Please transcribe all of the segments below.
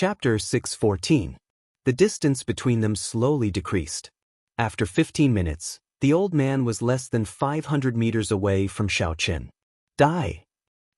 Chapter 6:14. The distance between them slowly decreased. After 15 minutes, the old man was less than 500 meters away from Xiaochen. Die!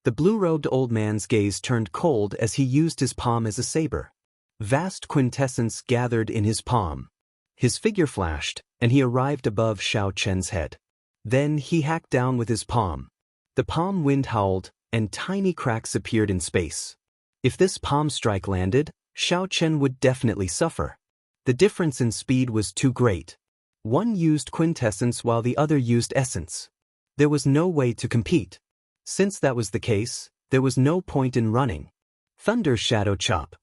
The blue-robed old man's gaze turned cold as he used his palm as a saber. Vast quintessence gathered in his palm. His figure flashed, and he arrived above Xiaochen's head. Then he hacked down with his palm. The palm wind howled, and tiny cracks appeared in space. If this palm strike landed, Xiaochen would definitely suffer. The difference in speed was too great. One used quintessence while the other used essence. There was no way to compete. Since that was the case, there was no point in running. Thunder Shadow Chop.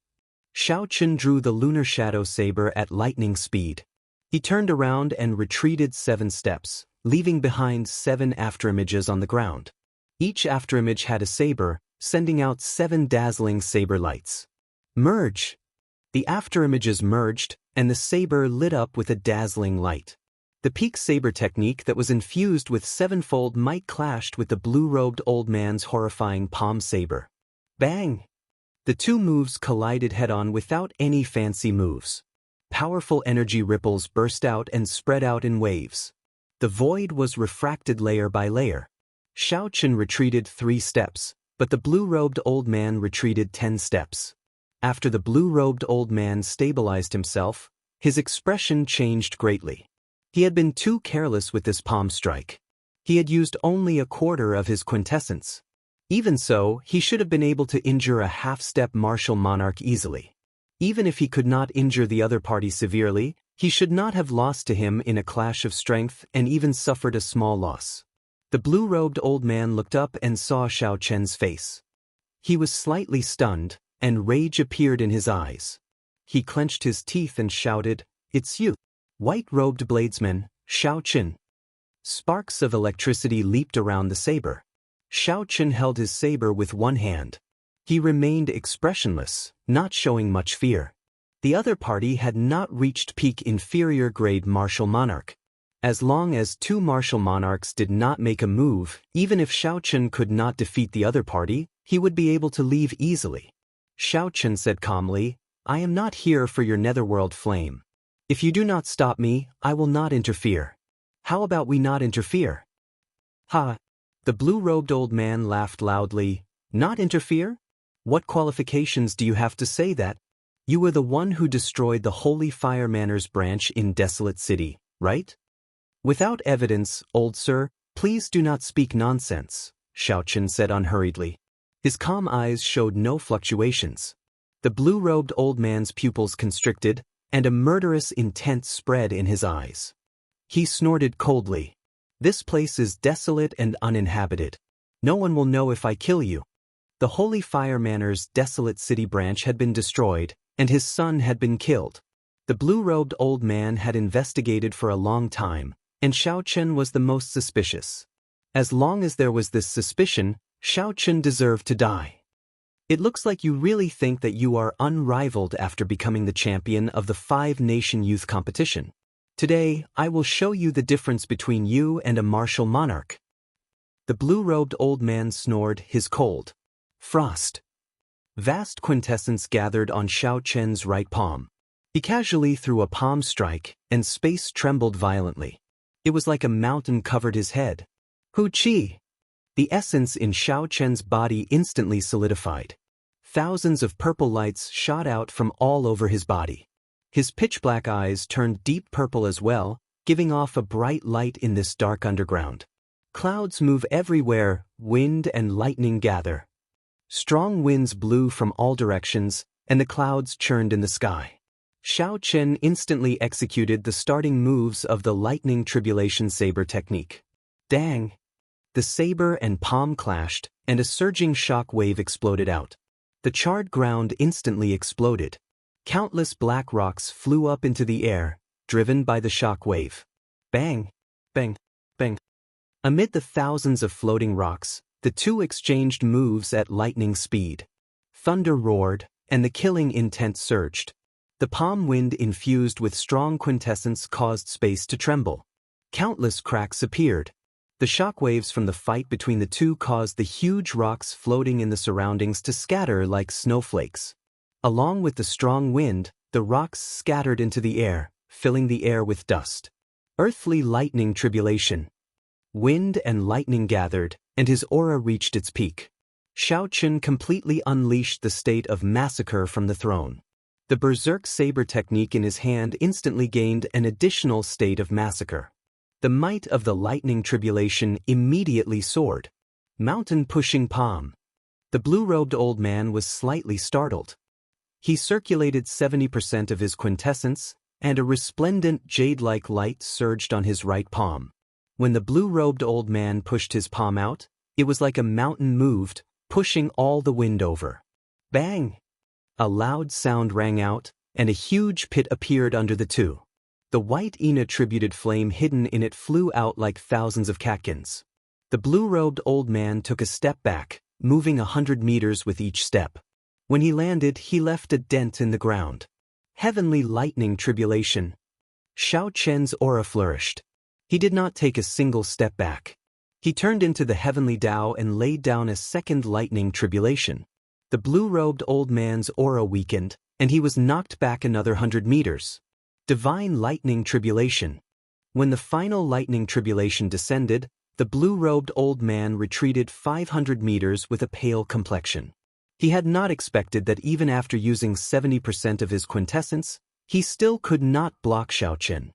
Xiaochen drew the lunar shadow saber at lightning speed. He turned around and retreated 7 steps, leaving behind 7 afterimages on the ground. Each afterimage had a saber, sending out 7 dazzling saber lights. Merge! The afterimages merged, and the saber lit up with a dazzling light. The peak saber technique that was infused with 7-fold might clashed with the blue-robed old man's horrifying palm saber. Bang! The two moves collided head-on without any fancy moves. Powerful energy ripples burst out and spread out in waves. The void was refracted layer by layer. Xiaochen retreated 3 steps, but the blue-robed old man retreated 10 steps. After the blue-robed old man stabilized himself, his expression changed greatly. He had been too careless with this palm strike. He had used only a quarter of his quintessence. Even so, he should have been able to injure a half-step martial monarch easily. Even if he could not injure the other party severely, he should not have lost to him in a clash of strength and even suffered a small loss. The blue-robed old man looked up and saw Xiaochen's face. He was slightly stunned, and rage appeared in his eyes. He clenched his teeth and shouted, "It's you, white-robed bladesman, Xiaochen." Sparks of electricity leaped around the saber. Xiaochen held his saber with one hand. He remained expressionless, not showing much fear. The other party had not reached peak inferior-grade martial monarch. As long as 2 martial monarchs did not make a move, even if Xiaochen could not defeat the other party, he would be able to leave easily. Xiaochen said calmly, "I am not here for your netherworld flame. If you do not stop me, I will not interfere. How about we not interfere?" "Ha!" The blue-robed old man laughed loudly. "Not interfere? What qualifications do you have to say that? You were the one who destroyed the Holy Fire Manor's branch in Desolate City, right?" "Without evidence, old sir, please do not speak nonsense," Xiaochen said unhurriedly. His calm eyes showed no fluctuations. The blue-robed old man's pupils constricted, and a murderous intent spread in his eyes. He snorted coldly. "This place is desolate and uninhabited. No one will know if I kill you." The Holy Fire Manor's Desolate City branch had been destroyed, and his son had been killed. The blue-robed old man had investigated for a long time, and Xiaochen was the most suspicious. As long as there was this suspicion, Xiaochen deserved to die. "It looks like you really think that you are unrivaled after becoming the champion of the 5-nation youth competition. Today, I will show you the difference between you and a martial monarch." The blue-robed old man snored, his cold. Frost. Vast quintessence gathered on Xiaochen's right palm. He casually threw a palm strike, and space trembled violently. It was like a mountain covered his head. Hu Qi! The essence in Xiaochen's body instantly solidified. Thousands of purple lights shot out from all over his body. His pitch-black eyes turned deep purple as well, giving off a bright light in this dark underground. Clouds move everywhere, wind and lightning gather. Strong winds blew from all directions, and the clouds churned in the sky. Xiaochen instantly executed the starting moves of the lightning tribulation saber technique. Dang! The saber and palm clashed, and a surging shock wave exploded out. The charred ground instantly exploded. Countless black rocks flew up into the air, driven by the shock wave. Bang! Bang! Bang! Amid the thousands of floating rocks, the two exchanged moves at lightning speed. Thunder roared, and the killing intent surged. The palm wind infused with strong quintessence caused space to tremble. Countless cracks appeared. The shockwaves from the fight between the two caused the huge rocks floating in the surroundings to scatter like snowflakes. Along with the strong wind, the rocks scattered into the air, filling the air with dust. Earthly lightning tribulation. Wind and lightning gathered, and his aura reached its peak. Shao Qun completely unleashed the state of massacre from the throne. The berserk saber technique in his hand instantly gained an additional state of massacre. The might of the lightning tribulation immediately soared. Mountain pushing palm. The blue-robed old man was slightly startled. He circulated 70% of his quintessence, and a resplendent jade-like light surged on his right palm. When the blue-robed old man pushed his palm out, it was like a mountain moved, pushing all the wind over. Bang! A loud sound rang out, and a huge pit appeared under the two. The white Ina-attributed flame hidden in it flew out like thousands of catkins. The blue-robed old man took a step back, moving 100 meters with each step. When he landed, he left a dent in the ground. Heavenly lightning tribulation. Shao Chen's aura flourished. He did not take a single step back. He turned into the heavenly Tao and laid down a second lightning tribulation. The blue-robed old man's aura weakened, and he was knocked back another 100 meters. Divine lightning tribulation. When the final lightning tribulation descended, the blue-robed old man retreated 500 meters with a pale complexion. He had not expected that even after using 70% of his quintessence, he still could not block Shao Qun.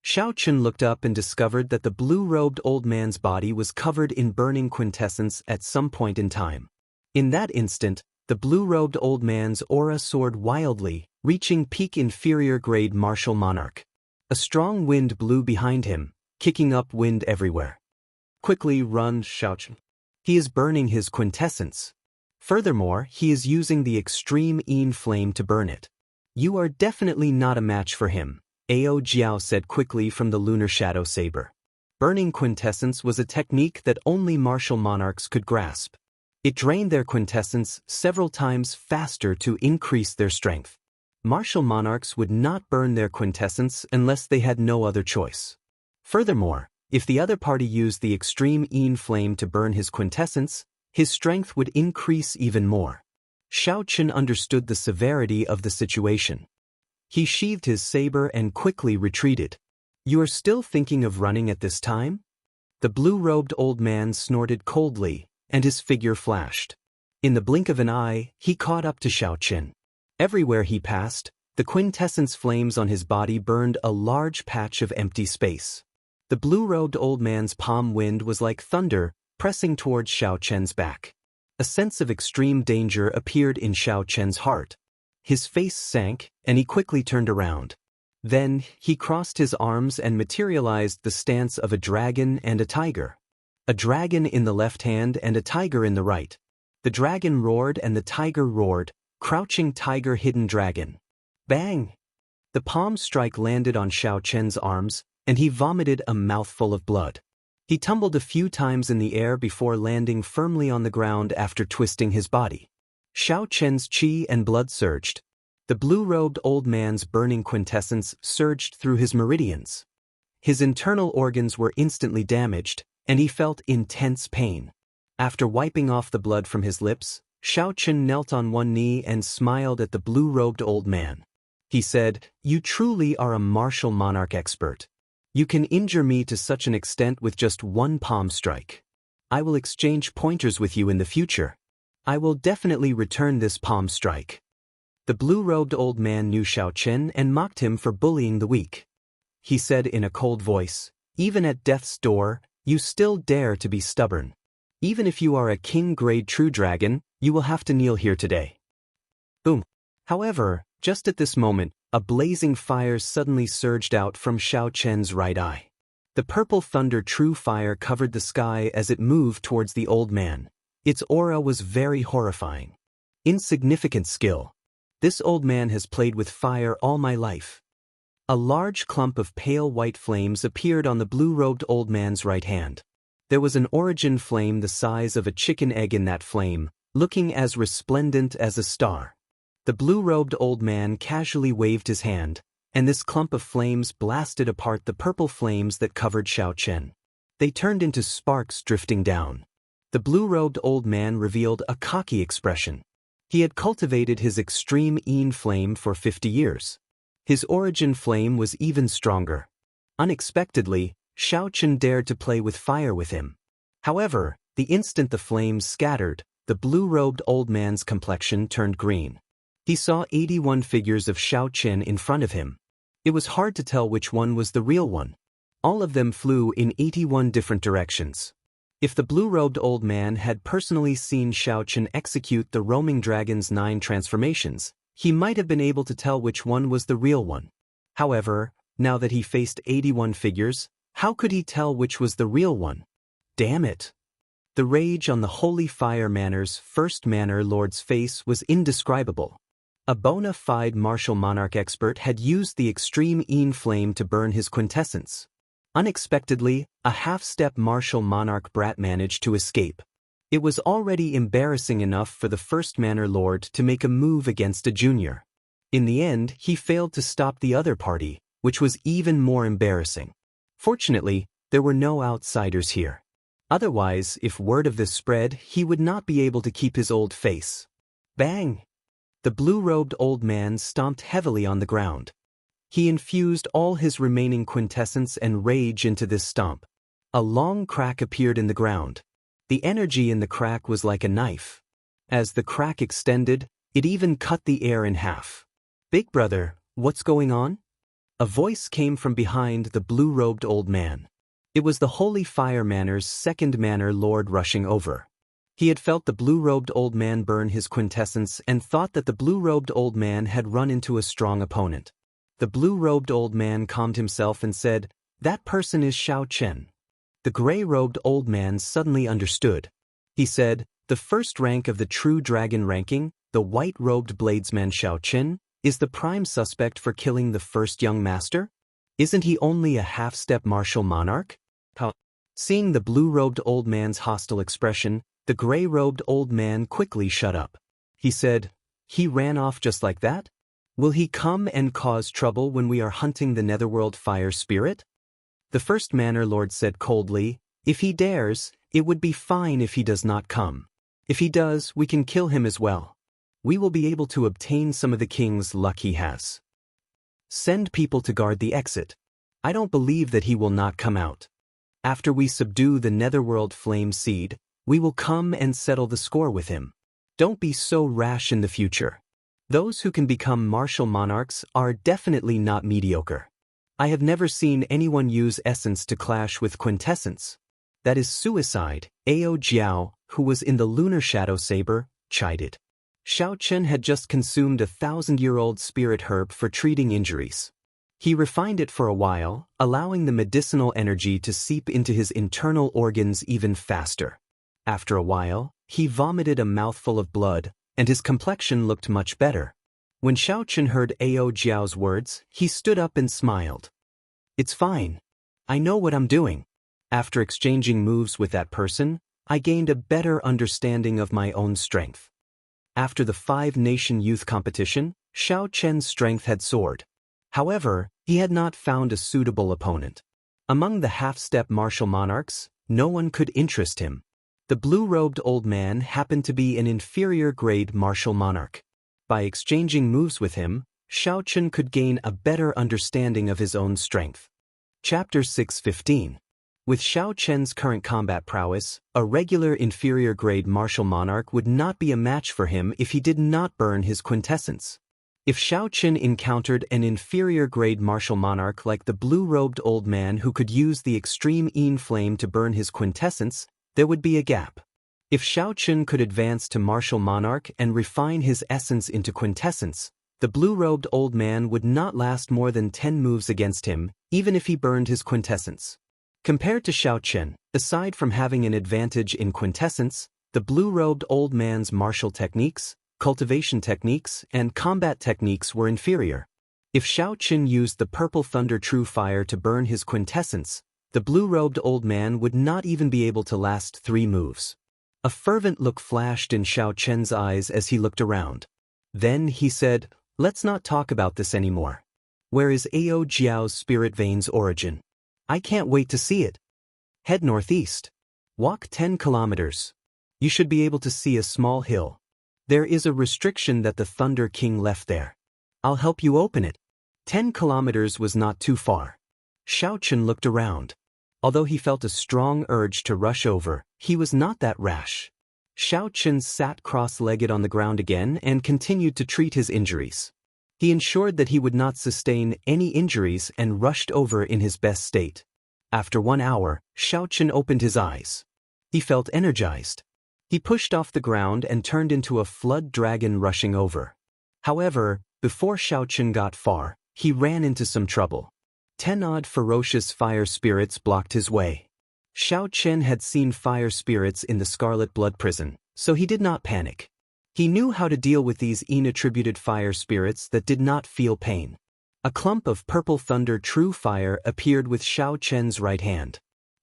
Shao Qun looked up and discovered that the blue-robed old man's body was covered in burning quintessence at some point in time. In that instant, the blue-robed old man's aura soared wildly, reaching peak inferior grade martial monarch. A strong wind blew behind him, kicking up wind everywhere. Quickly run, Shao Qun. He is burning his quintessence. Furthermore, he is using the extreme Yin flame to burn it. You are definitely not a match for him, Ao Jiao said quickly from the lunar shadow saber. Burning quintessence was a technique that only martial monarchs could grasp. It drained their quintessence several times faster to increase their strength. Martial monarchs would not burn their quintessence unless they had no other choice. Furthermore, if the other party used the extreme Yin flame to burn his quintessence, his strength would increase even more. Shao Qun understood the severity of the situation. He sheathed his saber and quickly retreated. You are still thinking of running at this time? The blue-robed old man snorted coldly, and his figure flashed. In the blink of an eye, he caught up to Shao Qun. Everywhere he passed, the quintessence flames on his body burned a large patch of empty space. The blue-robed old man's palm wind was like thunder, pressing towards Shao Chen's back. A sense of extreme danger appeared in Shao Chen's heart. His face sank, and he quickly turned around. Then, he crossed his arms and materialized the stance of a dragon and a tiger. A dragon in the left hand and a tiger in the right. The dragon roared and the tiger roared, crouching tiger hidden dragon. Bang! The palm strike landed on Shao Chen's arms, and he vomited a mouthful of blood. He tumbled a few times in the air before landing firmly on the ground after twisting his body. Shao Chen's qi and blood surged. The blue-robed old man's burning quintessence surged through his meridians. His internal organs were instantly damaged, and he felt intense pain. After wiping off the blood from his lips, Shao Qun knelt on one knee and smiled at the blue-robed old man. He said, "You truly are a martial monarch expert. You can injure me to such an extent with just one palm strike. I will exchange pointers with you in the future. I will definitely return this palm strike." The blue-robed old man knew Shao Qun and mocked him for bullying the weak. He said in a cold voice, "Even at death's door, you still dare to be stubborn. Even if you are a king-grade true dragon, you will have to kneel here today." Boom. However, just at this moment, a blazing fire suddenly surged out from Shao Chen's right eye. The purple thunder true fire covered the sky as it moved towards the old man. Its aura was very horrifying. Insignificant skill. This old man has played with fire all my life. A large clump of pale white flames appeared on the blue-robed old man's right hand. There was an origin flame the size of a chicken egg in that flame, looking as resplendent as a star. The blue-robed old man casually waved his hand, and this clump of flames blasted apart the purple flames that covered Shao Qun. They turned into sparks drifting down. The blue-robed old man revealed a cocky expression. He had cultivated his extreme Yin flame for 50 years. His origin flame was even stronger. Unexpectedly, Xiaochen dared to play with fire with him. However, the instant the flames scattered, the blue-robed old man's complexion turned green. He saw 81 figures of Xiaochen in front of him. It was hard to tell which one was the real one. All of them flew in 81 different directions. If the blue-robed old man had personally seen Xiaochen execute the roaming dragon's 9 transformations, he might have been able to tell which one was the real one. However, now that he faced 81 figures, how could he tell which was the real one? Damn it! The rage on the Holy Fire Manor's first Manor Lord's face was indescribable. A bona fide martial monarch expert had used the extreme Yin flame to burn his quintessence. Unexpectedly, a half-step martial monarch brat managed to escape. It was already embarrassing enough for the first Manor Lord to make a move against a junior. In the end, he failed to stop the other party, which was even more embarrassing. Fortunately, there were no outsiders here. Otherwise, if word of this spread, he would not be able to keep his old face. Bang! The blue-robed old man stomped heavily on the ground. He infused all his remaining quintessence and rage into this stomp. A long crack appeared in the ground. The energy in the crack was like a knife. As the crack extended, it even cut the air in half. "Big brother, what's going on?" A voice came from behind the blue-robed old man. It was the Holy Fire Manor's second Manor Lord rushing over. He had felt the blue-robed old man burn his quintessence and thought that the blue-robed old man had run into a strong opponent. The blue-robed old man calmed himself and said, "That person is Xiaochen." The gray-robed old man suddenly understood. He said, "The first rank of the true dragon ranking, the white-robed bladesman Xiaochen, is the prime suspect for killing the first young master? Isn't he only a half-step martial monarch?" Seeing the blue-robed old man's hostile expression, the gray-robed old man quickly shut up. He said, "He ran off just like that? Will he come and cause trouble when we are hunting the Netherworld fire spirit?" The first Manor Lord said coldly, "If he dares, it would be fine if he does not come. If he does, we can kill him as well. We will be able to obtain some of the king's luck he has. Send people to guard the exit. I don't believe that he will not come out. After we subdue the Netherworld flame seed, we will come and settle the score with him. Don't be so rash in the future. Those who can become martial monarchs are definitely not mediocre. I have never seen anyone use essence to clash with quintessence. That is suicide," Ao Jiao, who was in the lunar shadow saber, chided. Xiaochen had just consumed a 1,000-year-old spirit herb for treating injuries. He refined it for a while, allowing the medicinal energy to seep into his internal organs even faster. After a while, he vomited a mouthful of blood, and his complexion looked much better. When Xiaochen heard Ao Jiao's words, he stood up and smiled. "It's fine. I know what I'm doing. After exchanging moves with that person, I gained a better understanding of my own strength." After the 5-nation youth competition, Xiaochen's strength had soared. However, he had not found a suitable opponent. Among the half-step martial monarchs, no one could interest him. The blue-robed old man happened to be an inferior-grade martial monarch. By exchanging moves with him, Xiaochen could gain a better understanding of his own strength. Chapter 6:15. With Xiaochen's current combat prowess, a regular inferior-grade martial monarch would not be a match for him if he did not burn his quintessence. If Xiaochen encountered an inferior-grade martial monarch like the blue-robed old man who could use the extreme Yin flame to burn his quintessence, there would be a gap. If Xiaochen could advance to martial monarch and refine his essence into quintessence, the blue-robed old man would not last more than 10 moves against him, even if he burned his quintessence. Compared to Xiaochen, aside from having an advantage in quintessence, the blue-robed old man's martial techniques, cultivation techniques, and combat techniques were inferior. If Xiaochen used the purple thunder true fire to burn his quintessence, the blue-robed old man would not even be able to last 3 moves. A fervent look flashed in Xiaochen's eyes as he looked around. Then he said, "Let's not talk about this anymore. Where is Ao Jiao's spirit vein's origin? I can't wait to see it. Head northeast. Walk 10 kilometers. You should be able to see a small hill. There is a restriction that the Thunder King left there. I'll help you open it. 10 kilometers was not too far. Xiao Chen looked around. Although he felt a strong urge to rush over, he was not that rash. Xiao Chen sat cross-legged on the ground again and continued to treat his injuries. He ensured that he would not sustain any injuries and rushed over in his best state. After 1 hour, Xiao Chen opened his eyes. He felt energized. He pushed off the ground and turned into a flood dragon rushing over. However, before Xiao Chen got far, he ran into some trouble. 10 odd ferocious fire spirits blocked his way. Xiao Chen had seen fire spirits in the Scarlet Blood Prison, so he did not panic. He knew how to deal with these inattributed fire spirits that did not feel pain. A clump of purple thunder true fire appeared with Xiao Chen's right hand.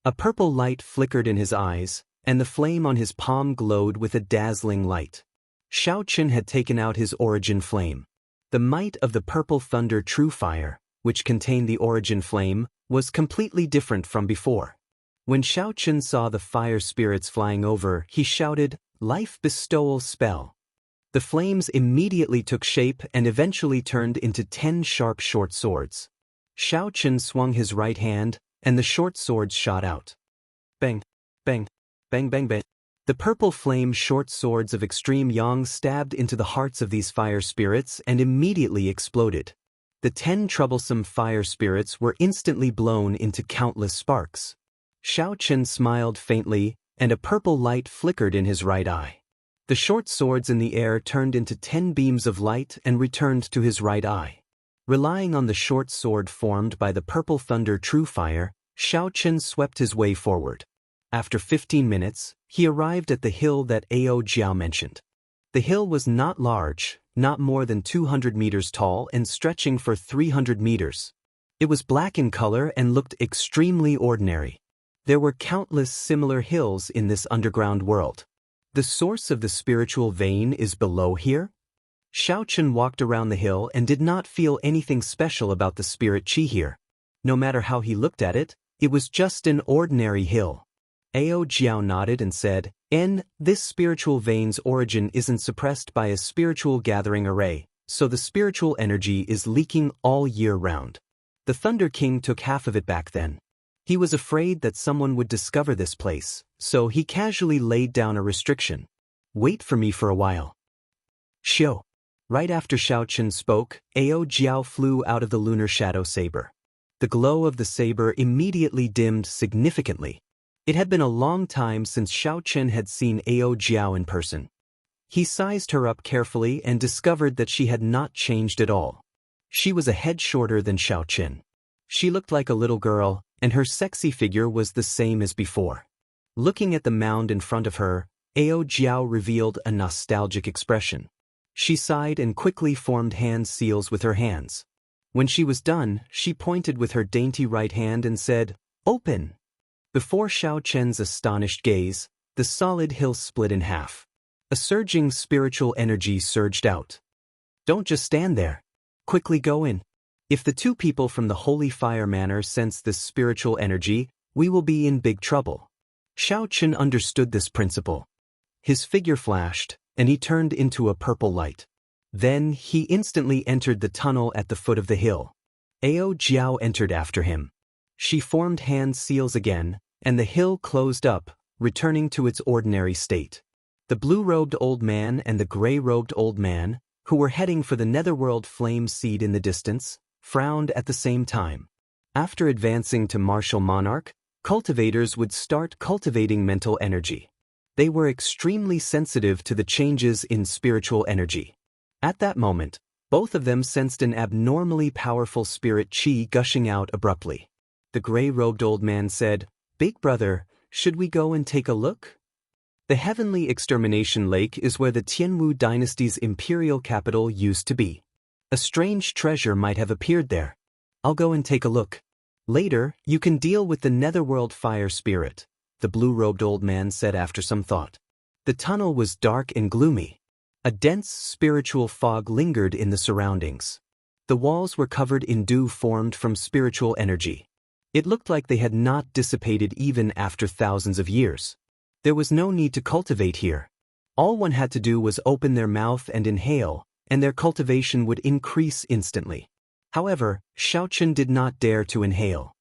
A purple light flickered in his eyes, and the flame on his palm glowed with a dazzling light. Xiao Chen had taken out his origin flame. The might of the purple thunder true fire, which contained the origin flame, was completely different from before. When Xiao Chen saw the fire spirits flying over, he shouted, "Life bestowal spell." The flames immediately took shape and eventually turned into 10 sharp short swords. Xiao Chen swung his right hand, and the short swords shot out. Bang, bang, bang, bang, bang. The purple flame short swords of extreme yang stabbed into the hearts of these fire spirits and immediately exploded. The 10 troublesome fire spirits were instantly blown into countless sparks. Xiao Chen smiled faintly, and a purple light flickered in his right eye. The short swords in the air turned into 10 beams of light and returned to his right eye. Relying on the short sword formed by the purple thunder true fire, Xiao Chen swept his way forward. After 15 minutes, he arrived at the hill that Ao Jiao mentioned. The hill was not large, not more than 200 meters tall and stretching for 300 meters. It was black in color and looked extremely ordinary. There were countless similar hills in this underground world. The source of the spiritual vein is below here? Xiao Chen walked around the hill and did not feel anything special about the spirit chi here. No matter how he looked at it, it was just an ordinary hill. Ao Jiao nodded and said, This spiritual vein's origin isn't suppressed by a spiritual gathering array, so the spiritual energy is leaking all year round. The Thunder King took half of it back then. He was afraid that someone would discover this place, so he casually laid down a restriction. Wait for me for a while. Xiao. Right after Xiao Chen spoke, Ao Jiao flew out of the lunar shadow saber. The glow of the saber immediately dimmed significantly. It had been a long time since Xiao Chen had seen Ao Jiao in person. He sized her up carefully and discovered that she had not changed at all. She was a head shorter than Xiao Chen. She looked like a little girl, and her sexy figure was the same as before. Looking at the mound in front of her, Ao Jiao revealed a nostalgic expression. She sighed and quickly formed hand seals with her hands. When she was done, she pointed with her dainty right hand and said, "Open." Before Xiao Chen's astonished gaze, the solid hill split in half. A surging spiritual energy surged out. Don't just stand there. Quickly go in. If the 2 people from the Holy Fire Manor sense this spiritual energy, we will be in big trouble. Xiao Chen understood this principle. His figure flashed, and he turned into a purple light. Then he instantly entered the tunnel at the foot of the hill. Ao Jiao entered after him. She formed hand seals again, and the hill closed up, returning to its ordinary state. The blue-robed old man and the gray-robed old man, who were heading for the netherworld flame seed in the distance, frowned at the same time. After advancing to martial monarch, cultivators would start cultivating mental energy. They were extremely sensitive to the changes in spiritual energy. At that moment, both of them sensed an abnormally powerful spirit chi gushing out abruptly. The gray-robed old man said, "Big brother, should we go and take a look?" The Heavenly Extermination Lake is where the Tianwu dynasty's imperial capital used to be. A strange treasure might have appeared there. I'll go and take a look. Later, you can deal with the netherworld fire spirit, the blue-robed old man said after some thought. The tunnel was dark and gloomy. A dense spiritual fog lingered in the surroundings. The walls were covered in dew formed from spiritual energy. It looked like they had not dissipated even after thousands of years. There was no need to cultivate here. All one had to do was open their mouth and inhale, and their cultivation would increase instantly. However, Xiaochen did not dare to inhale.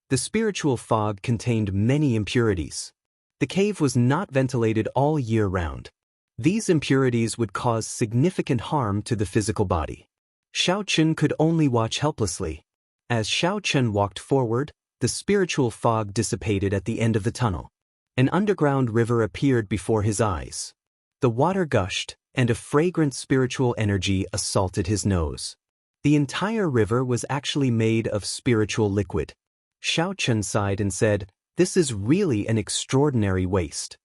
The spiritual fog contained many impurities. The cave was not ventilated all year round. These impurities would cause significant harm to the physical body. Xiaochen could only watch helplessly. As Xiaochen walked forward, the spiritual fog dissipated at the end of the tunnel. An underground river appeared before his eyes. The water gushed, and a fragrant spiritual energy assaulted his nose. The entire river was actually made of spiritual liquid. Xiaochen sighed and said, "This is really an extraordinary waste.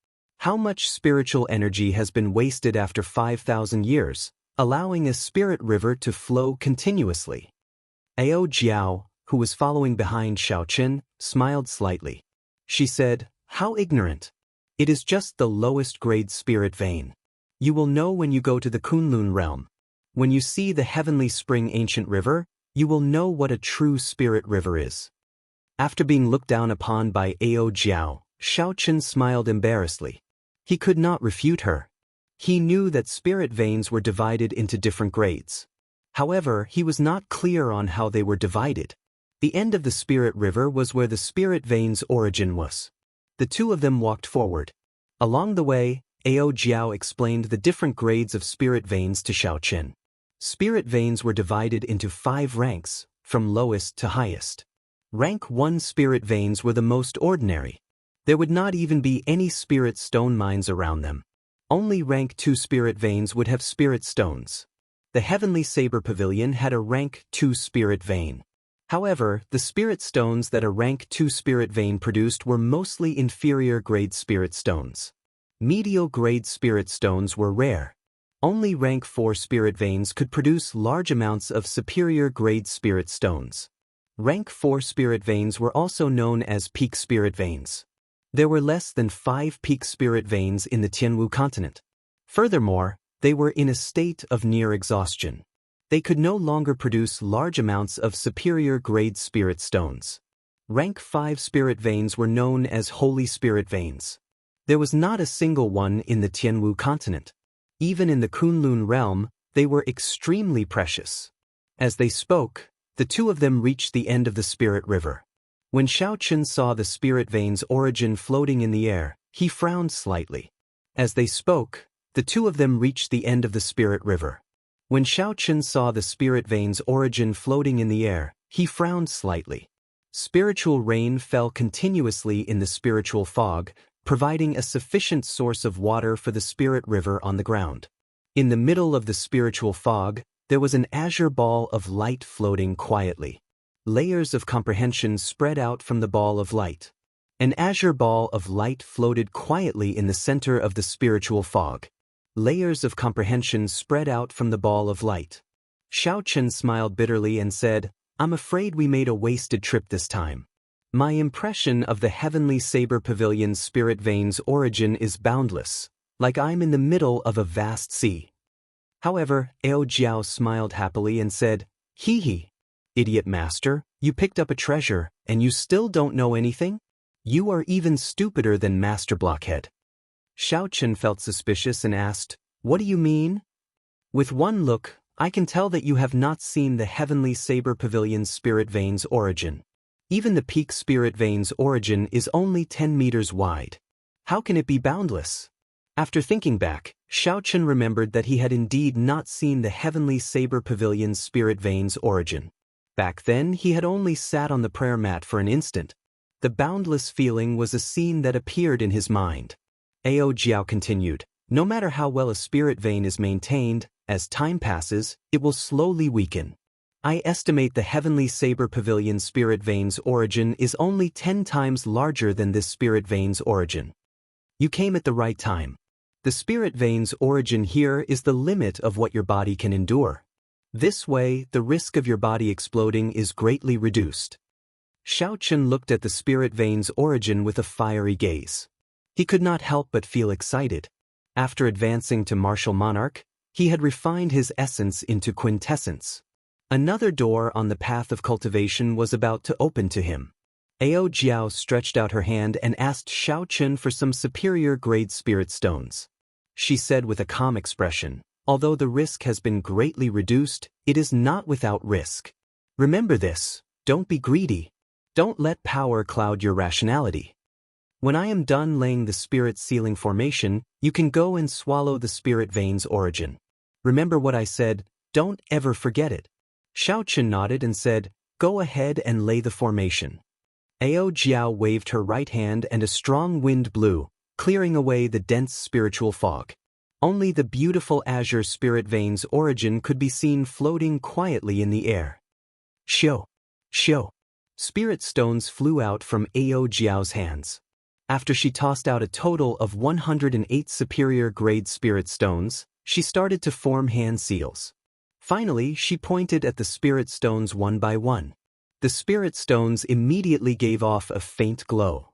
How much spiritual energy has been wasted after 5,000 years, allowing a spirit river to flow continuously?" Ao Jiao, who was following behind Xiaochen, smiled slightly. She said, "How ignorant. It is just the lowest grade spirit vein. You will know when you go to the Kunlun realm. When you see the heavenly spring ancient river, you will know what a true spirit river is." After being looked down upon by Ao Jiao, Xiaochen smiled embarrassedly. He could not refute her. He knew that spirit veins were divided into different grades. However, he was not clear on how they were divided. The end of the spirit river was where the spirit vein's origin was. The two of them walked forward. Along the way, Ao Jiao explained the different grades of spirit veins to Xiaochen. Spirit veins were divided into 5 ranks, from lowest to highest. Rank 1 spirit veins were the most ordinary. There would not even be any spirit stone mines around them. Only rank 2 spirit veins would have spirit stones. The Heavenly Saber Pavilion had a rank 2 spirit vein. However, the spirit stones that a rank 2 spirit vein produced were mostly inferior grade spirit stones. Medial grade spirit stones were rare. Only rank 4 spirit veins could produce large amounts of superior grade spirit stones. Rank 4 spirit veins were also known as peak spirit veins. There were less than 5 peak spirit veins in the Tianwu continent. Furthermore, they were in a state of near exhaustion. They could no longer produce large amounts of superior grade spirit stones. Rank 5 spirit veins were known as holy spirit veins. There was not a single one in the Tianwu continent. Even in the Kunlun realm, they were extremely precious. As they spoke, the two of them reached the end of the spirit river. When Xiaochen saw the spirit vein's origin floating in the air, he frowned slightly. As they spoke, the two of them reached the end of the spirit river. When Xiaochen saw the spirit vein's origin floating in the air, he frowned slightly. Spiritual rain fell continuously in the spiritual fog, providing a sufficient source of water for the spirit river on the ground. In the middle of the spiritual fog, there was an azure ball of light floating quietly. Layers of comprehension spread out from the ball of light. An azure ball of light floated quietly in the center of the spiritual fog. Layers of comprehension spread out from the ball of light. Xiaochen smiled bitterly and said, "I'm afraid we made a wasted trip this time. My impression of the Heavenly Saber Pavilion's spirit vein's origin is boundless, like I'm in the middle of a vast sea." However, Ao Jiao smiled happily and said, "Hee hee. Idiot master, you picked up a treasure, and you still don't know anything? You are even stupider than Master Blockhead." Xiaochen felt suspicious and asked, "What do you mean?" "With one look, I can tell that you have not seen the Heavenly Saber Pavilion's spirit vein's origin. Even the peak spirit vein's origin is only 10 meters wide. How can it be boundless?" After thinking back, Xiaochen remembered that he had indeed not seen the Heavenly Saber Pavilion's spirit vein's origin. Back then, he had only sat on the prayer mat for an instant. The boundless feeling was a scene that appeared in his mind. Ao Jiao continued, "No matter how well a spirit vein is maintained, as time passes, it will slowly weaken. I estimate the Heavenly Saber Pavilion spirit vein's origin is only 10 times larger than this spirit vein's origin. You came at the right time. The spirit vein's origin here is the limit of what your body can endure. This way, the risk of your body exploding is greatly reduced." Xiaochen looked at the spirit vein's origin with a fiery gaze. He could not help but feel excited. After advancing to martial monarch, he had refined his essence into quintessence. Another door on the path of cultivation was about to open to him. Ao Jiao stretched out her hand and asked Xiaochen for some superior grade spirit stones. she said with a calm expression. Although the risk has been greatly reduced, it is not without risk. Remember this, don't be greedy. Don't let power cloud your rationality. When I am done laying the spirit sealing formation, you can go and swallow the spirit vein's origin. Remember what I said, don't ever forget it. Xiaoqun nodded and said, go ahead and lay the formation. Ao Jiao waved her right hand and a strong wind blew, clearing away the dense spiritual fog. Only the beautiful azure spirit vein's origin could be seen floating quietly in the air. Shio! Shio! Spirit stones flew out from Ao Jiao's hands. After she tossed out a total of 108 superior-grade spirit stones, she started to form hand seals. Finally, she pointed at the spirit stones one by one. The spirit stones immediately gave off a faint glow.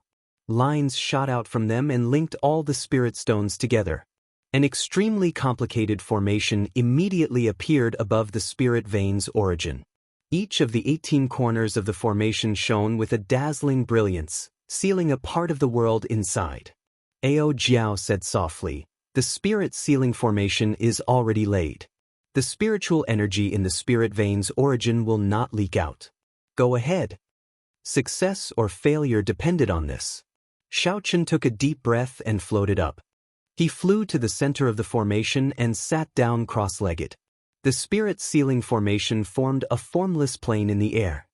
Lines shot out from them and linked all the spirit stones together. An extremely complicated formation immediately appeared above the spirit vein's origin. Each of the 18 corners of the formation shone with a dazzling brilliance, sealing a part of the world inside. Ao Jiao said softly, the spirit sealing formation is already laid. The spiritual energy in the spirit vein's origin will not leak out. Go ahead. Success or failure depended on this. Xiaoqun took a deep breath and floated up. He flew to the center of the formation and sat down cross-legged. The spirit sealing formation formed a formless plane in the air.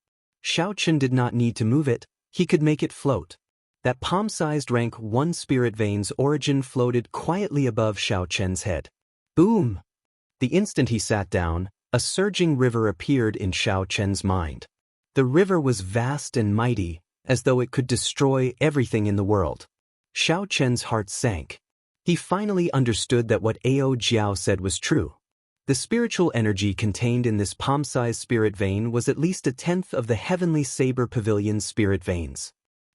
Xiaoqun did not need to move it, he could make it float. That palm-sized rank 1 spirit vein's origin floated quietly above Xiaoqun's head. Boom! The instant he sat down, a surging river appeared in Xiaoqun's mind. The river was vast and mighty, as though it could destroy everything in the world. Xiaoqun's heart sank. He finally understood that what Ao Jiao said was true. The spiritual energy contained in this palm-sized spirit vein was at least a tenth of the heavenly saber pavilion's spirit veins.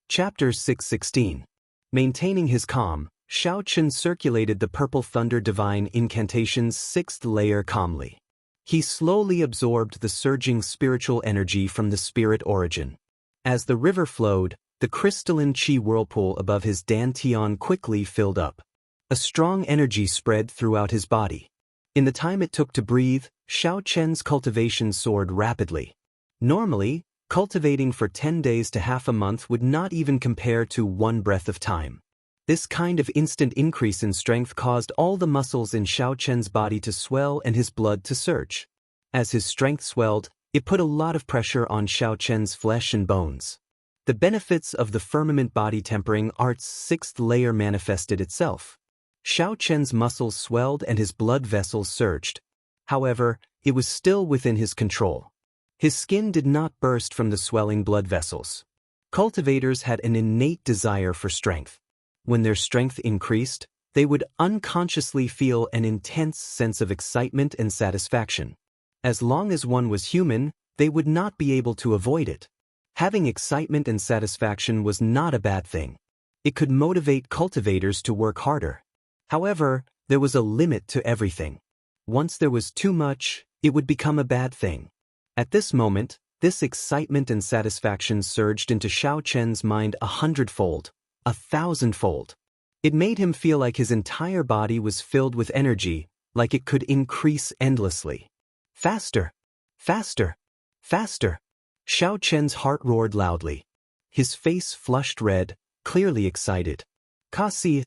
Chapter 616. Maintaining his calm, Xiaoqun circulated the purple thunder divine incantation's 6th layer calmly. He slowly absorbed the surging spiritual energy from the spirit origin. As the river flowed, the crystalline qi whirlpool above his dantian quickly filled up. A strong energy spread throughout his body. In the time it took to breathe, Xiaoqun's cultivation soared rapidly. Normally, cultivating for 10 days to half a month would not even compare to 1 breath of time. This kind of instant increase in strength caused all the muscles in Xiaoqun's body to swell and his blood to surge. As his strength swelled, it put a lot of pressure on Xiaoqun's flesh and bones. The benefits of the firmament body tempering art's 6th layer manifested itself. Xiaoqun's muscles swelled and his blood vessels surged. However, it was still within his control. His skin did not burst from the swelling blood vessels. Cultivators had an innate desire for strength. When their strength increased, they would unconsciously feel an intense sense of excitement and satisfaction. As long as one was human, they would not be able to avoid it. Having excitement and satisfaction was not a bad thing. It could motivate cultivators to work harder. However, there was a limit to everything. Once there was too much, it would become a bad thing. At this moment, this excitement and satisfaction surged into Xiaoqun's mind 100-fold, 1,000-fold. It made him feel like his entire body was filled with energy, like it could increase endlessly. Faster! Faster! Faster! Xiaoqun's heart roared loudly. His face flushed red, clearly excited. Kasi.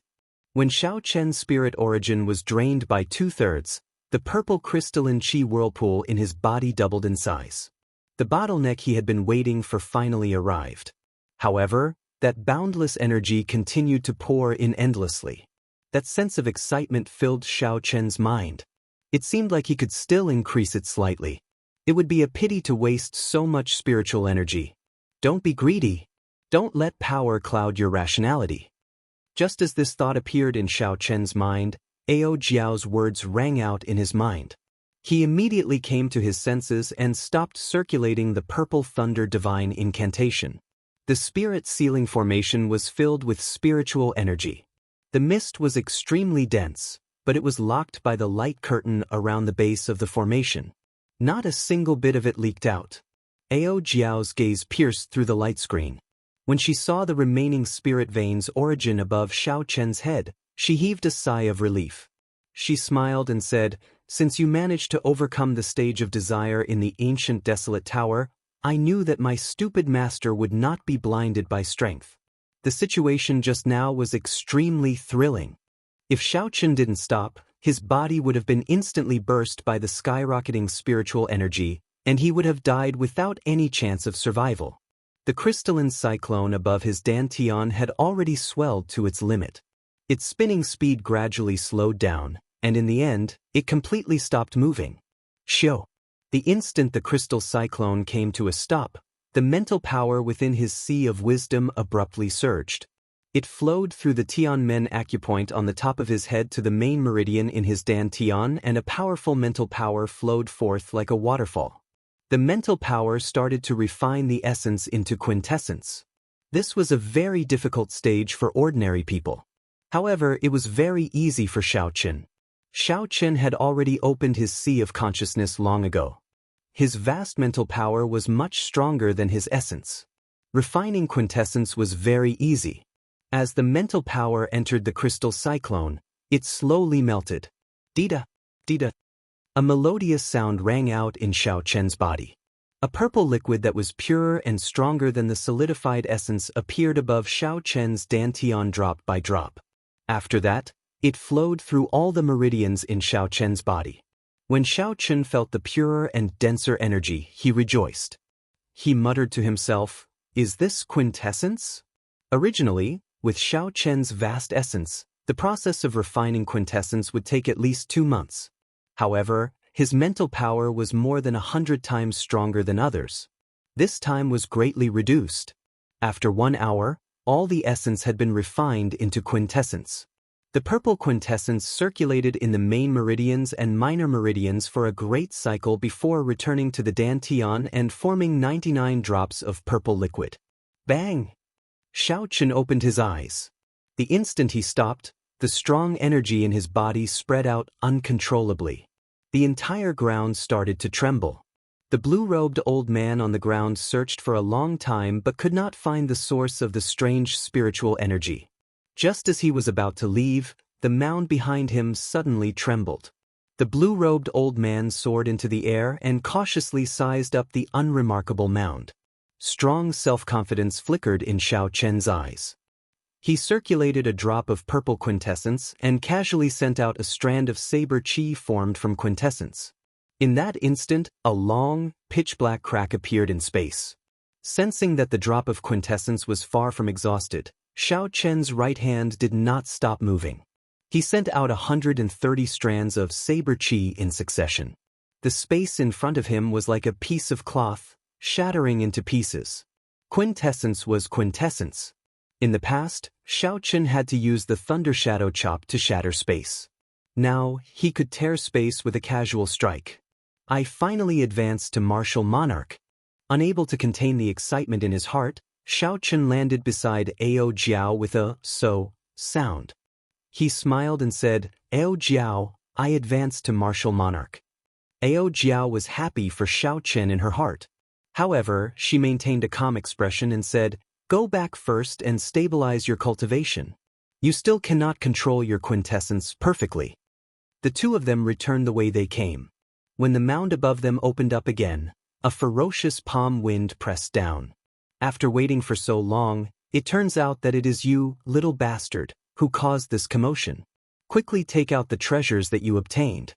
When Xiaoqun's spirit origin was drained by 2/3, the purple crystalline qi whirlpool in his body doubled in size. The bottleneck he had been waiting for finally arrived. However, that boundless energy continued to pour in endlessly. That sense of excitement filled Xiaoqun's mind. It seemed like he could still increase it slightly. It would be a pity to waste so much spiritual energy. Don't be greedy. Don't let power cloud your rationality. Just as this thought appeared in Xiaoqun's mind, Ao Jiao's words rang out in his mind. He immediately came to his senses and stopped circulating the purple thunder divine incantation. The spirit sealing formation was filled with spiritual energy. The mist was extremely dense, but it was locked by the light curtain around the base of the formation. Not a single bit of it leaked out. Ao Jiao's gaze pierced through the light screen. When she saw the remaining spirit vein's origin above Xiaoqun's head, she heaved a sigh of relief. She smiled and said, "Since you managed to overcome the stage of desire in the ancient desolate tower, I knew that my stupid master would not be blinded by strength. The situation just now was extremely thrilling. If Xiaochen didn't stop, his body would have been instantly burst by the skyrocketing spiritual energy, and he would have died without any chance of survival." The crystalline cyclone above his dantian had already swelled to its limit. Its spinning speed gradually slowed down, and in the end, it completely stopped moving. Shio. The instant the crystal cyclone came to a stop, the mental power within his sea of wisdom abruptly surged. It flowed through the Tianmen acupoint on the top of his head to the main meridian in his dantian, and a powerful mental power flowed forth like a waterfall. The mental power started to refine the essence into quintessence. This was a very difficult stage for ordinary people. However, it was very easy for Xiaochen. Xiaochen had already opened his sea of consciousness long ago. His vast mental power was much stronger than his essence. Refining quintessence was very easy. As the mental power entered the crystal cyclone, it slowly melted. Dida, dida. A melodious sound rang out in Xiaochen's body. A purple liquid that was purer and stronger than the solidified essence appeared above Xiaochen's dantian drop by drop. After that, it flowed through all the meridians in Xiaochen's body. When Xiaochen felt the purer and denser energy, he rejoiced. He muttered to himself, "Is this quintessence?" Originally, with Xiaochen's vast essence, the process of refining quintessence would take at least 2 months. However, his mental power was more than 100 times stronger than others. This time was greatly reduced. After 1 hour, all the essence had been refined into quintessence. The purple quintessence circulated in the main meridians and minor meridians for a great cycle before returning to the dantian and forming 99 drops of purple liquid. Bang! Xiaochen opened his eyes. The instant he stopped, the strong energy in his body spread out uncontrollably. The entire ground started to tremble. The blue-robed old man on the ground searched for a long time but could not find the source of the strange spiritual energy. Just as he was about to leave, the mound behind him suddenly trembled. The blue-robed old man soared into the air and cautiously sized up the unremarkable mound. Strong self-confidence flickered in Xiaochen's eyes. He circulated a drop of purple quintessence and casually sent out a strand of saber chi formed from quintessence. In that instant, a long, pitch-black crack appeared in space. Sensing that the drop of quintessence was far from exhausted, Xiaochen's right hand did not stop moving. He sent out 130 strands of saber chi in succession. The space in front of him was like a piece of cloth, shattering into pieces. Quintessence was quintessence. In the past, Xiaochen had to use the Thunder Shadow Chop to shatter space. Now, he could tear space with a casual strike. I finally advanced to Martial Monarch. Unable to contain the excitement in his heart, Xiaochen landed beside Ao Jiao with a "so" sound. He smiled and said, "Ao Jiao, I advanced to Martial Monarch." Ao Jiao was happy for Xiaochen in her heart. However, she maintained a calm expression and said, "Go back first and stabilize your cultivation. You still cannot control your quintessence perfectly." The two of them returned the way they came. When the mound above them opened up again, a ferocious palm wind pressed down. After waiting for so long, it turns out that it is you, little bastard, who caused this commotion. Quickly take out the treasures that you obtained.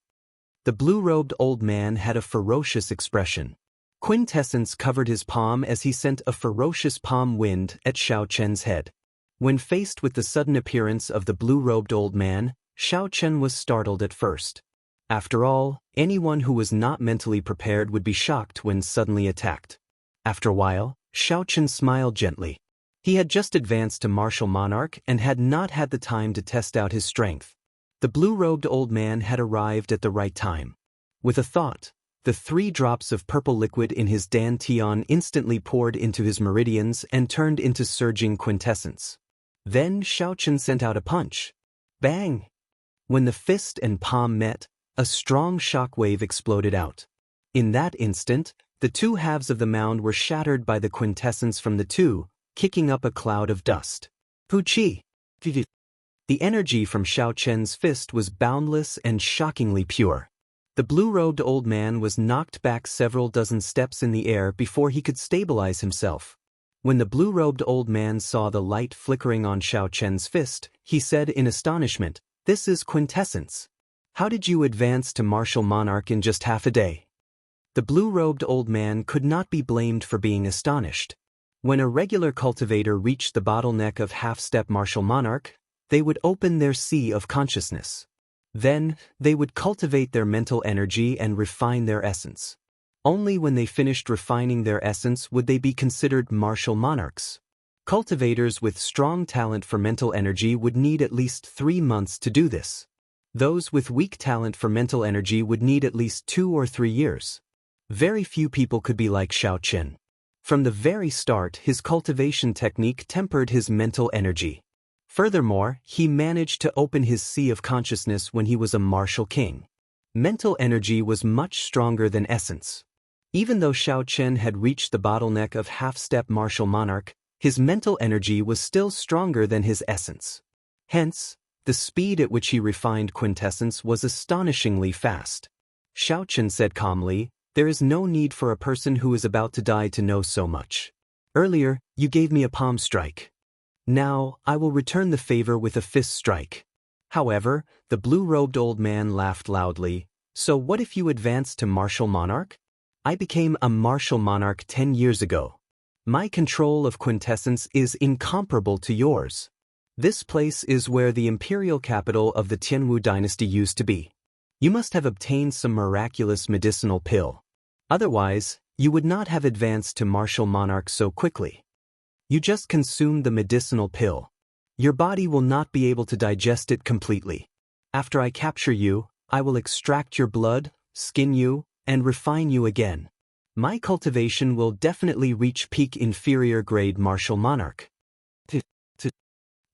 The blue-robed old man had a ferocious expression. Quintessence covered his palm as he sent a ferocious palm wind at Xiaochen's head. When faced with the sudden appearance of the blue-robed old man, Xiaochen was startled at first. After all, anyone who was not mentally prepared would be shocked when suddenly attacked. After a while, Xiaochen smiled gently. He had just advanced to Martial Monarch and had not had the time to test out his strength. The blue-robed old man had arrived at the right time. With a thought, the 3 drops of purple liquid in his dantian instantly poured into his meridians and turned into surging quintessence. Then Xiaochen sent out a punch. Bang! When the fist and palm met, a strong shock wave exploded out. In that instant, the 2 halves of the mound were shattered by the quintessence from the 2, kicking up a cloud of dust. Puchi! The energy from Xiao Chen's fist was boundless and shockingly pure. The blue-robed old man was knocked back several dozen steps in the air before he could stabilize himself. When the blue-robed old man saw the light flickering on Xiao Chen's fist, he said in astonishment, "This is quintessence. How did you advance to martial monarch in just half a day?" The blue-robed old man could not be blamed for being astonished. When a regular cultivator reached the bottleneck of half-step martial monarch, they would open their sea of consciousness. Then, they would cultivate their mental energy and refine their essence. Only when they finished refining their essence would they be considered martial monarchs. Cultivators with strong talent for mental energy would need at least 3 months to do this. Those with weak talent for mental energy would need at least 2 or 3 years. Very few people could be like Xiao Chen. From the very start, his cultivation technique tempered his mental energy. Furthermore, he managed to open his sea of consciousness when he was a martial king. Mental energy was much stronger than essence. Even though Xiao Chen had reached the bottleneck of half-step martial monarch, his mental energy was still stronger than his essence. Hence, the speed at which he refined quintessence was astonishingly fast. Xiao Chen said calmly, "There is no need for a person who is about to die to know so much. Earlier, you gave me a palm strike. Now, I will return the favor with a fist strike." However, the blue-robed old man laughed loudly. "So what if you advance to martial monarch? I became a martial monarch 10 years ago. My control of quintessence is incomparable to yours. This place is where the imperial capital of the Tianwu dynasty used to be. You must have obtained some miraculous medicinal pill. Otherwise, you would not have advanced to martial monarch so quickly. You just consumed the medicinal pill. Your body will not be able to digest it completely. After I capture you, I will extract your blood, skin you, and refine you again. My cultivation will definitely reach peak inferior grade martial monarch."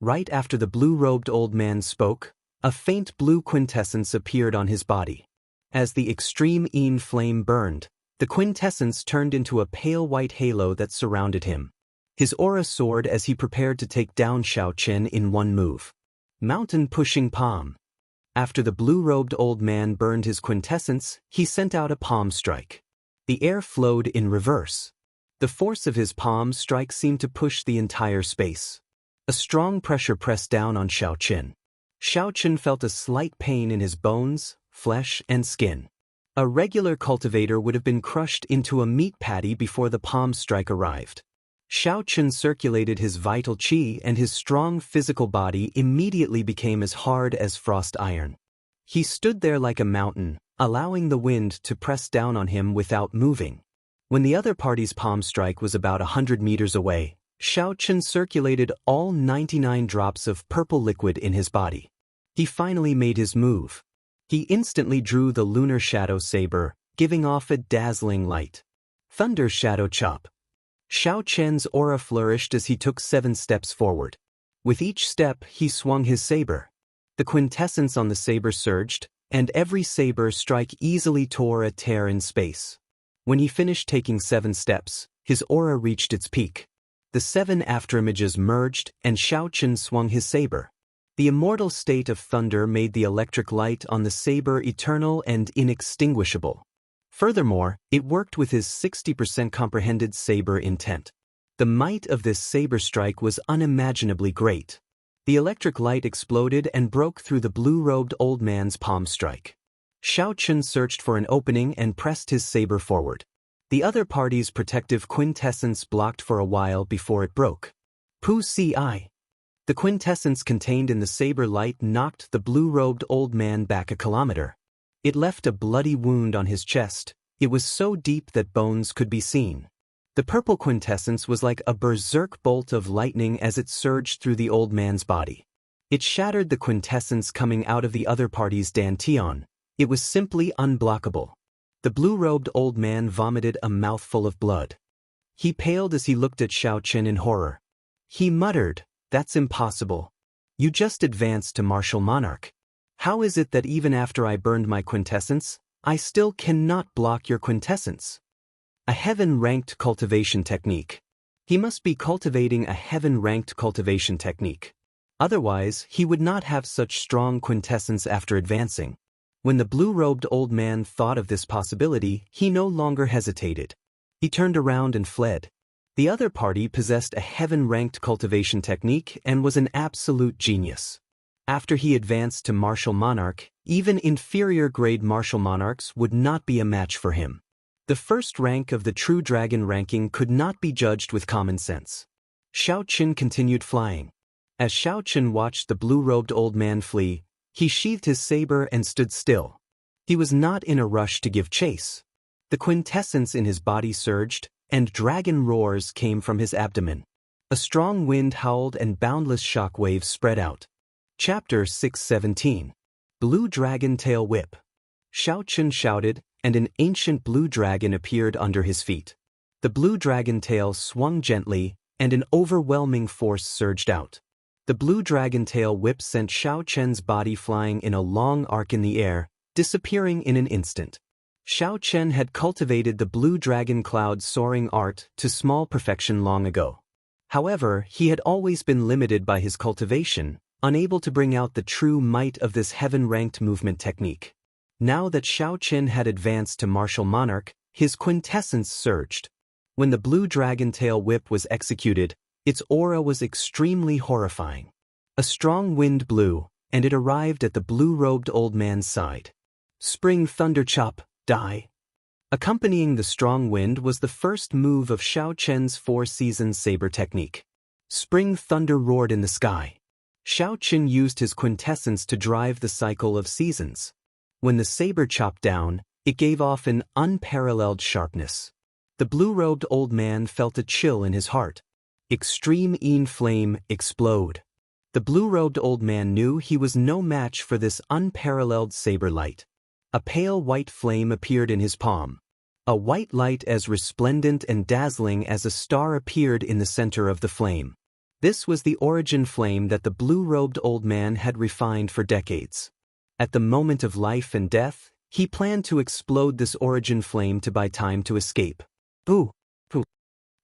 Right after the blue-robed old man spoke, a faint blue quintessence appeared on his body. As the extreme Yin flame burned, the quintessence turned into a pale white halo that surrounded him. His aura soared as he prepared to take down Xiao Chen in one move. Mountain pushing palm. After the blue-robed old man burned his quintessence, he sent out a palm strike. The air flowed in reverse. The force of his palm strike seemed to push the entire space. A strong pressure pressed down on Xiao Chen. Xiao Chen felt a slight pain in his bones, flesh, and skin. A regular cultivator would have been crushed into a meat patty before the palm strike arrived. Xiao Chen circulated his vital qi and his strong physical body immediately became as hard as frost iron. He stood there like a mountain, allowing the wind to press down on him without moving. When the other party's palm strike was about 100 meters away, Xiao Chen circulated all 99 drops of purple liquid in his body. He finally made his move. He instantly drew the lunar shadow saber, giving off a dazzling light. Thunder shadow chop. Xiao Chen's aura flourished as he took 7 steps forward. With each step, he swung his saber. The quintessence on the saber surged, and every saber strike easily tore a tear in space. When he finished taking 7 steps, his aura reached its peak. The 7 afterimages merged, and Xiao Chen swung his saber. The immortal state of thunder made the electric light on the saber eternal and inextinguishable. Furthermore, it worked with his 60% comprehended saber intent. The might of this saber strike was unimaginably great. The electric light exploded and broke through the blue-robed old man's palm strike. Xiao Chen searched for an opening and pressed his saber forward. The other party's protective quintessence blocked for a while before it broke. Pu Si. The quintessence contained in the saber light knocked the blue-robed old man back a kilometer. It left a bloody wound on his chest. It was so deep that bones could be seen. The purple quintessence was like a berserk bolt of lightning as it surged through the old man's body. It shattered the quintessence coming out of the other party's dantian. It was simply unblockable. The blue-robed old man vomited a mouthful of blood. He paled as he looked at Xiao Chen in horror. He muttered, "That's impossible. You just advanced to martial monarch. How is it that even after I burned my quintessence, I still cannot block your quintessence?" A heaven-ranked cultivation technique. He must be cultivating a heaven-ranked cultivation technique. Otherwise, he would not have such strong quintessence after advancing. When the blue-robed old man thought of this possibility, he no longer hesitated. He turned around and fled. The other party possessed a heaven-ranked cultivation technique and was an absolute genius. After he advanced to Martial Monarch, even inferior-grade Martial Monarchs would not be a match for him. The first rank of the True Dragon ranking could not be judged with common sense. Xiao Qin continued flying. As Xiao Qin watched the blue-robed old man flee, he sheathed his saber and stood still. He was not in a rush to give chase. The quintessence in his body surged, and dragon roars came from his abdomen. A strong wind howled and boundless shock waves spread out. Chapter 617. Blue Dragon Tail Whip. Xiao Qin shouted, and an ancient blue dragon appeared under his feet. The blue dragon tail swung gently, and an overwhelming force surged out. The blue dragon tail whip sent Xiao Chen's body flying in a long arc in the air, disappearing in an instant. Xiao Chen had cultivated the blue dragon cloud soaring art to small perfection long ago. However, he had always been limited by his cultivation, unable to bring out the true might of this heaven-ranked movement technique. Now that Xiao Chen had advanced to Martial Monarch, his quintessence surged. When the blue dragon tail whip was executed, its aura was extremely horrifying. A strong wind blew, and it arrived at the blue-robed old man's side. Spring Thunder Chop, die. Accompanying the strong wind was the first move of Xiao Chen's four-season saber technique. Spring Thunder roared in the sky. Xiao Chen used his quintessence to drive the cycle of seasons. When the saber chopped down, it gave off an unparalleled sharpness. The blue-robed old man felt a chill in his heart. Extreme Een Flame explode. The blue-robed old man knew he was no match for this unparalleled saber light. A pale white flame appeared in his palm. A white light as resplendent and dazzling as a star appeared in the center of the flame. This was the origin flame that the blue-robed old man had refined for decades. At the moment of life and death, he planned to explode this origin flame to buy time to escape. Boo! Boo!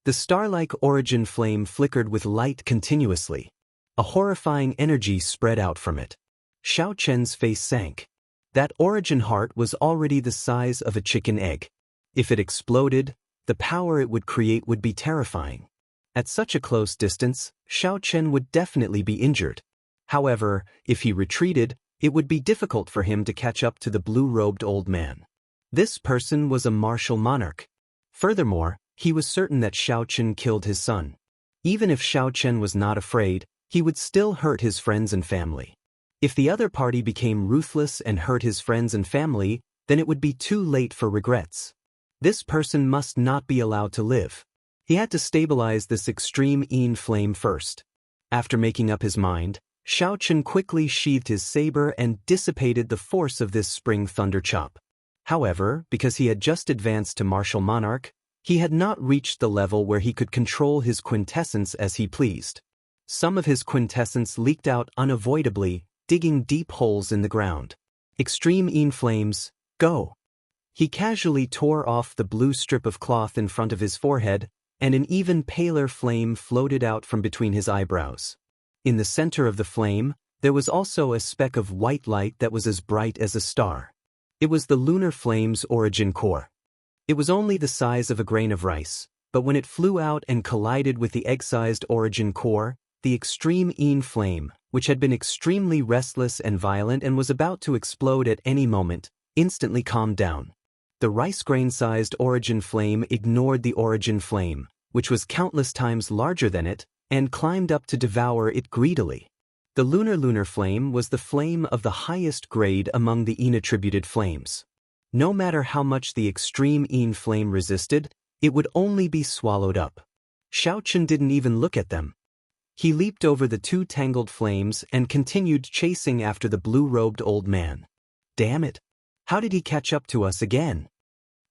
The star-like origin flame flickered with light continuously. A horrifying energy spread out from it. Xiao Chen's face sank. That origin heart was already the size of a chicken egg. If it exploded, the power it would create would be terrifying. At such a close distance, Xiao Chen would definitely be injured. However, if he retreated, it would be difficult for him to catch up to the blue-robed old man. This person was a martial monarch. Furthermore, he was certain that Xiao Chen killed his son. Even if Xiao Chen was not afraid, he would still hurt his friends and family. If the other party became ruthless and hurt his friends and family, then it would be too late for regrets. This person must not be allowed to live. He had to stabilize this extreme Een Flame first. After making up his mind, Xiao Chen quickly sheathed his saber and dissipated the force of this Spring Thunder Chop. However, because he had just advanced to Martial Monarch, he had not reached the level where he could control his quintessence as he pleased. Some of his quintessence leaked out unavoidably, digging deep holes in the ground. Extreme Een Flames, go! He casually tore off the blue strip of cloth in front of his forehead, and an even paler flame floated out from between his eyebrows. In the center of the flame, there was also a speck of white light that was as bright as a star. It was the lunar flame's origin core. It was only the size of a grain of rice, but when it flew out and collided with the egg-sized origin core, the extreme Een Flame, which had been extremely restless and violent and was about to explode at any moment, instantly calmed down. The rice grain-sized origin flame ignored the origin flame, which was countless times larger than it, and climbed up to devour it greedily. The lunar flame was the flame of the highest grade among the Een-attributed flames. No matter how much the extreme Een Flame resisted, it would only be swallowed up. Xiao Chen didn't even look at them. He leaped over the two tangled flames and continued chasing after the blue-robed old man. Damn it! How did he catch up to us again?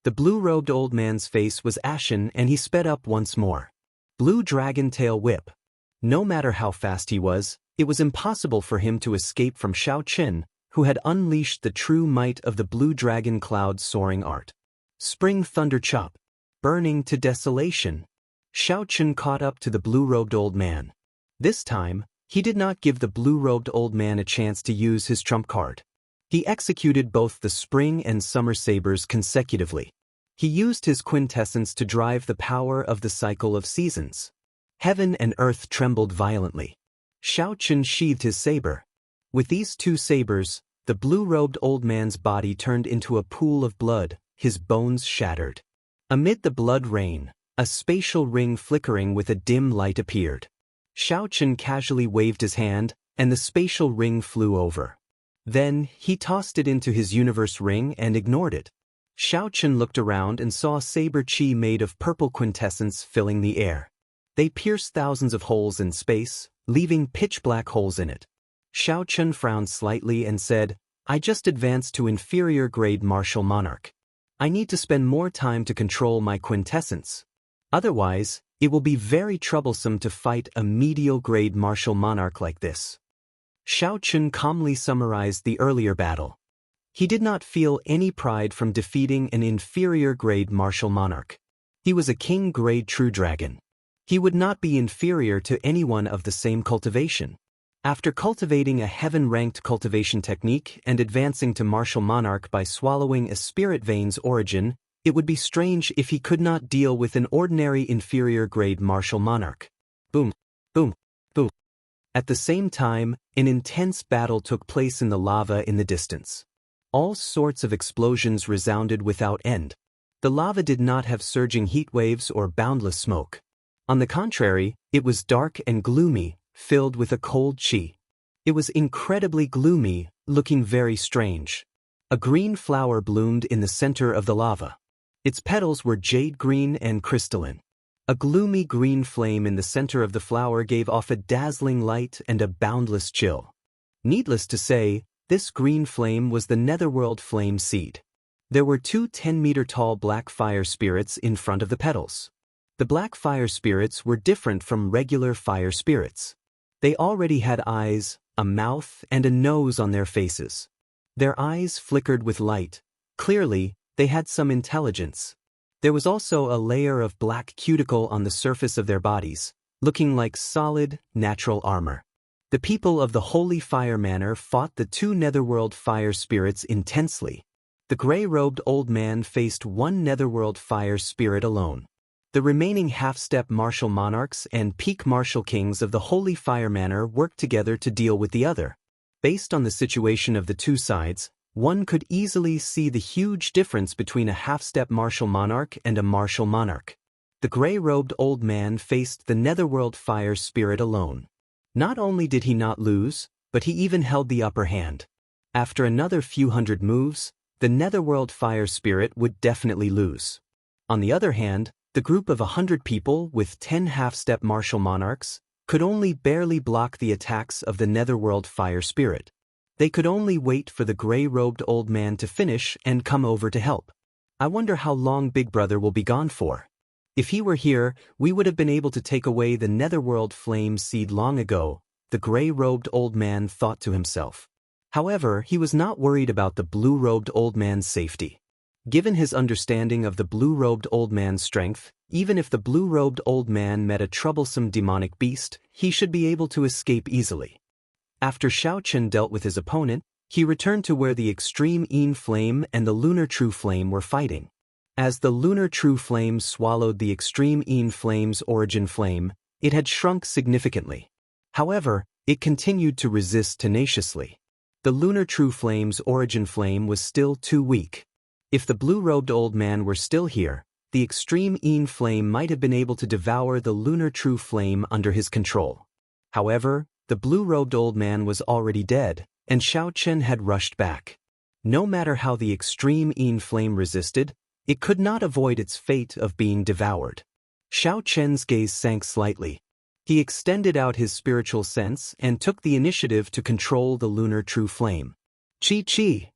The blue-robed old man's face was ashen and he sped up once more. Blue Dragon Tail Whip. No matter how fast he was, it was impossible for him to escape from Xiao Chen, who had unleashed the true might of the blue dragon cloud soaring art. Spring Thunder Chop. Burning to desolation. Xiao Chen caught up to the blue-robed old man. This time, He did not give the blue-robed old man a chance to use his trump card. He executed both the spring and summer sabers consecutively. He used his quintessence to drive the power of the cycle of seasons. Heaven and earth trembled violently. Shao Chun sheathed his saber. With these two sabers, the blue-robed old man's body turned into a pool of blood, his bones shattered. Amid the blood rain, a spatial ring flickering with a dim light appeared. Shao Chun casually waved his hand, and the spatial ring flew over. Then, he tossed it into his universe ring and ignored it. Shao Chun looked around and saw saber chi made of purple quintessence filling the air. They pierced thousands of holes in space, leaving pitch-black holes in it. Shao Chun frowned slightly and said, "I just advanced to inferior-grade martial monarch. I need to spend more time to control my quintessence. Otherwise, it will be very troublesome to fight a medial-grade martial monarch like this." Shao Chun calmly summarized the earlier battle. He did not feel any pride from defeating an inferior-grade martial monarch. He was a king-grade true dragon. He would not be inferior to anyone of the same cultivation. After cultivating a heaven-ranked cultivation technique and advancing to martial monarch by swallowing a spirit vein's origin, it would be strange if he could not deal with an ordinary inferior-grade martial monarch. Boom, boom, boom. At the same time, an intense battle took place in the lava in the distance. All sorts of explosions resounded without end. The lava did not have surging heat waves or boundless smoke. On the contrary, it was dark and gloomy, filled with a cold chi. It was incredibly gloomy, looking very strange. A green flower bloomed in the center of the lava. Its petals were jade green and crystalline. A gloomy green flame in the center of the flower gave off a dazzling light and a boundless chill. Needless to say, this green flame was the netherworld flame seed. There were two 10-meter-tall black fire spirits in front of the petals. The black fire spirits were different from regular fire spirits. They already had eyes, a mouth, and a nose on their faces. Their eyes flickered with light. Clearly, they had some intelligence. There was also a layer of black cuticle on the surface of their bodies, looking like solid, natural armor. The people of the Holy Fire Manor fought the two netherworld fire spirits intensely. The gray-robed old man faced one netherworld fire spirit alone. The remaining half-step martial monarchs and peak martial kings of the Holy Fire Manor worked together to deal with the other. Based on the situation of the two sides, one could easily see the huge difference between a half-step martial monarch and a martial monarch. The gray-robed old man faced the netherworld fire spirit alone. Not only did he not lose, but he even held the upper hand. After another few hundred moves, the netherworld fire spirit would definitely lose. On the other hand, the group of 100 people with 10 half-step martial monarchs could only barely block the attacks of the netherworld fire spirit. They could only wait for the gray-robed old man to finish and come over to help. I wonder how long Big Brother will be gone for. If he were here, we would have been able to take away the netherworld flame seed long ago, the gray-robed old man thought to himself. However, he was not worried about the blue-robed old man's safety. Given his understanding of the blue-robed old man's strength, even if the blue-robed old man met a troublesome demonic beast, he should be able to escape easily. After Shao Chun dealt with his opponent, he returned to where the extreme Yin flame and the lunar true flame were fighting. As the lunar true flame swallowed the extreme Yin flame's origin flame, it had shrunk significantly. However, it continued to resist tenaciously. The lunar true flame's origin flame was still too weak. If the blue-robed old man were still here, the extreme Yin flame might have been able to devour the lunar true flame under his control. However, the blue-robed old man was already dead, and Shao Chun had rushed back. No matter how the extreme Yin flame resisted, it could not avoid its fate of being devoured. Shao Chun's gaze sank slightly. He extended out his spiritual sense and took the initiative to control the lunar true flame. Chi.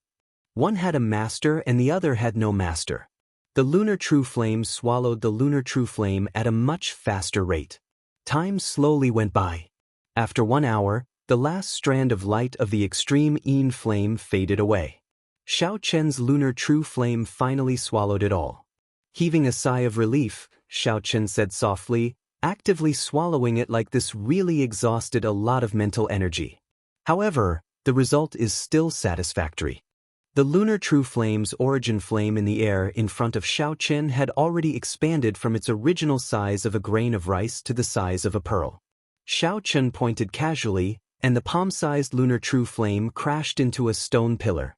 One had a master and the other had no master. The lunar true flame swallowed the lunar true flame at a much faster rate. Time slowly went by. After 1 hour, the last strand of light of the extreme Yin flame faded away. Shao Chun's lunar true flame finally swallowed it all. Heaving a sigh of relief, Shao Chun said softly, Actively swallowing it like this really exhausted a lot of mental energy. However, the result is still satisfactory. The lunar true flame's origin flame in the air in front of Xiaochen had already expanded from its original size of a grain of rice to the size of a pearl. Xiaochen pointed casually, and the palm-sized lunar true flame crashed into a stone pillar.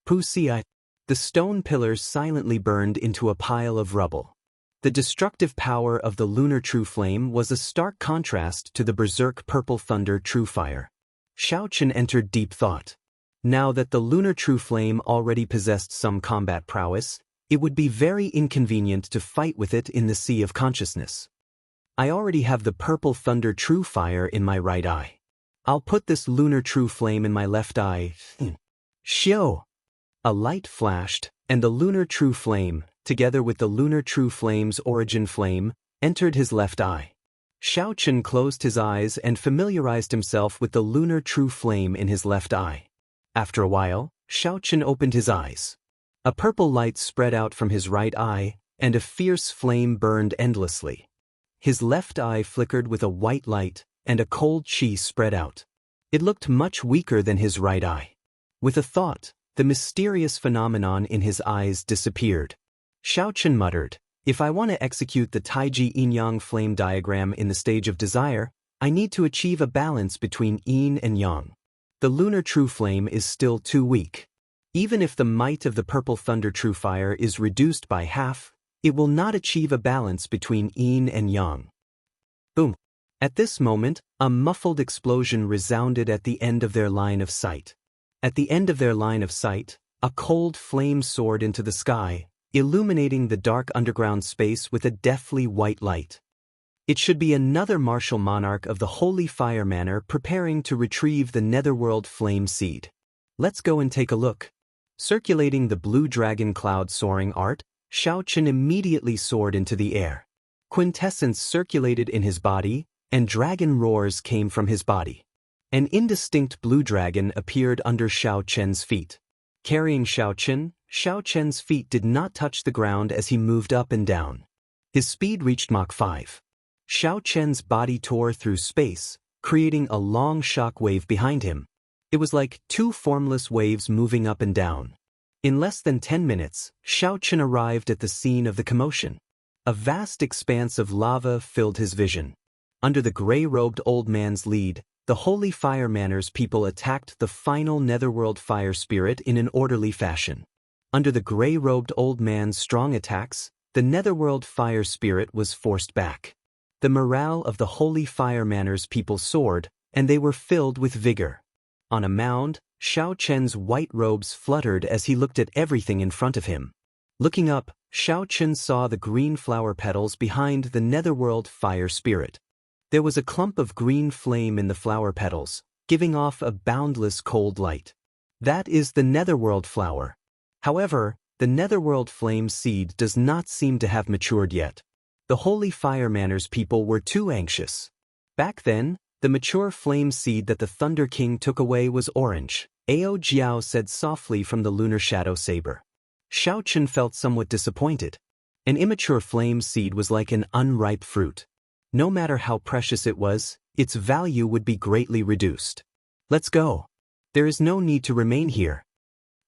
Pusia. The stone pillars silently burned into a pile of rubble. The destructive power of the lunar true flame was a stark contrast to the berserk purple thunder true fire. Xiaochen entered deep thought. Now that the lunar true flame already possessed some combat prowess, it would be very inconvenient to fight with it in the sea of consciousness. I already have the purple thunder true fire in my right eye. I'll put this lunar true flame in my left eye. Shio! A light flashed, and the lunar true flame, together with the lunar true flame's origin flame, entered his left eye. Xiaochen closed his eyes and familiarized himself with the lunar true flame in his left eye. After a while, Xiaochen opened his eyes. A purple light spread out from his right eye, and a fierce flame burned endlessly. His left eye flickered with a white light, and a cold chi spread out. It looked much weaker than his right eye. With a thought, the mysterious phenomenon in his eyes disappeared. Xiaochen muttered, "If I want to execute the Taiji yin-yang flame diagram in the stage of desire, I need to achieve a balance between yin and yang. The lunar true flame is still too weak. Even if the might of the purple thunder true fire is reduced by half, it will not achieve a balance between yin and yang." Boom! At this moment, a muffled explosion resounded at the end of their line of sight. At the end of their line of sight, a cold flame soared into the sky, illuminating the dark underground space with a deathly white light. It should be another martial monarch of the Holy Fire Manor preparing to retrieve the Netherworld Flame Seed. Let's go and take a look. Circulating the blue dragon cloud soaring art, Xiaochen immediately soared into the air. Quintessence circulated in his body, and dragon roars came from his body. An indistinct blue dragon appeared under Xiaochen's feet. Carrying Xiaochen, Xiaochen's feet did not touch the ground as he moved up and down. His speed reached Mach 5. Xiaochen's body tore through space, creating a long shock wave behind him. It was like two formless waves moving up and down. In less than 10 minutes, Xiaochen arrived at the scene of the commotion. A vast expanse of lava filled his vision. Under the gray-robed old man's lead, the Holy Fire Manor's people attacked the final Netherworld Fire Spirit in an orderly fashion. Under the gray-robed old man's strong attacks, the Netherworld Fire Spirit was forced back. The morale of the Holy Fire Manor's people soared, and they were filled with vigor. On a mound, Xiaochen's white robes fluttered as he looked at everything in front of him. Looking up, Xiaochen saw the green flower petals behind the Netherworld Fire Spirit. There was a clump of green flame in the flower petals, giving off a boundless cold light. That is the Netherworld flower. However, the Netherworld flame seed does not seem to have matured yet. The Holy Fire Manor's people were too anxious. Back then, the mature flame seed that the Thunder King took away was orange, Ao Jiao said softly from the lunar shadow saber. Xiaochen felt somewhat disappointed. An immature flame seed was like an unripe fruit. No matter how precious it was, its value would be greatly reduced. Let's go. There is no need to remain here.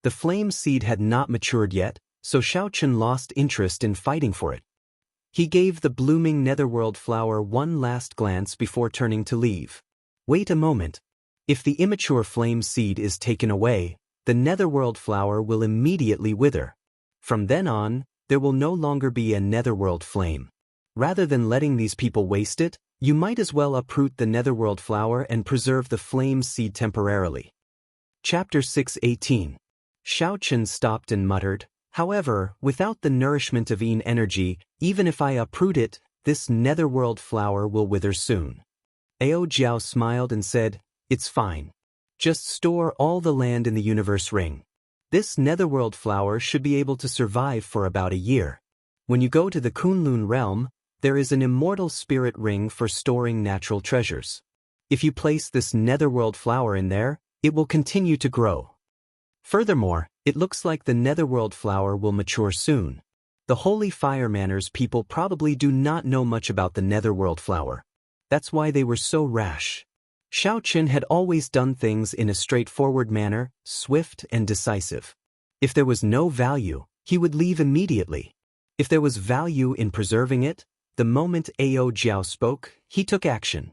The flame seed had not matured yet, so Xiaochen lost interest in fighting for it. He gave the blooming Netherworld flower one last glance before turning to leave. Wait a moment. If the immature flame seed is taken away, the Netherworld flower will immediately wither. From then on, there will no longer be a Netherworld flame. Rather than letting these people waste it, you might as well uproot the Netherworld flower and preserve the flame seed temporarily. Chapter 6:18. Xiaochen stopped and muttered, "However, without the nourishment of yin energy, even if I uproot it, this Netherworld flower will wither soon." Ao Jiao smiled and said, "It's fine. Just store all the land in the universe ring. This Netherworld flower should be able to survive for about a year. When you go to the Kunlun realm, there is an immortal spirit ring for storing natural treasures. If you place this Netherworld flower in there, it will continue to grow. Furthermore, it looks like the Netherworld flower will mature soon. The Holy Fire Manners people probably do not know much about the Netherworld flower. That's why they were so rash. Xiao Qin had always done things in a straightforward manner, swift and decisive. If there was no value, he would leave immediately. If there was value in preserving it, the moment Ao Jiao spoke, he took action.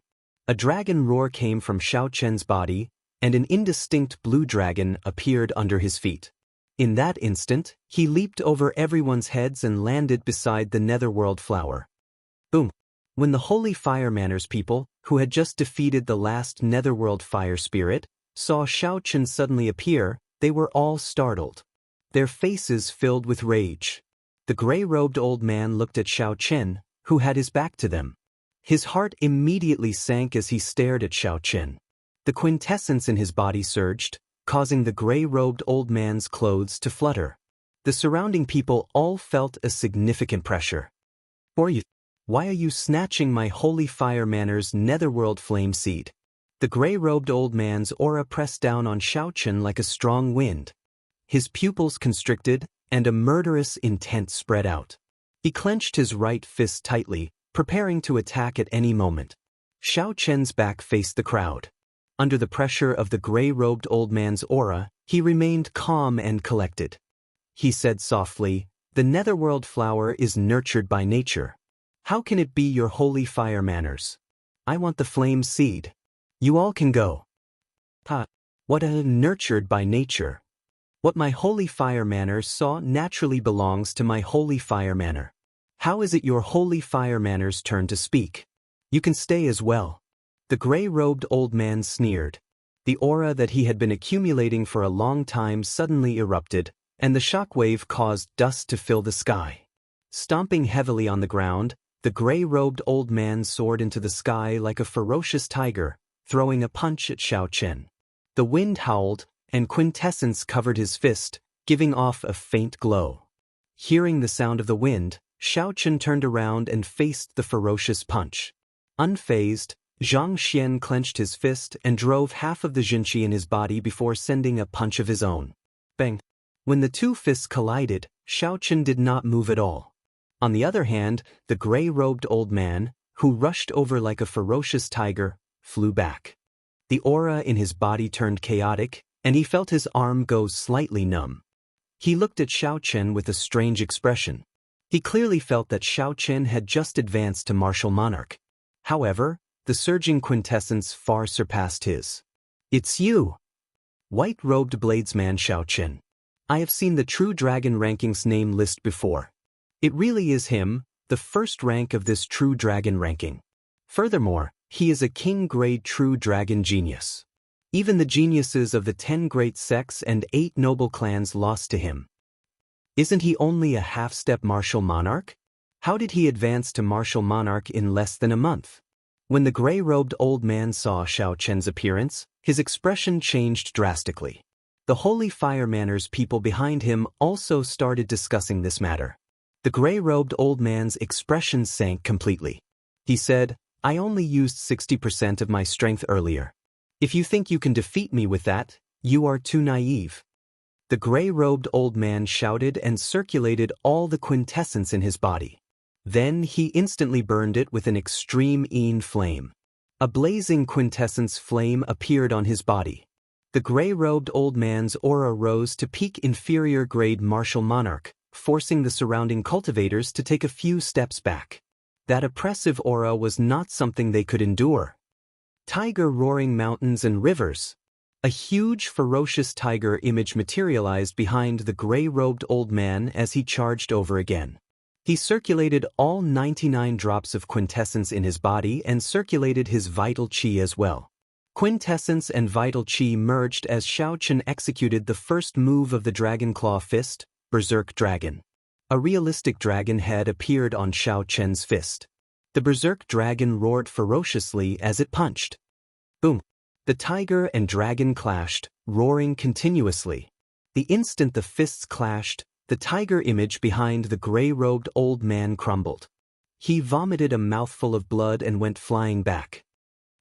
A dragon roar came from Xiao Qian's body, and an indistinct blue dragon appeared under his feet. In that instant, he leaped over everyone's heads and landed beside the Netherworld flower. Boom! When the Holy Fire Manners people, who had just defeated the last Netherworld fire spirit, saw Xiao Qin suddenly appear, they were all startled. Their faces filled with rage. The gray-robed old man looked at Xiao Qin, who had his back to them. His heart immediately sank as he stared at Xiao Qin. The quintessence in his body surged, causing the gray-robed old man's clothes to flutter. The surrounding people all felt a significant pressure. Why are you snatching my Holy Fire Manners Netherworld flame seed? The gray-robed old man's aura pressed down on Xiao Qin like a strong wind. His pupils constricted, and a murderous intent spread out. He clenched his right fist tightly, preparing to attack at any moment. Xiao Qian's back faced the crowd. Under the pressure of the gray-robed old man's aura, he remained calm and collected. He said softly, "The Netherworld flower is nurtured by nature. How can it be your Holy Fire Manners? I want the flame seed. You all can go." What a nurtured by nature. What my Holy Fire Manners saw naturally belongs to my Holy Fire Manner. How is it your Holy Fire Manners' turn to speak? You can stay as well. The gray-robed old man sneered. The aura that he had been accumulating for a long time suddenly erupted, and the shockwave caused dust to fill the sky. Stomping heavily on the ground, the gray-robed old man soared into the sky like a ferocious tiger, throwing a punch at Xiao Qin. The wind howled, and quintessence covered his fist, giving off a faint glow. Hearing the sound of the wind, Xiao Qin turned around and faced the ferocious punch. Unfazed, Zhang Xian clenched his fist and drove half of the Jinqi in his body before sending a punch of his own. Bang! When the two fists collided, Xiao Qin did not move at all. On the other hand, the gray-robed old man, who rushed over like a ferocious tiger, flew back. The aura in his body turned chaotic, and he felt his arm go slightly numb. He looked at Xiao Qin with a strange expression. He clearly felt that Xiao Qin had just advanced to martial monarch. However, the surging quintessence far surpassed his. "It's you!" White-robed bladesman Xiao Qin. I have seen the True Dragon rankings name list before. It really is him, the first rank of this True Dragon ranking. Furthermore, he is a king-grade True Dragon genius. Even the geniuses of the 10 great sects and 8 noble clans lost to him. Isn't he only a half-step martial monarch? How did he advance to martial monarch in less than a month? When the gray-robed old man saw Xiao Qian's appearance, his expression changed drastically. The Holy Fire Manners people behind him also started discussing this matter. The gray-robed old man's expression sank completely. He said, "I only used 60% of my strength earlier. If you think you can defeat me with that, you are too naive." The gray-robed old man shouted and circulated all the quintessence in his body. Then he instantly burned it with an extreme flame. A blazing quintessence flame appeared on his body. The gray-robed old man's aura rose to peak inferior-grade martial monarch, forcing the surrounding cultivators to take a few steps back. That oppressive aura was not something they could endure. Tiger roaring mountains and rivers. A huge, ferocious tiger image materialized behind the gray-robed old man as he charged over again. He circulated all 99 drops of quintessence in his body and circulated his vital qi as well. Quintessence and vital qi merged as Xiao Qin executed the first move of the Dragon Claw Fist, Berserk Dragon. A realistic dragon head appeared on Xiao Qian's fist. The Berserk Dragon roared ferociously as it punched. Boom! The tiger and dragon clashed, roaring continuously. The instant the fists clashed, the tiger image behind the gray-robed old man crumbled. He vomited a mouthful of blood and went flying back.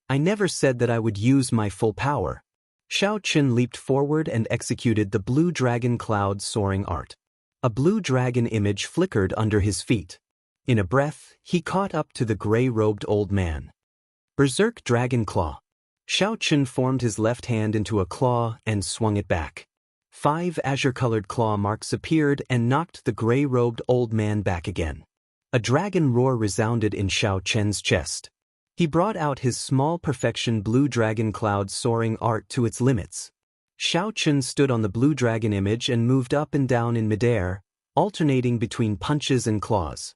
"I never said that I would use my full power." Xiao Qin leaped forward and executed the blue dragon cloud soaring art. A blue dragon image flickered under his feet. In a breath, he caught up to the gray-robed old man. Berserk Dragon Claw. Shao Chun formed his left hand into a claw and swung it back. 5 azure-colored claw marks appeared and knocked the gray-robed old man back again. A dragon roar resounded in Shao Chen's chest. He brought out his small perfection blue dragon cloud soaring art to its limits. Shao Chun stood on the blue dragon image and moved up and down in midair, alternating between punches and claws.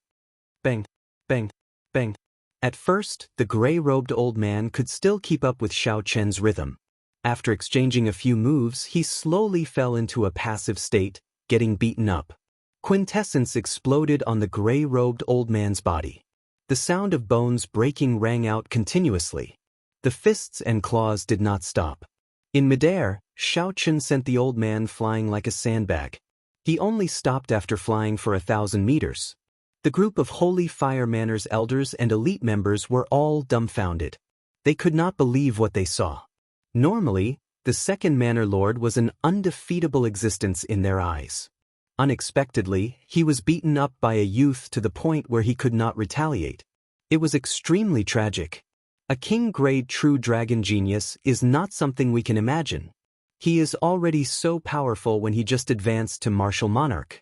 Bang, bang, bang. At first, the gray-robed old man could still keep up with Shao Chen's rhythm. After exchanging a few moves, he slowly fell into a passive state, getting beaten up. Quintessence exploded on the gray-robed old man's body. The sound of bones breaking rang out continuously. The fists and claws did not stop. In midair, Shao Chun sent the old man flying like a sandbag. He only stopped after flying for 1,000 meters. The group of Holy Fire Manor's elders and elite members were all dumbfounded. They could not believe what they saw. Normally, the second Manor Lord was an undefeatable existence in their eyes. Unexpectedly, he was beaten up by a youth to the point where he could not retaliate. It was extremely tragic. A king-grade true dragon genius is not something we can imagine. He is already so powerful when he just advanced to Martial Monarch.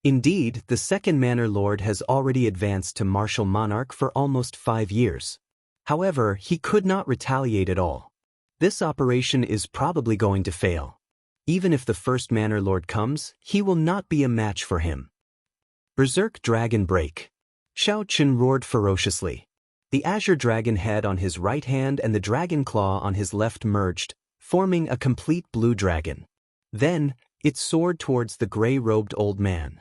Indeed, the second Manor Lord has already advanced to Martial Monarch for almost 5 years. However, he could not retaliate at all. This operation is probably going to fail. Even if the first Manor Lord comes, he will not be a match for him. Berserk Dragon Break. Shao Chun roared ferociously. The azure dragon head on his right hand and the dragon claw on his left merged, forming a complete blue dragon. Then, it soared towards the gray-robed old man.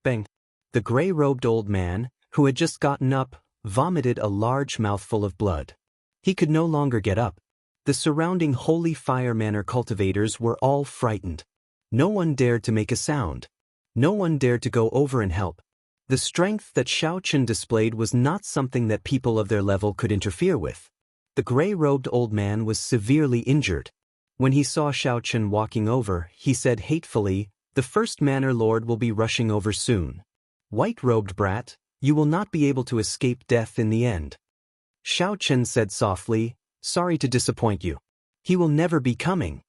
Bang! The gray-robed old man, who had just gotten up, vomited a large mouthful of blood. He could no longer get up. The surrounding Holy Fire Manor cultivators were all frightened. No one dared to make a sound. No one dared to go over and help. The strength that Shao Chun displayed was not something that people of their level could interfere with. The gray-robed old man was severely injured. When he saw Shao Chun walking over, he said hatefully, "The first Manor Lord will be rushing over soon. White-robed brat, you will not be able to escape death in the end." Shao Chun said softly, "Sorry to disappoint you. He will never be coming."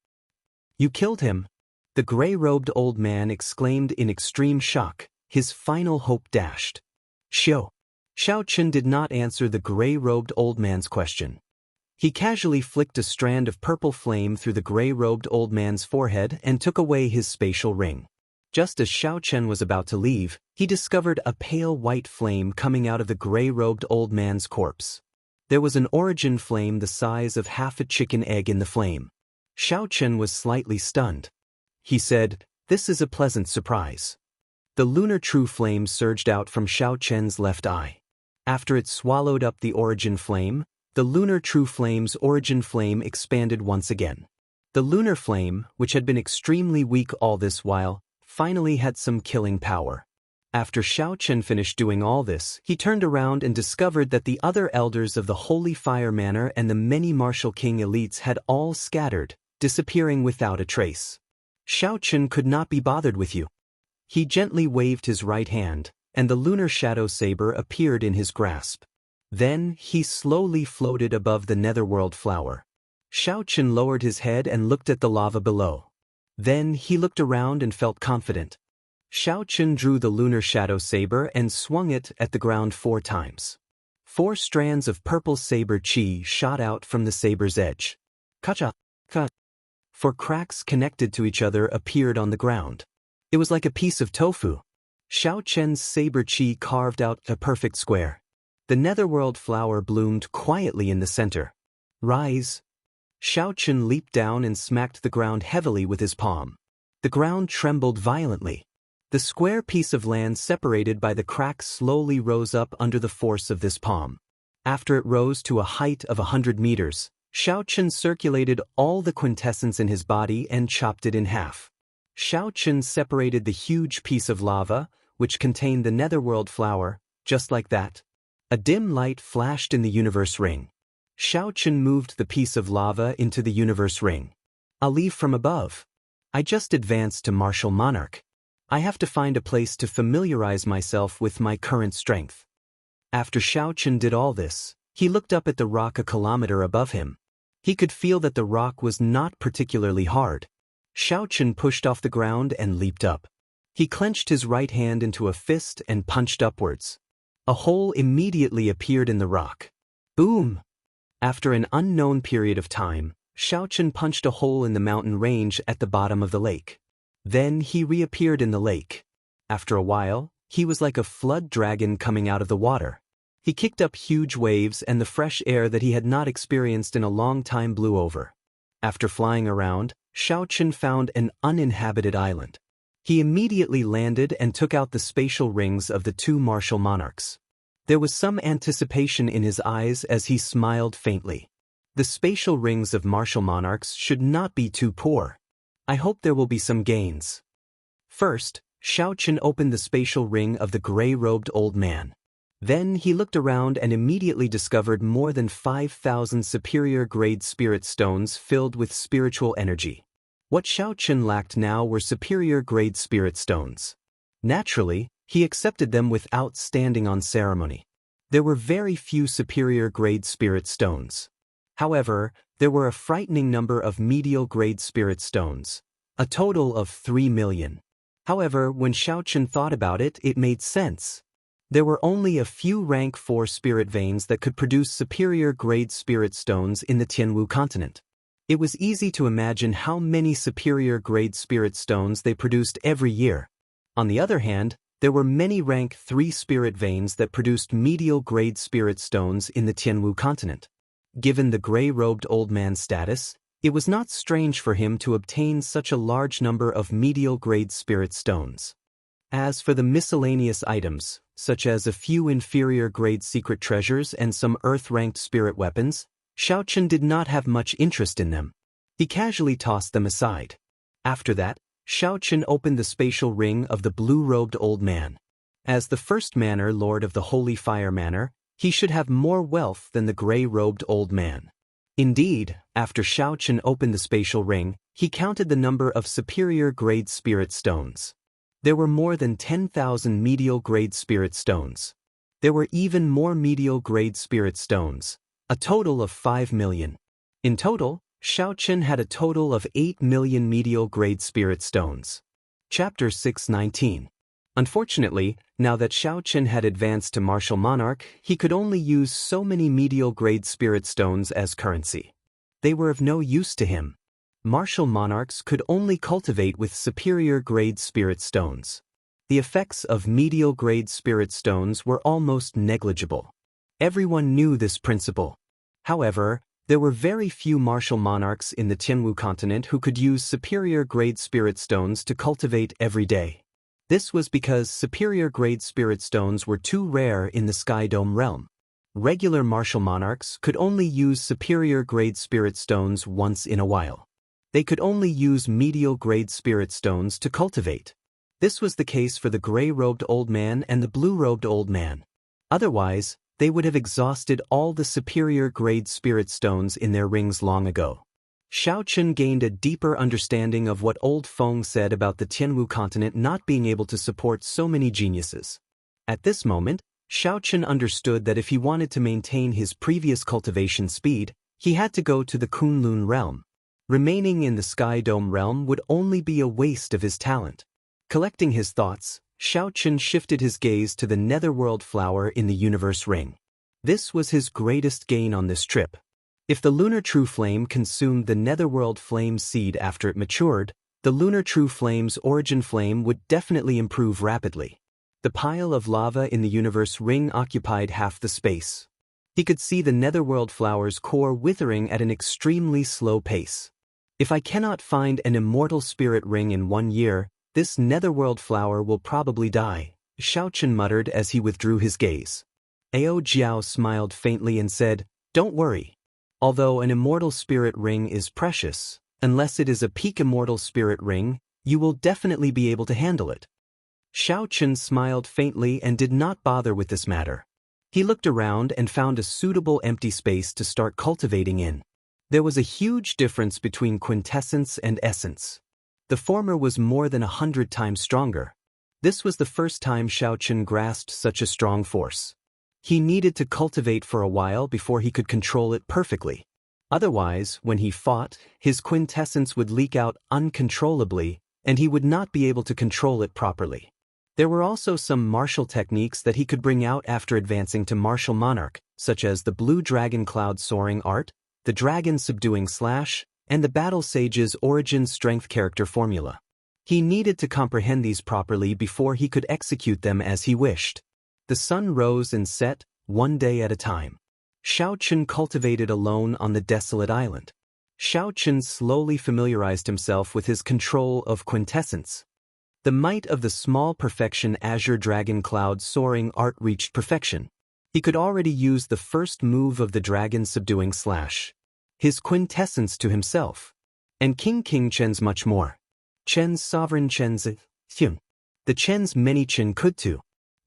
"You killed him?" The gray-robed old man exclaimed in extreme shock, his final hope dashed. Shao Chun did not answer the gray-robed old man's question. He casually flicked a strand of purple flame through the gray-robed old man's forehead and took away his spatial ring. Just as Shao Chun was about to leave, he discovered a pale white flame coming out of the gray-robed old man's corpse. There was an origin flame the size of half a chicken egg in the flame. Shao Chun was slightly stunned. He said, "This is a pleasant surprise." The lunar true flame surged out from Shao Chun's left eye. After it swallowed up the origin flame, the lunar true flame's origin flame expanded once again. The lunar flame, which had been extremely weak all this while, finally had some killing power. After Shao Chun finished doing all this, he turned around and discovered that the other elders of the Holy Fire Manor and the many Martial King elites had all scattered, disappearing without a trace. Shao Chun could not be bothered with you. He gently waved his right hand, and the lunar shadow saber appeared in his grasp. Then, he slowly floated above the netherworld flower. Shao Chun lowered his head and looked at the lava below. Then, he looked around and felt confident. Shao Chun drew the lunar shadow saber and swung it at the ground 4 times. 4 strands of purple saber chi shot out from the saber's edge. Ka-cha, ka. 4 cracks connected to each other appeared on the ground. It was like a piece of tofu. Shao Chun's saber chi carved out a perfect square. The netherworld flower bloomed quietly in the center. "Rise!" Shao Chun leaped down and smacked the ground heavily with his palm. The ground trembled violently. The square piece of land separated by the crack slowly rose up under the force of this palm. After it rose to a height of 100 meters, Shao Chun circulated all the quintessence in his body and chopped it in half. Shao Chun separated the huge piece of lava, which contained the netherworld flower, just like that. A dim light flashed in the universe ring. Shao Chun moved the piece of lava into the universe ring. "I'll leave from above. I just advanced to Martial Monarch." I have to find a place to familiarize myself with my current strength. After Xiaochen did all this, he looked up at the rock a kilometer above him. He could feel that the rock was not particularly hard. Xiaochen pushed off the ground and leaped up. He clenched his right hand into a fist and punched upwards. A hole immediately appeared in the rock. Boom! After an unknown period of time, Xiaochen punched a hole in the mountain range at the bottom of the lake. Then he reappeared in the lake. After a while, he was like a flood dragon coming out of the water. He kicked up huge waves and the fresh air that he had not experienced in a long time blew over. After flying around, Xiaochen found an uninhabited island. He immediately landed and took out the spatial rings of the two martial monarchs. There was some anticipation in his eyes as he smiled faintly. The spatial rings of martial monarchs should not be too poor. I hope there will be some gains. First, Xiaochen opened the spatial ring of the gray-robed old man. Then he looked around and immediately discovered more than 5,000 superior-grade spirit stones filled with spiritual energy. What Xiaochen lacked now were superior-grade spirit stones. Naturally, he accepted them without standing on ceremony. There were very few superior-grade spirit stones. However, there were a frightening number of medial-grade spirit stones, a total of 3 million. However, when Xiaochen thought about it, it made sense. There were only a few rank 4 spirit veins that could produce superior-grade spirit stones in the Tianwu continent. It was easy to imagine how many superior-grade spirit stones they produced every year. On the other hand, there were many rank 3 spirit veins that produced medial-grade spirit stones in the Tianwu continent. Given the gray-robed old man's status, it was not strange for him to obtain such a large number of medial-grade spirit stones. As for the miscellaneous items, such as a few inferior-grade secret treasures and some earth-ranked spirit weapons, Xiaochen did not have much interest in them. He casually tossed them aside. After that, Xiaochen opened the spatial ring of the blue-robed old man. As the first manor lord of the Holy Fire Manor, he should have more wealth than the gray-robed old man. Indeed, after Xiaochen opened the spatial ring, he counted the number of superior-grade spirit stones. There were more than 10,000 medial-grade spirit stones. There were even more medial-grade spirit stones, a total of 5 million. In total, Xiaochen had a total of 8 million medial-grade spirit stones. Chapter 619. Unfortunately, now that Xiaochen had advanced to martial monarch, he could only use so many medial-grade spirit stones as currency. They were of no use to him. Martial monarchs could only cultivate with superior-grade spirit stones. The effects of medial-grade spirit stones were almost negligible. Everyone knew this principle. However, there were very few martial monarchs in the Tianwu continent who could use superior-grade spirit stones to cultivate every day. This was because superior-grade spirit stones were too rare in the Sky Dome realm. Regular martial monarchs could only use superior-grade spirit stones once in a while. They could only use medial-grade spirit stones to cultivate. This was the case for the gray-robed old man and the blue-robed old man. Otherwise, they would have exhausted all the superior-grade spirit stones in their rings long ago. Xiaochen gained a deeper understanding of what Old Feng said about the Tianwu continent not being able to support so many geniuses. At this moment, Xiaochen understood that if he wanted to maintain his previous cultivation speed, he had to go to the Kunlun realm. Remaining in the Sky Dome realm would only be a waste of his talent. Collecting his thoughts, Xiaochen shifted his gaze to the netherworld flower in the universe ring. This was his greatest gain on this trip. If the lunar true flame consumed the netherworld flame seed after it matured, the lunar true flame's origin flame would definitely improve rapidly. The pile of lava in the universe ring occupied half the space. He could see the netherworld flower's core withering at an extremely slow pace. If I cannot find an immortal spirit ring in 1 year, this netherworld flower will probably die, Xiaochen muttered as he withdrew his gaze. Ao Jiao smiled faintly and said, "Don't worry. Although an immortal spirit ring is precious, unless it is a peak immortal spirit ring, you will definitely be able to handle it." Xiaochen smiled faintly and did not bother with this matter. He looked around and found a suitable empty space to start cultivating in. There was a huge difference between quintessence and essence. The former was more than 100 times stronger, This was the first time Xiaoqun grasped such a strong force. He needed to cultivate for a while before he could control it perfectly. Otherwise, when he fought, his quintessence would leak out uncontrollably, and he would not be able to control it properly. There were also some martial techniques that he could bring out after advancing to martial monarch, such as the blue dragon cloud soaring art, the dragon subduing slash, and the battle sage's origin strength character formula. He needed to comprehend these properly before he could execute them as he wished. The sun rose and set, one day at a time. Xiaoqun cultivated alone on the desolate island. Xiaoqun slowly familiarized himself with his control of quintessence. The might of the small perfection azure dragon cloud soaring art reached perfection. He could already use the first move of the dragon subduing slash. His quintessence to himself. And King Chen's much more. Chen's sovereign Chen's Hyun. The Chen's many Chen could to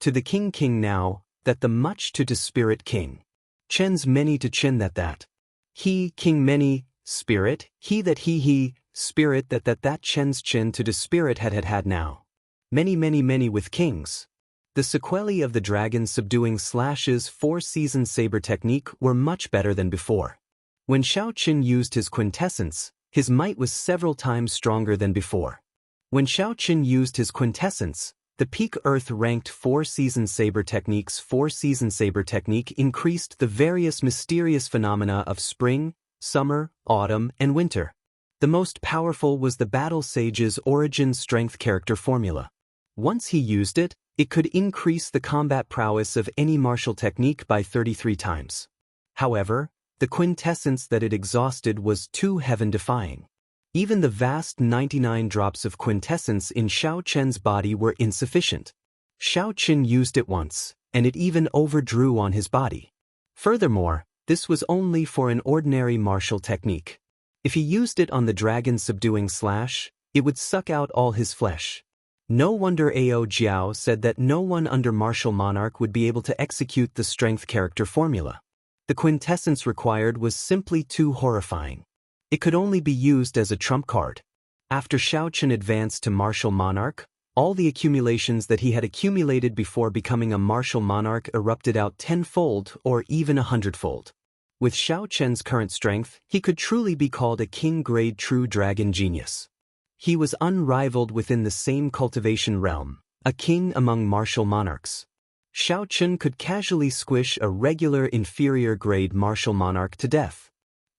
the King now, that the much to spirit King. Chen's many to Chen that. He, King many, spirit, he that he, spirit that Chen's Chen to spirit had now. Many with kings. The sequelae of the dragon subduing slash's 4-season saber technique were much better than before. When Xiaoqun used his quintessence, his might was several times stronger than before. When Xiaoqun used his quintessence, the peak Earth-ranked 4-season saber technique's 4-season saber technique increased the various mysterious phenomena of spring, summer, autumn, and winter. The most powerful was the battle sage's origin strength character formula. Once he used it, it could increase the combat prowess of any martial technique by 33 times. However, the quintessence that it exhausted was too heaven-defying. Even the vast 99 drops of quintessence in Xiaoqun's body were insufficient. Xiaoqun used it once, and it even overdrew on his body. Furthermore, this was only for an ordinary martial technique. If he used it on the dragon subduing slash, it would suck out all his flesh. No wonder Ao Jiao said that no one under martial monarch would be able to execute the strength character formula. The quintessence required was simply too horrifying. It could only be used as a trump card. After Xiaoqun advanced to martial monarch, all the accumulations that he had accumulated before becoming a martial monarch erupted out 10-fold or even 100-fold. With Xiaoqun's current strength, he could truly be called a king-grade true dragon genius. He was unrivaled within the same cultivation realm, a king among martial monarchs. Xiaoqun could casually squish a regular inferior-grade martial monarch to death.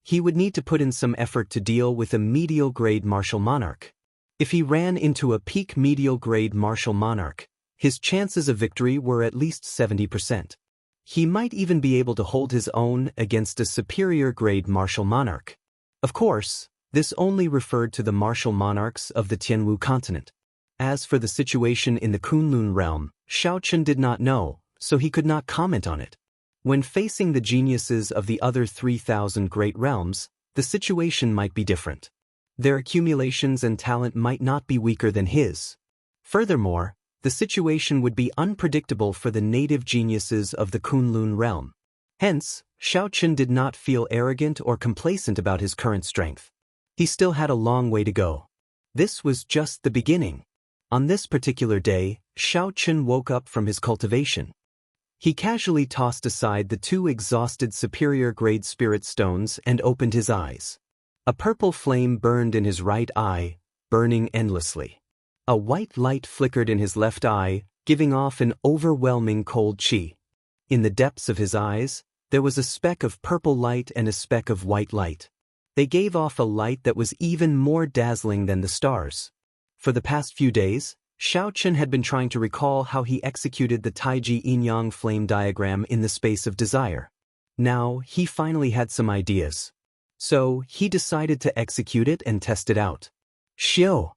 He would need to put in some effort to deal with a medial-grade martial monarch. If he ran into a peak medial-grade martial monarch, his chances of victory were at least 70%. He might even be able to hold his own against a superior-grade martial monarch. Of course, this only referred to the martial monarchs of the Tianwu continent. As for the situation in the Kunlun realm, Xiaoqun did not know, so he could not comment on it. When facing the geniuses of the other 3,000 great realms, the situation might be different. Their accumulations and talent might not be weaker than his. Furthermore, the situation would be unpredictable for the native geniuses of the Kunlun realm. Hence, Xiaoqun did not feel arrogant or complacent about his current strength. He still had a long way to go. This was just the beginning. On this particular day, Xiaoqun woke up from his cultivation. He casually tossed aside the 2 exhausted superior-grade spirit stones and opened his eyes. A purple flame burned in his right eye, burning endlessly. A white light flickered in his left eye, giving off an overwhelming cold qi. In the depths of his eyes, there was a speck of purple light and a speck of white light. They gave off a light that was even more dazzling than the stars. For the past few days, Xiaoqun had been trying to recall how he executed the Taiji Yin-Yang flame diagram in the space of desire. Now, he finally had some ideas. So, he decided to execute it and test it out. Xiao!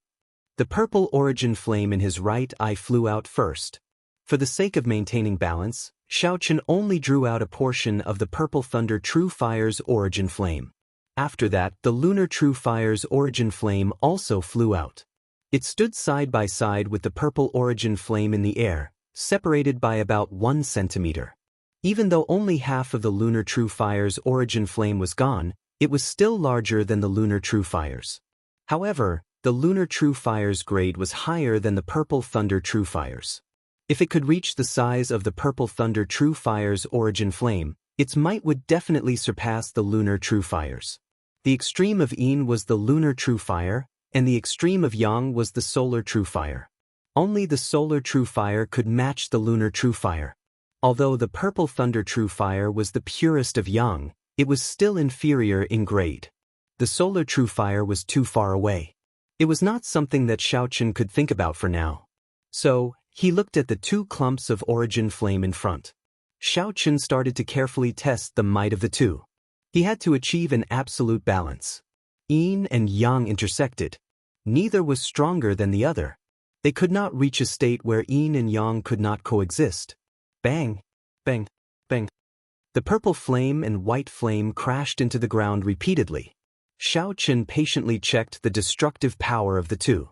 The purple origin flame in his right eye flew out first. For the sake of maintaining balance, Xiaoqun only drew out a portion of the purple thunder true fire's origin flame. After that, the lunar true fire's origin flame also flew out. It stood side by side with the purple origin flame in the air, separated by about 1 centimeter. Even though only half of the lunar true fire's origin flame was gone, it was still larger than the lunar true fire's. However, the lunar true fire's grade was higher than the purple thunder true fire's. If it could reach the size of the purple thunder true fire's origin flame, its might would definitely surpass the lunar true fire's. The extreme of yin was the lunar true fire, and the extreme of yang was the solar true fire. Only the solar true fire could match the lunar true fire. Although the purple thunder true fire was the purest of yang, it was still inferior in grade. The solar true fire was too far away. It was not something that Xiaochen could think about for now. So, he looked at the two clumps of origin flame in front. Xiaochen started to carefully test the might of the two. He had to achieve an absolute balance. Yin and yang intersected. Neither was stronger than the other. They could not reach a state where yin and yang could not coexist. Bang, bang, bang. The purple flame and white flame crashed into the ground repeatedly. Xiaochen patiently checked the destructive power of the two.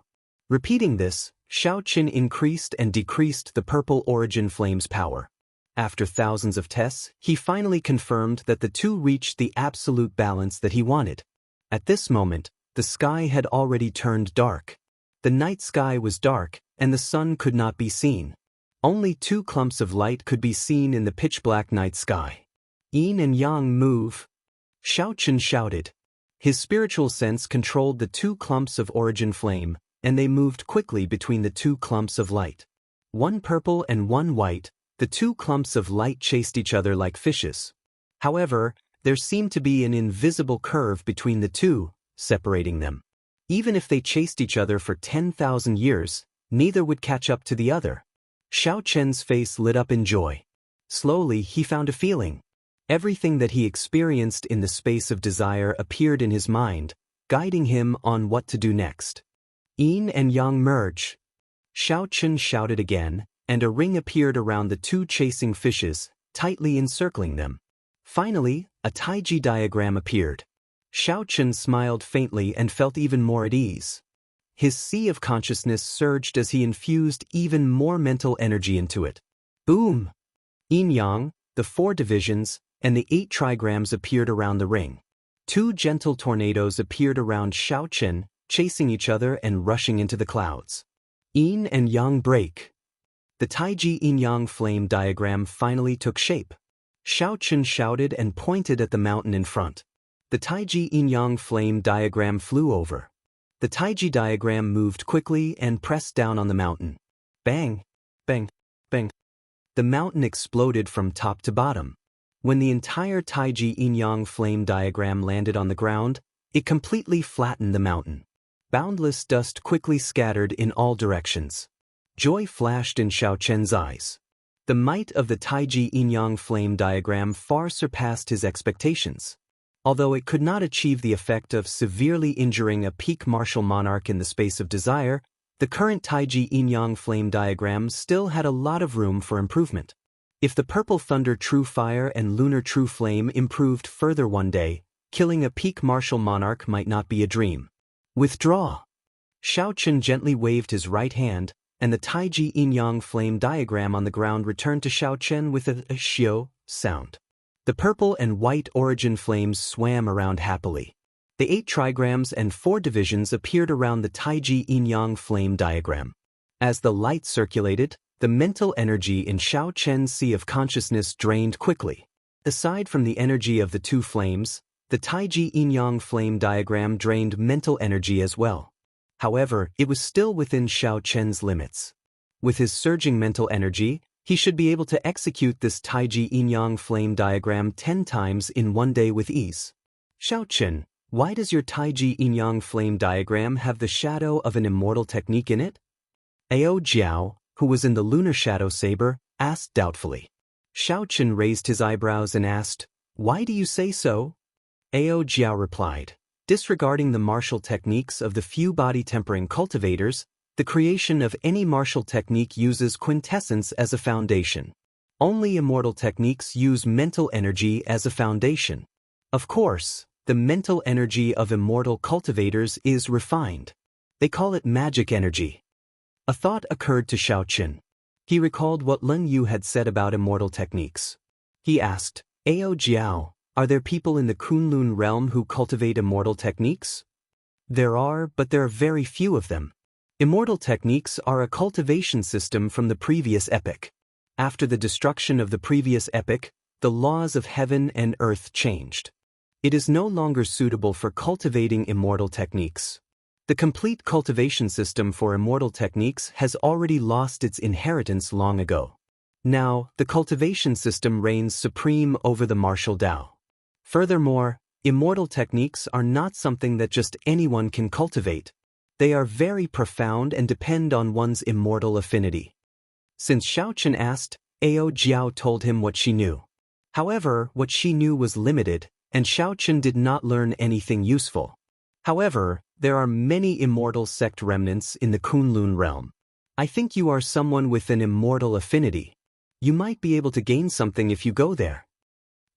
Repeating this, Xiaochen increased and decreased the purple origin flame's power. After thousands of tests, he finally confirmed that the two reached the absolute balance that he wanted. At this moment, the sky had already turned dark. The night sky was dark, and the sun could not be seen. Only two clumps of light could be seen in the pitch-black night sky. Yin and yang move. Xiaochen shouted. His spiritual sense controlled the two clumps of origin flame, and they moved quickly between the two clumps of light. One purple and one white, the two clumps of light chased each other like fishes. However, there seemed to be an invisible curve between the two, separating them. Even if they chased each other for 10,000 years, neither would catch up to the other. Xiaochen's face lit up in joy. Slowly, he found a feeling. Everything that he experienced in the space of desire appeared in his mind, guiding him on what to do next. Yin and yang merge. Xiaochen shouted again, and a ring appeared around the two chasing fishes, tightly encircling them. Finally, a Taiji diagram appeared. Xiaochen smiled faintly and felt even more at ease. His sea of consciousness surged as he infused even more mental energy into it. Boom! Yin-yang, the 4 divisions, and the 8 trigrams appeared around the ring. 2 gentle tornadoes appeared around Xiaochen, chasing each other and rushing into the clouds. Yin and yang break. The Taiji yin-yang flame diagram finally took shape. Xiaochen shouted and pointed at the mountain in front. The Taiji yin-yang flame diagram flew over. The Taiji diagram moved quickly and pressed down on the mountain. Bang, bang, bang. The mountain exploded from top to bottom. When the entire Taiji yin-yang flame diagram landed on the ground, it completely flattened the mountain. Boundless dust quickly scattered in all directions. Joy flashed in Xiaochen's eyes. The might of the Taiji yin-yang flame diagram far surpassed his expectations. Although it could not achieve the effect of severely injuring a peak martial monarch in the space of desire, the current Taiji yin-yang flame diagram still had a lot of room for improvement. If the purple thunder true fire and lunar true flame improved further one day, killing a peak martial monarch might not be a dream. Withdraw. Xiaochen gently waved his right hand, and the Taiji yin-yang flame diagram on the ground returned to Xiaochen with a xiao sound. The purple and white origin flames swam around happily. The 8 trigrams and 4 divisions appeared around the Taiji yin-yang flame diagram. As the light circulated, the mental energy in Xiaochen's sea of consciousness drained quickly. Aside from the energy of the 2 flames, the Taiji yin-yang flame diagram drained mental energy as well. However, it was still within Xiaochen's limits. With his surging mental energy, he should be able to execute this Taiji yin-yang flame diagram 10 times in one day with ease. Xiaochen, why does your Taiji yin-yang flame diagram have the shadow of an immortal technique in it? Ao Jiao, who was in the lunar shadow saber, asked doubtfully. Xiaochen raised his eyebrows and asked, "Why do you say so?" Ao Jiao replied, "Disregarding the martial techniques of the few body-tempering cultivators, the creation of any martial technique uses quintessence as a foundation. Only immortal techniques use mental energy as a foundation. Of course, the mental energy of immortal cultivators is refined. They call it magic energy." A thought occurred to Xiaochen. He recalled what Lin Yu had said about immortal techniques. He asked, "Ao Jiao, are there people in the Kunlun realm who cultivate immortal techniques?" but there are very few of them. Immortal techniques are a cultivation system from the previous epoch. After the destruction of the previous epoch, the laws of heaven and earth changed. It is no longer suitable for cultivating immortal techniques. The complete cultivation system for immortal techniques has already lost its inheritance long ago. Now, the cultivation system reigns supreme over the martial Tao. Furthermore, immortal techniques are not something that just anyone can cultivate. They are very profound and depend on one's immortal affinity. Since Xiaochen asked, Ao Jiao told him what she knew. However, what she knew was limited, and Xiaochen did not learn anything useful. However, there are many immortal sect remnants in the Kunlun realm. I think you are someone with an immortal affinity. You might be able to gain something if you go there.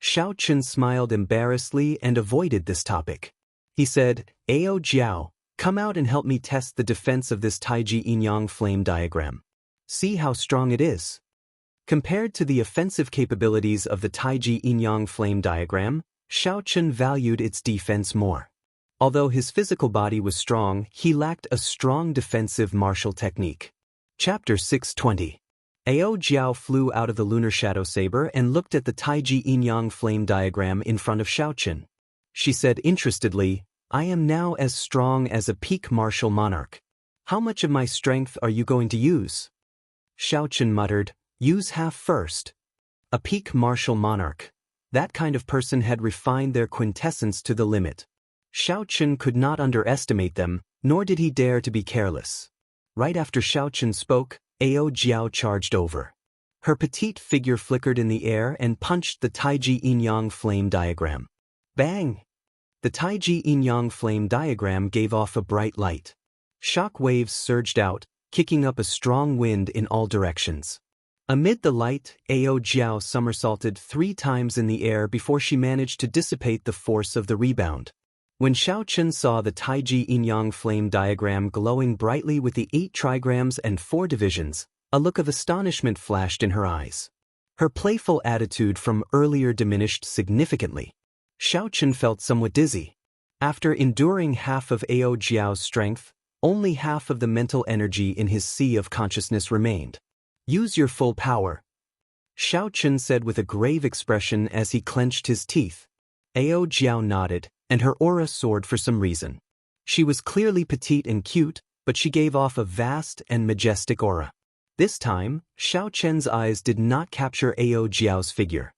Xiaochen smiled embarrassedly and avoided this topic. He said, Ao Jiao, come out and help me test the defense of this Taiji Yin-Yang flame diagram. See how strong it is. Compared to the offensive capabilities of the Taiji Yin-Yang flame diagram, Xiaochen valued its defense more. Although his physical body was strong, he lacked a strong defensive martial technique. Chapter 620. Ao Jiao flew out of the lunar shadow saber and looked at the Taiji Yin-Yang flame diagram in front of Xiaochen. She said interestedly, I am now as strong as a peak martial monarch. How much of my strength are you going to use? Xiaochen muttered, use half first. A peak martial monarch. That kind of person had refined their quintessence to the limit. Xiaochen could not underestimate them, nor did he dare to be careless. Right after Xiaochen spoke, Ao Jiao charged over. Her petite figure flickered in the air and punched the Taiji Yin-Yang flame diagram. Bang! The Taiji Yin-Yang flame diagram gave off a bright light. Shock waves surged out, kicking up a strong wind in all directions. Amid the light, Ao Jiao somersaulted 3 times in the air before she managed to dissipate the force of the rebound. When Xiaochen saw the Taiji Yin-Yang flame diagram glowing brightly with the 8 trigrams and 4 divisions, a look of astonishment flashed in her eyes. Her playful attitude from earlier diminished significantly. Xiaochen felt somewhat dizzy. After enduring half of Ao Jiao's strength, only half of the mental energy in his sea of consciousness remained. Use your full power, Xiaochen said with a grave expression as he clenched his teeth. Ao Jiao nodded, and her aura soared for some reason. She was clearly petite and cute, but she gave off a vast and majestic aura. This time, Xiaochen's eyes did not capture Ao Jiao's figure.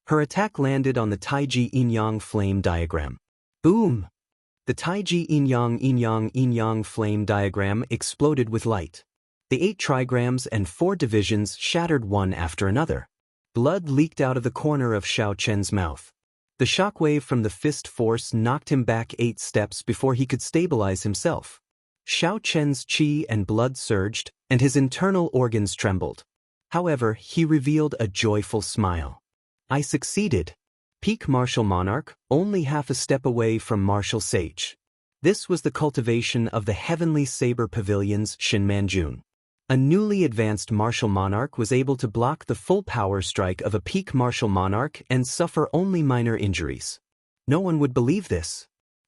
Her attack landed on the Taiji Yin-Yang flame diagram. Boom! The Taiji Yin-Yang flame diagram exploded with light. The 8 trigrams and 4 divisions shattered one after another. Blood leaked out of the corner of Xiaochen's mouth. The shockwave from the fist force knocked him back 8 steps before he could stabilize himself. Xiaochen's qi and blood surged, and his internal organs trembled. However, he revealed a joyful smile. I succeeded. Peak martial monarch, only half a step away from martial sage. This was the cultivation of the heavenly saber pavilion's Shinmanjun. A newly advanced martial monarch was able to block the full power strike of a peak martial monarch and suffer only minor injuries. No one would believe this.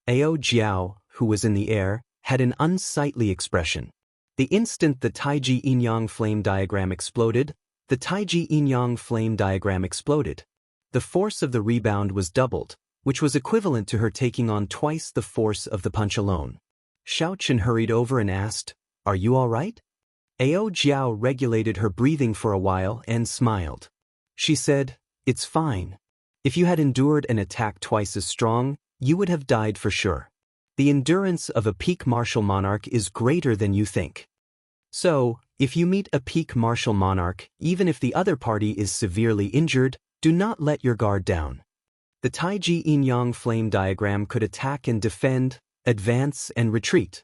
Ao Jiao, who was in the air, had an unsightly expression. The instant the Taiji Yin-Yang flame diagram exploded, the Taiji Yin-Yang flame diagram exploded. The force of the rebound was doubled, which was equivalent to her taking on twice the force of the punch alone. Xiaochen hurried over and asked, "Are you all right?" Ao Jiao regulated her breathing for a while and smiled. She said, "It's fine. If you had endured an attack twice as strong, you would have died for sure. The endurance of a peak martial monarch is greater than you think. So, if you meet a peak martial monarch, even if the other party is severely injured, do not let your guard down." The Taiji Yin-Yang flame diagram could attack and defend, advance and retreat.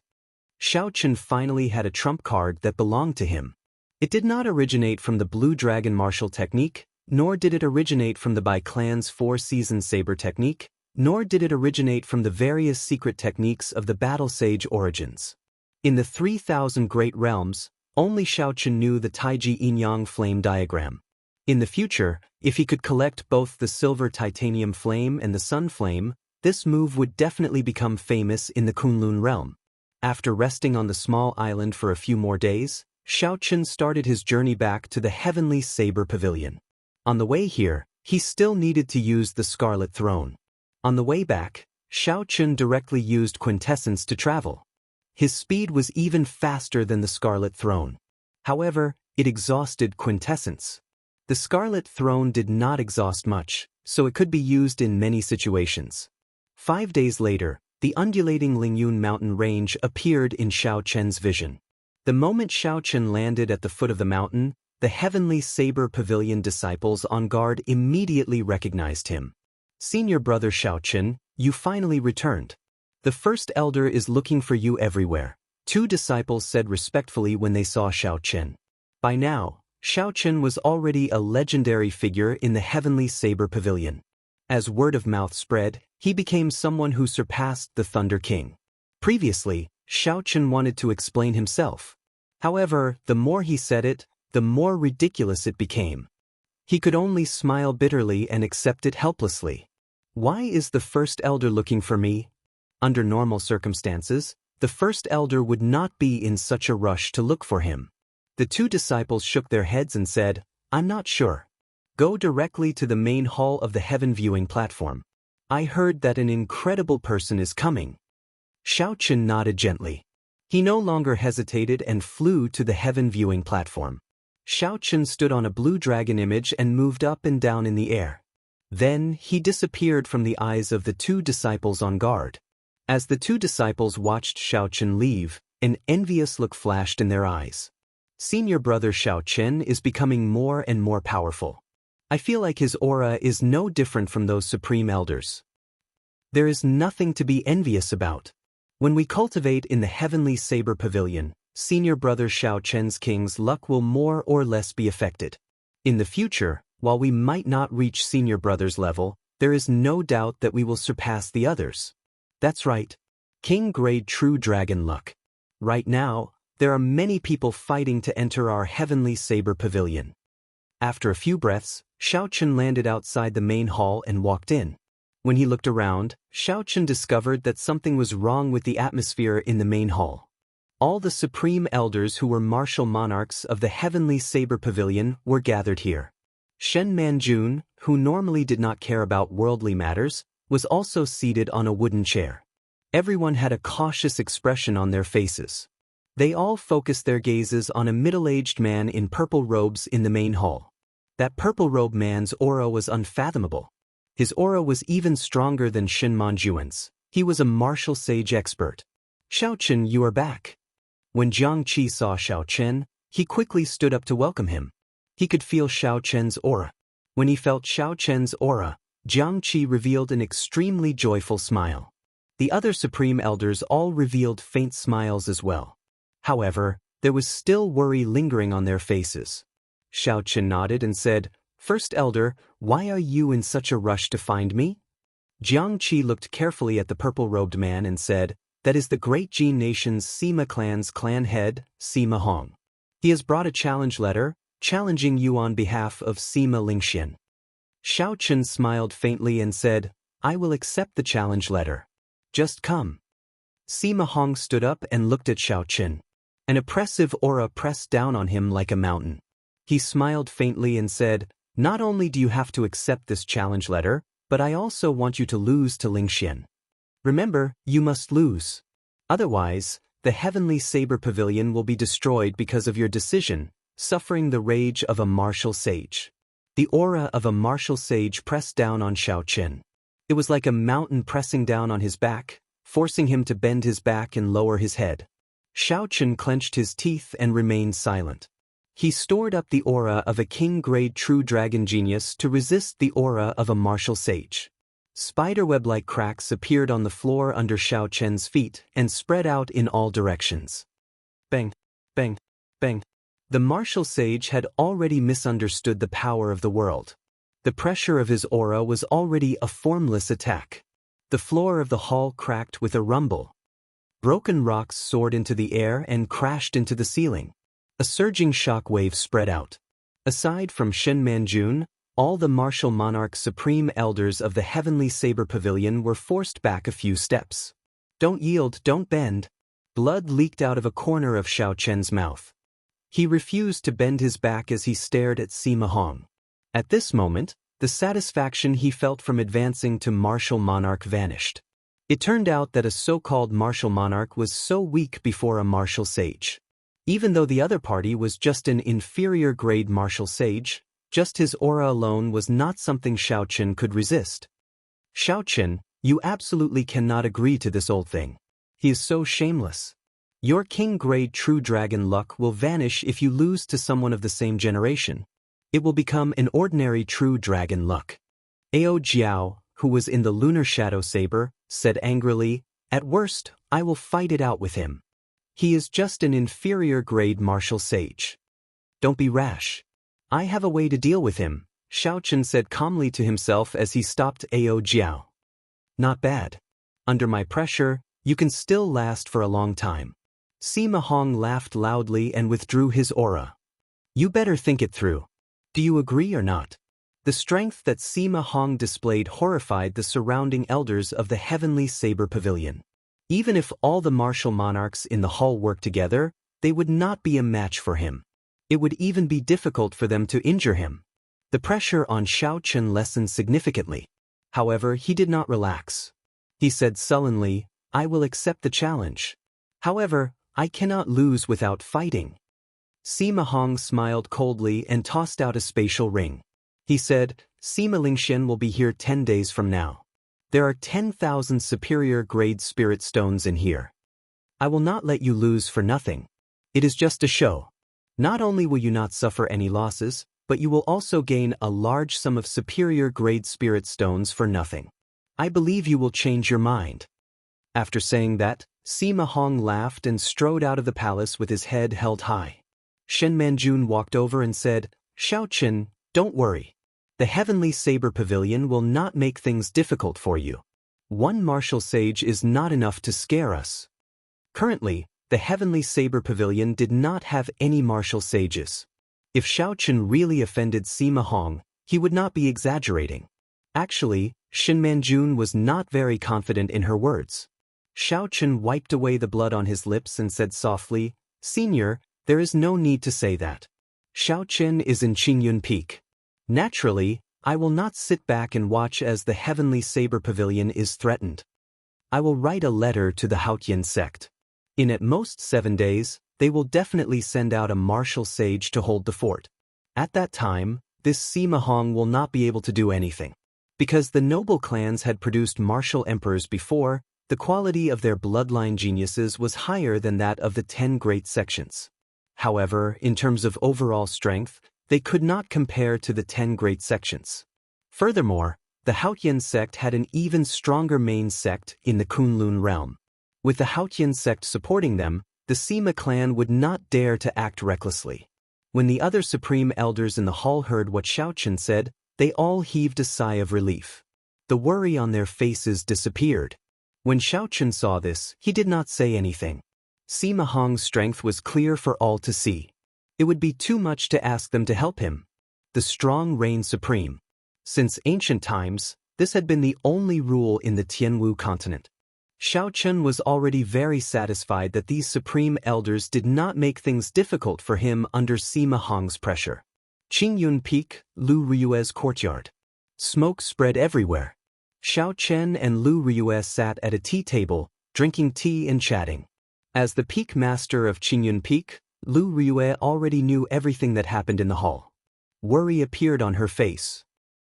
Xiaochen finally had a trump card that belonged to him. It did not originate from the Blue Dragon martial technique, nor did it originate from the Bai Clan's 4-season saber technique, nor did it originate from the various secret techniques of the Battle Sage origins. In the 3,000 Great Realms, only Xiaochen knew the Taiji Yin-Yang flame diagram. In the future, if he could collect both the Silver Titanium Flame and the Sun Flame, this move would definitely become famous in the Kunlun realm. After resting on the small island for a few more days, Xiaoqun started his journey back to the Heavenly Saber Pavilion. On the way here, he still needed to use the Scarlet Throne. On the way back, Xiaoqun directly used Quintessence to travel. His speed was even faster than the Scarlet Throne. However, it exhausted Quintessence. The Scarlet Throne did not exhaust much, so it could be used in many situations. 5 days later, the undulating Lingyun mountain range appeared in Xiaoqun's vision. The moment Xiaoqun landed at the foot of the mountain, the Heavenly Saber Pavilion disciples on guard immediately recognized him. "Senior brother Xiaoqun, you finally returned. The first elder is looking for you everywhere," 2 disciples said respectfully when they saw Xiaoqun. By now, Xiaoqun was already a legendary figure in the Heavenly Saber Pavilion. As word of mouth spread, he became someone who surpassed the Thunder King. Previously, Xiaoqun wanted to explain himself. However, the more he said it, the more ridiculous it became. He could only smile bitterly and accept it helplessly. "Why is the first elder looking for me?" Under normal circumstances, the first elder would not be in such a rush to look for him. The 2 disciples shook their heads and said, "I'm not sure. Go directly to the main hall of the heaven viewing platform. I heard that an incredible person is coming." Xiaoqun nodded gently. He no longer hesitated and flew to the heaven viewing platform. Xiaoqun stood on a blue dragon image and moved up and down in the air. Then, he disappeared from the eyes of the 2 disciples on guard. As the 2 disciples watched Xiaoqun leave, an envious look flashed in their eyes. "Senior brother Xiaoqun is becoming more and more powerful. I feel like his aura is no different from those supreme elders. There is nothing to be envious about. When we cultivate in the Heavenly Saber Pavilion, senior brother Xiaoqun's king's luck will more or less be affected. In the future, while we might not reach senior brother's level, there is no doubt that we will surpass the others. That's right. King grade true dragon luck. Right now, there are many people fighting to enter our Heavenly Saber Pavilion." After a few breaths, Xiaoqun landed outside the main hall and walked in. When he looked around, Xiaoqun discovered that something was wrong with the atmosphere in the main hall. All the supreme elders who were martial monarchs of the Heavenly Saber Pavilion were gathered here. Shen Manjun, who normally did not care about worldly matters, was also seated on a wooden chair. Everyone had a cautious expression on their faces. They all focused their gazes on a middle-aged man in purple robes in the main hall. That purple-robed man's aura was unfathomable. His aura was even stronger than Shen Manjuan's. He was a martial sage expert. "Xiaoqun, you are back." When Jiang Qi saw Xiaoqun, he quickly stood up to welcome him. He could feel Xiaoqun's aura. When he felt Xiaoqun's aura, Jiang Qi revealed an extremely joyful smile. The other supreme elders all revealed faint smiles as well. However, there was still worry lingering on their faces. Xiaoqun nodded and said, "First elder, why are you in such a rush to find me?" Jiang Qi looked carefully at the purple-robed man and said, "That is the great Jin nation's Sima clan's clan head, Sima Hong. He has brought a challenge letter, challenging you on behalf of Sima Lingxian." Xiaoqun smiled faintly and said, "I will accept the challenge letter. Just come." Sima Hong stood up and looked at Xiaoqun. An oppressive aura pressed down on him like a mountain. He smiled faintly and said, "Not only do you have to accept this challenge letter, but I also want you to lose to Lingxian. Remember, you must lose. Otherwise, the Heavenly Saber Pavilion will be destroyed because of your decision, suffering the rage of a martial sage." The aura of a martial sage pressed down on Xiaoqun. It was like a mountain pressing down on his back, forcing him to bend his back and lower his head. Xiaoqun clenched his teeth and remained silent. He stored up the aura of a king-grade true dragon genius to resist the aura of a martial sage. Spiderweb-like cracks appeared on the floor under Xiaoqun's feet and spread out in all directions. Bang, bang, bang. The martial sage had already misunderstood the power of the world. The pressure of his aura was already a formless attack. The floor of the hall cracked with a rumble. Broken rocks soared into the air and crashed into the ceiling. A surging shock wave spread out. Aside from Shen Manjun, all the martial monarch supreme elders of the Heavenly Saber Pavilion were forced back a few steps. "Don't yield, don't bend." Blood leaked out of a corner of Xiao Chen's mouth. He refused to bend his back as he stared at Sima Hong. At this moment, the satisfaction he felt from advancing to martial monarch vanished. It turned out that a so-called martial monarch was so weak before a martial sage. Even though the other party was just an inferior grade martial sage, just his aura alone was not something Xiao Chen could resist. Xiao Chen, you absolutely cannot agree to this old thing. He is so shameless. Your king-grade true dragon luck will vanish if you lose to someone of the same generation. It will become an ordinary true dragon luck. Ao Jiao, who was in the lunar shadow saber, said angrily, at worst, I will fight it out with him. He is just an inferior grade martial sage. Don't be rash. I have a way to deal with him, Xiao Chen said calmly to himself as he stopped Ao Jiao. Not bad. Under my pressure, you can still last for a long time. Sima Hong laughed loudly and withdrew his aura. You better think it through. Do you agree or not? The strength that Sima Hong displayed horrified the surrounding elders of the Heavenly Saber Pavilion. Even if all the martial monarchs in the hall worked together, they would not be a match for him. It would even be difficult for them to injure him. The pressure on Xiao Chen lessened significantly. However, he did not relax. He said sullenly, I will accept the challenge. However, I cannot lose without fighting. Sima Hong smiled coldly and tossed out a spatial ring. He said, Sima Lingxian will be here 10 days from now. There are 10,000 superior grade spirit stones in here. I will not let you lose for nothing. It is just a show. Not only will you not suffer any losses, but you will also gain a large sum of superior grade spirit stones for nothing. I believe you will change your mind. After saying that, Sima Hong laughed and strode out of the palace with his head held high. Shen Manjun walked over and said, Xiao Chen, don't worry. The Heavenly Saber Pavilion will not make things difficult for you. One martial sage is not enough to scare us. Currently, the Heavenly Saber Pavilion did not have any martial sages. If Xiao Chen really offended Sima Hong, he would not be exaggerating. Actually, Shen Manjun was not very confident in her words. Xiao Chen wiped away the blood on his lips and said softly, Senior, there is no need to say that. Xiao Chen is in Qingyun Peak. Naturally, I will not sit back and watch as the Heavenly Saber Pavilion is threatened. I will write a letter to the Haotian sect. In at most 7 days, they will definitely send out a martial sage to hold the fort. At that time, this Sima Hong will not be able to do anything. Because the noble clans had produced martial emperors before, the quality of their bloodline geniuses was higher than that of the 10 great sections. However, in terms of overall strength, they could not compare to the 10 great sections. Furthermore, the Haotian sect had an even stronger main sect in the Kunlun realm. With the Haotian sect supporting them, the Sima clan would not dare to act recklessly. When the other supreme elders in the hall heard what Xiao Chen said, they all heaved a sigh of relief. The worry on their faces disappeared. When Xiao Chen saw this, he did not say anything. Sima Hong's strength was clear for all to see. It would be too much to ask them to help him. The strong reign supreme. Since ancient times, this had been the only rule in the Tianwu continent. Xiao Chen was already very satisfied that these supreme elders did not make things difficult for him under Sima Hong's pressure. Qingyun Peak, Lu Riyue's courtyard. Smoke spread everywhere. Xiao Chen and Lu Riyue sat at a tea table, drinking tea and chatting. As the peak master of Qingyun Peak, Lu Riyue already knew everything that happened in the hall. Worry appeared on her face.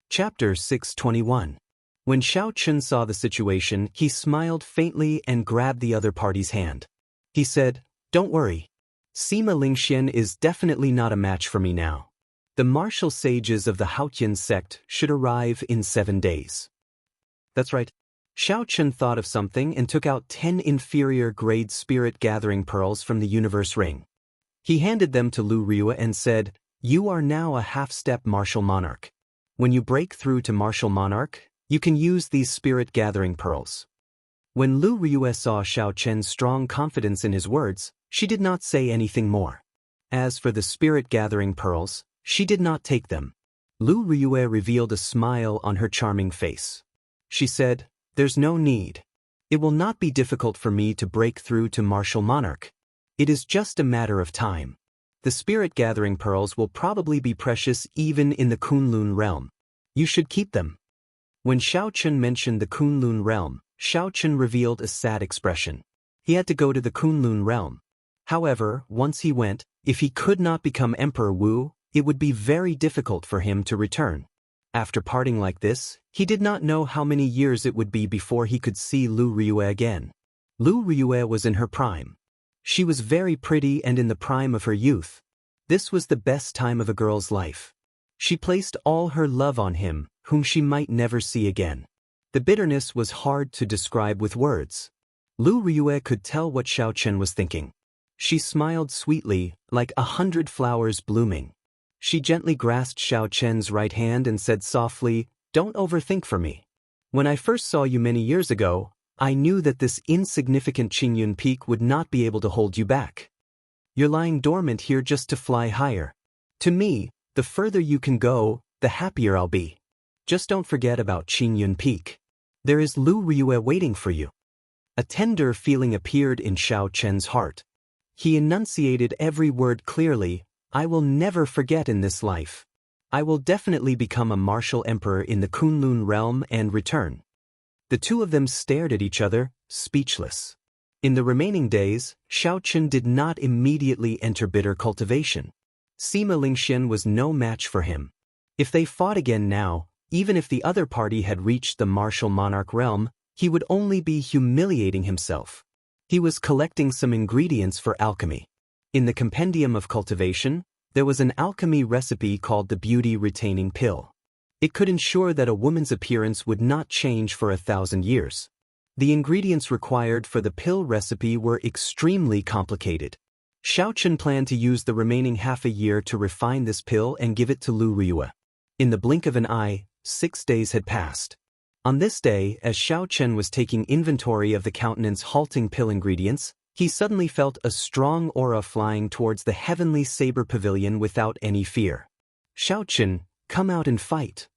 Chapter 621. When Xiao Chen saw the situation, he smiled faintly and grabbed the other party's hand. He said, Don't worry. Sima Lingxian is definitely not a match for me now. The martial sages of the Haotian sect should arrive in 7 days. That's right. Xiao Chen thought of something and took out 10 inferior grade spirit gathering pearls from the universe ring. He handed them to Lu Riyue and said, You are now a half-step martial monarch. When you break through to martial monarch, you can use these spirit gathering pearls. When Lu Riyue saw Xiao Chen's strong confidence in his words, she did not say anything more. As for the spirit gathering pearls, she did not take them. Lu Riyue revealed a smile on her charming face. She said, There's no need. It will not be difficult for me to break through to martial monarch. It is just a matter of time. The spirit-gathering pearls will probably be precious even in the Kunlun realm. You should keep them. When Xiaochen mentioned the Kunlun realm, Xiaochen revealed a sad expression. He had to go to the Kunlun realm. However, once he went, if he could not become Emperor Wu, it would be very difficult for him to return. After parting like this, he did not know how many years it would be before he could see Lu Riyue again. Lu Riyue was in her prime. She was very pretty and in the prime of her youth. This was the best time of a girl's life. She placed all her love on him, whom she might never see again. The bitterness was hard to describe with words. Lu Riyue could tell what Xiaochen was thinking. She smiled sweetly, like 100 flowers blooming. She gently grasped Xiaochen's right hand and said softly, "Don't overthink for me. When I first saw you many years ago, I knew that this insignificant Qingyun peak would not be able to hold you back. You're lying dormant here just to fly higher. To me, the further you can go, the happier I'll be. Just don't forget about Qingyun Peak. There is Lu Riyue waiting for you." A tender feeling appeared in Xiaochen's heart. He enunciated every word clearly. "I will never forget in this life. I will definitely become a martial emperor in the Kunlun realm and return." The two of them stared at each other, speechless. In the remaining days, Xiaochen did not immediately enter bitter cultivation. Sima Lingxian was no match for him. If they fought again now, even if the other party had reached the martial monarch realm, he would only be humiliating himself. He was collecting some ingredients for alchemy. In the Compendium of Cultivation, there was an alchemy recipe called the Beauty-Retaining Pill. It could ensure that a woman's appearance would not change for 1,000 years. The ingredients required for the pill recipe were extremely complicated. Xiaochen planned to use the remaining half a year to refine this pill and give it to Lu Riyue. In the blink of an eye, 6 days had passed. On this day, as Xiaochen was taking inventory of the countenance-halting pill ingredients, he suddenly felt a strong aura flying towards the heavenly saber pavilion without any fear. "Xiaochen, come out and fight."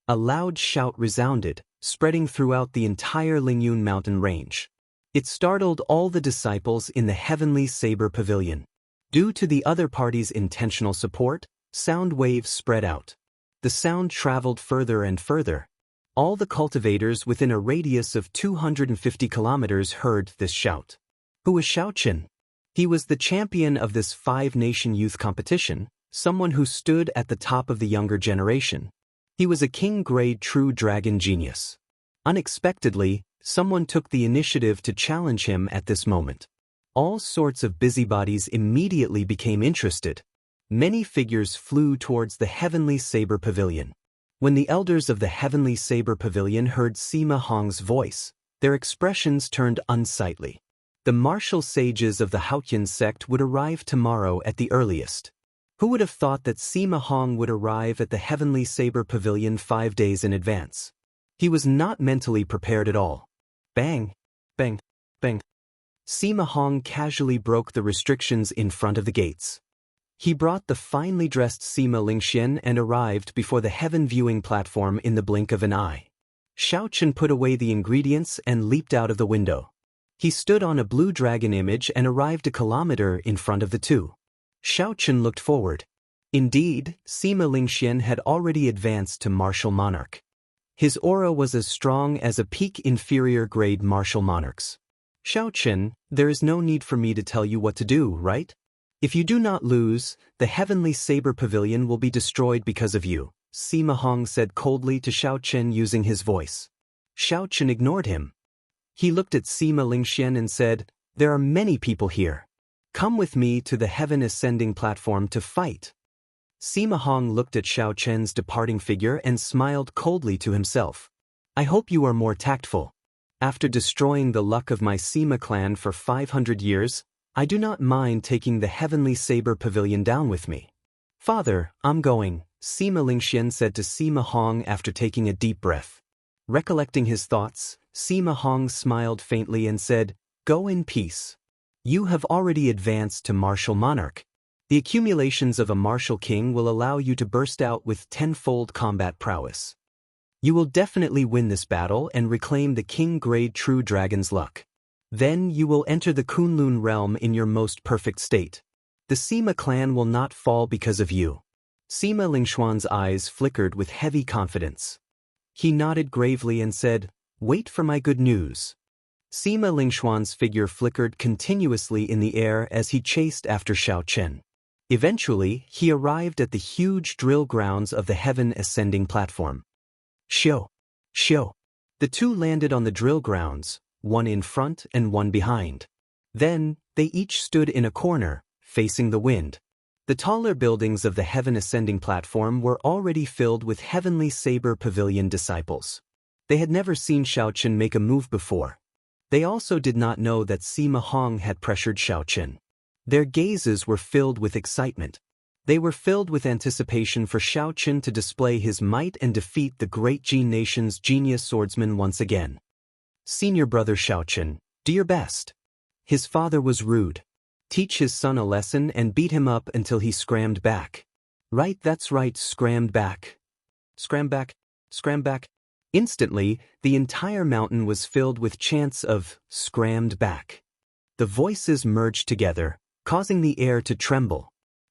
A loud shout resounded, spreading throughout the entire Lingyun mountain range. It startled all the disciples in the heavenly saber pavilion. Due to the other party's intentional support, sound waves spread out. The sound traveled further and further. All the cultivators within a radius of 250 kilometers heard this shout. Who was Xiaochen? He was the champion of this 5-nation youth competition, someone who stood at the top of the younger generation. He was a king-grade true dragon genius. Unexpectedly, someone took the initiative to challenge him at this moment. All sorts of busybodies immediately became interested. Many figures flew towards the heavenly saber pavilion. When the elders of the heavenly saber pavilion heard Sima Hong's voice, their expressions turned unsightly. The martial sages of the Haotian sect would arrive tomorrow at the earliest. Who would have thought that Sima Hong would arrive at the heavenly saber pavilion 5 days in advance? He was not mentally prepared at all. Bang! Bang! Bang! Sima Hong casually broke the restrictions in front of the gates. He brought the finely dressed Sima Lingxian and arrived before the heaven viewing platform in the blink of an eye. Xiaochen put away the ingredients and leaped out of the window. He stood on a blue dragon image and arrived a kilometer in front of the two. Xiaochen looked forward. Indeed, Sima Lingxian had already advanced to martial monarch. His aura was as strong as a peak inferior grade martial monarch's. "Xiaochen, there is no need for me to tell you what to do, right? If you do not lose, the heavenly saber pavilion will be destroyed because of you," Sima Hong said coldly to Xiaochen using his voice. Xiaochen ignored him. He looked at Sima Lingxian and said, "There are many people here. Come with me to the heaven ascending platform to fight." Sima Hong looked at Xiaochen's departing figure and smiled coldly to himself. "I hope you are more tactful. After destroying the luck of my Sima clan for 500 years, I do not mind taking the heavenly saber pavilion down with me." "Father, I'm going," Sima Lingxian said to Sima Hong after taking a deep breath. Recollecting his thoughts, Sima Hong smiled faintly and said, "Go in peace. You have already advanced to martial monarch. The accumulations of a martial king will allow you to burst out with 10-fold combat prowess." You will definitely win this battle and reclaim the king-grade true dragon's luck. Then you will enter the Kunlun realm in your most perfect state. The Sima clan will not fall because of you. Sima Lingxuan's eyes flickered with heavy confidence. He nodded gravely and said, "Wait for my good news." Sima Lingxuan's figure flickered continuously in the air as he chased after Xiao Chen. Eventually, he arrived at the huge drill grounds of the heaven ascending platform. Xiao! Xiao! The two landed on the drill grounds, one in front and one behind. Then, they each stood in a corner, facing the wind. The taller buildings of the heaven ascending platform were already filled with heavenly saber pavilion disciples. They had never seen Xiao Chen make a move before. They also did not know that Sima Hong had pressured Xiao Chen. Their gazes were filled with excitement. They were filled with anticipation for Xiao Chen to display his might and defeat the great Jin nation's genius swordsman once again. Senior brother Xiao Chen, do your best. His father was rude. Teach his son a lesson and beat him up until he scrammed back. Right, that's right, scrammed back. Scram back, scram back. Instantly, the entire mountain was filled with chants of scrammed back. The voices merged together, causing the air to tremble.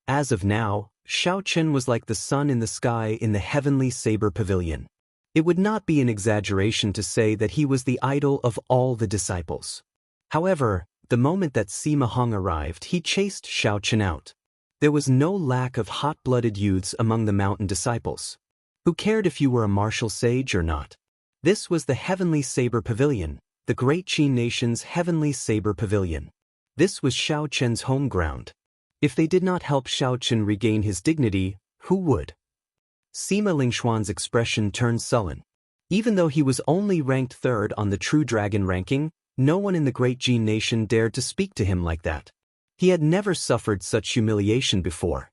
As of now, Xiao Chen was like the sun in the sky in the heavenly saber pavilion. It would not be an exaggeration to say that he was the idol of all the disciples. However, the moment that Sima Hong arrived, he chased Xiao Chen out. There was no lack of hot-blooded youths among the mountain disciples. Who cared if you were a martial sage or not? This was the heavenly saber pavilion, the great Qin nation's heavenly saber pavilion. This was Xiao Chen's home ground. If they did not help Xiao Chen regain his dignity, who would? Sima Lingxuan's expression turned sullen. Even though he was only ranked third on the True Dragon ranking, no one in the great Jin nation dared to speak to him like that. He had never suffered such humiliation before.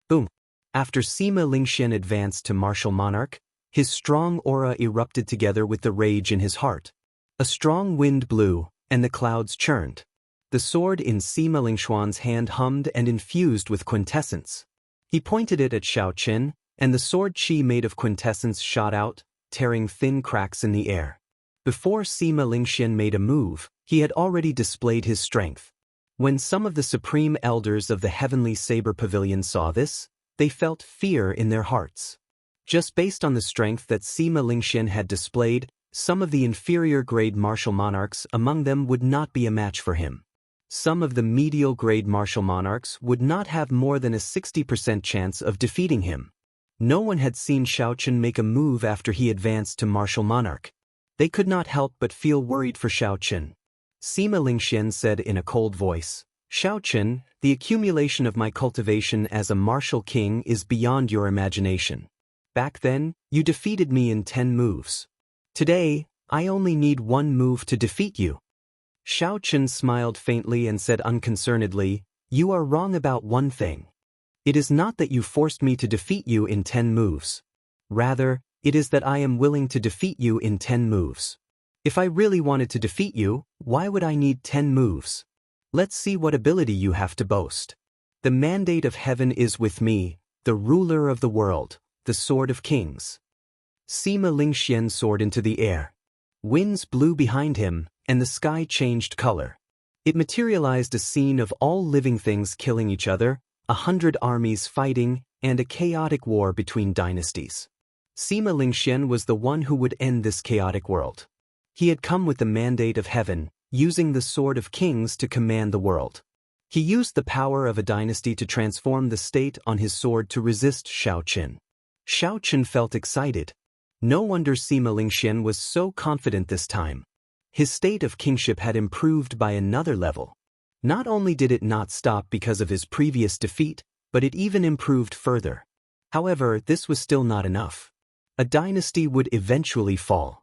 Boom! After Sima Lingxian advanced to martial monarch, his strong aura erupted together with the rage in his heart. A strong wind blew, and the clouds churned. The sword in Sima Lingxuan's hand hummed and infused with quintessence. He pointed it at Xiao Chen, and the sword chi made of quintessence shot out, tearing thin cracks in the air. Before Sima Lingxian made a move, he had already displayed his strength. When some of the supreme elders of the heavenly saber pavilion saw this, they felt fear in their hearts. Just based on the strength that Sima Lingxian had displayed, some of the inferior grade martial monarchs among them would not be a match for him. Some of the medial grade martial monarchs would not have more than a 60% chance of defeating him. No one had seen Xiao Chen make a move after he advanced to martial monarch. They could not help but feel worried for Xiao Chen. Sima Lingxian said in a cold voice, "Xiao Chen, the accumulation of my cultivation as a martial king is beyond your imagination. Back then, you defeated me in 10 moves. Today, I only need 1 move to defeat you." Xiao Chen smiled faintly and said unconcernedly, "You are wrong about one thing. It is not that you forced me to defeat you in 10 moves. Rather, it is that I am willing to defeat you in 10 moves. If I really wanted to defeat you, why would I need 10 moves? Let's see what ability you have to boast. The mandate of heaven is with me, the ruler of the world, the sword of kings." Sima Lingxian soared into the air. Winds blew behind him, and the sky changed color. It materialized a scene of all living things killing each other, 100 armies fighting, and a chaotic war between dynasties. Sima Lingxian was the one who would end this chaotic world. He had come with the mandate of heaven, using the sword of kings to command the world. He used the power of a dynasty to transform the state on his sword to resist Xiao Chen. Xiao Chen felt excited. No wonder Sima Lingxian was so confident this time. His state of kingship had improved by another level. Not only did it not stop because of his previous defeat, but it even improved further. However, this was still not enough. A dynasty would eventually fall.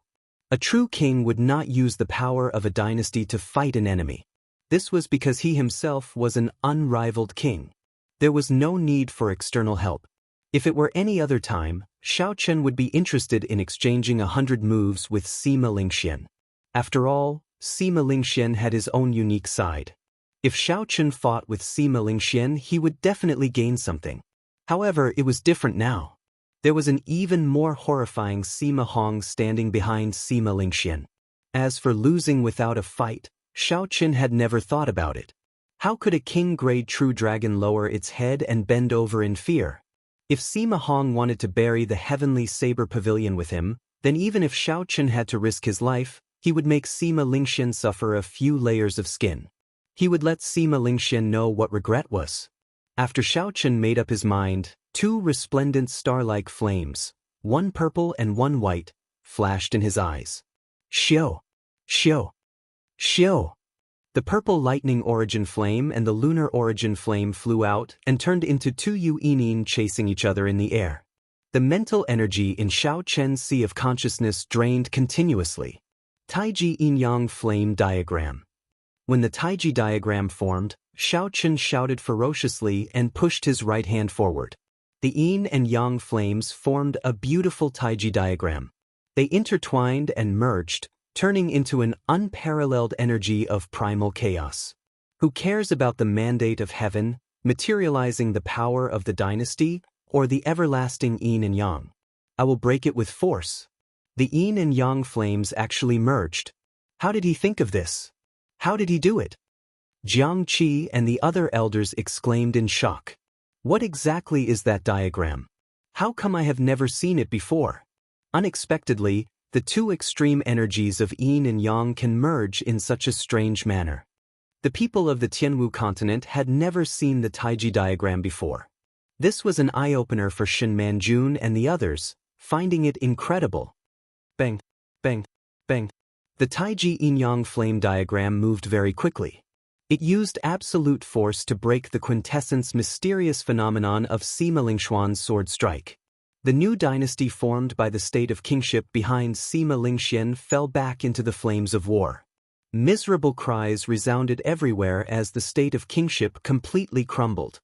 A true king would not use the power of a dynasty to fight an enemy. This was because he himself was an unrivaled king. There was no need for external help. If it were any other time, Xiao Chen would be interested in exchanging 100 moves with Sima Lingxian. After all, Sima Lingxian had his own unique side. If Xiao Chen fought with Sima Lingxian, he would definitely gain something. However, it was different now. There was an even more horrifying Sima Hong standing behind Sima Lingxian. As for losing without a fight, Shao Qin had never thought about it. How could a king-grade true dragon lower its head and bend over in fear? If Sima Hong wanted to bury the heavenly saber pavilion with him, then even if Shao Qin had to risk his life, he would make Sima Lingxian suffer a few layers of skin. He would let Sima Lingxian know what regret was. After Shao Qin made up his mind, two resplendent star-like flames, one purple and one white, flashed in his eyes. Xiao! Xiao! Xiao! The purple lightning origin flame and the lunar origin flame flew out and turned into two Yuinin chasing each other in the air. The mental energy in Shao Chen's sea of consciousness drained continuously. Taiji Yin-Yang Flame Diagram. When the Taiji diagram formed, Shao Chen shouted ferociously and pushed his right hand forward. The Yin and Yang flames formed a beautiful Taiji diagram. They intertwined and merged, turning into an unparalleled energy of primal chaos. Who cares about the mandate of heaven, materializing the power of the dynasty, or the everlasting Yin and Yang? I will break it with force. The Yin and Yang flames actually merged. How did he think of this? How did he do it? Jiang Qi and the other elders exclaimed in shock. What exactly is that diagram? How come I have never seen it before? Unexpectedly, the two extreme energies of Yin and Yang can merge in such a strange manner. The people of the Tianwu continent had never seen the Taiji diagram before. This was an eye-opener for Shen Manjun and the others, finding it incredible. Bang, bang, bang. The Taiji Yin-Yang flame diagram moved very quickly. It used absolute force to break the quintessence mysterious phenomenon of Sima Lingxuan's sword strike. The new dynasty formed by the state of kingship behind Sima Lingxian fell back into the flames of war. Miserable cries resounded everywhere as the state of kingship completely crumbled.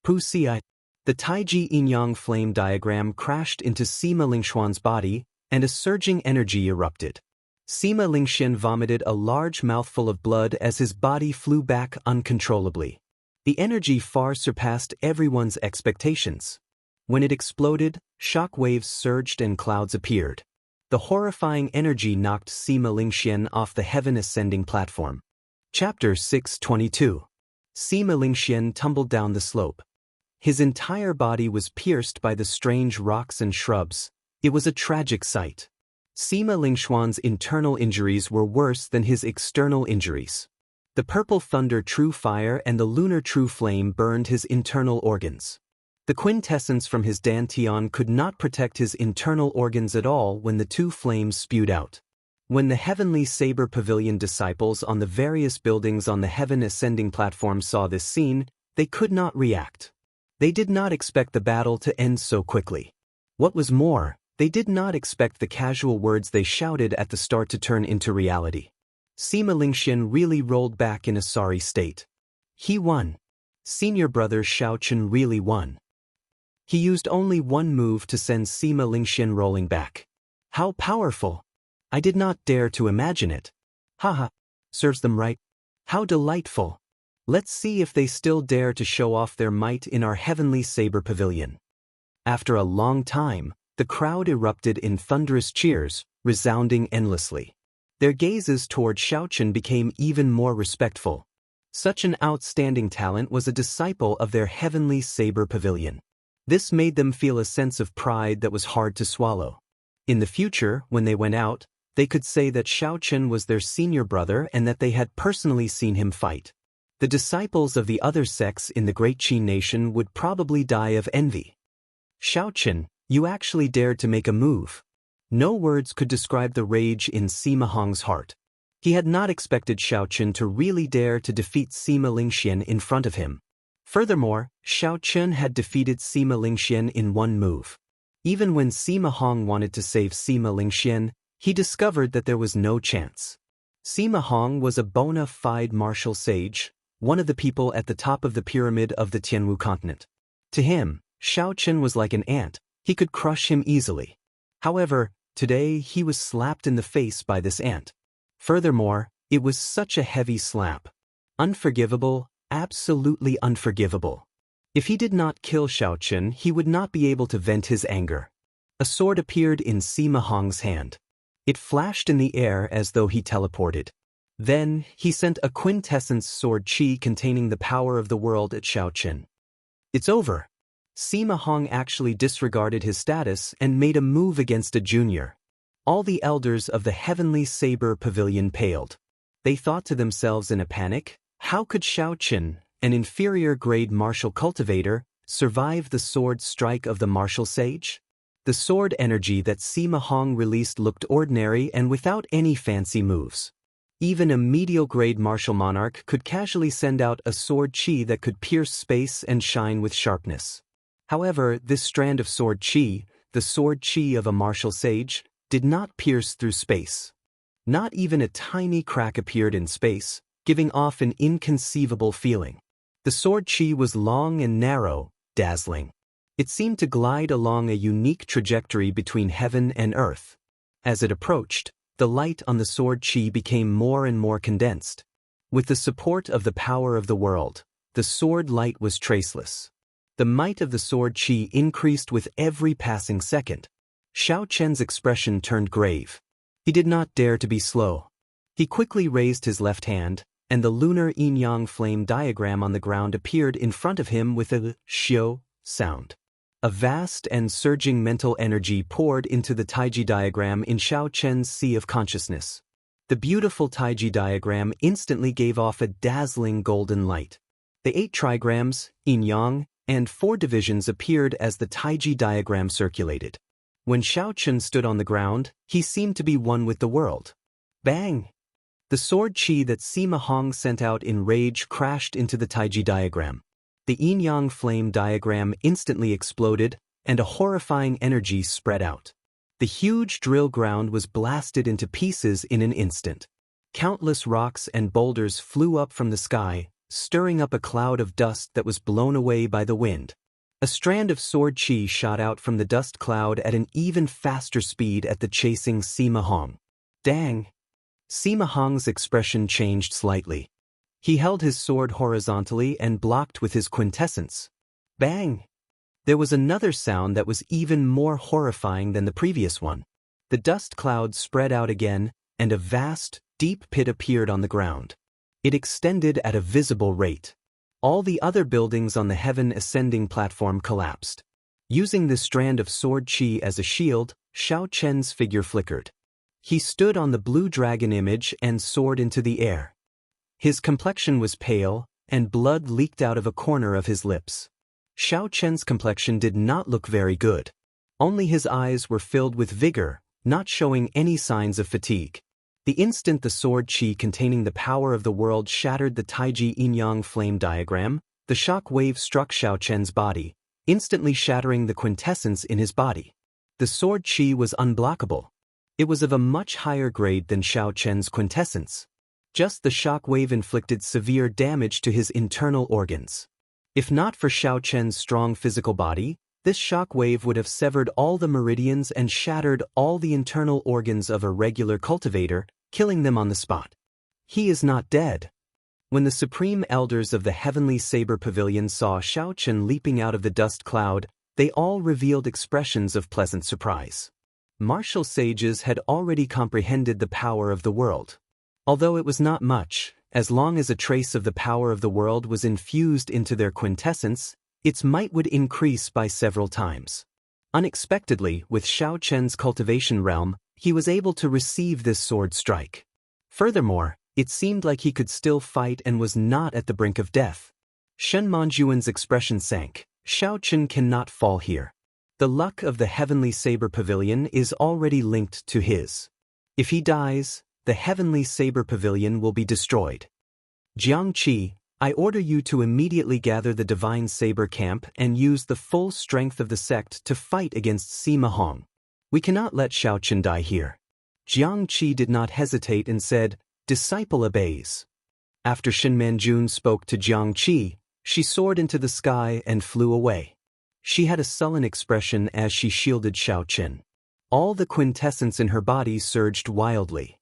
Pu Xi. The Taiji Yin-Yang flame diagram crashed into Sima Lingxuan's body, and a surging energy erupted. Sima Lingxian vomited a large mouthful of blood as his body flew back uncontrollably. The energy far surpassed everyone's expectations. When it exploded, shock waves surged and clouds appeared. The horrifying energy knocked Sima Lingxian off the heaven-ascending platform. Chapter 622. Sima Lingxian tumbled down the slope. His entire body was pierced by the strange rocks and shrubs. It was a tragic sight. Sima Lingxuan's internal injuries were worse than his external injuries. The purple thunder true fire and the lunar true flame burned his internal organs. The quintessence from his dantian could not protect his internal organs at all when the two flames spewed out. When the heavenly saber pavilion disciples on the various buildings on the heaven ascending platform saw this scene, they could not react. They did not expect the battle to end so quickly. What was more, they did not expect the casual words they shouted at the start to turn into reality. Sima Lingxian really rolled back in a sorry state. He won. Senior brother Shao Chen really won. He used only one move to send Sima Lingxian rolling back. How powerful! I did not dare to imagine it. Haha, serves them right. How delightful! Let's see if they still dare to show off their might in our heavenly saber pavilion. After a long time, the crowd erupted in thunderous cheers, resounding endlessly. Their gazes toward Shao Chen became even more respectful. Such an outstanding talent was a disciple of their heavenly saber pavilion. This made them feel a sense of pride that was hard to swallow. In the future, when they went out, they could say that Shao Chen was their senior brother and that they had personally seen him fight. The disciples of the other sects in the great Qin nation would probably die of envy. Shao Chen, you actually dared to make a move. No words could describe the rage in Sima Hong's heart. He had not expected Shao Chen to really dare to defeat Sima Lingxian in front of him. Furthermore, Shao Chen had defeated Sima Lingxian in one move. Even when Sima Hong wanted to save Sima Lingxian, he discovered that there was no chance. Sima Hong was a bona fide martial sage, one of the people at the top of the pyramid of the Tianwu continent. To him, Shao Chen was like an ant. He could crush him easily. However, today he was slapped in the face by this ant. Furthermore, it was such a heavy slap. Unforgivable, absolutely unforgivable. If he did not kill Xiaoqun, he would not be able to vent his anger. A sword appeared in Sima Hong's hand. It flashed in the air as though he teleported. Then, he sent a quintessence sword qi containing the power of the world at Xiaoqun. It's over. Sima Hong actually disregarded his status and made a move against a junior. All the elders of the Heavenly Saber Pavilion paled. They thought to themselves in a panic, how could Xiaoqun, an inferior-grade martial cultivator, survive the sword strike of the martial sage? The sword energy that Sima Hong released looked ordinary and without any fancy moves. Even a medial-grade martial monarch could casually send out a sword qi that could pierce space and shine with sharpness. However, this strand of sword qi, the sword qi of a martial sage, did not pierce through space. Not even a tiny crack appeared in space, giving off an inconceivable feeling. The sword qi was long and narrow, dazzling. It seemed to glide along a unique trajectory between heaven and earth. As it approached, the light on the sword qi became more and more condensed. With the support of the power of the world, the sword light was traceless. The might of the sword qi increased with every passing second. Xiaoqun's expression turned grave. He did not dare to be slow. He quickly raised his left hand, and the lunar yin-yang flame diagram on the ground appeared in front of him with a xiao sound. A vast and surging mental energy poured into the Taiji diagram in Xiaoqun's sea of consciousness. The beautiful Taiji diagram instantly gave off a dazzling golden light. The 8 trigrams, yin-yang, and 4 divisions appeared as the Taiji diagram circulated. When Xiaoqun stood on the ground, he seemed to be one with the world. Bang! The sword qi that Sima Hong sent out in rage crashed into the Taiji diagram. The yin-yang flame diagram instantly exploded, and a horrifying energy spread out. The huge drill ground was blasted into pieces in an instant. Countless rocks and boulders flew up from the sky, stirring up a cloud of dust that was blown away by the wind. A strand of sword qi shot out from the dust cloud at an even faster speed at the chasing Sima Hong. Dang! Sima Hong's expression changed slightly. He held his sword horizontally and blocked with his quintessence. Bang! There was another sound that was even more horrifying than the previous one. The dust cloud spread out again, and a vast, deep pit appeared on the ground. It extended at a visible rate. All the other buildings on the heaven ascending platform collapsed. Using this strand of sword qi as a shield, Xiaoqun's figure flickered. He stood on the blue dragon image and soared into the air. His complexion was pale, and blood leaked out of a corner of his lips. Xiaoqun's complexion did not look very good. Only his eyes were filled with vigor, not showing any signs of fatigue. The instant the sword qi containing the power of the world shattered the Taiji yin-yang flame diagram, the shock wave struck Xiaoqun's body, instantly shattering the quintessence in his body. The sword qi was unblockable. It was of a much higher grade than Xiaoqun's quintessence. Just the shock wave inflicted severe damage to his internal organs. If not for Xiaoqun's strong physical body, this shock wave would have severed all the meridians and shattered all the internal organs of a regular cultivator, killing them on the spot. He is not dead. When the supreme elders of the Heavenly Saber Pavilion saw Xiaoqun leaping out of the dust cloud, they all revealed expressions of pleasant surprise. Martial sages had already comprehended the power of the world. Although it was not much, as long as a trace of the power of the world was infused into their quintessence, its might would increase by several times. Unexpectedly, with Xiaoqun's cultivation realm, he was able to receive this sword strike. Furthermore, it seemed like he could still fight and was not at the brink of death. Shen Manjuan's expression sank. Xiaoqun cannot fall here. The luck of the Heavenly Saber Pavilion is already linked to his. If he dies, the Heavenly Saber Pavilion will be destroyed. Jiangqi, I order you to immediately gather the Divine Saber camp and use the full strength of the sect to fight against Sima Hong. We cannot let Xiaoqun die here. Jiangqi did not hesitate and said, Disciple obeys. After Shen Manjun spoke to Jiangqi, she soared into the sky and flew away. She had a sullen expression as she shielded Xiaoqun. All the quintessence in her body surged wildly.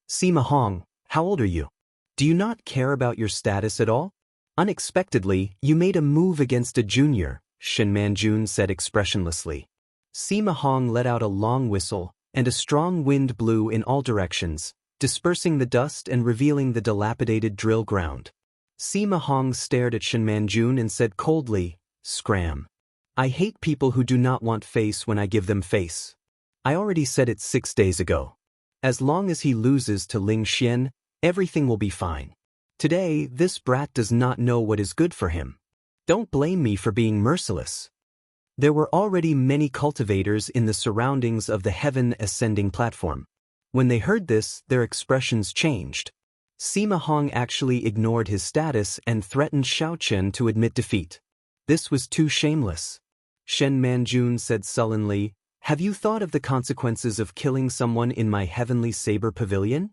Sima Hong, how old are you? Do you not care about your status at all? Unexpectedly, you made a move against a junior, Shin Manjun said expressionlessly. Sima Hong let out a long whistle, and a strong wind blew in all directions, dispersing the dust and revealing the dilapidated drill ground. Sima Hong stared at Shin Manjun and said coldly, "Scram. I hate people who do not want face when I give them face. I already said it 6 days ago. As long as he loses to Ling Xian, everything will be fine. Today, this brat does not know what is good for him. Don't blame me for being merciless." There were already many cultivators in the surroundings of the heaven ascending platform. When they heard this, their expressions changed. Sima Hong actually ignored his status and threatened Xiao Chen to admit defeat. This was too shameless. Shen Manjun said sullenly, "Have you thought of the consequences of killing someone in my heavenly saber pavilion?"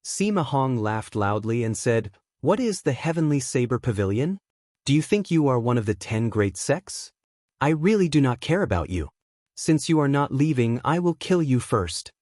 Sima Hong laughed loudly and said, "What is the heavenly saber pavilion? Do you think you are one of the 10 great sects? I really do not care about you. Since you are not leaving, I will kill you first."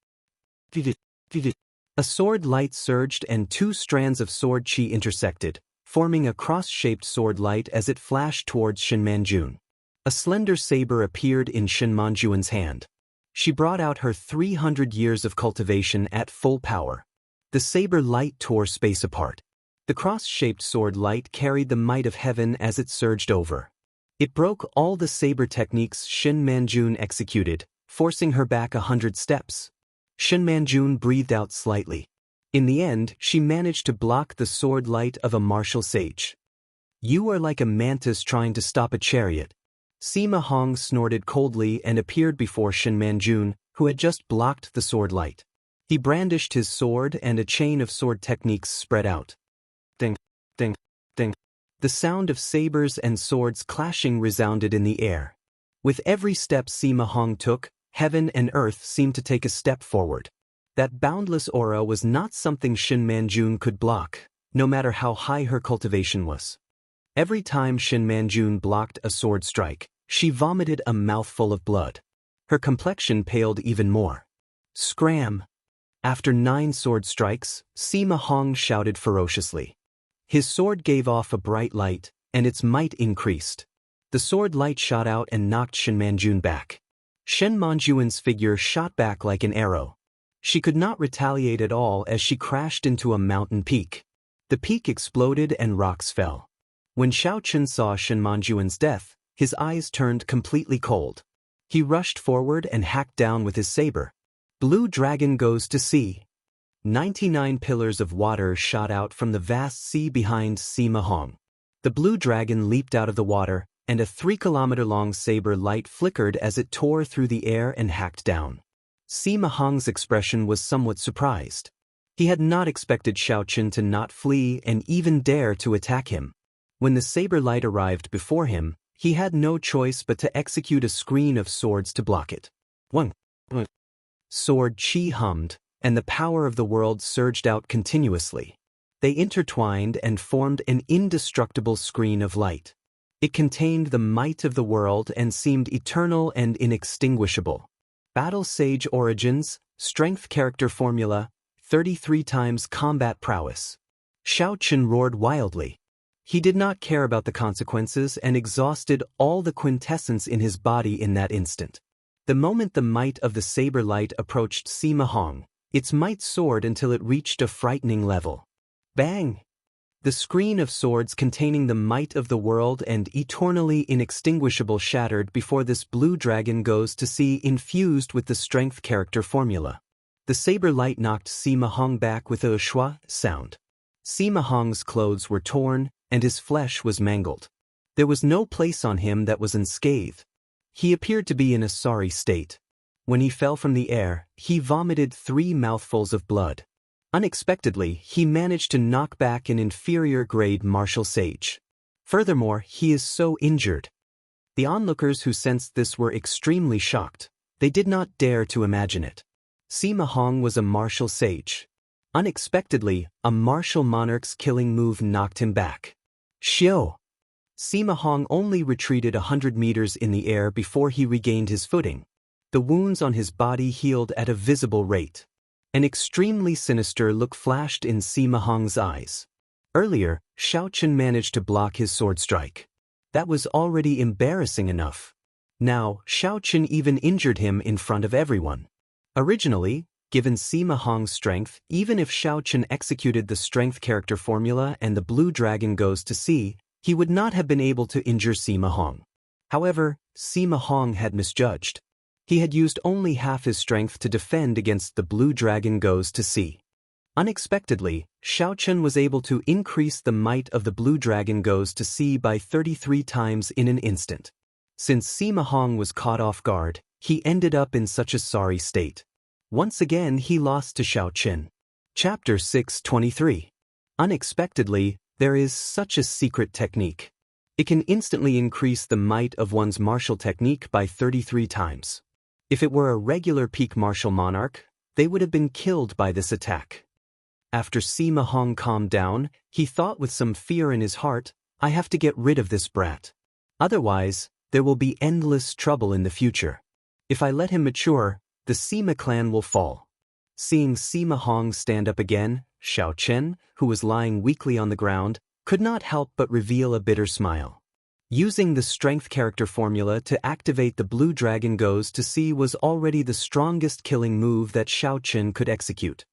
A sword light surged and 2 strands of sword chi intersected, forming a cross-shaped sword light as it flashed towards Shin Manjun. A slender saber appeared in Shin Manjun's hand. She brought out her 300 years of cultivation at full power. The saber light tore space apart. The cross-shaped sword light carried the might of heaven as it surged over. It broke all the saber techniques Shin Manjun executed, forcing her back 100 steps. Shin Manjun breathed out slightly. In the end, she managed to block the sword light of a martial sage. "You are like a mantis trying to stop a chariot." Sima Hong snorted coldly and appeared before Shin Manjun, who had just blocked the sword light. He brandished his sword and a chain of sword techniques spread out. Ding, ding, ding. The sound of sabers and swords clashing resounded in the air. With every step Sima Hong took, heaven and earth seemed to take a step forward. That boundless aura was not something Shin Manjun could block, no matter how high her cultivation was. Every time Shin Manjun blocked a sword strike, she vomited a mouthful of blood. Her complexion paled even more. "Scram!" After 9 sword strikes, Sima Hong shouted ferociously. His sword gave off a bright light, and its might increased. The sword light shot out and knocked Shin Manjun back. Shen Manjun's figure shot back like an arrow. She could not retaliate at all as she crashed into a mountain peak. The peak exploded and rocks fell. When Xiao Chen saw Shen Manjun's death, his eyes turned completely cold. He rushed forward and hacked down with his saber. Blue Dragon goes to sea. 99 pillars of water shot out from the vast sea behind Sima Hong. The blue dragon leaped out of the water, and a 3-kilometer-long saber light flickered as it tore through the air and hacked down. Sima Hong's expression was somewhat surprised. He had not expected Xiao Chen to not flee and even dare to attack him. When the saber light arrived before him, he had no choice but to execute a screen of swords to block it. One. Sword chi hummed, and the power of the world surged out continuously. They intertwined and formed an indestructible screen of light. It contained the might of the world and seemed eternal and inextinguishable. Battle Sage Origins, Strength Character Formula, 33 times Combat Prowess. Xiao Chen roared wildly. He did not care about the consequences and exhausted all the quintessence in his body in that instant. The moment the might of the saber light approached Sima Hong, its might soared until it reached a frightening level. Bang! The screen of swords containing the might of the world and eternally inextinguishable shattered before this blue dragon goes to sea infused with the strength character formula. The saber light knocked Sima Hong back with a schwa sound. Sima Hong's clothes were torn, and his flesh was mangled. There was no place on him that was unscathed. He appeared to be in a sorry state. When he fell from the air, he vomited 3 mouthfuls of blood. Unexpectedly, he managed to knock back an inferior-grade martial sage. Furthermore, he is so injured. The onlookers who sensed this were extremely shocked. They did not dare to imagine it. Sima Hong was a martial sage. Unexpectedly, a martial monarch's killing move knocked him back. Xiao! Sima Hong only retreated 100 meters in the air before he regained his footing. The wounds on his body healed at a visible rate. An extremely sinister look flashed in Sima Hong's eyes. Earlier, Xiao Chen managed to block his sword strike. That was already embarrassing enough. Now, Xiao Chen even injured him in front of everyone. Originally, given Sima Hong's strength, even if Xiao Chen executed the strength character formula and the blue dragon goes to sea, he would not have been able to injure Sima Hong. However, Sima Hong had misjudged. He had used only half his strength to defend against the blue dragon goes to sea. Unexpectedly, Xiao Chen was able to increase the might of the blue dragon goes to sea by 33 times in an instant. Since Sima Hong was caught off guard, he ended up in such a sorry state. Once again he lost to Xiao Chen. Chapter 623. Unexpectedly, there is such a secret technique. It can instantly increase the might of one's martial technique by 33 times. If it were a regular peak martial monarch, they would have been killed by this attack. After Sima Hong calmed down, he thought with some fear in his heart, I have to get rid of this brat. Otherwise, there will be endless trouble in the future. If I let him mature, the Sima clan will fall. Seeing Sima Hong stand up again, Xiao Chen, who was lying weakly on the ground, could not help but reveal a bitter smile. Using the strength character formula to activate the blue dragon goes to sea was already the strongest killing move that Xiao Chen could execute.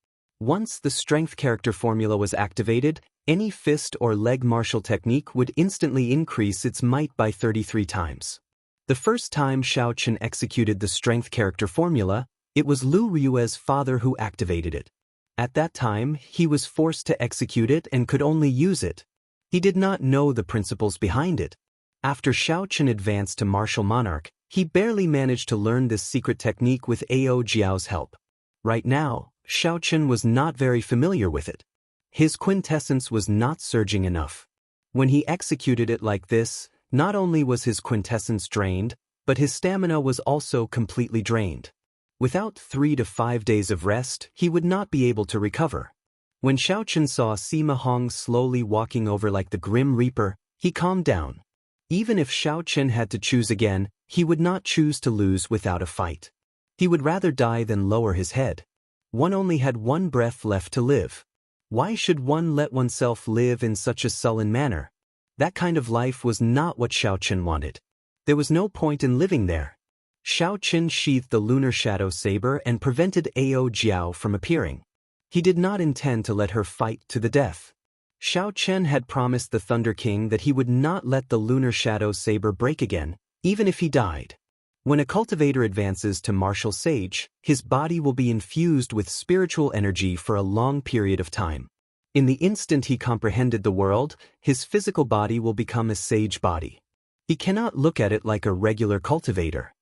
Once the strength character formula was activated, any fist or leg martial technique would instantly increase its might by 33 times. The first time Xiao Chen executed the strength character formula, it was Lu Ryue's father who activated it. At that time, he was forced to execute it and could only use it. He did not know the principles behind it. After Xiao Chen advanced to martial monarch, he barely managed to learn this secret technique with Ao Jiao's help. Right now, Xiao Chen was not very familiar with it. His quintessence was not surging enough. When he executed it like this, not only was his quintessence drained, but his stamina was also completely drained. Without 3 to 5 days of rest, he would not be able to recover. When Xiao Chen saw Sima Hong slowly walking over like the Grim Reaper, he calmed down. Even if Xiao Chen had to choose again, he would not choose to lose without a fight. He would rather die than lower his head. One only had one breath left to live. Why should one let oneself live in such a sullen manner? That kind of life was not what Xiao Chen wanted. There was no point in living there. Xiao Chen sheathed the lunar shadow saber and prevented Ao Jiao from appearing. He did not intend to let her fight to the death. Xiao Chen had promised the Thunder King that he would not let the lunar shadow saber break again, even if he died. When a cultivator advances to martial sage, his body will be infused with spiritual energy for a long period of time. In the instant he comprehended the world, his physical body will become a sage body. He cannot look at it like a regular cultivator.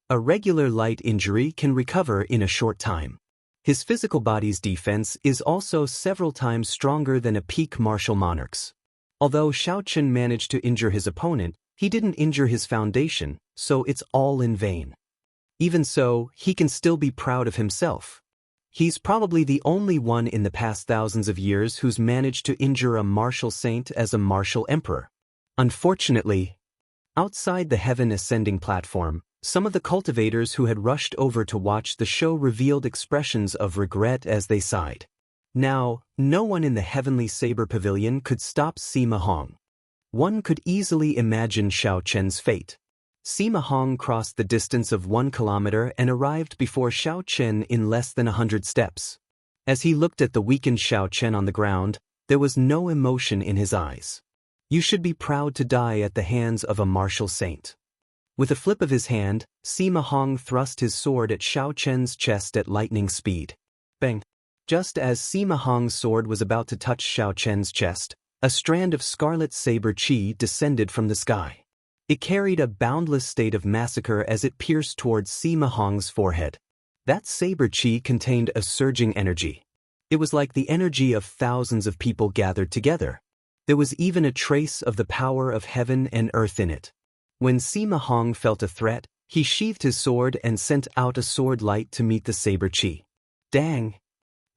A regular light injury can recover in a short time. His physical body's defense is also several times stronger than a peak martial monarch's. Although Xiao Chen managed to injure his opponent, he didn't injure his foundation, so it's all in vain. Even so, he can still be proud of himself. He's probably the only one in the past thousands of years who's managed to injure a martial saint as a martial emperor. Unfortunately, outside the heaven ascending platform, some of the cultivators who had rushed over to watch the show revealed expressions of regret as they sighed. Now, no one in the heavenly saber pavilion could stop Sima Hong. One could easily imagine Xiao Chen's fate. Sima Hong crossed the distance of 1 kilometer and arrived before Xiao Chen in less than 100 steps. As he looked at the weakened Xiao Chen on the ground, there was no emotion in his eyes. You should be proud to die at the hands of a martial saint. With a flip of his hand, Sima Hong thrust his sword at Xiao Chen's chest at lightning speed. Bang! Just as Sima Hong's sword was about to touch Xiao Chen's chest, a strand of scarlet saber chi descended from the sky. It carried a boundless state of massacre as it pierced towards Sima Hong's forehead. That saber chi contained a surging energy. It was like the energy of thousands of people gathered together. There was even a trace of the power of heaven and earth in it. When Sima Hong felt a threat, he sheathed his sword and sent out a sword light to meet the saber chi. Dang!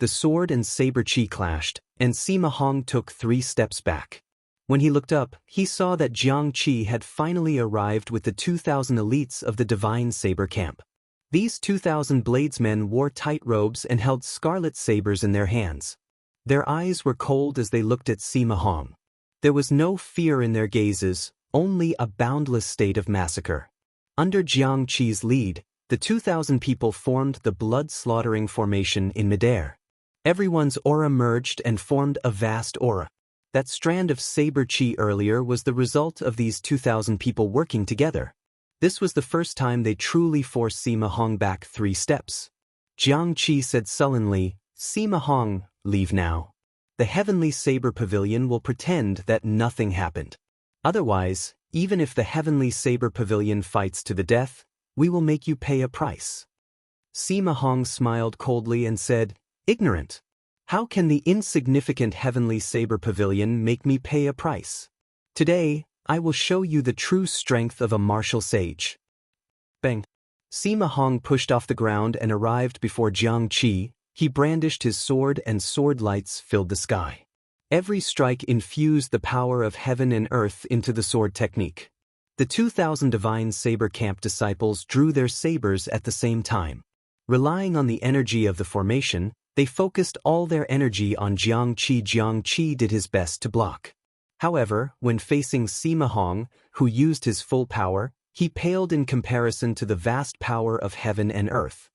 The sword and saber chi clashed, and Sima Hong took 3 steps back. When he looked up, he saw that Jiang Qi had finally arrived with the 2,000 elites of the Divine Saber Camp. These 2,000 bladesmen wore tight robes and held scarlet sabers in their hands. Their eyes were cold as they looked at Sima Hong. There was no fear in their gazes, only a boundless state of massacre. Under Jiang Qi's lead, the 2,000 people formed the blood-slaughtering formation in midair. Everyone's aura merged and formed a vast aura. That strand of saber chi earlier was the result of these 2,000 people working together. This was the first time they truly forced Sima Hong back 3 steps. Jiang Qi said sullenly, "Sima Hong, leave now. The Heavenly Saber Pavilion will pretend that nothing happened. Otherwise, even if the Heavenly Saber Pavilion fights to the death, we will make you pay a price." Sima Hong smiled coldly and said, "Ignorant. How can the insignificant Heavenly Saber Pavilion make me pay a price? Today, I will show you the true strength of a martial sage." Bang! Sima Hong pushed off the ground and arrived before Jiang Qi. He brandished his sword and sword lights filled the sky. Every strike infused the power of heaven and earth into the sword technique. The 2,000 divine saber camp disciples drew their sabers at the same time. Relying on the energy of the formation, they focused all their energy on Jiang Qi. Jiang Qi did his best to block. However, when facing Sima Hong, who used his full power, he paled in comparison to the vast power of heaven and earth.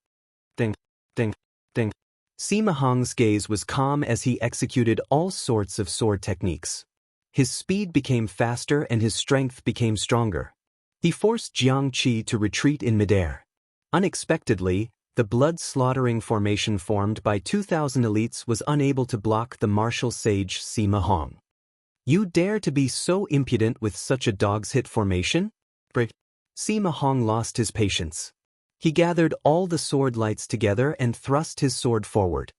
Ding, ding, ding. Sima Hong's gaze was calm as he executed all sorts of sword techniques. His speed became faster and his strength became stronger. He forced Jiang Qi to retreat in midair. Unexpectedly, the blood-slaughtering formation formed by 2,000 elites was unable to block the martial sage Sima Hong. "You dare to be so impudent with such a dog's hit formation?" Sima Hong lost his patience. He gathered all the sword lights together and thrust his sword forward.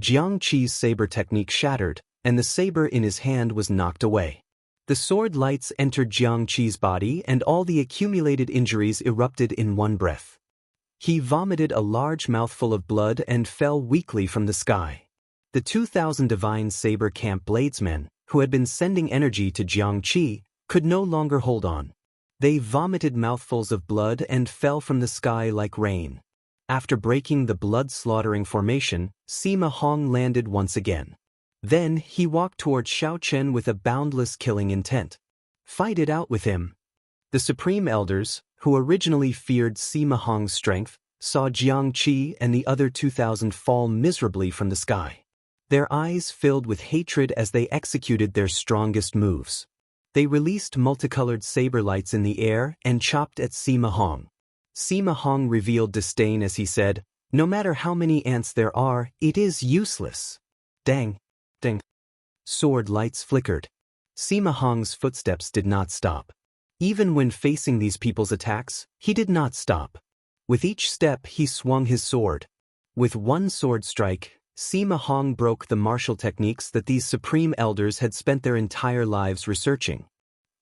Jiang Qi's saber technique shattered, and the saber in his hand was knocked away. The sword lights entered Jiang Qi's body and all the accumulated injuries erupted in one breath. He vomited a large mouthful of blood and fell weakly from the sky. The 2,000 divine saber camp bladesmen, who had been sending energy to Jiang Qi, could no longer hold on. They vomited mouthfuls of blood and fell from the sky like rain. After breaking the blood-slaughtering formation, Sima Hong landed once again. Then he walked toward Xiao Chen with a boundless killing intent. "Fight it out with him." The Supreme Elders, who originally feared Sima Hong's strength, saw Jiang Qi and the other 2,000 fall miserably from the sky. Their eyes filled with hatred as they executed their strongest moves. They released multicolored saber lights in the air and chopped at Sima Hong. Sima Hong revealed disdain as he said, "No matter how many ants there are, it is useless." Dang! Ding! Sword lights flickered. Sima Hong's footsteps did not stop. Even when facing these people's attacks, he did not stop. With each step he swung his sword. With one sword strike, Sima Hong broke the martial techniques that these supreme elders had spent their entire lives researching.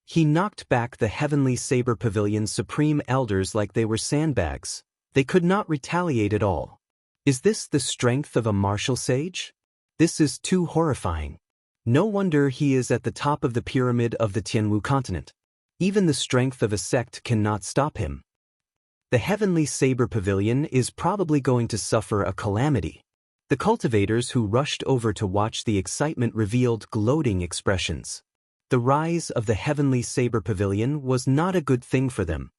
He knocked back the Heavenly Saber Pavilion's supreme elders like they were sandbags. They could not retaliate at all. Is this the strength of a martial sage? This is too horrifying. No wonder he is at the top of the pyramid of the Tianwu continent. Even the strength of a sect cannot stop him. The Heavenly Saber Pavilion is probably going to suffer a calamity. The cultivators who rushed over to watch the excitement revealed gloating expressions. The rise of the Heavenly Saber Pavilion was not a good thing for them.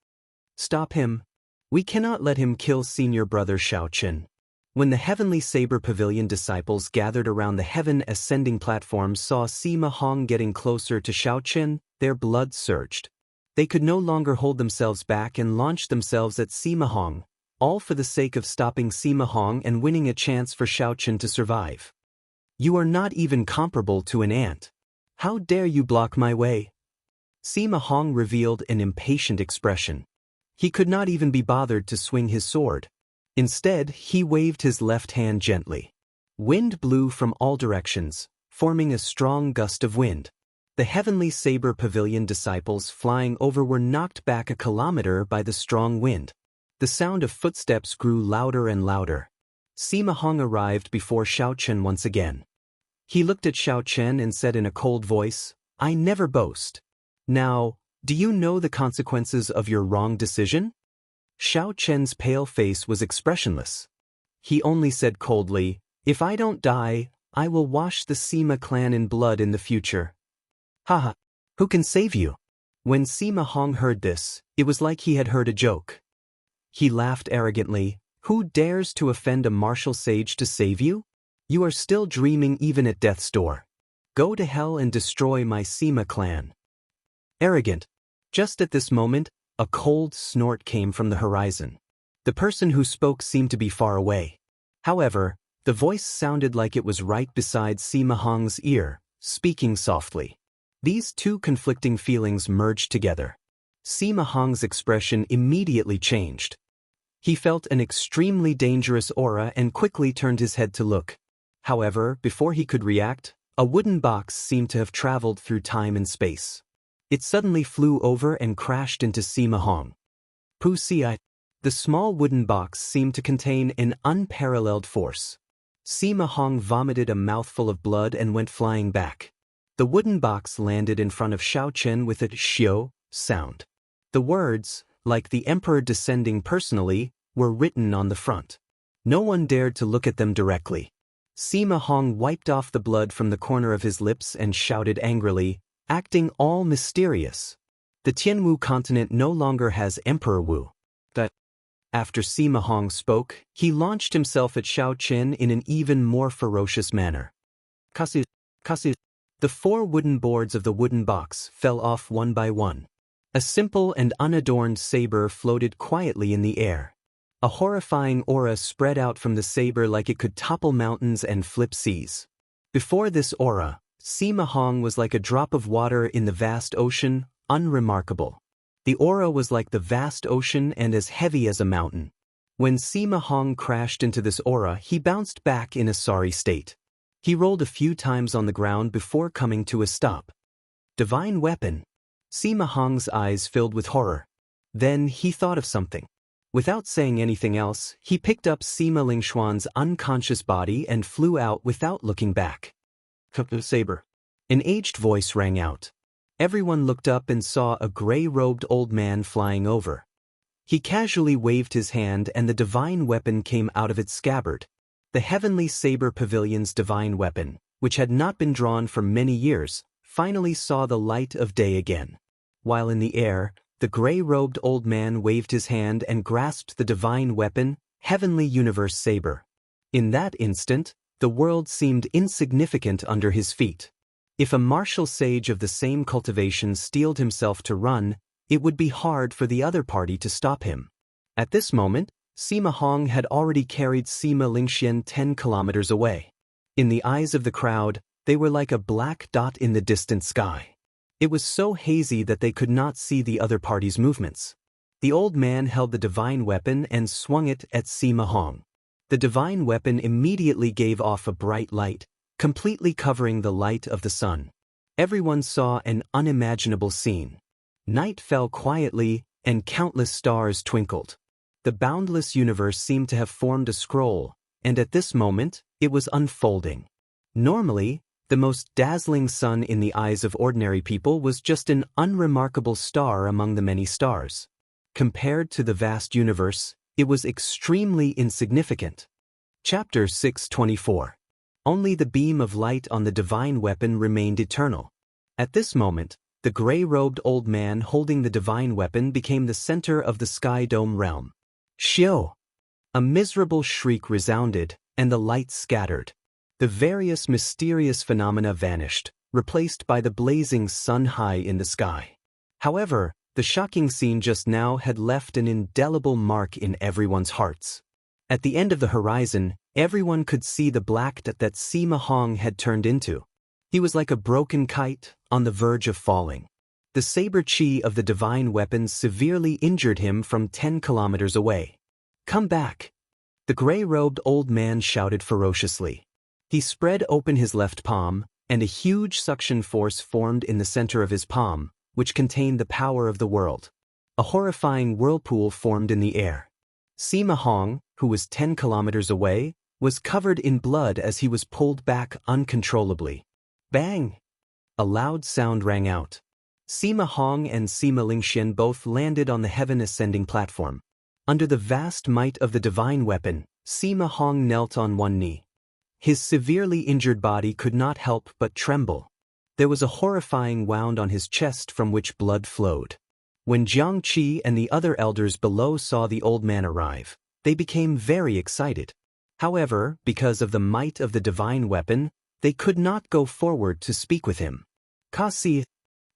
"Stop him. We cannot let him kill senior brother Xiao Chen." When the Heavenly Saber Pavilion disciples gathered around the heaven ascending platform saw Sima Hong getting closer to Xiao Chen, their blood surged. They could no longer hold themselves back and launched themselves at Sima Hong, all for the sake of stopping Sima Hong and winning a chance for Xiao Chen to survive. "You are not even comparable to an ant. How dare you block my way?" Sima Hong revealed an impatient expression. He could not even be bothered to swing his sword. Instead, he waved his left hand gently. Wind blew from all directions, forming a strong gust of wind. The Heavenly Saber Pavilion disciples flying over were knocked back a kilometer by the strong wind. The sound of footsteps grew louder and louder. Sima Hong arrived before Xiao Chen once again. He looked at Xiao Chen and said in a cold voice, "I never boast. Now, do you know the consequences of your wrong decision?" Xiao Chen's pale face was expressionless. He only said coldly, "If I don't die, I will wash the Sima clan in blood in the future. Haha. Who can save you? When Sima Hong heard this, it was like he had heard a joke. He laughed arrogantly. Who dares to offend a martial sage to save you? You are still dreaming even at death's door. Go to hell and destroy my Sima clan. Arrogant. Just at this moment, a cold snort came from the horizon. The person who spoke seemed to be far away. However, the voice sounded like it was right beside Sima Hong's ear, speaking softly. These two conflicting feelings merged together. Sima Hong's expression immediately changed. He felt an extremely dangerous aura and quickly turned his head to look. However, before he could react, a wooden box seemed to have traveled through time and space. It suddenly flew over and crashed into Sima Hong. Pusi. The small wooden box seemed to contain an unparalleled force. Sima Hong vomited a mouthful of blood and went flying back. The wooden box landed in front of Xiao Chen with a "xiao" sound. The words, like the emperor descending personally, were written on the front. No one dared to look at them directly. Sima Hong wiped off the blood from the corner of his lips and shouted angrily, acting all mysterious. The Tianwu continent no longer has Emperor Wu. After Sima Hong spoke, he launched himself at Xiao Chen in an even more ferocious manner. Kasu. The 4 wooden boards of the wooden box fell off one by one. A simple and unadorned saber floated quietly in the air. A horrifying aura spread out from the saber like it could topple mountains and flip seas. Before this aura, Sima Hong was like a drop of water in the vast ocean, unremarkable. The aura was like the vast ocean and as heavy as a mountain. When Sima Hong crashed into this aura, he bounced back in a sorry state. He rolled a few times on the ground before coming to a stop. Divine weapon. Sima Hong's eyes filled with horror. Then he thought of something. Without saying anything else, he picked up Sima Lingxuan's unconscious body and flew out without looking back. Saber. An aged voice rang out. Everyone looked up and saw a gray-robed old man flying over. He casually waved his hand and the divine weapon came out of its scabbard. The Heavenly Saber Pavilion's divine weapon, which had not been drawn for many years, finally saw the light of day again. While in the air, the gray-robed old man waved his hand and grasped the divine weapon, Heavenly Universe Saber. In that instant, the world seemed insignificant under his feet. If a martial sage of the same cultivation steeled himself to run, it would be hard for the other party to stop him. At this moment, Sima Hong had already carried Sima Lingxian 10 kilometers away. In the eyes of the crowd, they were like a black dot in the distant sky. It was so hazy that they could not see the other party's movements. The old man held the divine weapon and swung it at Sima Hong. The divine weapon immediately gave off a bright light, completely covering the light of the sun. Everyone saw an unimaginable scene. Night fell quietly, and countless stars twinkled. The boundless universe seemed to have formed a scroll, and at this moment, it was unfolding. Normally, the most dazzling sun in the eyes of ordinary people was just an unremarkable star among the many stars. Compared to the vast universe, it was extremely insignificant. Chapter 624. Only the beam of light on the divine weapon remained eternal. At this moment, the gray-robed old man holding the divine weapon became the center of the sky dome realm. Xiao! A miserable shriek resounded, and the light scattered. The various mysterious phenomena vanished, replaced by the blazing sun high in the sky. However, the shocking scene just now had left an indelible mark in everyone's hearts. At the end of the horizon, everyone could see the black dot that Sima Hong had turned into. He was like a broken kite, on the verge of falling. The saber chi of the divine weapon severely injured him from 10 kilometers away. Come back! The gray-robed old man shouted ferociously. He spread open his left palm, and a huge suction force formed in the center of his palm, which contained the power of the world. A horrifying whirlpool formed in the air. Sima Hong, who was 10 kilometers away, was covered in blood as he was pulled back uncontrollably. Bang! A loud sound rang out. Sima Hong and Sima Lingxian both landed on the heaven-ascending platform. Under the vast might of the divine weapon, Sima Hong knelt on one knee. His severely injured body could not help but tremble. There was a horrifying wound on his chest from which blood flowed. When Jiang Qi and the other elders below saw the old man arrive, they became very excited. However, because of the might of the divine weapon, they could not go forward to speak with him. Kasi,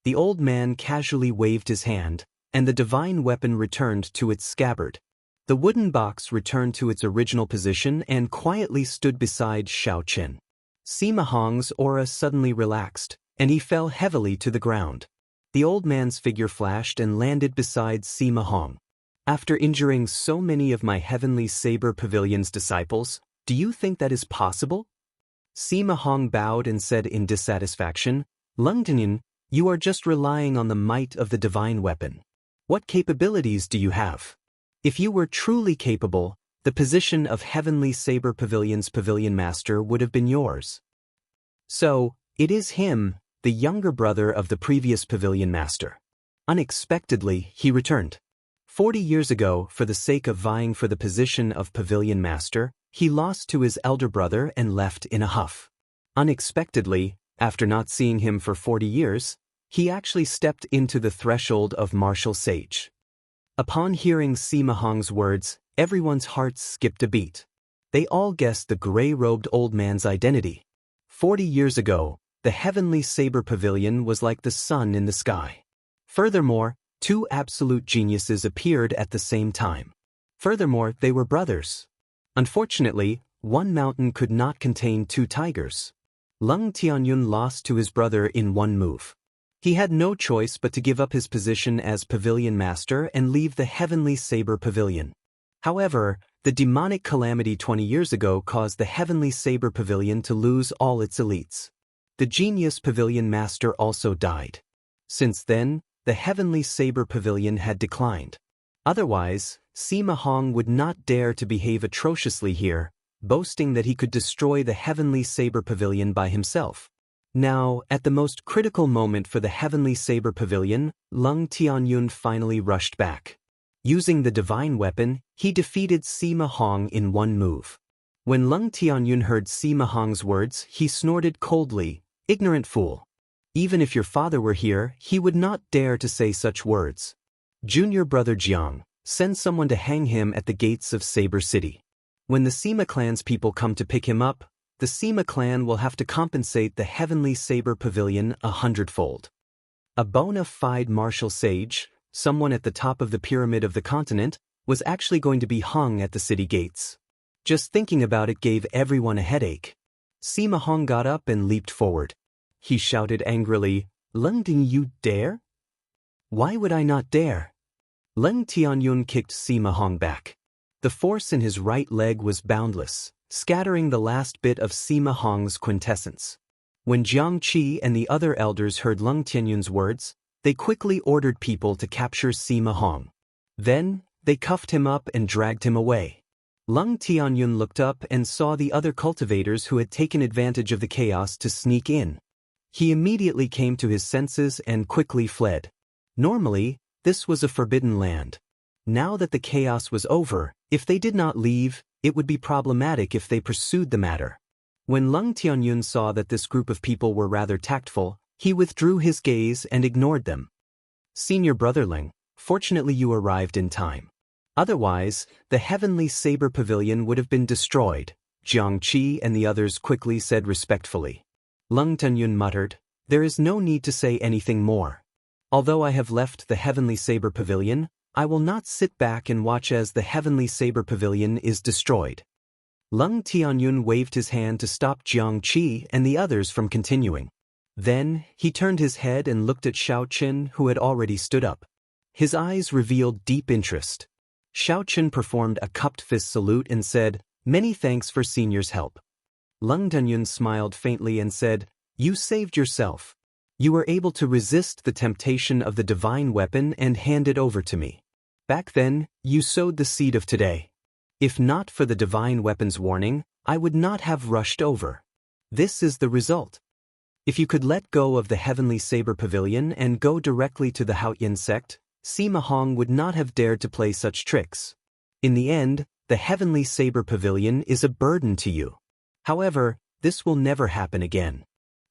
the old man casually waved his hand, and the divine weapon returned to its scabbard. The wooden box returned to its original position and quietly stood beside Xiao Qin. Sima Hong's aura suddenly relaxed, and he fell heavily to the ground. The old man's figure flashed and landed beside Sima Hong. After injuring so many of my Heavenly Saber Pavilion's disciples, do you think that is possible? Sima Hong bowed and said in dissatisfaction, Lung Tinyin, you are just relying on the might of the divine weapon. What capabilities do you have? If you were truly capable, the position of Heavenly Saber Pavilion's Pavilion Master would have been yours. So, it is him, the younger brother of the previous Pavilion Master. Unexpectedly, he returned. 40 years ago, for the sake of vying for the position of Pavilion Master, he lost to his elder brother and left in a huff. Unexpectedly, after not seeing him for 40 years, he actually stepped into the threshold of martial sage. Upon hearing Sima Hong's words, everyone's hearts skipped a beat. They all guessed the gray-robed old man's identity. 40 years ago, the Heavenly Saber Pavilion was like the sun in the sky. Furthermore, two absolute geniuses appeared at the same time. Furthermore, they were brothers. Unfortunately, one mountain could not contain two tigers. Lung Tianyun lost to his brother in one move. He had no choice but to give up his position as Pavilion Master and leave the Heavenly Saber Pavilion. However, the demonic calamity 20 years ago caused the Heavenly Saber Pavilion to lose all its elites. The genius Pavilion Master also died. Since then, the Heavenly Saber Pavilion had declined. Otherwise, Sima Hong would not dare to behave atrociously here, boasting that he could destroy the Heavenly Saber Pavilion by himself. Now, at the most critical moment for the Heavenly Saber Pavilion, Lung Tianyun finally rushed back. Using the divine weapon, he defeated Sima Hong in one move. When Lung Tianyun heard Sima Hong's words, he snorted coldly, "Ignorant fool. Even if your father were here, he would not dare to say such words. Junior brother Jiang, send someone to hang him at the gates of Saber City. When the Sima clan's people come to pick him up, the Sima clan will have to compensate the Heavenly Saber Pavilion 100-fold. A bona fide martial sage, someone at the top of the pyramid of the continent, was actually going to be hung at the city gates. Just thinking about it gave everyone a headache. Sima Hong got up and leaped forward. He shouted angrily, Lung Ting, you dare? Why would I not dare? Lung Tianyun kicked Sima Hong back. The force in his right leg was boundless, scattering the last bit of Sima Hong's quintessence. When Jiang Qi and the other elders heard Lung Tianyun's words, they quickly ordered people to capture Sima Hong. Then, they cuffed him up and dragged him away. Lung Tianyun looked up and saw the other cultivators who had taken advantage of the chaos to sneak in. He immediately came to his senses and quickly fled. Normally, this was a forbidden land. Now that the chaos was over, if they did not leave, it would be problematic if they pursued the matter. When Lung Tianyun saw that this group of people were rather tactful, he withdrew his gaze and ignored them. Senior brotherling, fortunately you arrived in time. Otherwise, the Heavenly Saber Pavilion would have been destroyed, Jiang Qi and the others quickly said respectfully. Lung Tianyun muttered, there is no need to say anything more. Although I have left the Heavenly Saber Pavilion, I will not sit back and watch as the Heavenly Saber Pavilion is destroyed. Lung Tianyun waved his hand to stop Jiang Qi and the others from continuing. Then, he turned his head and looked at Xiao Qin, who had already stood up. His eyes revealed deep interest. Xiao Qin performed a cupped fist salute and said, many thanks for senior's help. Lung Tianyun smiled faintly and said, you saved yourself. You were able to resist the temptation of the divine weapon and hand it over to me. Back then, you sowed the seed of today. If not for the divine weapon's warning, I would not have rushed over. This is the result. If you could let go of the Heavenly Saber Pavilion and go directly to the Haoyin sect, Sima Hong would not have dared to play such tricks. In the end, the Heavenly Saber Pavilion is a burden to you. However, This will never happen again.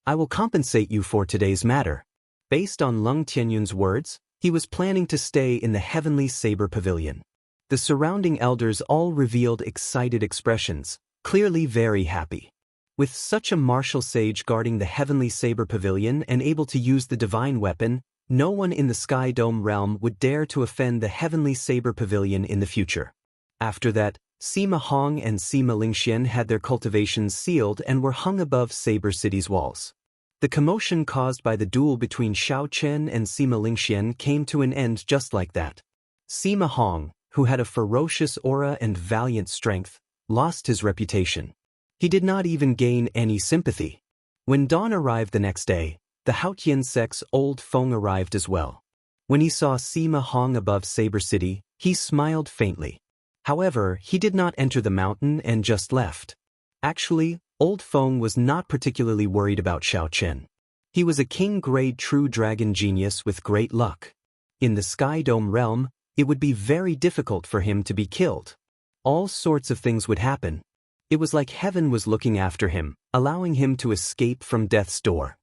I will compensate you for today's matter. Based on Lung Tianyun's words, he was planning to stay in the Heavenly Saber Pavilion. The surrounding elders all revealed excited expressions, clearly very happy. With such a martial sage guarding the Heavenly Saber Pavilion and able to use the divine weapon, no one in the Sky Dome realm would dare to offend the Heavenly Saber Pavilion in the future. After that, Sima Hong and Sima Lingxian had their cultivations sealed and were hung above Saber City's walls. The commotion caused by the duel between Xiao Chen and Sima Lingxian came to an end just like that. Sima Hong, who had a ferocious aura and valiant strength, lost his reputation. He did not even gain any sympathy. When dawn arrived the next day, the Haotian sect's old Feng arrived as well. When he saw Sima Hong above Saber City, he smiled faintly. However, he did not enter the mountain and just left. Actually, Old Feng was not particularly worried about Xiao Chen. He was a king-grade true dragon genius with great luck. In the Sky Dome realm, it would be very difficult for him to be killed. All sorts of things would happen. It was like heaven was looking after him, allowing him to escape from death's door.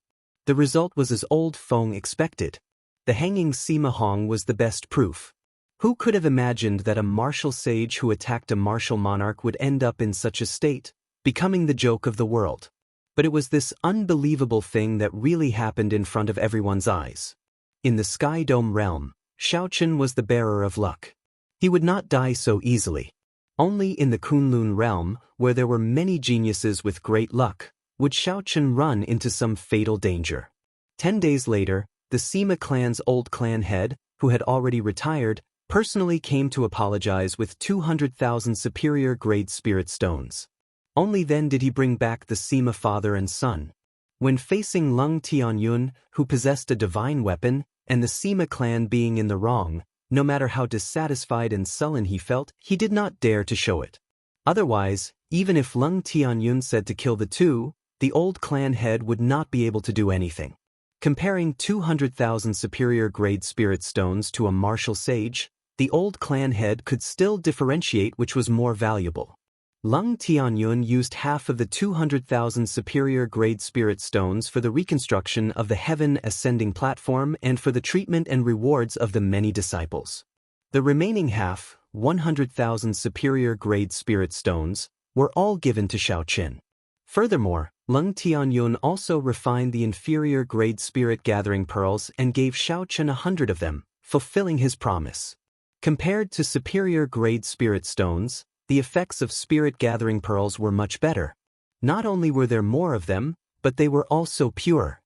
The result was as Old Feng expected. The hanging Sima Hong was the best proof. Who could have imagined that a martial sage who attacked a martial monarch would end up in such a state, becoming the joke of the world? But it was this unbelievable thing that really happened in front of everyone's eyes. In the Sky Dome realm, Xiao Chen was the bearer of luck. He would not die so easily. Only in the Kunlun realm, where there were many geniuses with great luck, would Xiao Chen run into some fatal danger. 10 days later, the Sima clan's old clan head, who had already retired, personally came to apologize with 200,000 superior-grade spirit stones. Only then did he bring back the Sima father and son. When facing Lung Tianyun, who possessed a divine weapon, and the Sima clan being in the wrong, no matter how dissatisfied and sullen he felt, he did not dare to show it. Otherwise, even if Lung Tianyun said to kill the two, the old clan head would not be able to do anything. Comparing 200,000 superior-grade spirit stones to a martial sage, the old clan head could still differentiate which was more valuable. Lung Tianyun used half of the 200,000 superior-grade spirit stones for the reconstruction of the heaven ascending platform and for the treatment and rewards of the many disciples. The remaining half, 100,000 superior-grade spirit stones, were all given to Xiao Chen. Furthermore, Lung Tianyun also refined the inferior-grade spirit gathering pearls and gave Xiao Chen 100 of them, fulfilling his promise. Compared to superior-grade spirit stones, the effects of spirit-gathering pearls were much better. Not only were there more of them, but they were also pure.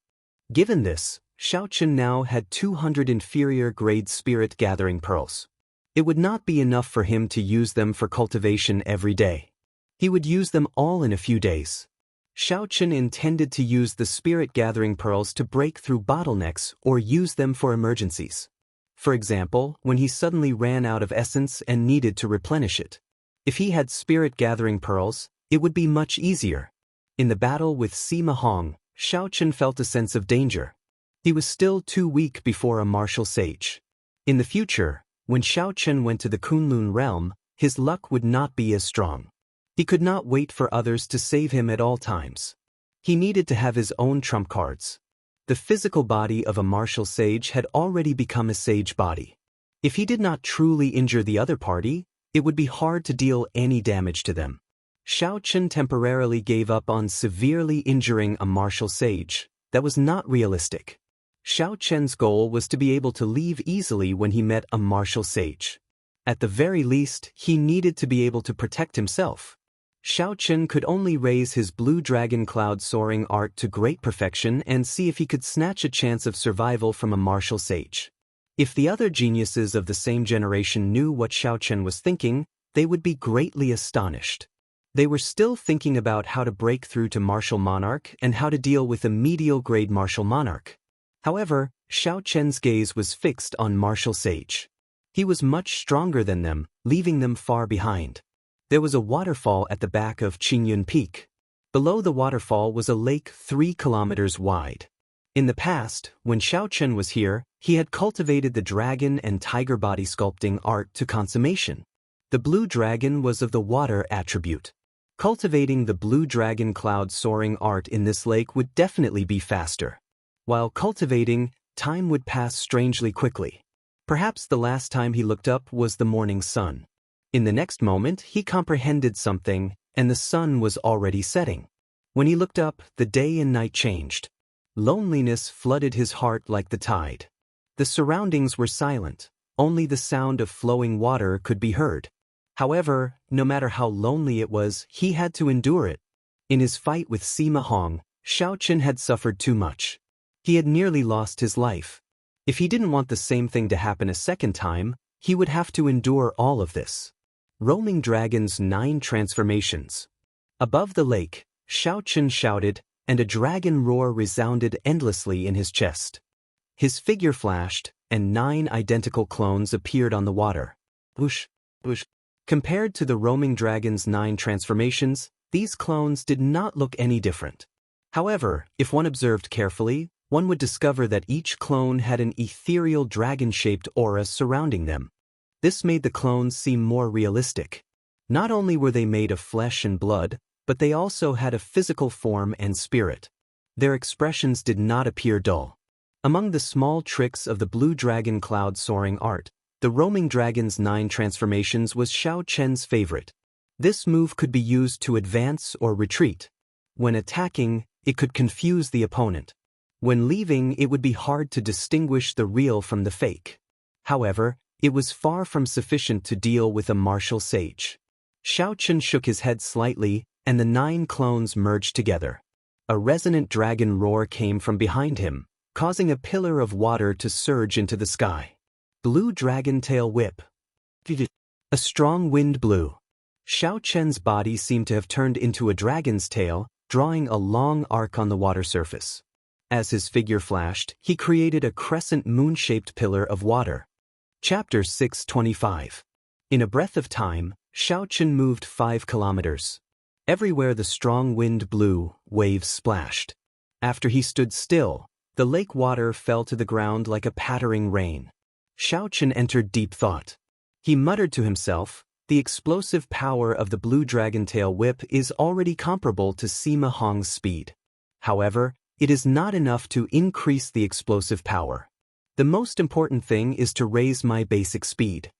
Given this, Xiao Chen now had 200 inferior-grade spirit-gathering pearls. It would not be enough for him to use them for cultivation every day. He would use them all in a few days. Xiao Chen intended to use the spirit-gathering pearls to break through bottlenecks or use them for emergencies. For example, when he suddenly ran out of essence and needed to replenish it. If he had spirit-gathering pearls, it would be much easier. In the battle with Sima Hong, Xiao Chen felt a sense of danger. He was still too weak before a martial sage. In the future, when Xiao Chen went to the Kunlun realm, his luck would not be as strong. He could not wait for others to save him at all times. He needed to have his own trump cards. The physical body of a martial sage had already become a sage body. If he did not truly injure the other party, it would be hard to deal any damage to them. Xiao Chen temporarily gave up on severely injuring a martial sage. That was not realistic. Xiao Chen's goal was to be able to leave easily when he met a martial sage. At the very least, he needed to be able to protect himself. Xiao Chen could only raise his blue dragon cloud soaring art to great perfection and see if he could snatch a chance of survival from a martial sage. If the other geniuses of the same generation knew what Xiao Chen was thinking, they would be greatly astonished. They were still thinking about how to break through to martial monarch and how to deal with a medial-grade martial monarch. However, Xiao Chen's gaze was fixed on martial sage. He was much stronger than them, leaving them far behind. There was a waterfall at the back of Qingyun Peak. Below the waterfall was a lake 3 kilometers wide. In the past, when Xiao Chen was here, he had cultivated the dragon and tiger body sculpting art to consummation. The blue dragon was of the water attribute. Cultivating the blue dragon cloud soaring art in this lake would definitely be faster. While cultivating, time would pass strangely quickly. Perhaps the last time he looked up was the morning sun. In the next moment, he comprehended something, and the sun was already setting. When he looked up, the day and night changed. Loneliness flooded his heart like the tide. The surroundings were silent. Only the sound of flowing water could be heard. However, no matter how lonely it was, he had to endure it. In his fight with Sima Hong, Xiaoqin had suffered too much. He had nearly lost his life. If he didn't want the same thing to happen a second time, he would have to endure all of this. Roaming Dragon's 9 transformations. Above the lake, Xiaoqin shouted, and a dragon roar resounded endlessly in his chest. His figure flashed, and 9 identical clones appeared on the water. Whoosh, whoosh. Compared to the Roaming Dragon's 9 transformations, these clones did not look any different. However, if one observed carefully, one would discover that each clone had an ethereal dragon-shaped aura surrounding them. This made the clones seem more realistic. Not only were they made of flesh and blood, but they also had a physical form and spirit. Their expressions did not appear dull. Among the small tricks of the blue dragon cloud soaring art, the Roaming Dragon's 9 transformations was Xiaoqian's favorite. This move could be used to advance or retreat. When attacking, it could confuse the opponent. When leaving, it would be hard to distinguish the real from the fake. However, it was far from sufficient to deal with a martial sage. Xiaoqian shook his head slightly, and the 9 clones merged together. A resonant dragon roar came from behind him, causing a pillar of water to surge into the sky. Blue Dragon Tail Whip. A strong wind blew. Xiaoqian's body seemed to have turned into a dragon's tail, drawing a long arc on the water surface. As his figure flashed, he created a crescent moon-shaped pillar of water. Chapter 625. In a breath of time, Xiaoqian moved 5 kilometers. Everywhere the strong wind blew, waves splashed. After he stood still, the lake water fell to the ground like a pattering rain. Xiaoqian entered deep thought. He muttered to himself, "The explosive power of the blue dragon tail whip is already comparable to Sima Hong's speed. However, it is not enough to increase the explosive power. The most important thing is to raise my basic speed."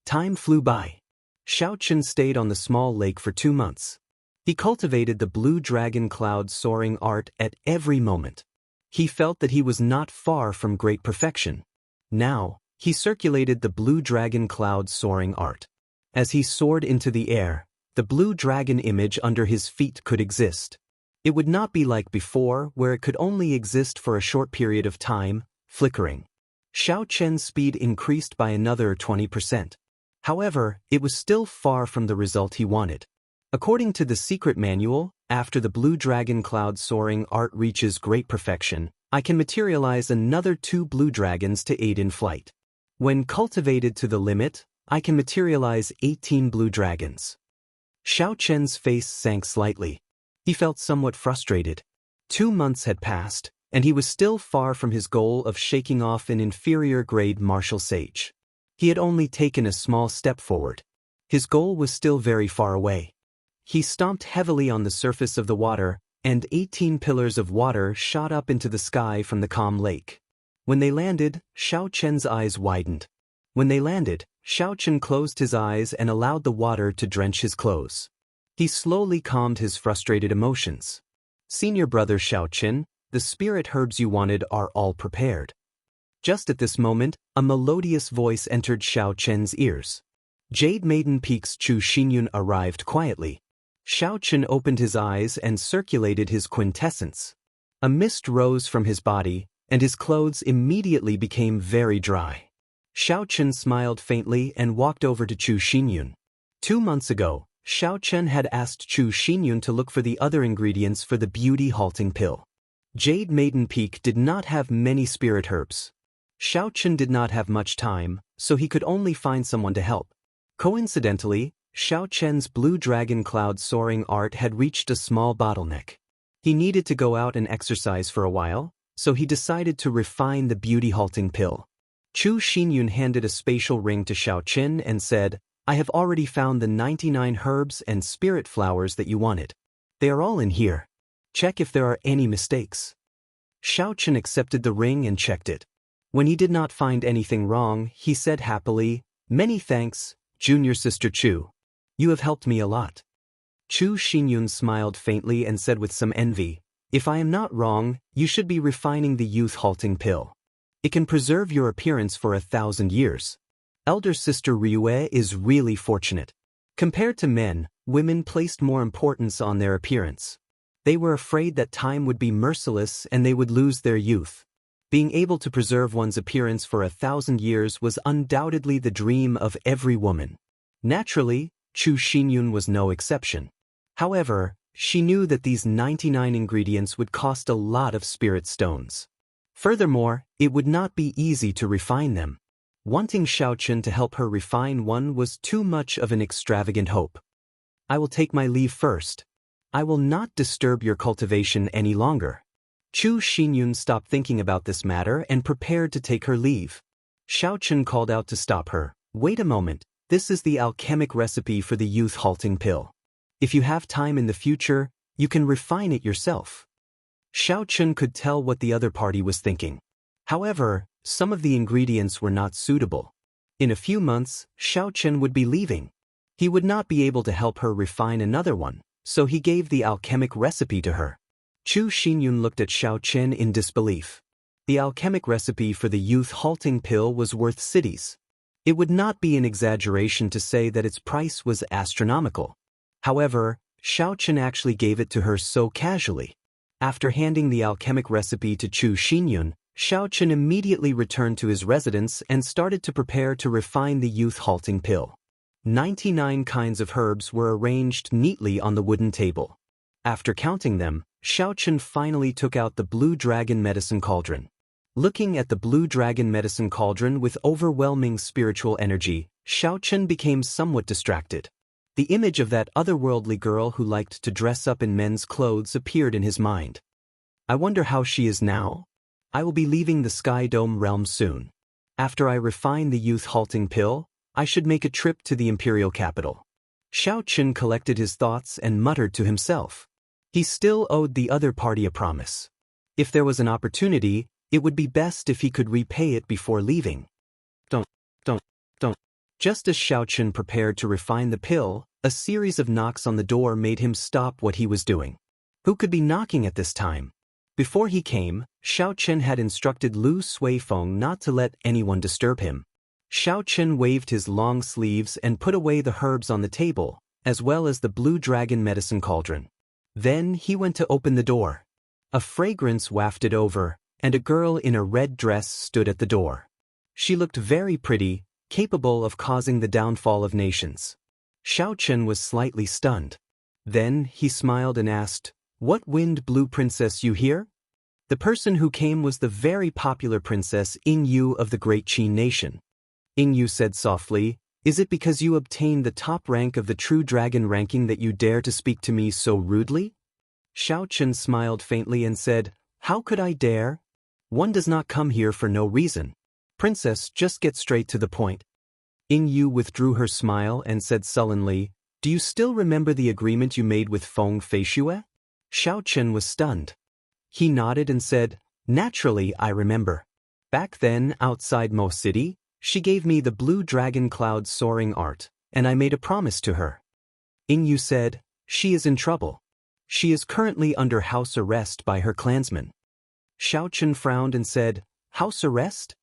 Time flew by. Xiaoqian stayed on the small lake for 2 months. He cultivated the blue dragon cloud soaring art at every moment. He felt that he was not far from great perfection. Now, he circulated the blue dragon cloud soaring art. As he soared into the air, the blue dragon image under his feet could exist. It would not be like before, where it could only exist for a short period of time, flickering. Xiaoqian's speed increased by another 20%. However, it was still far from the result he wanted. According to the secret manual, after the blue dragon cloud soaring art reaches great perfection, I can materialize another 2 blue dragons to aid in flight. When cultivated to the limit, I can materialize 18 blue dragons. Xiaoqian's face sank slightly. He felt somewhat frustrated. 2 months had passed, and he was still far from his goal of shaking off an inferior-grade martial sage. He had only taken a small step forward. His goal was still very far away. He stomped heavily on the surface of the water, and 18 pillars of water shot up into the sky from the calm lake. When they landed, Xiaoqian's eyes widened. When they landed, Xiaoqian closed his eyes and allowed the water to drench his clothes. He slowly calmed his frustrated emotions. "Senior brother Xiaoqian, the spirit herbs you wanted are all prepared." Just at this moment, a melodious voice entered Xiaoqian's ears. Jade Maiden Peak's Chu Xinyun arrived quietly. Xiaoqian opened his eyes and circulated his quintessence. A mist rose from his body, and his clothes immediately became very dry. Xiaoqian smiled faintly and walked over to Chu Xinyun. 2 months ago, Xiaoqian had asked Chu Xinyun to look for the other ingredients for the beauty-halting pill. Jade Maiden Peak did not have many spirit herbs. Xiaoqian did not have much time, so he could only find someone to help. Coincidentally, Xiaoqian's blue dragon cloud soaring art had reached a small bottleneck. He needed to go out and exercise for a while, so he decided to refine the beauty-halting pill. Chu Xinyun handed a spatial ring to Xiaoqian and said, I have already found the 99 herbs and spirit flowers that you wanted. They are all in here. Check if there are any mistakes. Xiao Chen accepted the ring and checked it. When he did not find anything wrong, he said happily, "Many thanks, junior sister Chu. You have helped me a lot." Chu Xinyun smiled faintly and said with some envy, "If I am not wrong, you should be refining the youth-halting pill. It can preserve your appearance for 1,000 years. Elder sister Ryue is really fortunate. Compared to men, women placed more importance on their appearance. They were afraid that time would be merciless and they would lose their youth. Being able to preserve one's appearance for 1,000 years was undoubtedly the dream of every woman. Naturally, Chu Xinyun was no exception. However, she knew that these 99 ingredients would cost a lot of spirit stones. Furthermore, it would not be easy to refine them. Wanting Xiao Chen to help her refine one was too much of an extravagant hope. "I will take my leave first. I will not disturb your cultivation any longer." Chu Xinyun stopped thinking about this matter and prepared to take her leave. Xiao Chen called out to stop her. "Wait a moment, this is the alchemic recipe for the youth-halting pill. If you have time in the future, you can refine it yourself." Xiao Chen could tell what the other party was thinking. However, some of the ingredients were not suitable. In a few months, Xiao Chen would be leaving. He would not be able to help her refine another one, so he gave the alchemic recipe to her. Chu Xinyun looked at Xiao Chen in disbelief. The alchemic recipe for the youth-halting pill was worth cities. It would not be an exaggeration to say that its price was astronomical. However, Xiao Chen actually gave it to her so casually. After handing the alchemic recipe to Chu Xinyun, Xiao Chen immediately returned to his residence and started to prepare to refine the youth-halting pill. 99 kinds of herbs were arranged neatly on the wooden table. After counting them, Xiao Chen finally took out the Blue Dragon Medicine Cauldron. Looking at the Blue Dragon Medicine Cauldron with overwhelming spiritual energy, Xiao Chen became somewhat distracted. The image of that otherworldly girl who liked to dress up in men's clothes appeared in his mind. "I wonder how she is now? I will be leaving the Sky Dome realm soon. After I refine the youth-halting pill, I should make a trip to the imperial capital." Xiao Chen collected his thoughts and muttered to himself. He still owed the other party a promise. If there was an opportunity, it would be best if he could repay it before leaving. Don't. Just as Xiao Chen prepared to refine the pill, a series of knocks on the door made him stop what he was doing. Who could be knocking at this time? Before he came, Xiao Chen had instructed Lu Suifeng not to let anyone disturb him. Xiao Chen waved his long sleeves and put away the herbs on the table, as well as the Blue Dragon Medicine Cauldron. Then he went to open the door. A fragrance wafted over, and a girl in a red dress stood at the door. She looked very pretty, capable of causing the downfall of nations. Xiao Chen was slightly stunned. Then he smiled and asked, "What Wind Blue Princess you here?" The person who came was the very popular Princess Ying Yu of the Great Qin Nation. Ying Yu said softly, "Is it because you obtained the top rank of the True Dragon ranking that you dare to speak to me so rudely?" Xiao Chen smiled faintly and said, "How could I dare? One does not come here for no reason. Princess, just get straight to the point." Ying Yu withdrew her smile and said sullenly, "Do you still remember the agreement you made with Feng Feishue?" Xiao Chen was stunned. He nodded and said, "Naturally, I remember. Back then, outside Mo City, she gave me the Blue Dragon Cloud soaring art, and I made a promise to her." Ying Yu said, "She is in trouble. She is currently under house arrest by her clansmen." Xiao Chen frowned and said, "House arrest?"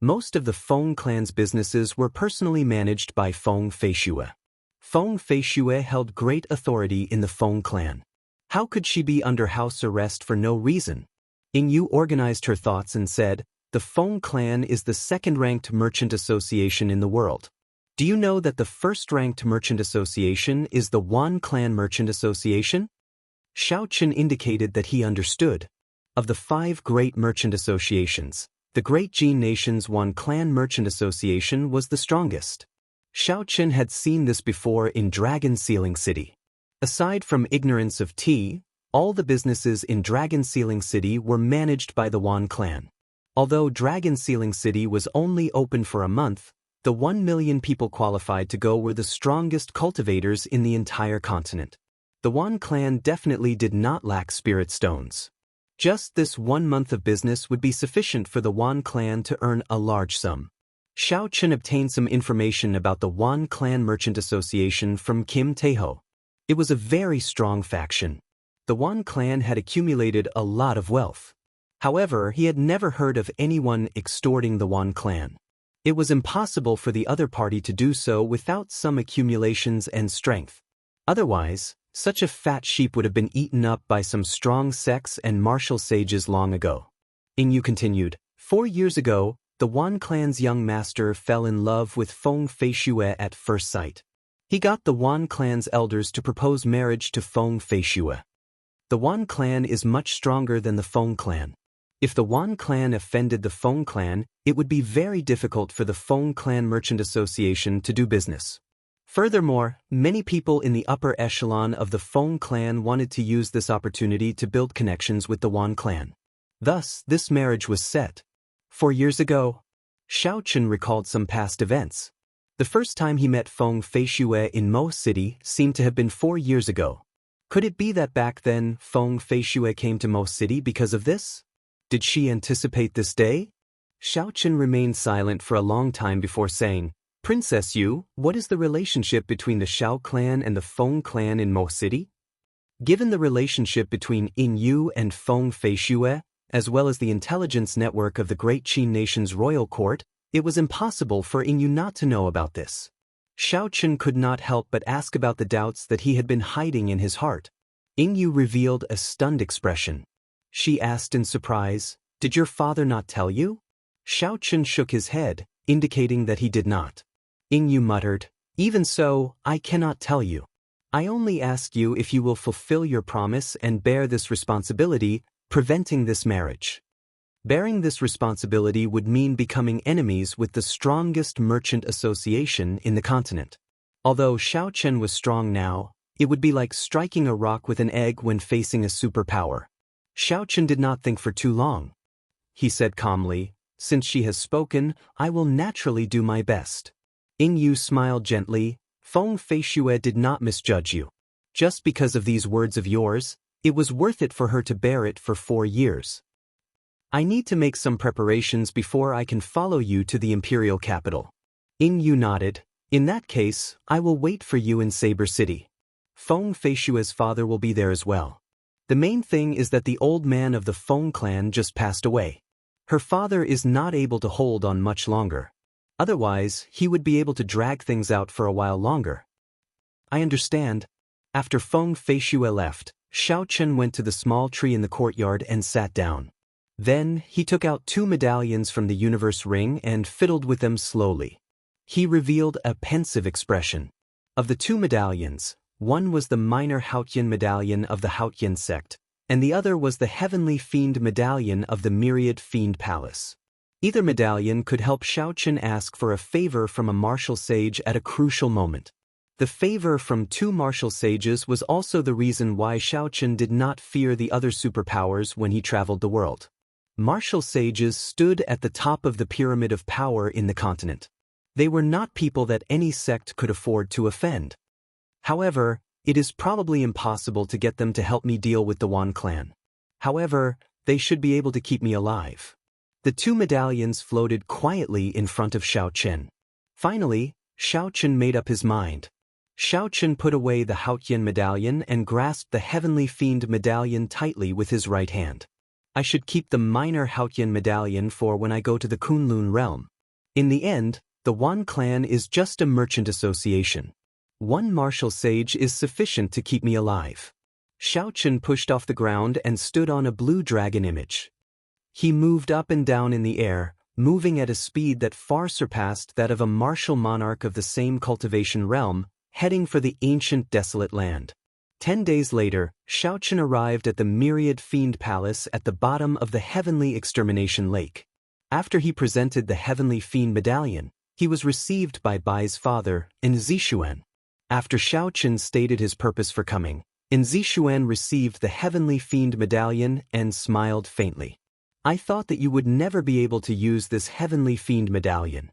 Most of the Feng clan's businesses were personally managed by Feng Feishue. Feng Feishue held great authority in the Feng clan. How could she be under house arrest for no reason? Ying Yu organized her thoughts and said, "The Feng clan is the second-ranked merchant association in the world. Do you know that the first-ranked merchant association is the Wan Clan Merchant Association?" Xiao Chen indicated that he understood. Of the 5 great merchant associations, the Great Jin Nation's Wan Clan Merchant Association was the strongest. Xiao Chen had seen this before in Dragon Sealing City. Aside from ignorance of tea, all the businesses in Dragon Sealing City were managed by the Wan clan. Although Dragon Sealing City was only open for a month, The 1 million people qualified to go were the strongest cultivators in the entire continent. The Wan clan definitely did not lack spirit stones. Just this 1 month of business would be sufficient for the Wan clan to earn a large sum. Xiao Chen obtained some information about the Wan Clan Merchant Association from Kim Taeho. It was a very strong faction. The Wan clan had accumulated a lot of wealth. However, he had never heard of anyone extorting the Wan clan. It was impossible for the other party to do so without some accumulations and strength. Otherwise, such a fat sheep would have been eaten up by some strong sects and martial sages long ago. Ingyu continued, 4 years ago, the Wan clan's young master fell in love with Feng Feishue at first sight. He got the Wan clan's elders to propose marriage to Feng Feishue. The Wan clan is much stronger than the Feng clan. If the Wan clan offended the Feng clan, it would be very difficult for the Feng Clan Merchant Association to do business. Furthermore, many people in the upper echelon of the Feng clan wanted to use this opportunity to build connections with the Wan clan. Thus, this marriage was set. 4 years ago, Xiao Chen recalled some past events. The first time he met Feng Feishue in Mo City seemed to have been 4 years ago. Could it be that back then Feng Feishue came to Mo City because of this? Did she anticipate this day? Xiao Chen remained silent for a long time before saying, Princess Yu, what is the relationship between the Xiao clan and the Feng clan in Mo City? Given the relationship between Ingyu and Feng Feishue, as well as the intelligence network of the Great Qin Nation's royal court, it was impossible for Ingyu not to know about this. Xiao Chen could not help but ask about the doubts that he had been hiding in his heart. Ingyu revealed a stunned expression. She asked in surprise, Did your father not tell you? Xiao Chen shook his head, indicating that he did not. Ingyu muttered, Even so, I cannot tell you. I only ask you if you will fulfill your promise and bear this responsibility, preventing this marriage. Bearing this responsibility would mean becoming enemies with the strongest merchant association in the continent. Although Xiao Chen was strong now, it would be like striking a rock with an egg when facing a superpower. Xiao Chen did not think for too long. He said calmly, Since she has spoken, I will naturally do my best. Ingyu smiled gently, Feng Feishue did not misjudge you. Just because of these words of yours, it was worth it for her to bear it for 4 years. I need to make some preparations before I can follow you to the imperial capital. Ingyu nodded, In that case, I will wait for you in Saber City. Feng Feishue's father will be there as well. The main thing is that the old man of the Feng clan just passed away. Her father is not able to hold on much longer. Otherwise, he would be able to drag things out for a while longer. I understand. After Feng Feishue left, Xiao Chen went to the small tree in the courtyard and sat down. Then, he took out 2 medallions from the universe ring and fiddled with them slowly. He revealed a pensive expression. Of the 2 medallions, one was the minor Haotian medallion of the Haotian sect, and the other was the heavenly fiend medallion of the Myriad Fiend Palace. Either medallion could help Xiao Chen ask for a favor from a martial sage at a crucial moment. The favor from 2 martial sages was also the reason why Xiao Chen did not fear the other superpowers when he traveled the world. Martial sages stood at the top of the pyramid of power in the continent. They were not people that any sect could afford to offend. However, it is probably impossible to get them to help me deal with the Wan clan. However, they should be able to keep me alive. The 2 medallions floated quietly in front of Xiao Chen. Finally, Xiao Chen made up his mind. Xiao Chen put away the Haotian medallion and grasped the heavenly fiend medallion tightly with his right hand. I should keep the minor Haotian medallion for when I go to the Kunlun realm. In the end, the Wan clan is just a merchant association. 1 martial sage is sufficient to keep me alive. Xiao Chen pushed off the ground and stood on a blue dragon image. He moved up and down in the air, moving at a speed that far surpassed that of a martial monarch of the same cultivation realm, heading for the ancient desolate land. 10 days later, Xiao Chen arrived at the Myriad Fiend Palace at the bottom of the Heavenly Extermination Lake. After he presented the Heavenly Fiend Medallion, he was received by Bai's father, Zixuan. After Xiao Chen stated his purpose for coming, Zixuan received the Heavenly Fiend Medallion and smiled faintly. I thought that you would never be able to use this Heavenly Fiend Medallion.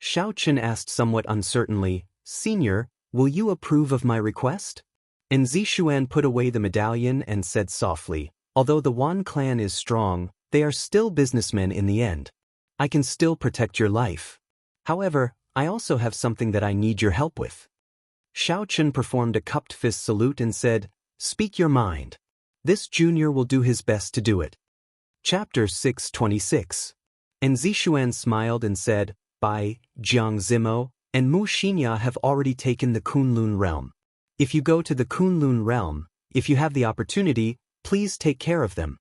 Xiao Chen asked somewhat uncertainly, "Senior, will you approve of my request?" And Zishuan put away the medallion and said softly, "Although the Wan clan is strong, they are still businessmen in the end. I can still protect your life. However, I also have something that I need your help with." Xiao Chen performed a cupped fist salute and said, "Speak your mind. This junior will do his best to do it." Chapter 626. And Zishuan smiled and said, "Bai, Jiang Zimo, and Mu Xinya have already taken the Kunlun realm. If you go to the Kunlun realm, if you have the opportunity, please take care of them."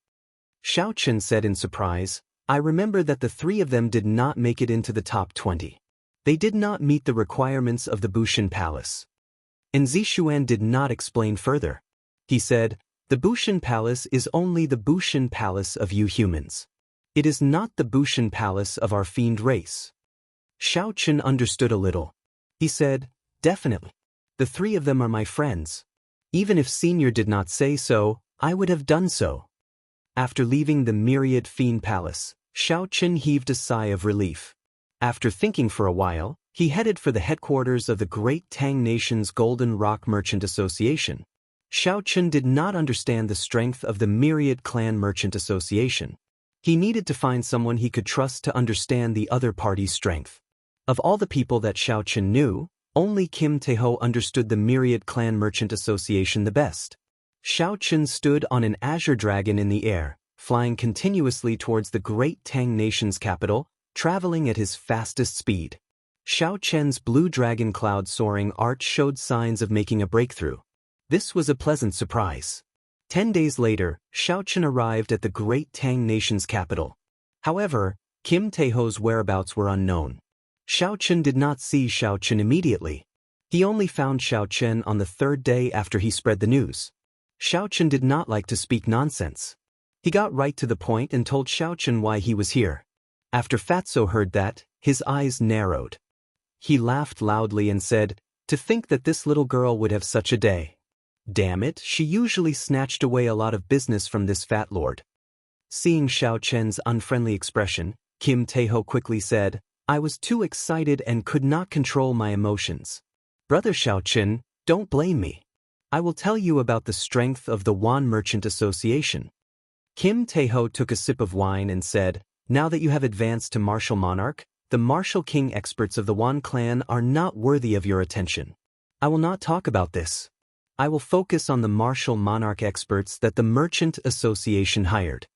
Xiao Chen said in surprise, "I remember that the three of them did not make it into the top 20. They did not meet the requirements of the Bushan Palace." And Zishuan did not explain further. He said, "The Bushan Palace is only the Bushan Palace of you humans. It is not the Bushan Palace of our fiend race." Xiao Chen understood a little. He said, "Definitely. The three of them are my friends. Even if Senior did not say so, I would have done so." After leaving the Myriad Fiend Palace, Xiao Chen heaved a sigh of relief. After thinking for a while, he headed for the headquarters of the Great Tang Nation's Golden Rock Merchant Association. Xiao Chen did not understand the strength of the Myriad Clan Merchant Association. He needed to find someone he could trust to understand the other party's strength. Of all the people that Xiao Chen knew, only Kim Taeho understood the Myriad Clan Merchant Association the best. Xiao Chen stood on an azure dragon in the air, flying continuously towards the Great Tang Nation's capital, traveling at his fastest speed. Xiao Chen's blue dragon cloud soaring arch showed signs of making a breakthrough. This was a pleasant surprise. 10 days later, Xiao Chen arrived at the Great Tang Nation's capital. However, Kim Taeho's whereabouts were unknown. Xiao Chen did not see Xiao Chen immediately. He only found Xiao Chen on the third day after he spread the news. Xiao Chen did not like to speak nonsense. He got right to the point and told Xiao Chen why he was here. After Fatso heard that, his eyes narrowed. He laughed loudly and said, "To think that this little girl would have such a day. Damn it, she usually snatched away a lot of business from this fat lord." Seeing Xiao Chen's unfriendly expression, Kim Taeho quickly said, "I was too excited and could not control my emotions. Brother Xiao Chen, don't blame me. I will tell you about the strength of the Wan Merchant Association." Kim Taeho took a sip of wine and said, "Now that you have advanced to Martial Monarch, the Martial King experts of the Wan clan are not worthy of your attention. I will not talk about this. I will focus on the Martial Monarch experts that the Merchant Association hired."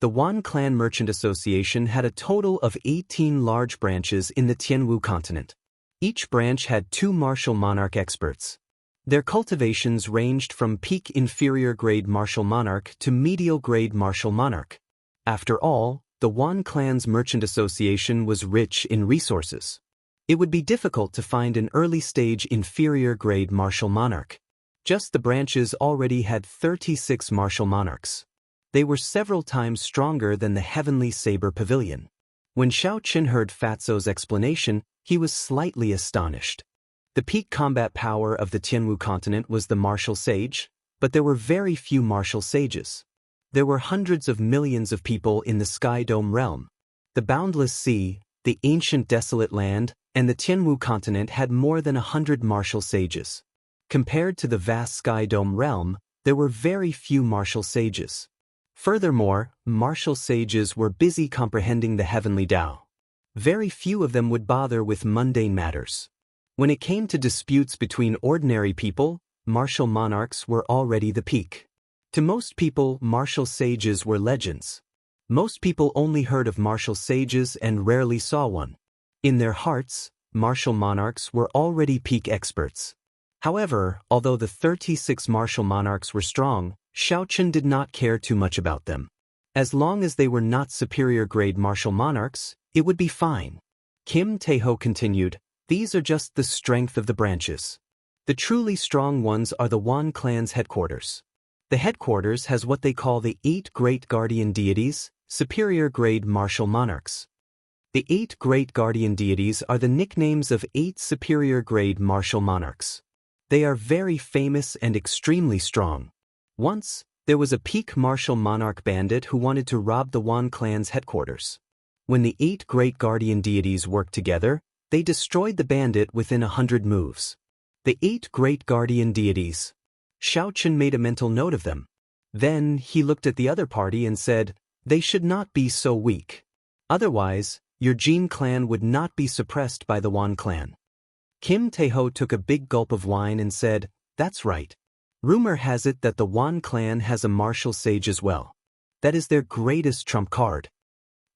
The Wan Clan Merchant Association had a total of 18 large branches in the Tianwu continent. Each branch had 2 Martial Monarch experts. Their cultivations ranged from peak inferior grade Martial Monarch to medial grade Martial Monarch. After all, the Wan Clan's Merchant Association was rich in resources. It would be difficult to find an early stage inferior grade Martial Monarch. Just the branches already had 36 Martial Monarchs. They were several times stronger than the Heavenly Saber Pavilion. When Xiao Chen heard Fatso's explanation, he was slightly astonished. The peak combat power of the Tianwu continent was the Martial Sage, but there were very few Martial Sages. There were hundreds of millions of people in the Sky Dome realm. The Boundless Sea, the ancient desolate land, and the Tianwu continent had more than 100 Martial Sages. Compared to the vast Sky Dome realm, there were very few Martial Sages. Furthermore, Martial Sages were busy comprehending the heavenly Tao. Very few of them would bother with mundane matters. When it came to disputes between ordinary people, Martial Monarchs were already the peak. To most people, Martial Sages were legends. Most people only heard of Martial Sages and rarely saw one. In their hearts, Martial Monarchs were already peak experts. However, although the 36 Martial Monarchs were strong, Xiao Chen did not care too much about them. As long as they were not superior grade Martial Monarchs, it would be fine. Kim Taeho continued, "These are just the strength of the branches. The truly strong ones are the Wan clan's headquarters. The headquarters has what they call the 8 Great Guardian Deities, superior grade Martial Monarchs. The 8 Great Guardian Deities are the nicknames of 8 superior grade Martial Monarchs. They are very famous and extremely strong. Once, there was a peak Martial Monarch bandit who wanted to rob the Wan clan's headquarters. When the 8 Great Guardian Deities worked together, They destroyed the bandit within 100 moves. The 8 great guardian deities. Xiaochen made a mental note of them. Then he looked at the other party and said, "They should not be so weak. Otherwise, your Jin clan would not be suppressed by the Wan clan." Kim Taeho took a big gulp of wine and said, "That's right. Rumor has it that the Wan clan has a martial sage as well. That is their greatest trump card."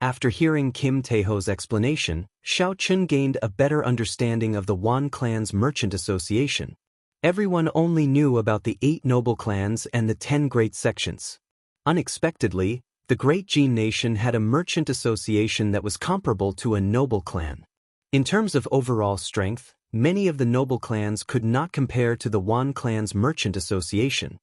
After hearing Kim Taeho's explanation, Xiaochen gained a better understanding of the Wan clan's merchant association. Everyone only knew about the 8 noble clans and the 10 great sections. Unexpectedly, the Great Jin nation had a merchant association that was comparable to a noble clan. In terms of overall strength, many of the noble clans could not compare to the Wan clan's merchant association.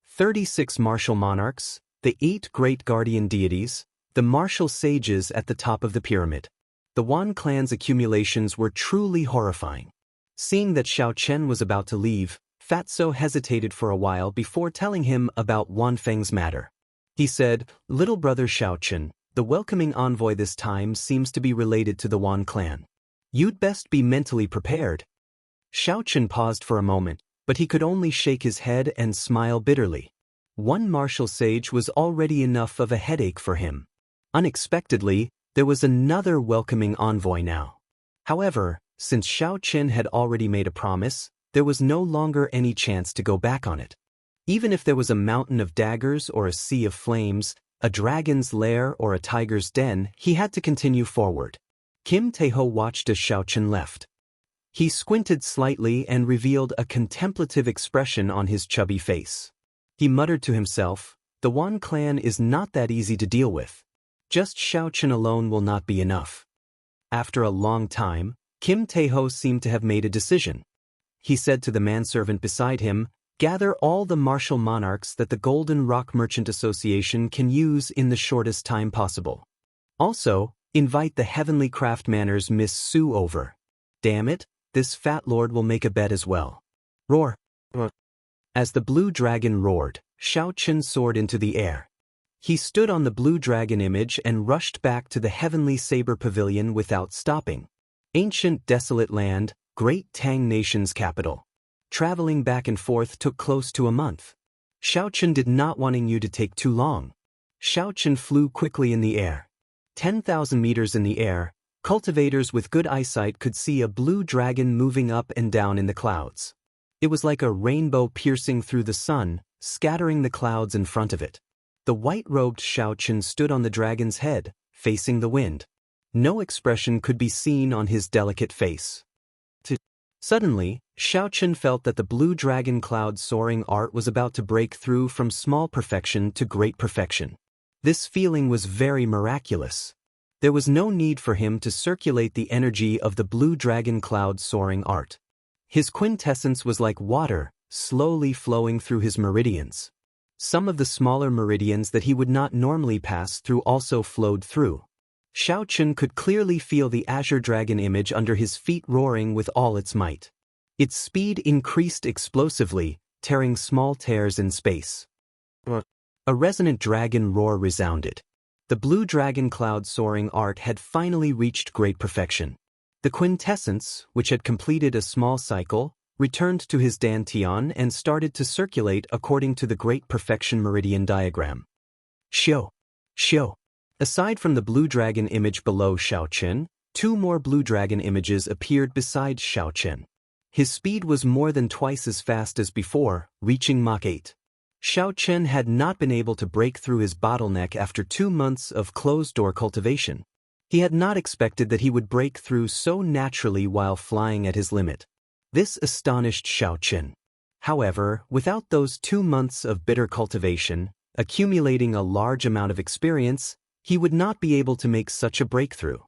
36 martial monarchs, the 8 great guardian deities, the martial sages at the top of the pyramid. The Wan clan's accumulations were truly horrifying. Seeing that Xiaochen was about to leave, Fatso hesitated for a while before telling him about Wanfeng's matter. He said, "Little brother Xiaochen, the welcoming envoy this time seems to be related to the Wan clan. You'd best be mentally prepared." Xiaochen paused for a moment, but he could only shake his head and smile bitterly. One martial sage was already enough of a headache for him. Unexpectedly, there was another welcoming envoy now. However, since Xiaochen had already made a promise, there was no longer any chance to go back on it. Even if there was a mountain of daggers or a sea of flames, a dragon's lair or a tiger's den, he had to continue forward. Kim Taeho watched as Xiaochen left. He squinted slightly and revealed a contemplative expression on his chubby face. He muttered to himself, "The Wan clan is not that easy to deal with. Just Xiaochen alone will not be enough." After a long time, Kim Taeho seemed to have made a decision. He said to the manservant beside him, "Gather all the martial monarchs that the Golden Rock Merchant Association can use in the shortest time possible. Also, invite the Heavenly Craft Manor's Miss Sue over. Damn it, this fat lord will make a bet as well." Roar. As the blue dragon roared, Xiaochen soared into the air. He stood on the blue dragon image and rushed back to the Heavenly Saber Pavilion without stopping. Ancient desolate land, Great Tang Nation's capital. Traveling back and forth took close to a month. Xiaochen did not wanting you to take too long. Xiaochen flew quickly in the air. 10,000 meters in the air, cultivators with good eyesight could see a blue dragon moving up and down in the clouds. It was like a rainbow piercing through the sun, scattering the clouds in front of it. The white-robed Xiaochen stood on the dragon's head, facing the wind. No expression could be seen on his delicate face. Suddenly, Xiaochen felt that the blue dragon cloud soaring art was about to break through from small perfection to great perfection. This feeling was very miraculous. There was no need for him to circulate the energy of the blue dragon cloud soaring art. His quintessence was like water, slowly flowing through his meridians. Some of the smaller meridians that he would not normally pass through also flowed through. Xiaochen could clearly feel the azure dragon image under his feet roaring with all its might. Its speed increased explosively, tearing small tears in space. A resonant dragon roar resounded. The blue dragon cloud soaring art had finally reached great perfection. The quintessence, which had completed a small cycle, returned to his dantian and started to circulate according to the Great Perfection Meridian diagram. Xiao. Aside from the blue dragon image below Xiaochen, 2 more blue dragon images appeared beside Xiaochen. His speed was more than twice as fast as before, reaching Mach 8. Xiaochen had not been able to break through his bottleneck after 2 months of closed-door cultivation. He had not expected that he would break through so naturally while flying at his limit. This astonished Xiaochen. However, without those 2 months of bitter cultivation, accumulating a large amount of experience, he would not be able to make such a breakthrough.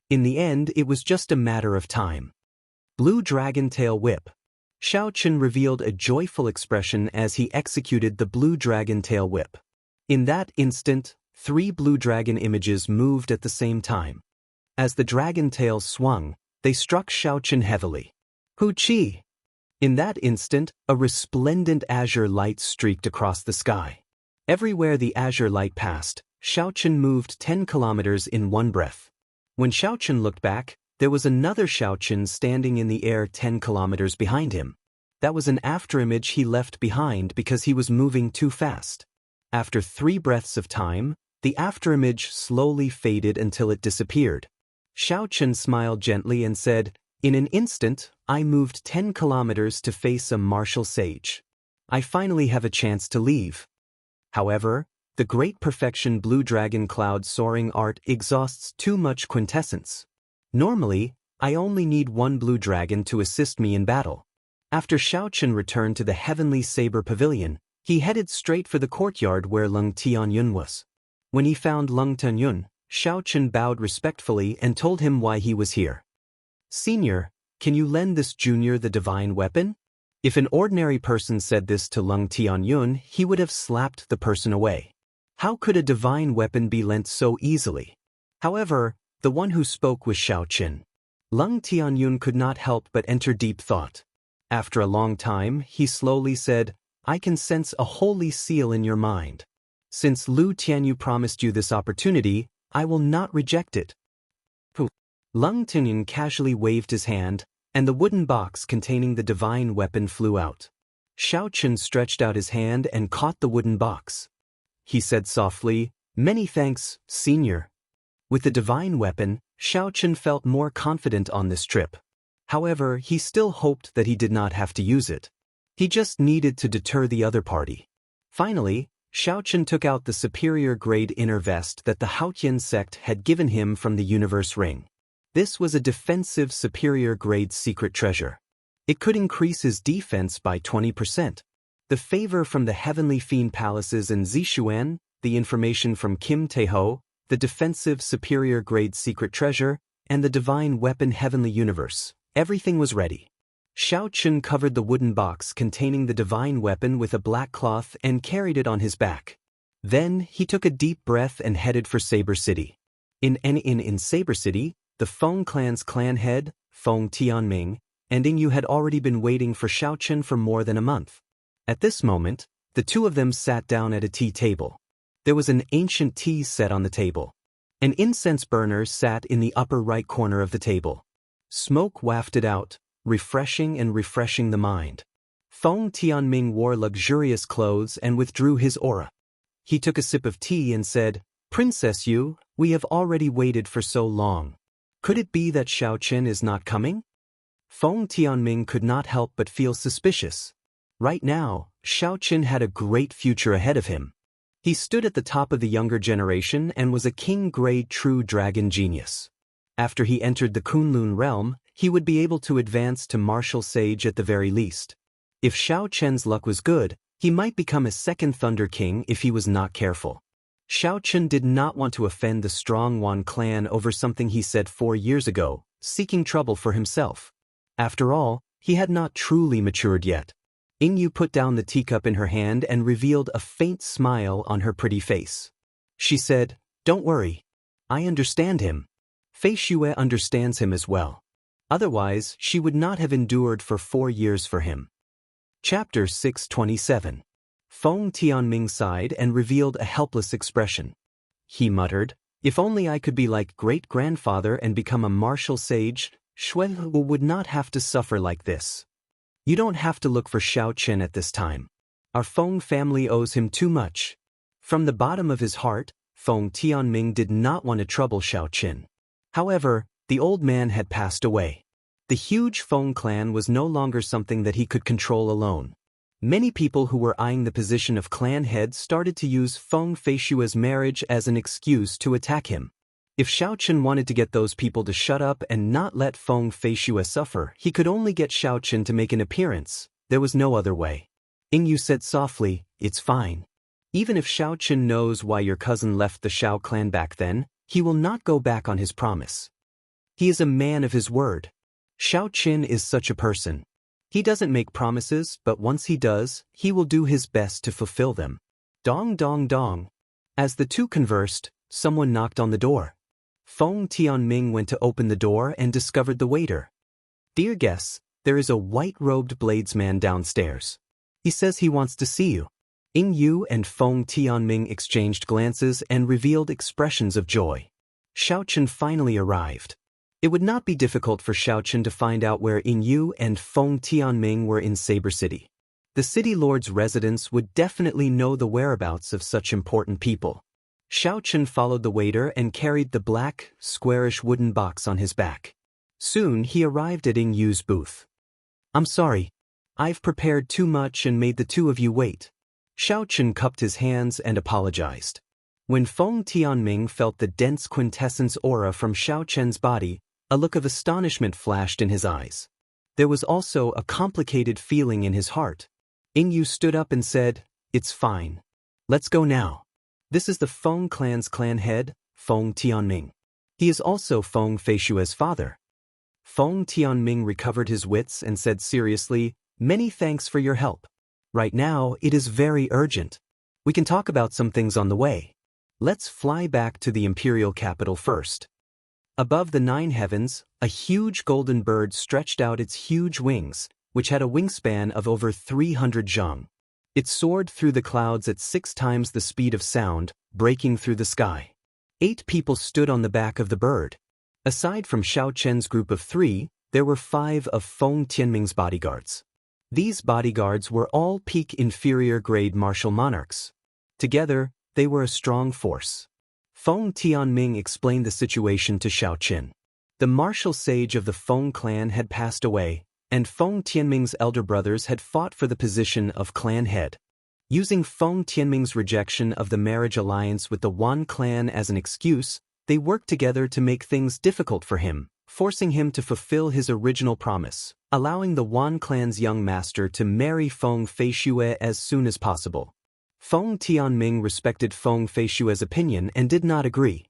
In the end, it was just a matter of time. Blue Dragon Tail Whip. Xiaochen revealed a joyful expression as he executed the Blue Dragon Tail Whip. In that instant, 3 blue dragon images moved at the same time. As the dragon tails swung, they struck Xiaochen heavily. Hu-chi! In that instant, a resplendent azure light streaked across the sky. Everywhere the azure light passed, Xiaochen moved 10 kilometers in one breath. When Xiaochen looked back, There was another Xiaoqun standing in the air 10 kilometers behind him. That was an afterimage he left behind because he was moving too fast. After 3 breaths of time, the afterimage slowly faded until it disappeared. Xiaoqun smiled gently and said, "In an instant, I moved 10 kilometers to face a martial sage. I finally have a chance to leave." However, the great perfection blue dragon cloud soaring art exhausts too much quintessence. Normally, I only need 1 blue dragon to assist me in battle. After Xiaoqun returned to the heavenly saber pavilion, he headed straight for the courtyard where Leng Tianyun was. When he found Leng Tianyun, Xiaoqun bowed respectfully and told him why he was here. "Senior, can you lend this junior the divine weapon?" If an ordinary person said this to Leng Tianyun, he would have slapped the person away. How could a divine weapon be lent so easily? However, the one who spoke was Xiaoqun. Leng Tianyun could not help but enter deep thought. After a long time, he slowly said, "I can sense a holy seal in your mind. Since Lu Tianyu promised you this opportunity, I will not reject it." Leng Tianyun casually waved his hand, and the wooden box containing the divine weapon flew out. Xiaoqun stretched out his hand and caught the wooden box. He said softly, "Many thanks, senior." With the divine weapon, Xiaoqun felt more confident on this trip. However, he still hoped that he did not have to use it. He just needed to deter the other party. Finally, Xiaoqun took out the superior-grade inner vest that the Haotian sect had given him from the universe ring. This was a defensive superior-grade secret treasure. It could increase his defense by 20%. The favor from the heavenly fiend palaces in Zishuan, the information from Kim Taeho, the defensive superior-grade secret treasure, and the divine weapon heavenly universe. Everything was ready. Xiaoqun covered the wooden box containing the divine weapon with a black cloth and carried it on his back. Then, he took a deep breath and headed for Saber City. In Saber City, the Feng clan's clan head, Feng Tianming, and Yingyu had already been waiting for Xiaoqun for more than a month. At this moment, the two of them sat down at a tea table. There was an ancient tea set on the table. An incense burner sat in the upper right corner of the table. Smoke wafted out, refreshing the mind. Feng Tianming wore luxurious clothes and withdrew his aura. He took a sip of tea and said, "Princess Yu, we have already waited for so long. Could it be that Xiaoqun is not coming?" Feng Tianming could not help but feel suspicious. Right now, Xiaoqun had a great future ahead of him. He stood at the top of the younger generation and was a king-grade true dragon genius. After he entered the Kunlun realm, he would be able to advance to martial sage at the very least. If Xiaoqun's luck was good, he might become a second Thunder King if he was not careful. Xiaoqun did not want to offend the strong Wan clan over something he said 4 years ago, seeking trouble for himself. After all, he had not truly matured yet. Yingyu put down the teacup in her hand and revealed a faint smile on her pretty face. She said, "Don't worry. I understand him. Fei Xue understands him as well. Otherwise, she would not have endured for 4 years for him." Chapter 627. Feng Tianming sighed and revealed a helpless expression. He muttered, "If only I could be like great-grandfather and become a martial sage, Xue would not have to suffer like this. You don't have to look for Xiaoqun at this time. Our Feng family owes him too much." From the bottom of his heart, Feng Tianming did not want to trouble Xiaoqun. However, the old man had passed away. The huge Feng clan was no longer something that he could control alone. Many people who were eyeing the position of clan head started to use Feng Feishua's marriage as an excuse to attack him. If Xiaoqun wanted to get those people to shut up and not let Feng Feishua suffer, he could only get Xiaoqun to make an appearance. There was no other way. Yingyu said softly, "It's fine. Even if Xiaoqun knows why your cousin left the Xiao clan back then, he will not go back on his promise. He is a man of his word. Xiaoqun is such a person. He doesn't make promises, but once he does, he will do his best to fulfill them." Dong dong dong. As the two conversed, someone knocked on the door. Feng Tianming went to open the door and discovered the waiter. "Dear guests, there is a white-robed bladesman downstairs. He says he wants to see you." Yingyu and Feng Tianming exchanged glances and revealed expressions of joy. Xiaoqun finally arrived. It would not be difficult for Xiaochen to find out where Ying Yu and Feng Tianming were in Saber City. The city lord's residents would definitely know the whereabouts of such important people. Xiaochen followed the waiter and carried the black, squarish wooden box on his back. Soon he arrived at Ying Yu's booth. "I'm sorry. I've prepared too much and made the two of you wait." Xiaochen cupped his hands and apologized. When Feng Tianming felt the dense quintessence aura from Xiaochen's body, a look of astonishment flashed in his eyes. There was also a complicated feeling in his heart. Ying Yu stood up and said, "It's fine. Let's go now. This is the Feng clan's clan head, Feng Tianming. He is also Feng Feishue's father." Feng Tianming recovered his wits and said seriously, "Many thanks for your help. Right now, it is very urgent. We can talk about some things on the way. Let's fly back to the imperial capital first." Above the 9 heavens, a huge golden bird stretched out its huge wings, which had a wingspan of over 300 zhang. It soared through the clouds at 6 times the speed of sound, breaking through the sky. 8 people stood on the back of the bird. Aside from Xiaochen's group of 3, there were 5 of Feng Tianming's bodyguards. These bodyguards were all peak inferior grade martial monarchs. Together, they were a strong force. Feng Tianming explained the situation to Xiaochen. The martial sage of the Feng clan had passed away, and Feng Tianming's elder brothers had fought for the position of clan head. Using Feng Tianming's rejection of the marriage alliance with the Wan clan as an excuse, they worked together to make things difficult for him, forcing him to fulfill his original promise, allowing the Wan clan's young master to marry Feng Feishue as soon as possible. Feng Tianming respected Feng Feishue's opinion and did not agree.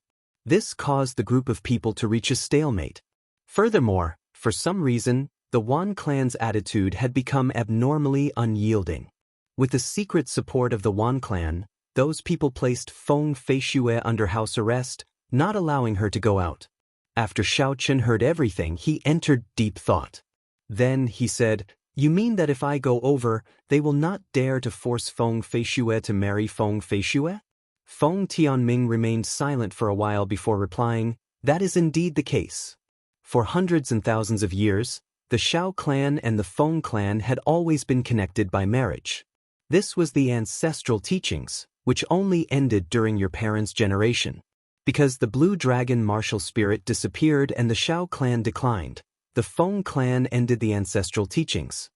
This caused the group of people to reach a stalemate. Furthermore, for some reason, the Wan clan's attitude had become abnormally unyielding. With the secret support of the Wan clan, those people placed Feng Feishue under house arrest, not allowing her to go out. After Xiaochen heard everything, he entered deep thought. Then he said, "You mean that if I go over, they will not dare to force Feng Feishue to marry Feng Feishue?" Feng Tianming remained silent for a while before replying, "That is indeed the case. For hundreds and thousands of years, the Xiao clan and the Feng clan had always been connected by marriage. This was the ancestral teachings, which only ended during your parents' generation. Because the Blue Dragon martial spirit disappeared and the Xiao clan declined, the Feng clan ended the ancestral teachings.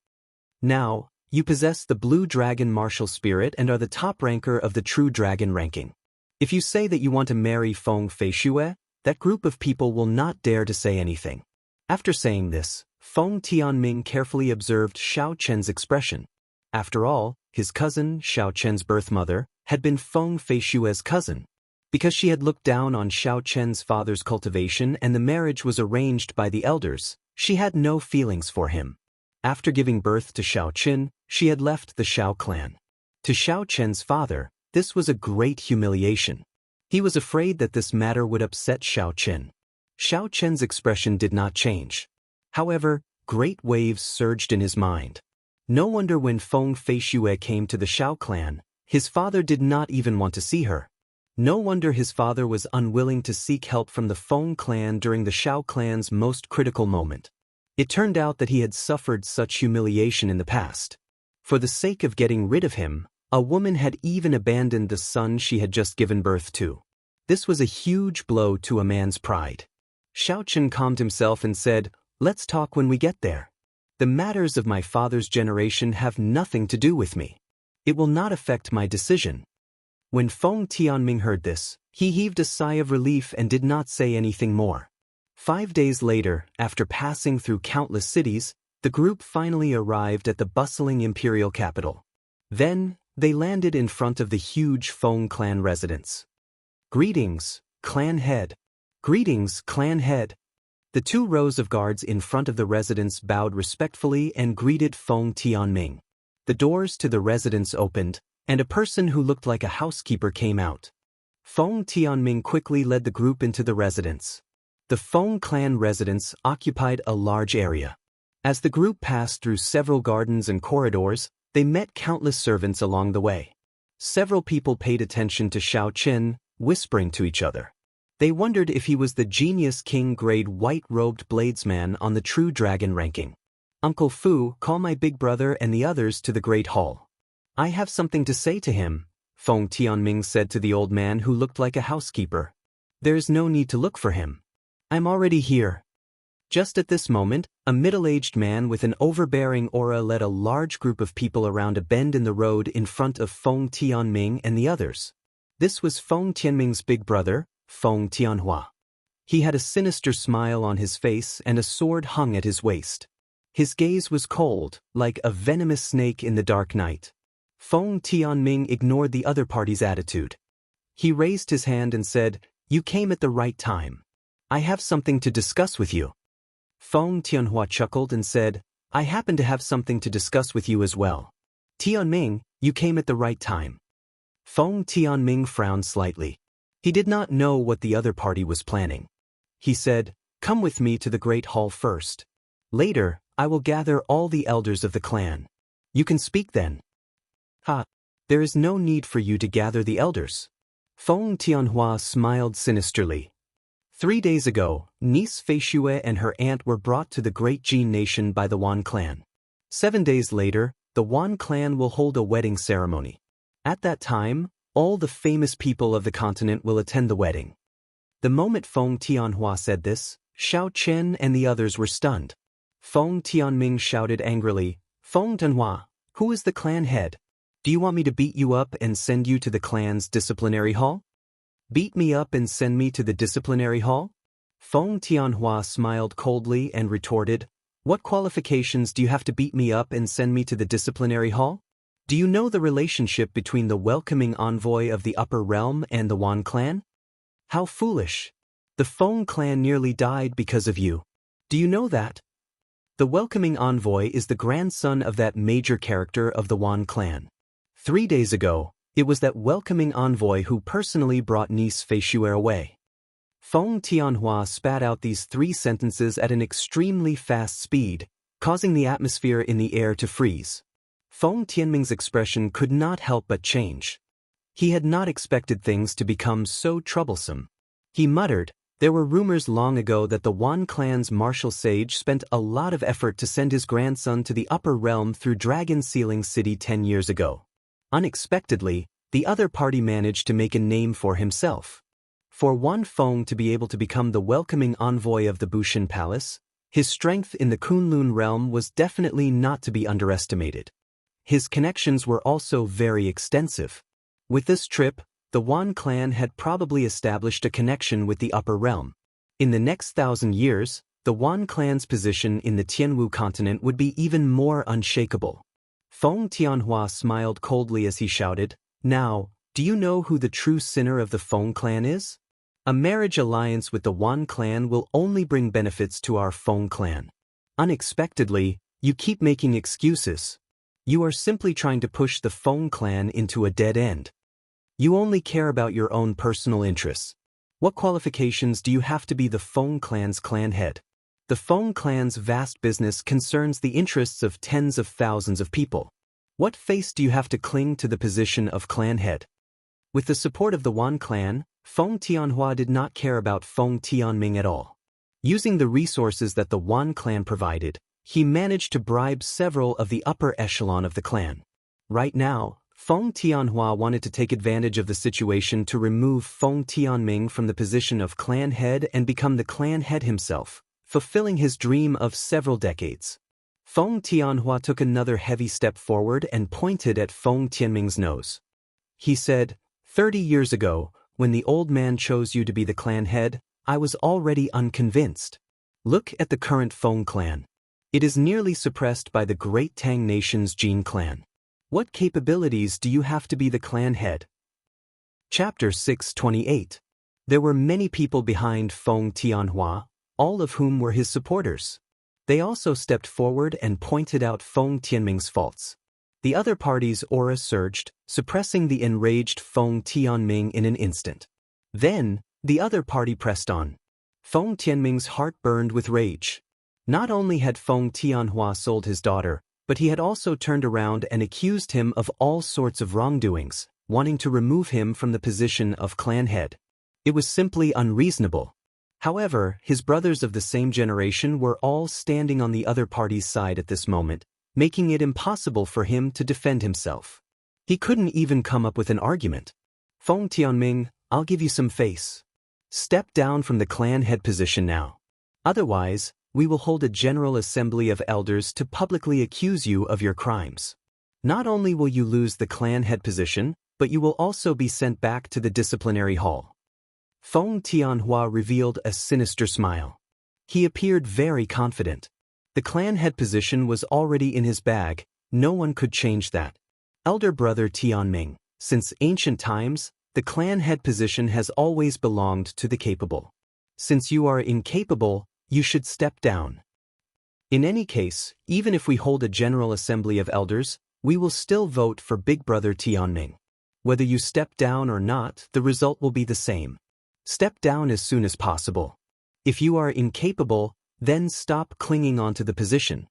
Now, you possess the Blue Dragon martial spirit and are the top ranker of the True Dragon ranking. If you say that you want to marry Feng Feishue, that group of people will not dare to say anything." After saying this, Feng Tianming carefully observed Xiaochen's expression. After all, his cousin, Xiaochen's birth mother, had been Feng Feishue's cousin. Because she had looked down on Xiaochen's father's cultivation and the marriage was arranged by the elders, she had no feelings for him. After giving birth to Xiaochen, she had left the Xiao clan. To Xiaochen's father, this was a great humiliation. He was afraid that this matter would upset Xiaochen. Xiaochen's expression did not change. However, great waves surged in his mind. No wonder when Feng Feishue came to the Xiao clan, his father did not even want to see her. No wonder his father was unwilling to seek help from the Feng clan during the Xiao clan's most critical moment. It turned out that he had suffered such humiliation in the past. For the sake of getting rid of him, a woman had even abandoned the son she had just given birth to. This was a huge blow to a man's pride. Xiaochen calmed himself and said, "Let's talk when we get there. The matters of my father's generation have nothing to do with me. It will not affect my decision." When Feng Tianming heard this, he heaved a sigh of relief and did not say anything more. 5 days later, after passing through countless cities, the group finally arrived at the bustling imperial capital. Then, they landed in front of the huge Feng clan residence. "Greetings, clan head." "Greetings, clan head." The 2 rows of guards in front of the residence bowed respectfully and greeted Feng Tianming. The doors to the residence opened, and a person who looked like a housekeeper came out. Feng Tianming quickly led the group into the residence. The Feng clan residence occupied a large area. As the group passed through several gardens and corridors, they met countless servants along the way. Several people paid attention to Xiaochen, whispering to each other. They wondered if he was the genius king-grade white-robed bladesman on the True Dragon ranking. "Uncle Fu, call my big brother and the others to the Great Hall. I have something to say to him," Feng Tianming said to the old man who looked like a housekeeper. "There's no need to look for him. I'm already here." Just at this moment, a middle-aged man with an overbearing aura led a large group of people around a bend in the road in front of Feng Tianming and the others. This was Feng Tianming's big brother, Feng Tianhua. He had a sinister smile on his face and a sword hung at his waist. His gaze was cold, like a venomous snake in the dark night. Feng Tianming ignored the other party's attitude. He raised his hand and said, "You came at the right time. I have something to discuss with you." Feng Tianhua chuckled and said, "I happen to have something to discuss with you as well. Tianming, you came at the right time." Feng Tianming frowned slightly. He did not know what the other party was planning. He said, "Come with me to the Great Hall first. Later, I will gather all the elders of the clan. You can speak then." "Ha! There is no need for you to gather the elders." Feng Tianhua smiled sinisterly. 3 days ago, niece Feishue and her aunt were brought to the Great Jin Nation by the Wan clan. 7 days later, the Wan clan will hold a wedding ceremony. At that time, all the famous people of the continent will attend the wedding. The moment Feng Tianhua said this, Xiao Chen and the others were stunned. Feng Tianming shouted angrily, "Feng Tianhua, who is the clan head? Do you want me to beat you up and send you to the clan's disciplinary hall?" "Beat me up and send me to the disciplinary hall?" Feng Tianhua smiled coldly and retorted, "What qualifications do you have to beat me up and send me to the disciplinary hall? Do you know the relationship between the welcoming envoy of the upper realm and the Wan clan? How foolish! The Feng clan nearly died because of you. Do you know that? The welcoming envoy is the grandson of that major character of the Wan clan. 3 days ago, it was that welcoming envoy who personally brought niece Feishue away." Feng Tianhua spat out these 3 sentences at an extremely fast speed, causing the atmosphere in the air to freeze. Feng Tianming's expression could not help but change. He had not expected things to become so troublesome. He muttered, "There were rumors long ago that the Wan clan's martial sage spent a lot of effort to send his grandson to the upper realm through Dragon Sealing City 10 years ago. Unexpectedly, the other party managed to make a name for himself. For Wan Feng to be able to become the welcoming envoy of the Bushin Palace, his strength in the Kunlun realm was definitely not to be underestimated. His connections were also very extensive. With this trip, the Wan clan had probably established a connection with the upper realm. In the next 1,000 years, the Wan clan's position in the Tianwu continent would be even more unshakable." Feng Tianhua smiled coldly as he shouted, "Now, do you know who the true sinner of the Feng clan is? A marriage alliance with the Wan clan will only bring benefits to our Feng clan. Unexpectedly, you keep making excuses. You are simply trying to push the Feng clan into a dead end. You only care about your own personal interests. What qualifications do you have to be the Feng clan's clan head? The Feng clan's vast business concerns the interests of tens of thousands of people. What face do you have to cling to the position of clan head?" With the support of the Wan clan, Feng Tianhua did not care about Feng Tianming at all. Using the resources that the Wan clan provided, he managed to bribe several of the upper echelon of the clan. Right now, Feng Tianhua wanted to take advantage of the situation to remove Feng Tianming from the position of clan head and become the clan head himself, fulfilling his dream of several decades. Feng Tianhua took another heavy step forward and pointed at Feng Tianming's nose. He said, 30 years ago, when the old man chose you to be the clan head, I was already unconvinced. Look at the current Feng clan. It is nearly suppressed by the great Tang nation's Jin clan. What capabilities do you have to be the clan head?" Chapter 628. There were many people behind Feng Tianhua, all of whom were his supporters. They also stepped forward and pointed out Feng Tianming's faults. The other party's aura surged, suppressing the enraged Feng Tianming in an instant. Then, the other party pressed on. Feng Tianming's heart burned with rage. Not only had Feng Tianhua sold his daughter, but he had also turned around and accused him of all sorts of wrongdoings, wanting to remove him from the position of clan head. It was simply unreasonable. However, his brothers of the same generation were all standing on the other party's side at this moment, making it impossible for him to defend himself. He couldn't even come up with an argument. Feng Tianming, I'll give you some face. Step down from the clan head position now. Otherwise, we will hold a general assembly of elders to publicly accuse you of your crimes. Not only will you lose the clan head position, but you will also be sent back to the disciplinary hall. Feng Tianhua revealed a sinister smile. He appeared very confident. The clan head position was already in his bag, no one could change that. Elder brother Tianming, since ancient times, the clan head position has always belonged to the capable. Since you are incapable, you should step down. In any case, even if we hold a general assembly of elders, we will still vote for big brother Tianming. Whether you step down or not, the result will be the same. Step down as soon as possible. If you are incapable, then stop clinging onto the position.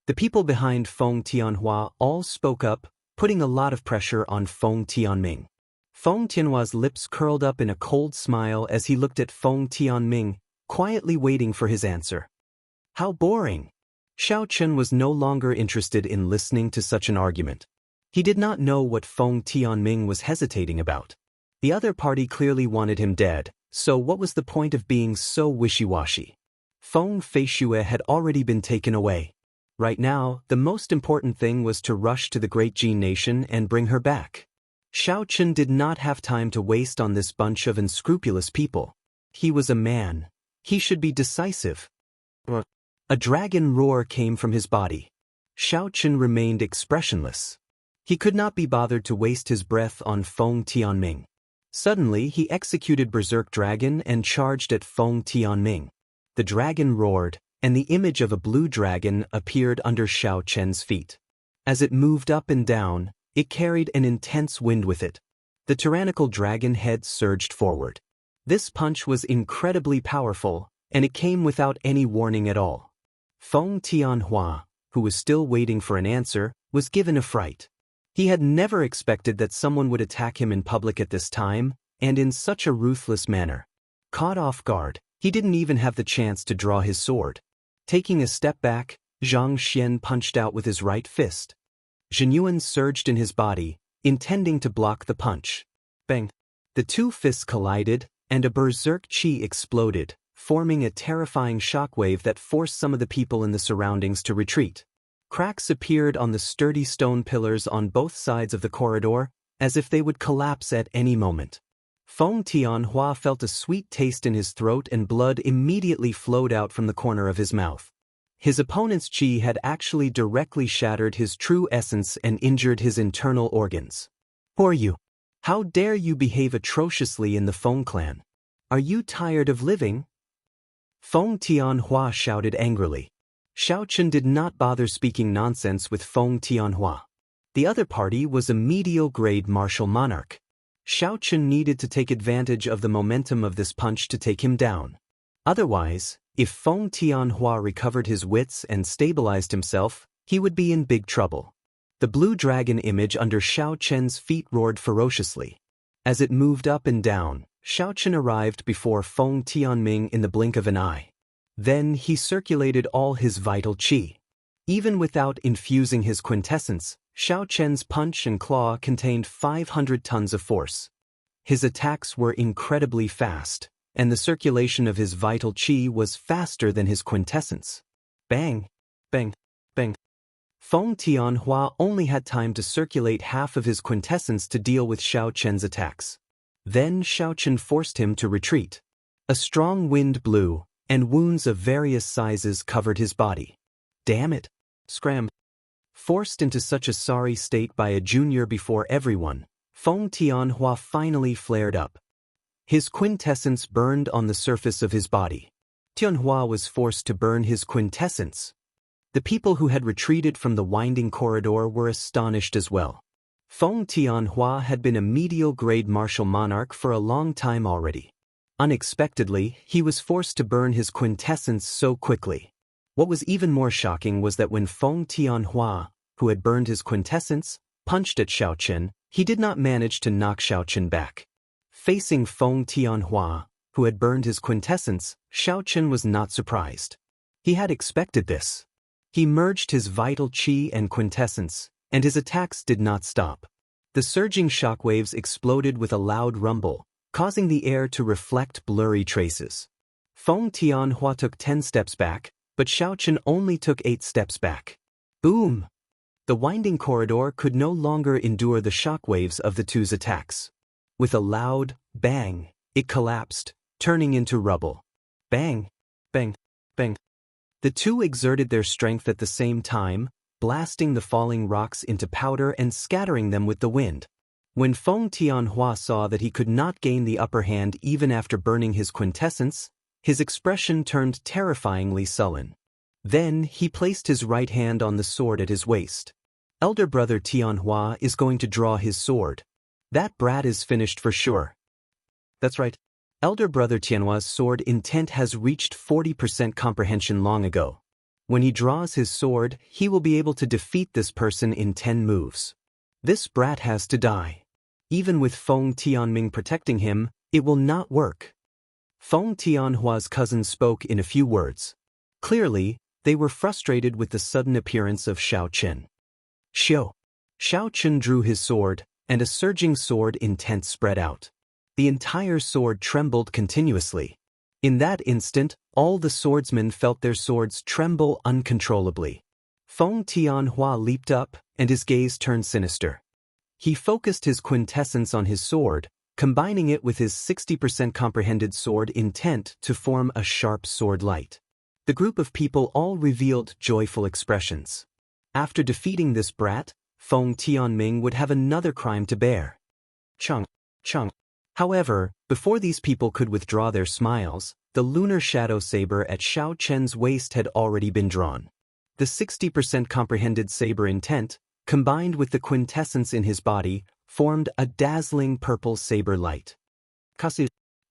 The people behind Feng Tianhua all spoke up, putting a lot of pressure on Feng Tianming. Feng Tianhua's lips curled up in a cold smile as he looked at Feng Tianming, quietly waiting for his answer. How boring! Xiao Chen was no longer interested in listening to such an argument. He did not know what Feng Tianming was hesitating about. The other party clearly wanted him dead, so what was the point of being so wishy-washy? Feng Feishue had already been taken away. Right now, the most important thing was to rush to the Great Jin Nation and bring her back. Xiao Chen did not have time to waste on this bunch of unscrupulous people. He was a man. He should be decisive. A dragon roar came from his body. Xiao Chen remained expressionless. He could not be bothered to waste his breath on Feng Tianming. Suddenly, he executed Berserk Dragon and charged at Feng Tianming. The dragon roared, and the image of a blue dragon appeared under Xiao Chen's feet. As it moved up and down, it carried an intense wind with it. The tyrannical dragon head surged forward. This punch was incredibly powerful, and it came without any warning at all. Feng Tianhua, who was still waiting for an answer, was given a fright. He had never expected that someone would attack him in public at this time, and in such a ruthless manner. Caught off guard, he didn't even have the chance to draw his sword. Taking a step back, Zhang Xian punched out with his right fist. Zhenyuan surged in his body, intending to block the punch. Bang! The two fists collided, and a berserk qi exploded, forming a terrifying shockwave that forced some of the people in the surroundings to retreat. Cracks appeared on the sturdy stone pillars on both sides of the corridor, as if they would collapse at any moment. Feng Tianhua felt a sweet taste in his throat and blood immediately flowed out from the corner of his mouth. His opponent's qi had actually directly shattered his true essence and injured his internal organs. Who are you? How dare you behave atrociously in the Feng clan? Are you tired of living? Feng Tianhua shouted angrily. Xiao Chen did not bother speaking nonsense with Feng Tianhua. The other party was a medial-grade martial monarch. Xiao Chen needed to take advantage of the momentum of this punch to take him down. Otherwise, if Feng Tianhua recovered his wits and stabilized himself, he would be in big trouble. The blue dragon image under Xiao Chen's feet roared ferociously. As it moved up and down, Xiao Chen arrived before Feng Tianming in the blink of an eye. Then he circulated all his vital qi. Even without infusing his quintessence, Xiao Chen's punch and claw contained 500 tons of force. His attacks were incredibly fast, and the circulation of his vital qi was faster than his quintessence. Bang! Bang! Bang! Feng Tianhua only had time to circulate half of his quintessence to deal with Xiao Chen's attacks. Then Xiao Chen forced him to retreat. A strong wind blew, and wounds of various sizes covered his body. Damn it! Scram! Forced into such a sorry state by a junior before everyone, Feng Tianhua finally flared up. His quintessence burned on the surface of his body. Tianhua was forced to burn his quintessence. The people who had retreated from the winding corridor were astonished as well. Feng Tianhua had been a medial-grade martial monarch for a long time already. Unexpectedly, he was forced to burn his quintessence so quickly. What was even more shocking was that when Feng Tianhua, who had burned his quintessence, punched at Xiao Chen, he did not manage to knock Xiao Chen back. Facing Feng Tianhua, who had burned his quintessence, Xiao Chen was not surprised. He had expected this. He merged his vital qi and quintessence, and his attacks did not stop. The surging shockwaves exploded with a loud rumble, causing the air to reflect blurry traces. Feng Tianhua took 10 steps back, but Xiao Chen only took 8 steps back. Boom! The winding corridor could no longer endure the shockwaves of the two's attacks. With a loud bang, it collapsed, turning into rubble. Bang! Bang! Bang! The two exerted their strength at the same time, blasting the falling rocks into powder and scattering them with the wind. When Feng Tianhua saw that he could not gain the upper hand even after burning his quintessence, his expression turned terrifyingly sullen. Then he placed his right hand on the sword at his waist. Elder brother Tianhua is going to draw his sword. That brat is finished for sure. That's right. Elder brother Tianhua's sword intent has reached 40% comprehension long ago. When he draws his sword, he will be able to defeat this person in 10 moves. This brat has to die. Even with Feng Tianming protecting him, it will not work. Feng Tianhua's cousins spoke in a few words. Clearly, they were frustrated with the sudden appearance of Xiao Chen. Xiao Chen drew his sword, and a surging sword intent spread out. The entire sword trembled continuously. In that instant, all the swordsmen felt their swords tremble uncontrollably. Feng Tianhua leaped up, and his gaze turned sinister. He focused his quintessence on his sword, combining it with his 60% comprehended sword intent to form a sharp sword light. The group of people all revealed joyful expressions. After defeating this brat, Feng Tianming would have another crime to bear. Chung. However, before these people could withdraw their smiles, the lunar shadow saber at Xiao Chen's waist had already been drawn. The 60% comprehended saber intent, combined with the quintessence in his body, formed a dazzling purple saber light.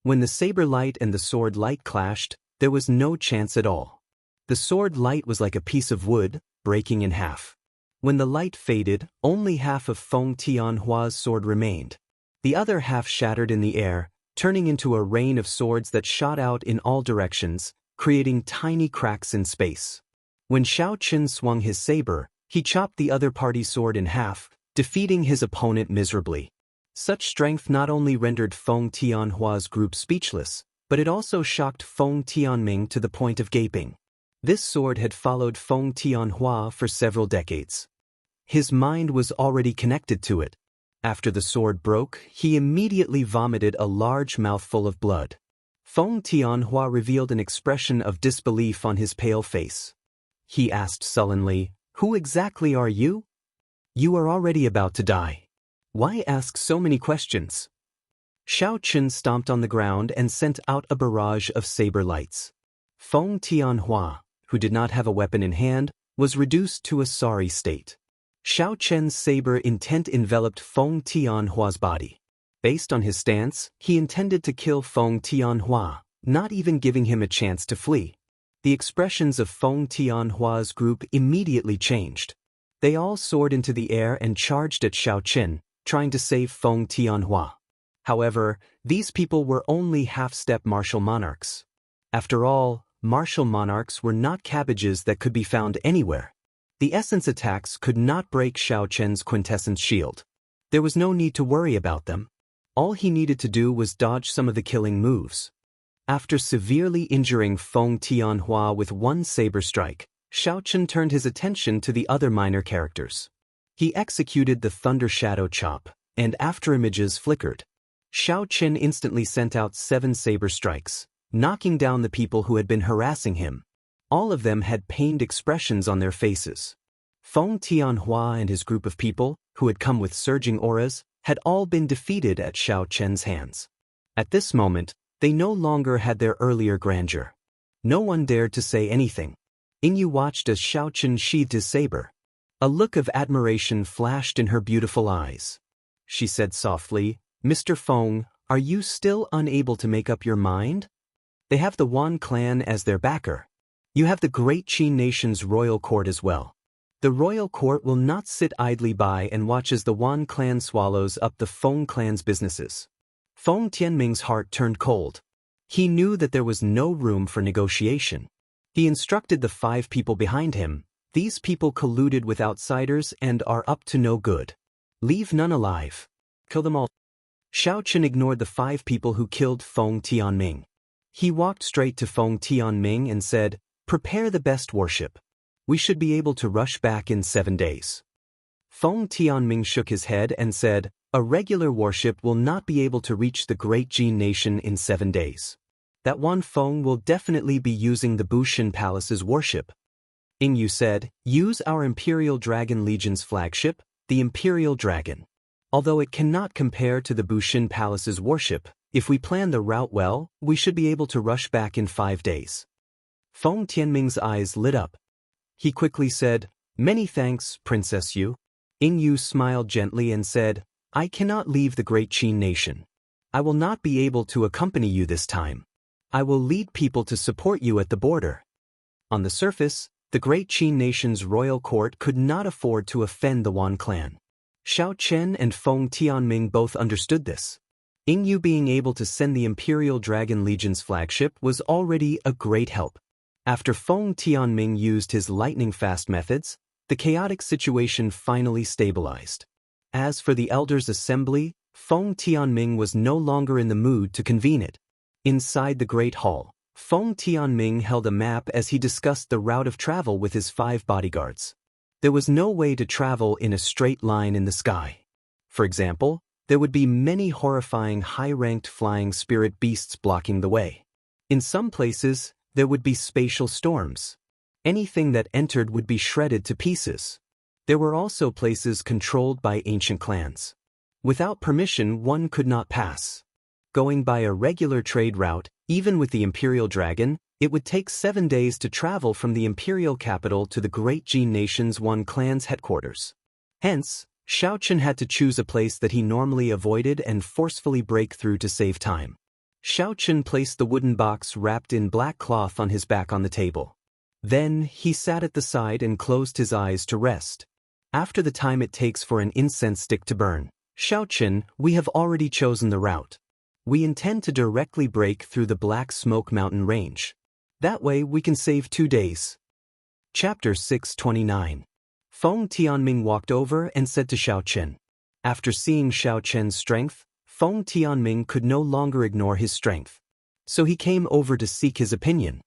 When the saber light and the sword light clashed, there was no chance at all. The sword light was like a piece of wood, breaking in half. When the light faded, only half of Feng Tianhua's sword remained. The other half shattered in the air, turning into a rain of swords that shot out in all directions, creating tiny cracks in space. When Xiao Chen swung his saber, he chopped the other party's sword in half, defeating his opponent miserably. Such strength not only rendered Feng Tianhua's group speechless, but it also shocked Feng Tianming to the point of gaping. This sword had followed Feng Tianhua for several decades. His mind was already connected to it. After the sword broke, he immediately vomited a large mouthful of blood. Feng Tianhua revealed an expression of disbelief on his pale face. He asked sullenly, "Who exactly are you? You are already about to die. Why ask so many questions?" Xiao Chen stomped on the ground and sent out a barrage of saber lights. Feng Tianhua, who did not have a weapon in hand, was reduced to a sorry state. Xiao Chen's saber intent enveloped Feng Tianhua's body. Based on his stance, he intended to kill Feng Tianhua, not even giving him a chance to flee. The expressions of Feng Tianhua's group immediately changed. They all soared into the air and charged at Xiao Chen, trying to save Feng Tianhua. However, these people were only half-step martial monarchs. After all, martial monarchs were not cabbages that could be found anywhere. The essence attacks could not break Xiao Chen's quintessence shield. There was no need to worry about them. All he needed to do was dodge some of the killing moves. After severely injuring Feng Tianhua with one saber strike, Xiao Chen turned his attention to the other minor characters. He executed the Thunder Shadow Chop, and after images flickered, Xiao Chen instantly sent out 7 saber strikes, knocking down the people who had been harassing him. All of them had pained expressions on their faces. Feng Tianhua and his group of people, who had come with surging auras, had all been defeated at Xiao Chen's hands. At this moment, they no longer had their earlier grandeur. No one dared to say anything. Yingyu watched as Xiao Chen sheathed his saber. A look of admiration flashed in her beautiful eyes. She said softly, "Mr. Feng, are you still unable to make up your mind? They have the Wan clan as their backer. You have the great Qin nation's royal court as well. The royal court will not sit idly by and watch as the Wan clan swallows up the Feng clan's businesses." Feng Tianming's heart turned cold. He knew that there was no room for negotiation. He instructed the 5 people behind him, "These people colluded with outsiders and are up to no good. Leave none alive. Kill them all." Xiao Chen ignored the 5 people who killed Feng Tianming. He walked straight to Feng Tianming and said, "Prepare the best worship. We should be able to rush back in 7 days." Feng Tianming shook his head and said, "A regular warship will not be able to reach the Great Jin Nation in 7 days. That one Feng will definitely be using the Bushin Palace's warship." Yu said, "Use our Imperial Dragon Legion's flagship, the Imperial Dragon. Although it cannot compare to the Bushin Palace's warship, if we plan the route well, we should be able to rush back in 5 days." Feng Tianming's eyes lit up. He quickly said, "Many thanks, Princess Yu." Yu smiled gently and said, "I cannot leave the Great Qin Nation. I will not be able to accompany you this time. I will lead people to support you at the border." On the surface, the Great Qin Nation's royal court could not afford to offend the Wan clan. Xiao Chen and Feng Tianming both understood this. Yu being able to send the Imperial Dragon Legion's flagship was already a great help. After Feng Tianming used his lightning-fast methods, the chaotic situation finally stabilized. As for the Elders' Assembly, Feng Tianming was no longer in the mood to convene it. Inside the Great Hall, Feng Tianming held a map as he discussed the route of travel with his 5 bodyguards. There was no way to travel in a straight line in the sky. For example, there would be many horrifying high-ranked flying spirit beasts blocking the way. In some places, there would be spatial storms. Anything that entered would be shredded to pieces. There were also places controlled by ancient clans. Without permission, one could not pass. Going by a regular trade route, even with the Imperial Dragon, it would take 7 days to travel from the Imperial capital to the Great Jin Nation's One clan's headquarters. Hence, Xiao Chen had to choose a place that he normally avoided and forcefully break through to save time. Xiao Chen placed the wooden box wrapped in black cloth on his back on the table. Then, he sat at the side and closed his eyes to rest. After the time it takes for an incense stick to burn, "Xiao Chen, we have already chosen the route. We intend to directly break through the Black Smoke Mountain range. That way we can save 2 days." Chapter 629. Feng Tianming walked over and said to Xiao Chen. After seeing Xiao Chen's strength, Feng Tianming could no longer ignore his strength. So he came over to seek his opinion.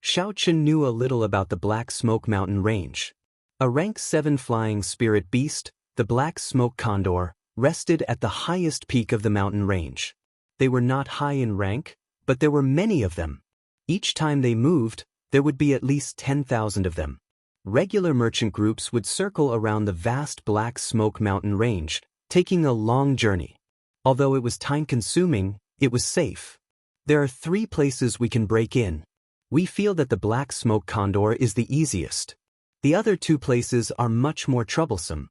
Xiao Chen knew a little about the Black Smoke Mountain range. A rank 7 flying spirit beast, the Black Smoke Condor, rested at the highest peak of the mountain range. They were not high in rank, but there were many of them. Each time they moved, there would be at least 10,000 of them. Regular merchant groups would circle around the vast Black Smoke Mountain range, taking a long journey. Although it was time-consuming, it was safe. There are 3 places we can break in. We feel that the Black Smoke Condor is the easiest. The other 2 places are much more troublesome.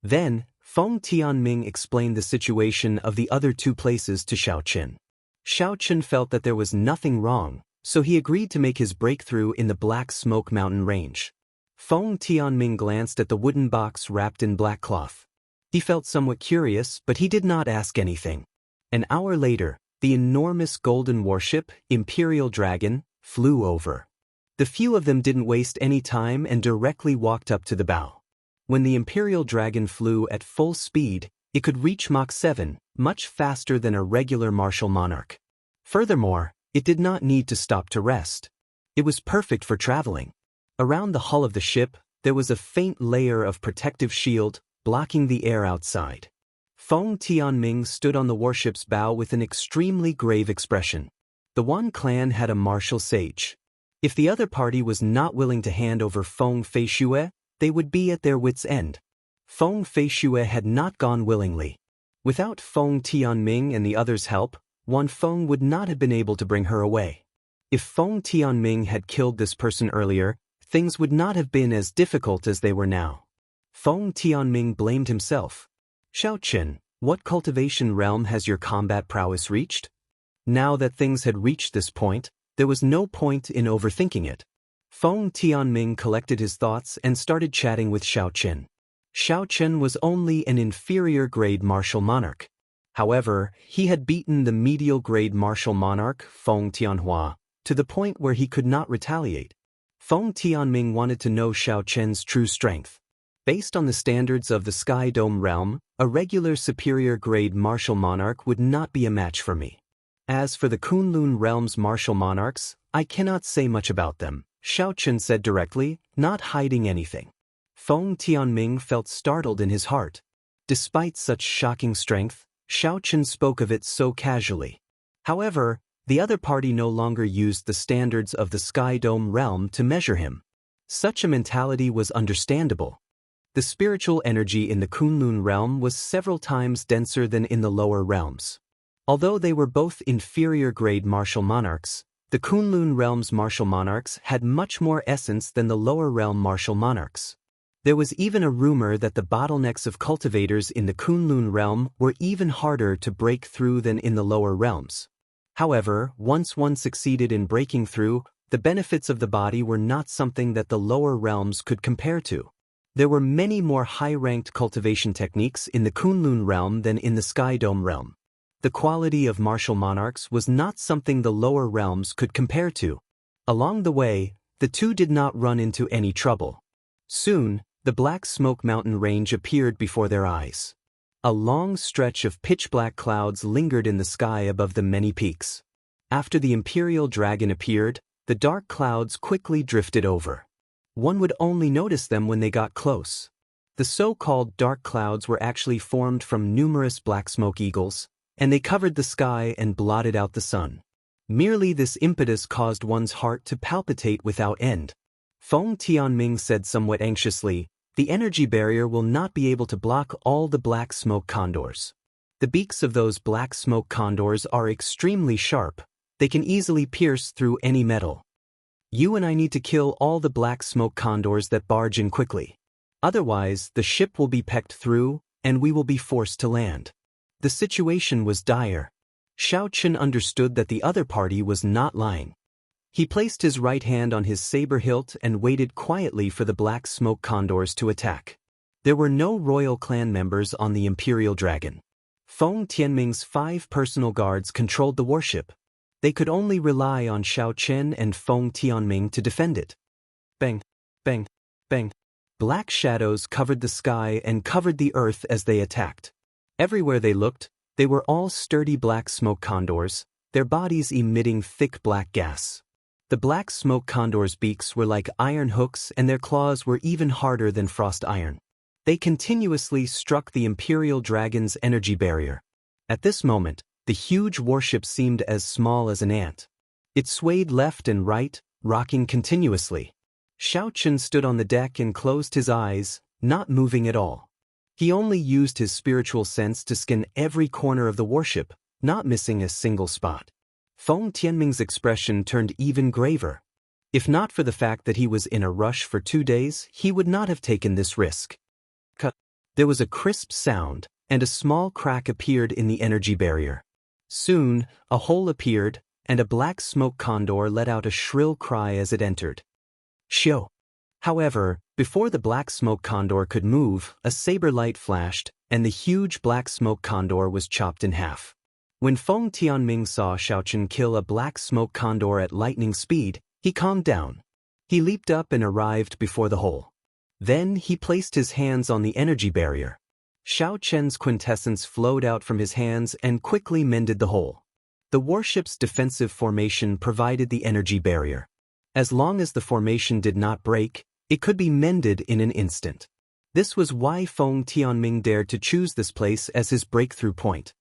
Then, Feng Tianming explained the situation of the other 2 places to Xiao Chen. Xiao Chen felt that there was nothing wrong, so he agreed to make his breakthrough in the Black Smoke Mountain range. Feng Tianming glanced at the wooden box wrapped in black cloth. He felt somewhat curious, but he did not ask anything. An hour later, the enormous golden warship, Imperial Dragon, flew over. The few of them didn't waste any time and directly walked up to the bow. When the Imperial Dragon flew at full speed, it could reach Mach 7, much faster than a regular martial monarch. Furthermore, it did not need to stop to rest. It was perfect for traveling. Around the hull of the ship, there was a faint layer of protective shield, blocking the air outside. Feng Tianming stood on the warship's bow with an extremely grave expression. The Wan clan had a martial sage. If the other party was not willing to hand over Feng Feishue, they would be at their wits' end. Feng Feishue had not gone willingly. Without Feng Tianming and the others' help, Wan Feng would not have been able to bring her away. If Feng Tianming had killed this person earlier, things would not have been as difficult as they were now. Feng Tianming blamed himself. "Xiao Chen, what cultivation realm has your combat prowess reached?" Now that things had reached this point, there was no point in overthinking it. Feng Tianming collected his thoughts and started chatting with Xiao Chen. Xiao Chen was only an inferior-grade martial monarch. However, he had beaten the medial-grade martial monarch, Feng Tianhua, to the point where he could not retaliate. Feng Tianming wanted to know Xiao Chen's true strength. Based on the standards of the Sky Dome realm, a regular superior-grade martial monarch would not be a match for me. As for the Kunlun realm's martial monarchs, I cannot say much about them, Xiao Chen said directly, not hiding anything. Feng Tianming felt startled in his heart. Despite such shocking strength, Xiao Chen spoke of it so casually. However, the other party no longer used the standards of the Sky Dome realm to measure him. Such a mentality was understandable. The spiritual energy in the Kunlun realm was several times denser than in the lower realms. Although they were both inferior-grade martial monarchs, the Kunlun realm's martial monarchs had much more essence than the lower realm martial monarchs. There was even a rumor that the bottlenecks of cultivators in the Kunlun realm were even harder to break through than in the lower realms. However, once one succeeded in breaking through, the benefits of the body were not something that the lower realms could compare to. There were many more high-ranked cultivation techniques in the Kunlun realm than in the Sky Dome realm. The quality of martial monarchs was not something the lower realms could compare to. Along the way, the two did not run into any trouble. Soon, the Black Smoke Mountain range appeared before their eyes. A long stretch of pitch-black clouds lingered in the sky above the many peaks. After the Imperial Dragon appeared, the dark clouds quickly drifted over. One would only notice them when they got close. The so-called dark clouds were actually formed from numerous black smoke eagles, and they covered the sky and blotted out the sun. Merely this impetus caused one's heart to palpitate without end. Feng Tianming said somewhat anxiously, "The energy barrier will not be able to block all the black smoke condors. The beaks of those black smoke condors are extremely sharp. They can easily pierce through any metal. You and I need to kill all the black smoke condors that barge in quickly. Otherwise, the ship will be pecked through, and we will be forced to land." The situation was dire. Xiao Chen understood that the other party was not lying. He placed his right hand on his saber hilt and waited quietly for the black smoke condors to attack. There were no royal clan members on the Imperial Dragon. Feng Tianming's 5 personal guards controlled the warship. They could only rely on Xiao Chen and Feng Tianming to defend it. Bang, bang, bang. Black shadows covered the sky and covered the earth as they attacked. Everywhere they looked, they were all sturdy black smoke condors, their bodies emitting thick black gas. The black smoke condors' beaks were like iron hooks and their claws were even harder than frost iron. They continuously struck the Imperial Dragon's energy barrier. At this moment, the huge warship seemed as small as an ant. It swayed left and right, rocking continuously. Xiao Chen stood on the deck and closed his eyes, not moving at all. He only used his spiritual sense to scan every corner of the warship, not missing a single spot. Feng Tianming's expression turned even graver. If not for the fact that he was in a rush for 2 days, he would not have taken this risk. Cut. There was a crisp sound, and a small crack appeared in the energy barrier. Soon, a hole appeared, and a black smoke condor let out a shrill cry as it entered. Shio. However, before the black smoke condor could move, a saber light flashed, and the huge black smoke condor was chopped in half. When Feng Tianming saw Xiao Chen kill a black smoke condor at lightning speed, he calmed down. He leaped up and arrived before the hole. Then he placed his hands on the energy barrier. Xiao Chen's quintessence flowed out from his hands and quickly mended the hole. The warship's defensive formation provided the energy barrier. As long as the formation did not break, it could be mended in an instant. This was why Feng Tianming dared to choose this place as his breakthrough point.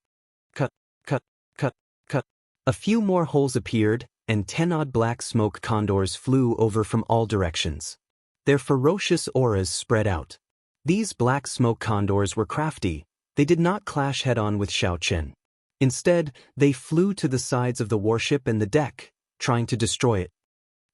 Cut, cut, cut, cut. A few more holes appeared, and 10-odd black smoke condors flew over from all directions. Their ferocious auras spread out. These black smoke condors were crafty. They did not clash head-on with Xiao Chen. Instead, they flew to the sides of the warship and the deck, trying to destroy it.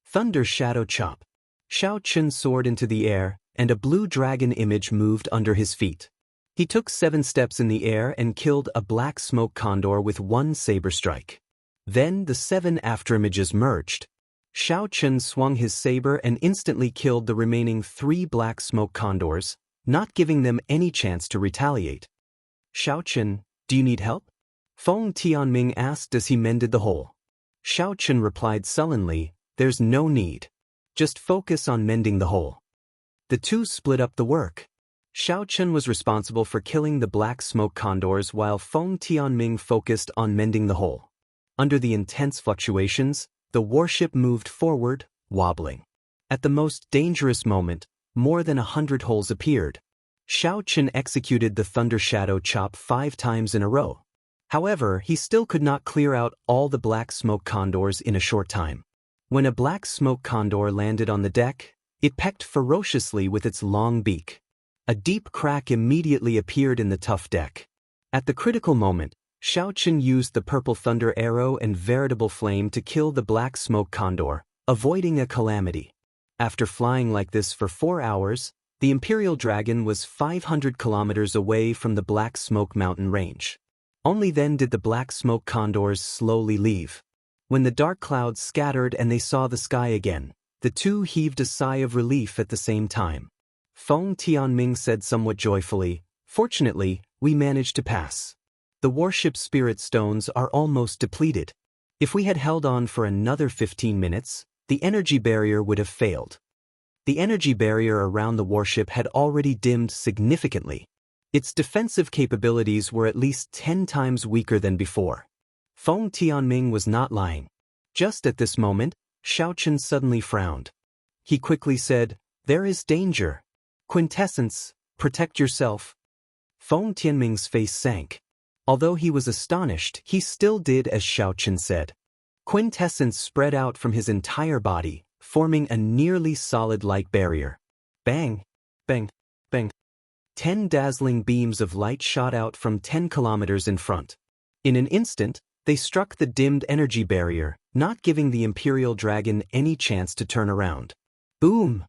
Thunder Shadow Chop. Xiao Chen soared into the air, and a blue dragon image moved under his feet. He took 7 steps in the air and killed a black smoke condor with 1 saber strike. Then the 7 afterimages merged. Xiao Chen swung his saber and instantly killed the remaining 3 black smoke condors, not giving them any chance to retaliate. Xiao Chen, do you need help? Feng Tianming asked as he mended the hole. Xiao Chen replied sullenly, "There's no need. Just focus on mending the hole." The two split up the work. Xiao Chen was responsible for killing the black smoke condors while Feng Tianming focused on mending the hole. Under the intense fluctuations, the warship moved forward, wobbling. At the most dangerous moment, more than 100 holes appeared. Xiao Chen executed the Thunder Shadow Chop 5 times in a row. However, he still could not clear out all the black smoke condors in a short time. When a black smoke condor landed on the deck, it pecked ferociously with its long beak. A deep crack immediately appeared in the tough deck. At the critical moment, Xiao Chen used the purple thunder arrow and veritable flame to kill the black smoke condor, avoiding a calamity. After flying like this for 4 hours, the Imperial Dragon was 500 kilometers away from the Black Smoke Mountain range. Only then did the black smoke condors slowly leave. When the dark clouds scattered and they saw the sky again, the two heaved a sigh of relief at the same time. Feng Tianming said somewhat joyfully, "Fortunately, we managed to pass. The warship's spirit stones are almost depleted. If we had held on for another 15 minutes, the energy barrier would have failed." The energy barrier around the warship had already dimmed significantly. Its defensive capabilities were at least 10 times weaker than before. Feng Tianming was not lying. Just at this moment, Xiao Chen suddenly frowned. He quickly said, "There is danger. Quintessence, protect yourself." Feng Tianming's face sank. Although he was astonished, he still did as Xiao Chen said. Quintessence spread out from his entire body, forming a nearly solid light barrier. Bang! Bang! Bang! 10 dazzling beams of light shot out from 10 kilometers in front. In an instant, they struck the dimmed energy barrier, not giving the Imperial Dragon any chance to turn around. Boom!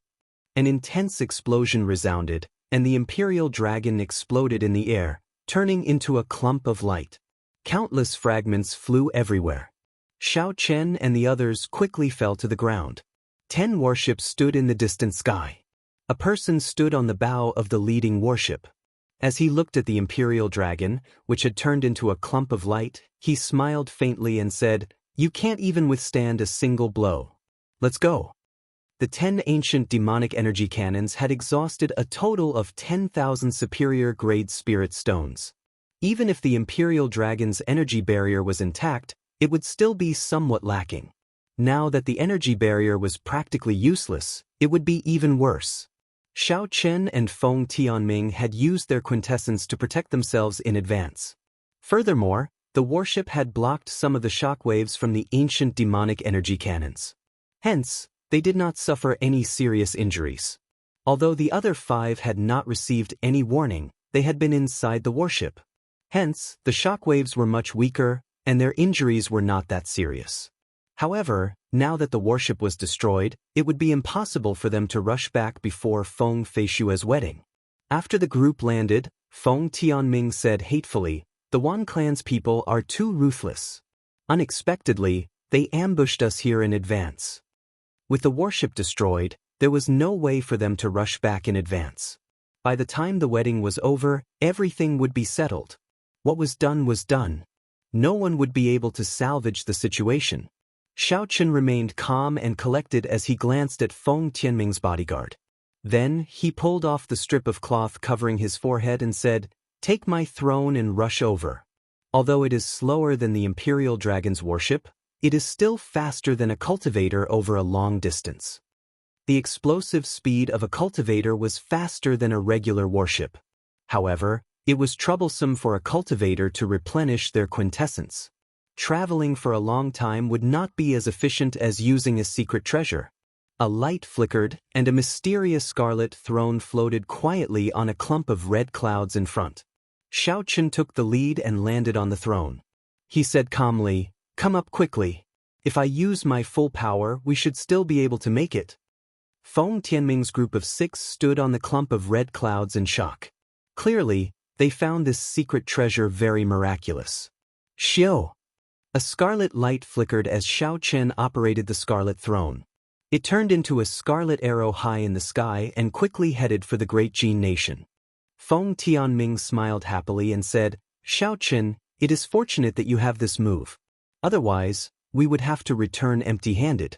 An intense explosion resounded, and the Imperial Dragon exploded in the air, turning into a clump of light. Countless fragments flew everywhere. Xiao Chen and the others quickly fell to the ground. 10 warships stood in the distant sky. A person stood on the bow of the leading warship. As he looked at the Imperial Dragon, which had turned into a clump of light, he smiled faintly and said, "You can't even withstand a single blow. Let's go." The 10 ancient demonic energy cannons had exhausted a total of 10,000 superior-grade spirit stones. Even if the Imperial Dragon's energy barrier was intact, it would still be somewhat lacking. Now that the energy barrier was practically useless, it would be even worse. Xiao Chen and Feng Tianming had used their quintessence to protect themselves in advance. Furthermore, the warship had blocked some of the shockwaves from the ancient demonic energy cannons. Hence, they did not suffer any serious injuries. Although the other 5 had not received any warning, they had been inside the warship. Hence, the shockwaves were much weaker, and their injuries were not that serious. However, now that the warship was destroyed, it would be impossible for them to rush back before Feng Feishua's wedding. After the group landed, Feng Tianming said hatefully, "The Wan clan's people are too ruthless. Unexpectedly, they ambushed us here in advance." With the warship destroyed, there was no way for them to rush back in advance. By the time the wedding was over, everything would be settled. What was done was done. No one would be able to salvage the situation. Xiao Chen remained calm and collected as he glanced at Feng Tianming's bodyguard. Then, he pulled off the strip of cloth covering his forehead and said, "Take my throne and rush over." Although it is slower than the Imperial Dragon's warship, it is still faster than a cultivator over a long distance. The explosive speed of a cultivator was faster than a regular warship. However, it was troublesome for a cultivator to replenish their quintessence. Traveling for a long time would not be as efficient as using a secret treasure. A light flickered, and a mysterious scarlet throne floated quietly on a clump of red clouds in front. Xiao Chen took the lead and landed on the throne. He said calmly, "Come up quickly. If I use my full power, we should still be able to make it." Feng Tianming's group of 6 stood on the clump of red clouds in shock. Clearly, they found this secret treasure very miraculous. Xiao! A scarlet light flickered as Xiao Chen operated the scarlet throne. It turned into a scarlet arrow high in the sky and quickly headed for the Great Jin nation. Feng Tianming smiled happily and said, "Xiao Chen, It is fortunate that you have this move. Otherwise, we would have to return empty-handed.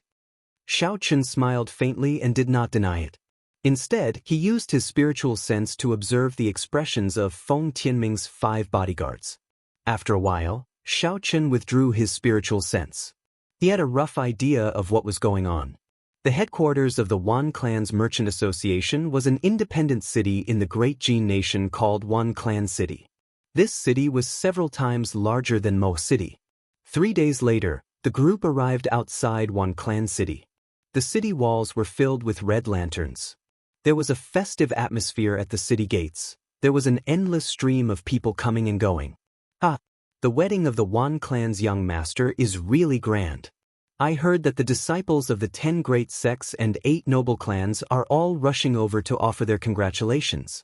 Xiao Chen smiled faintly and did not deny it. Instead, he used his spiritual sense to observe the expressions of Feng Tianming's 5 bodyguards. After a while, Xiao Chen withdrew his spiritual sense. He had a rough idea of what was going on. The headquarters of the Wan Clan's Merchant Association was an independent city in the Great Jin Nation called Wan Clan City. This city was several times larger than Mo City. 3 days later, the group arrived outside Wan Clan City. The city walls were filled with red lanterns. There was a festive atmosphere at the city gates. There was an endless stream of people coming and going. The wedding of the Wan Clan's young master is really grand. I heard that the disciples of the 10 great sects and 8 noble clans are all rushing over to offer their congratulations.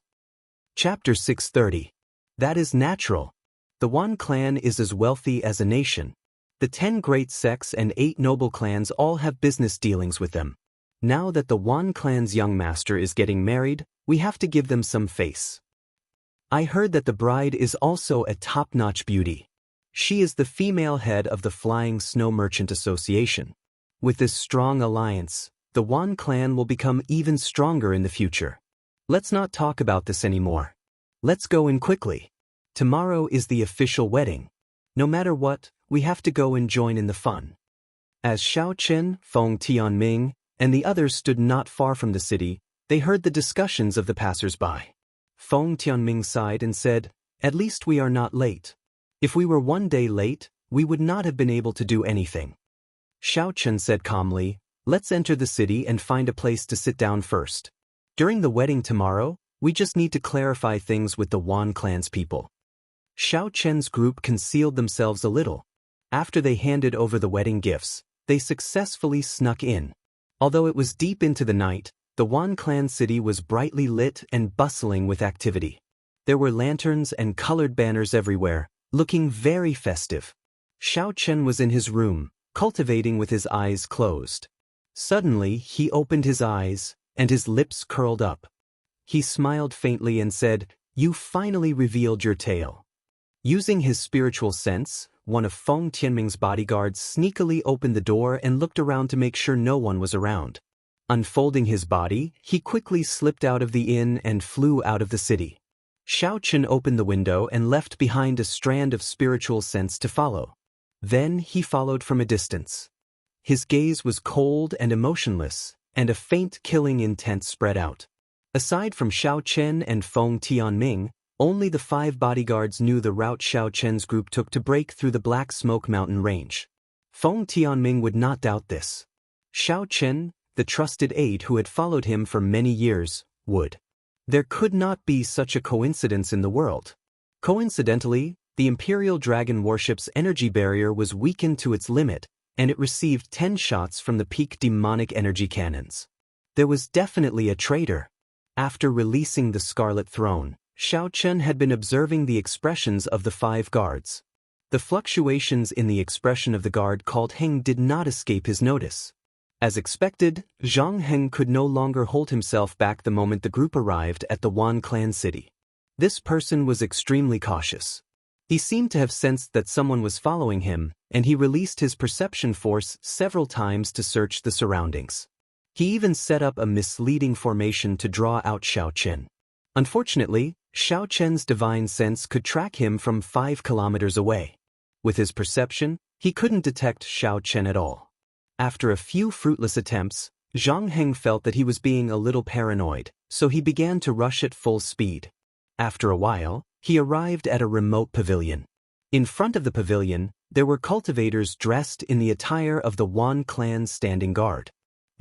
Chapter 630. That is natural. The Wan Clan is as wealthy as a nation. The 10 great sects and 8 noble clans all have business dealings with them. Now that the Wan Clan's young master is getting married, we have to give them some face. I heard that the bride is also a top-notch beauty. She is the female head of the Flying Snow Merchant Association. With this strong alliance, the Wan Clan will become even stronger in the future. Let's not talk about this anymore. Let's go in quickly. Tomorrow is the official wedding. No matter what, we have to go and join in the fun. As Xiao Chen, Feng Tianming, and the others stood not far from the city, they heard the discussions of the passers-by. Feng Tianming sighed and said, "At least we are not late. If we were 1 day late, we would not have been able to do anything." Xiao Chen said calmly, "Let's enter the city and find a place to sit down first. During the wedding tomorrow, we just need to clarify things with the Wan Clan's people." Xiao Chen's group concealed themselves a little. After they handed over the wedding gifts, they successfully snuck in. Although it was deep into the night, the Wan Clan city was brightly lit and bustling with activity. There were lanterns and colored banners everywhere, looking very festive. Xiao Chen was in his room, cultivating with his eyes closed. Suddenly, he opened his eyes, and his lips curled up. He smiled faintly and said, "You finally revealed your tale." Using his spiritual sense, one of Feng Tianming's bodyguards sneakily opened the door and looked around to make sure no one was around. Unfolding his body, he quickly slipped out of the inn and flew out of the city. Xiao Chen opened the window and left behind a strand of spiritual sense to follow. Then he followed from a distance. His gaze was cold and emotionless, and a faint killing intent spread out. Aside from Xiao Chen and Feng Tianming, only the 5 bodyguards knew the route Xiao Chen's group took to break through the Black Smoke Mountain range. Feng Tianming would not doubt this. Xiao Chen, the trusted aide who had followed him for many years, would. There could not be such a coincidence in the world. Coincidentally, the Imperial Dragon warship's energy barrier was weakened to its limit, and it received 10 shots from the peak demonic energy cannons. There was definitely a traitor. After releasing the Scarlet Throne, Xiao Chen had been observing the expressions of the 5 guards. The fluctuations in the expression of the guard called Heng did not escape his notice. As expected, Zhang Heng could no longer hold himself back the moment the group arrived at the Wan Clan city. This person was extremely cautious. He seemed to have sensed that someone was following him, and he released his perception force several times to search the surroundings. He even set up a misleading formation to draw out Xiao Chen. Unfortunately, Xiao Chen's divine sense could track him from 5 kilometers away. With his perception, he couldn't detect Xiao Chen at all. After a few fruitless attempts, Zhang Heng felt that he was being a little paranoid, so he began to rush at full speed. After a while, he arrived at a remote pavilion. In front of the pavilion, there were cultivators dressed in the attire of the Wan Clan's standing guard.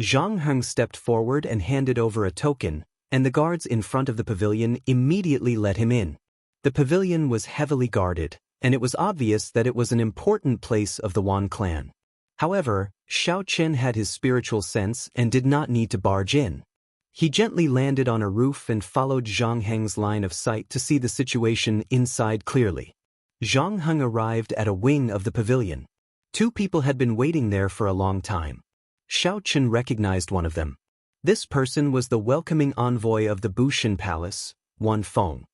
Zhang Heng stepped forward and handed over a token, and the guards in front of the pavilion immediately let him in. The pavilion was heavily guarded, and it was obvious that it was an important place of the Wan Clan. However, Xiao Chen had his spiritual sense and did not need to barge in. He gently landed on a roof and followed Zhang Heng's line of sight to see the situation inside clearly. Zhang Heng arrived at a wing of the pavilion. 2 people had been waiting there for a long time. Xiao Chen recognized one of them. This person was the welcoming envoy of the Bushin Palace, Wan Feng.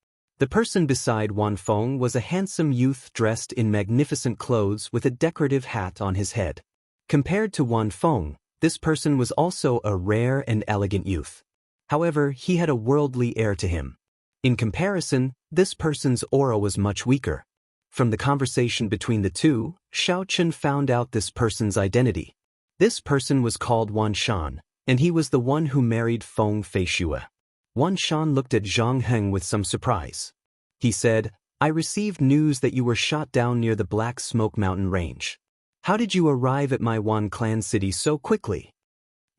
The person beside Wan Feng was a handsome youth dressed in magnificent clothes with a decorative hat on his head. Compared to Wan Feng, this person was also a rare and elegant youth. However, he had a worldly air to him. In comparison, this person's aura was much weaker. From the conversation between the two, Xiao Chen found out this person's identity. This person was called Wan Shan, and he was the one who married Feng Feishue. Wan Shan looked at Zhang Heng with some surprise. He said, "I received news that you were shot down near the Black Smoke Mountain Range. How did you arrive at my Wan clan city so quickly?"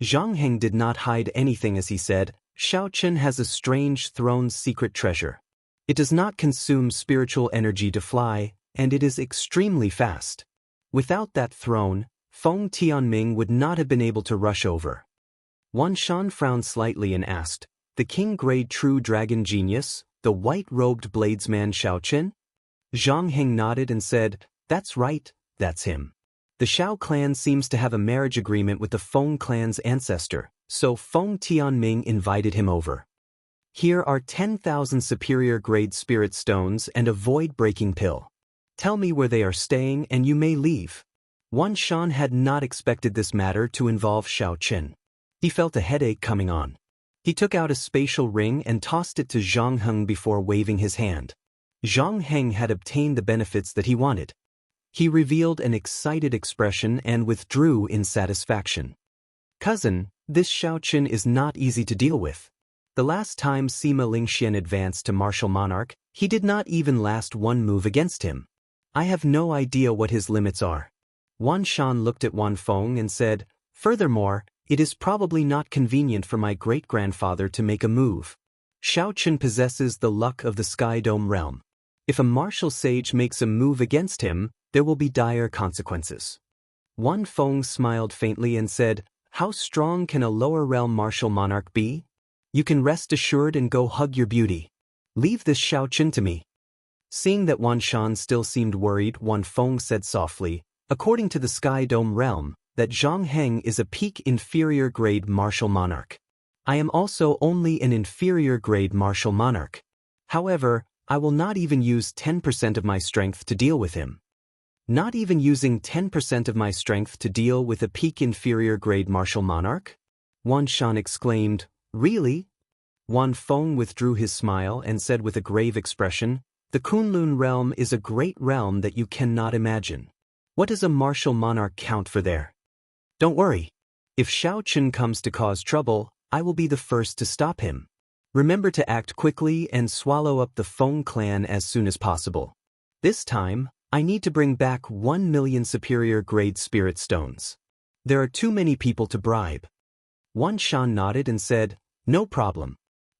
Zhang Heng did not hide anything as he said, "Xiao Chen has a strange throne's secret treasure. It does not consume spiritual energy to fly, and it is extremely fast. Without that throne, Feng Tianming would not have been able to rush over." Wan Shan frowned slightly and asked, "The king-grade true dragon genius, the white-robed bladesman Xiao Chen?" Zhang Heng nodded and said, "That's right, that's him. The Xiao clan seems to have a marriage agreement with the Feng clan's ancestor, so Feng Tianming invited him over. Here are 10,000 superior-grade spirit stones and a void-breaking pill. Tell me where they are staying and you may leave." Wan Shan had not expected this matter to involve Xiao Chen. He felt a headache coming on. He took out a spatial ring and tossed it to Zhang Heng before waving his hand. Zhang Heng had obtained the benefits that he wanted. He revealed an excited expression and withdrew in satisfaction. "Cousin, this Xiao Chen is not easy to deal with. The last time Sima Lingxian advanced to Martial Monarch, he did not even last one move against him. I have no idea what his limits are." Wan Shan looked at Wan Feng and said, "Furthermore, it is probably not convenient for my great-grandfather to make a move. Xiao Chen possesses the luck of the Sky Dome realm. If a martial sage makes a move against him, there will be dire consequences." Wan Feng smiled faintly and said, "How strong can a lower realm martial monarch be? You can rest assured and go hug your beauty. Leave this Xiao Chen to me." Seeing that Wan Shan still seemed worried, Wan Feng said softly, "According to the Sky Dome realm, that Zhang Heng is a peak inferior grade martial monarch. I am also only an inferior grade martial monarch. However, I will not even use 10% of my strength to deal with him." "Not even using 10% of my strength to deal with a peak inferior grade martial monarch?" Wan Shan exclaimed, "Really?" Wan Feng withdrew his smile and said with a grave expression, "The Kunlun realm is a great realm that you cannot imagine. What does a martial monarch count for there? Don't worry. If Xiao Chen comes to cause trouble, I will be the first to stop him. Remember to act quickly and swallow up the Feng clan as soon as possible. This time, I need to bring back 1 million superior grade spirit stones. There are too many people to bribe." Wan Shan nodded and said, "No problem.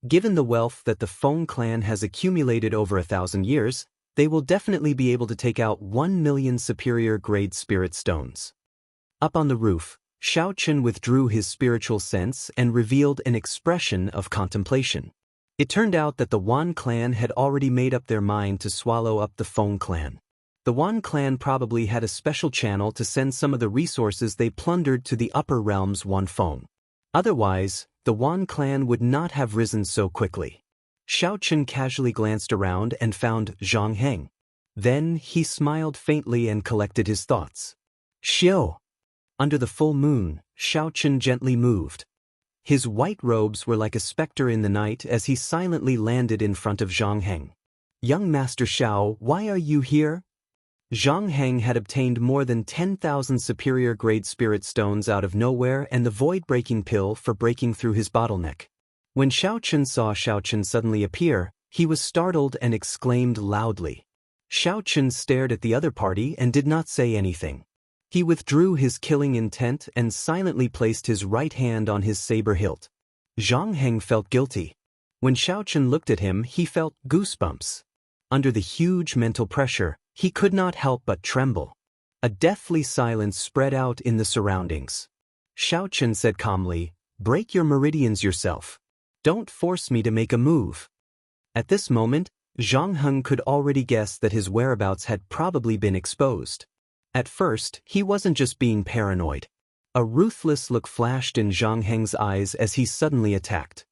Given the wealth that the Feng clan has accumulated over 1,000 years, they will definitely be able to take out 1 million superior grade spirit stones." Up on the roof, Xiao Chen withdrew his spiritual sense and revealed an expression of contemplation. It turned out that the Wan clan had already made up their mind to swallow up the Feng clan. The Wan clan probably had a special channel to send some of the resources they plundered to the upper realms Wan Feng. Otherwise, the Wan clan would not have risen so quickly. Xiao Chen casually glanced around and found Zhang Heng. Then he smiled faintly and collected his thoughts. "Xiao." Under the full moon, Xiao Chen gently moved. His white robes were like a specter in the night as he silently landed in front of Zhang Heng. "Young Master Xiao, why are you here?" Zhang Heng had obtained more than 10,000 superior-grade spirit stones out of nowhere and the void-breaking pill for breaking through his bottleneck. When Xiao Chen saw Xiao Chen suddenly appear, he was startled and exclaimed loudly. Xiao Chen stared at the other party and did not say anything. He withdrew his killing intent and silently placed his right hand on his saber hilt. Zhang Heng felt guilty. When Xiao Chen looked at him, he felt goosebumps. Under the huge mental pressure, he could not help but tremble. A deathly silence spread out in the surroundings. Xiao Chen said calmly, "Break your meridians yourself. Don't force me to make a move." At this moment, Zhang Heng could already guess that his whereabouts had probably been exposed. At first, he wasn't just being paranoid. A ruthless look flashed in Zhang Heng's eyes as he suddenly attacked.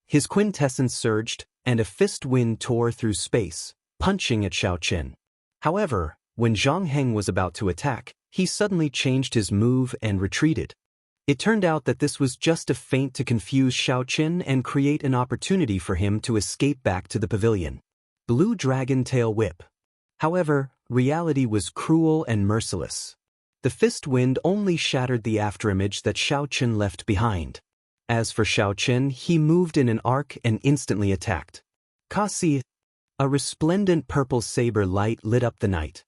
His quintessence surged, and a fist wind tore through space, punching at Xiao Qin. However, when Zhang Heng was about to attack, he suddenly changed his move and retreated. It turned out that this was just a feint to confuse Xiao Qin and create an opportunity for him to escape back to the pavilion. Blue Dragon Tail Whip. However, reality was cruel and merciless. The fist wind only shattered the afterimage that Xiao Qin left behind. As for Xiao Qin, he moved in an arc and instantly attacked. Kasi. A resplendent purple saber light lit up the night.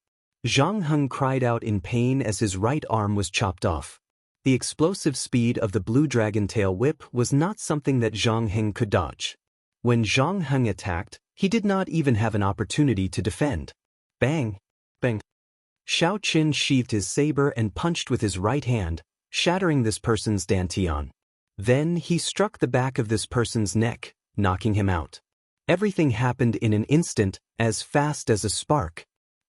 Zhang Heng cried out in pain as his right arm was chopped off. The explosive speed of the Blue Dragon Tail Whip was not something that Zhang Heng could dodge. When Zhang Heng attacked, he did not even have an opportunity to defend. Bang! Bang! Xiao Qin sheathed his saber and punched with his right hand, shattering this person's dantian. Then he struck the back of this person's neck, knocking him out. Everything happened in an instant, as fast as a spark.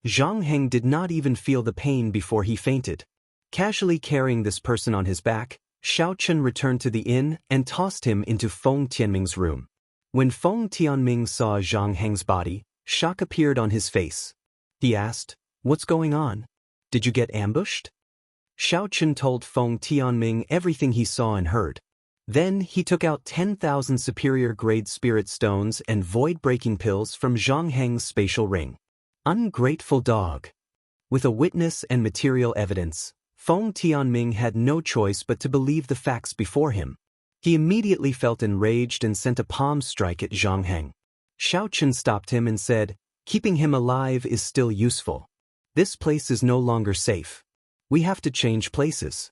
Zhang Heng did not even feel the pain before he fainted. Casually carrying this person on his back, Xiao Qin returned to the inn and tossed him into Feng Tianming's room. When Feng Tianming saw Zhang Heng's body, shock appeared on his face. He asked, "What's going on? Did you get ambushed?" Xiao Qin told Feng Tianming everything he saw and heard. Then he took out 10,000 superior-grade spirit stones and void-breaking pills from Zhang Heng's spatial ring. Ungrateful dog. With a witness and material evidence, Feng Tianming had no choice but to believe the facts before him. He immediately felt enraged and sent a palm strike at Zhang Heng. Xiao Qin stopped him and said, "Keeping him alive is still useful. This place is no longer safe. We have to change places."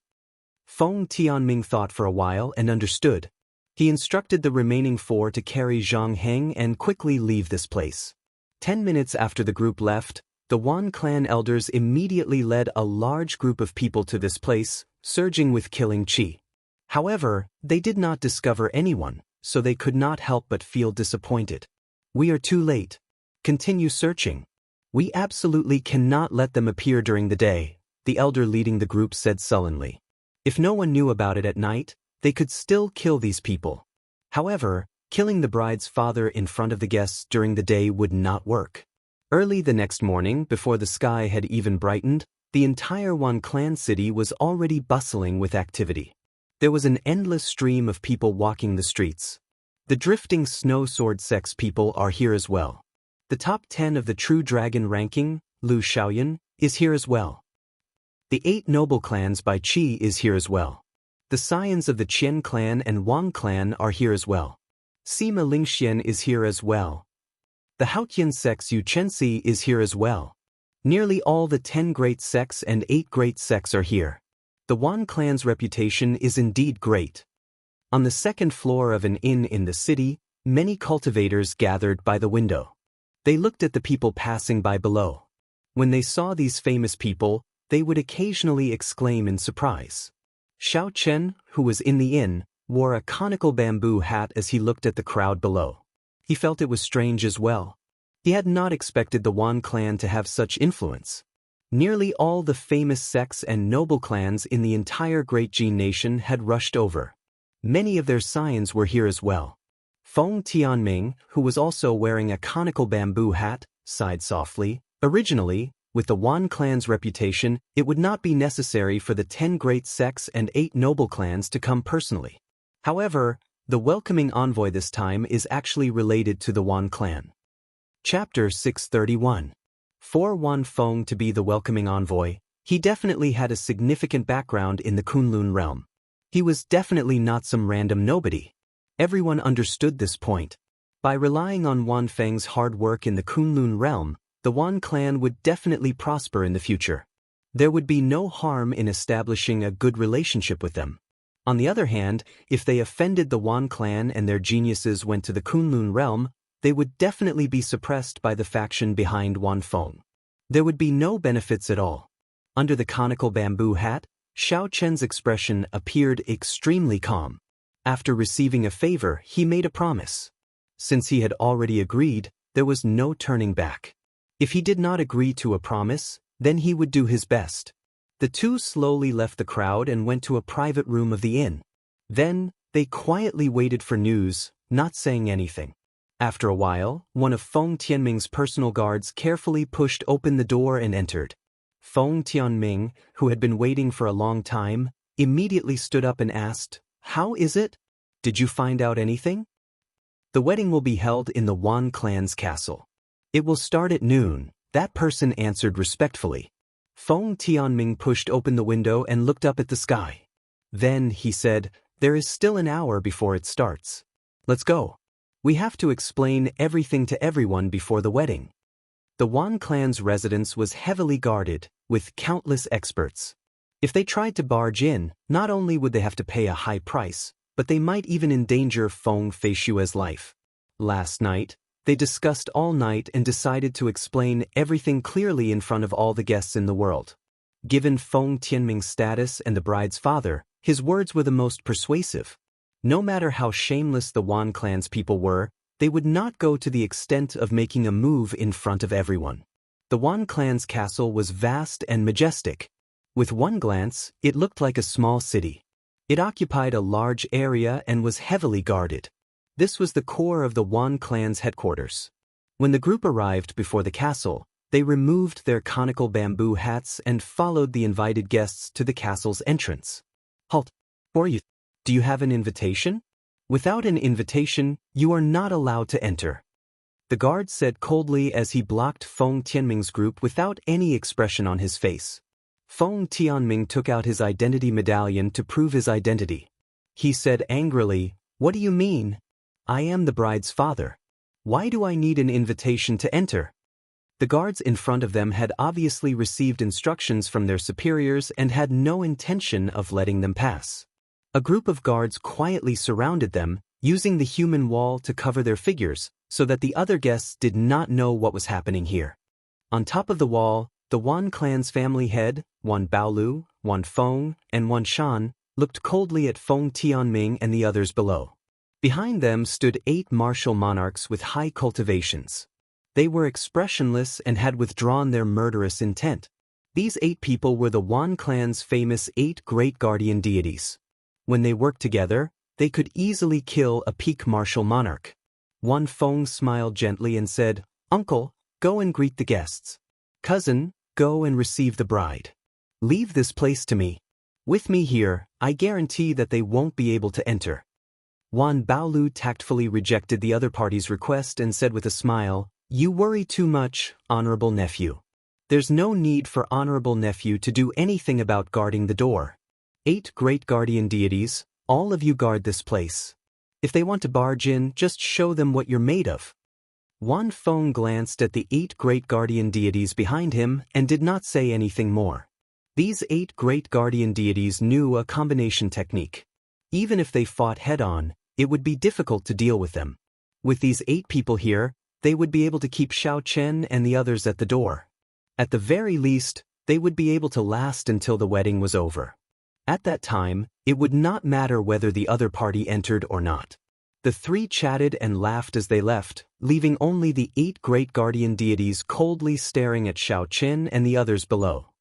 Feng Tianming thought for a while and understood. He instructed the remaining 4 to carry Zhang Heng and quickly leave this place. 10 minutes after the group left, the Wan clan elders immediately led a large group of people to this place, surging with killing qi. However, they did not discover anyone, so they could not help but feel disappointed. "We are too late. Continue searching. We absolutely cannot let them appear during the day," the elder leading the group said sullenly. If no one knew about it at night, they could still kill these people. However, killing the bride's father in front of the guests during the day would not work. Early the next morning, before the sky had even brightened, the entire Wan clan city was already bustling with activity. There was an endless stream of people walking the streets. The drifting snow sword sex people are here as well. The top 10 of the True Dragon ranking, Lu Xiaoyan, is here as well. The 8 noble clans by Qi is here as well. The scions of the Qian clan and Wang clan are here as well. Sima Lingxian is here as well. The Haotian sects Yu Chensi is here as well. Nearly all the 10 great sects and 8 great sects are here. The Wan clan's reputation is indeed great. On the second floor of an inn in the city, many cultivators gathered by the window. They looked at the people passing by below. When they saw these famous people, they would occasionally exclaim in surprise. Xiao Chen, who was in the inn, wore a conical bamboo hat as he looked at the crowd below. He felt it was strange as well. He had not expected the Wan clan to have such influence. Nearly all the famous sects and noble clans in the entire Great Jin nation had rushed over. Many of their scions were here as well. Feng Tianming, who was also wearing a conical bamboo hat, sighed softly. Originally, with the Wan clan's reputation, it would not be necessary for the 10 great sects and 8 noble clans to come personally. However, the welcoming envoy this time is actually related to the Wan clan. Chapter 631. For Wan Feng to be the welcoming envoy, he definitely had a significant background in the Kunlun realm. He was definitely not some random nobody. Everyone understood this point. By relying on Wan Feng's hard work in the Kunlun realm, the Wan clan would definitely prosper in the future. There would be no harm in establishing a good relationship with them. On the other hand, if they offended the Wan clan and their geniuses went to the Kunlun realm, they would definitely be suppressed by the faction behind Wan Feng. There would be no benefits at all. Under the conical bamboo hat, Xiao Chen's expression appeared extremely calm. After receiving a favor, he made a promise. Since he had already agreed, there was no turning back. If he did not agree to a promise, then he would do his best. The two slowly left the crowd and went to a private room of the inn. Then, they quietly waited for news, not saying anything. After a while, one of Feng Tianming's personal guards carefully pushed open the door and entered. Feng Tianming, who had been waiting for a long time, immediately stood up and asked, "How is it? Did you find out anything?" "The wedding will be held in the Wan clan's castle. It will start at noon," that person answered respectfully. Feng Tianming pushed open the window and looked up at the sky. Then, he said, "There is still an hour before it starts. Let's go. We have to explain everything to everyone before the wedding." The Wan clan's residence was heavily guarded, with countless experts. If they tried to barge in, not only would they have to pay a high price, but they might even endanger Feng Feishue's life. Last night, they discussed all night and decided to explain everything clearly in front of all the guests in the world. Given Feng Tianming's status and the bride's father, his words were the most persuasive. No matter how shameless the Wan clan's people were, they would not go to the extent of making a move in front of everyone. The Wan clan's castle was vast and majestic. With one glance, it looked like a small city. It occupied a large area and was heavily guarded. This was the core of the Wan clan's headquarters. When the group arrived before the castle, they removed their conical bamboo hats and followed the invited guests to the castle's entrance. "Halt! Who are you? Do you have an invitation?" "Without an invitation, you are not allowed to enter," the guard said coldly as he blocked Feng Tianming's group without any expression on his face. Feng Tianming took out his identity medallion to prove his identity. He said angrily, "What do you mean? I am the bride's father. Why do I need an invitation to enter?" The guards in front of them had obviously received instructions from their superiors and had no intention of letting them pass. A group of guards quietly surrounded them, using the human wall to cover their figures, so that the other guests did not know what was happening here. On top of the wall, the Wan clan's family head, Wan Baolu, Wan Feng, and Wan Shan, looked coldly at Feng Tianming and the others below. Behind them stood 8 martial monarchs with high cultivations. They were expressionless and had withdrawn their murderous intent. These 8 people were the Wan clan's famous 8 great guardian deities. When they worked together, they could easily kill a peak martial monarch. Wan Feng smiled gently and said, "Uncle, go and greet the guests. Cousin, go and receive the bride. Leave this place to me. With me here, I guarantee that they won't be able to enter." Wan Baolu tactfully rejected the other party's request and said with a smile, "You worry too much, honorable nephew. There's no need for honorable nephew to do anything about guarding the door. 8 great guardian deities, all of you guard this place. If they want to barge in, just show them what you're made of." Wan Feng glanced at the 8 great guardian deities behind him and did not say anything more. These 8 great guardian deities knew a combination technique. Even if they fought head-on, it would be difficult to deal with them. With these 8 people here, they would be able to keep Xiao Chen and the others at the door. At the very least, they would be able to last until the wedding was over. At that time, it would not matter whether the other party entered or not. The 3 chatted and laughed as they left, leaving only the 8 great guardian deities coldly staring at Xiao Chen and the others below.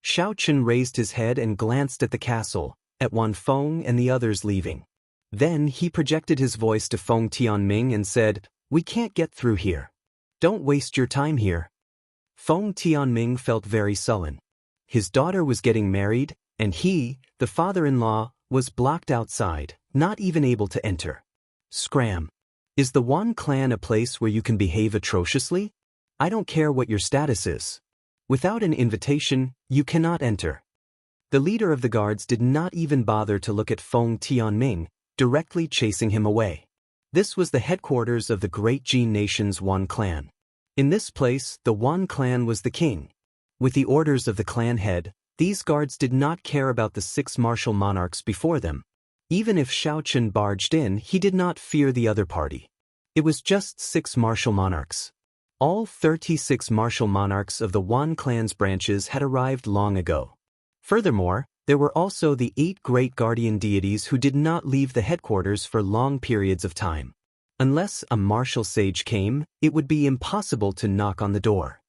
Xiao Chen raised his head and glanced at the castle, at Wan Feng and the others leaving. Then he projected his voice to Feng Tianming and said, "We can't get through here. Don't waste your time here." Feng Tianming felt very sullen. His daughter was getting married, and he, the father-in-law, was blocked outside, not even able to enter. Scram. Is the Wan clan a place where you can behave atrociously? I don't care what your status is. Without an invitation, you cannot enter. The leader of the guards did not even bother to look at Feng Tianming, directly chasing him away. This was the headquarters of the great Jin nation's Wan clan. In this place, the Wan clan was the king. With the orders of the clan head, these guards did not care about the 6 martial monarchs before them. Even if Xiao Chen barged in, he did not fear the other party. It was just 6 martial monarchs. All 36 martial monarchs of the Wan clan's branches had arrived long ago. Furthermore, there were also the 8 great guardian deities who did not leave the headquarters for long periods of time. Unless a martial sage came, it would be impossible to knock on the door.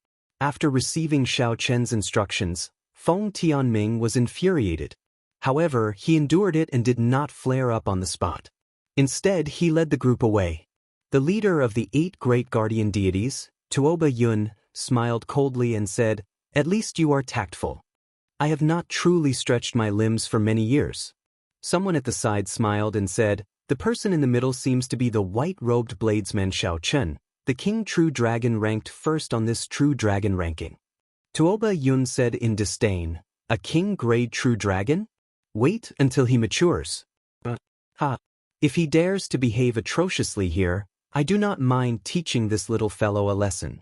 After receiving Xiao Chen's instructions, Feng Tianming was infuriated. However, he endured it and did not flare up on the spot. Instead, he led the group away. The leader of the 8 great guardian deities, Tuoba Yun, smiled coldly and said, "At least you are tactful. I have not truly stretched my limbs for many years." Someone at the side smiled and said, "The person in the middle seems to be the white-robed bladesman Xiao Chen, the king true dragon ranked first on this true dragon ranking." Tuoba Yun said in disdain, "A king grade true dragon? Wait until he matures." If he dares to behave atrociously here, I do not mind teaching this little fellow a lesson.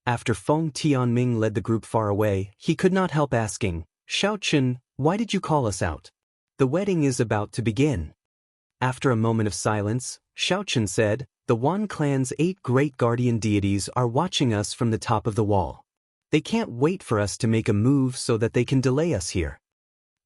After Feng Tianming led the group far away, he could not help asking, "Xiao Chen, why did you call us out? The wedding is about to begin." After a moment of silence, Xiao Chen said, "The Wan clan's 8 great guardian deities are watching us from the top of the wall. They can't wait for us to make a move so that they can delay us here."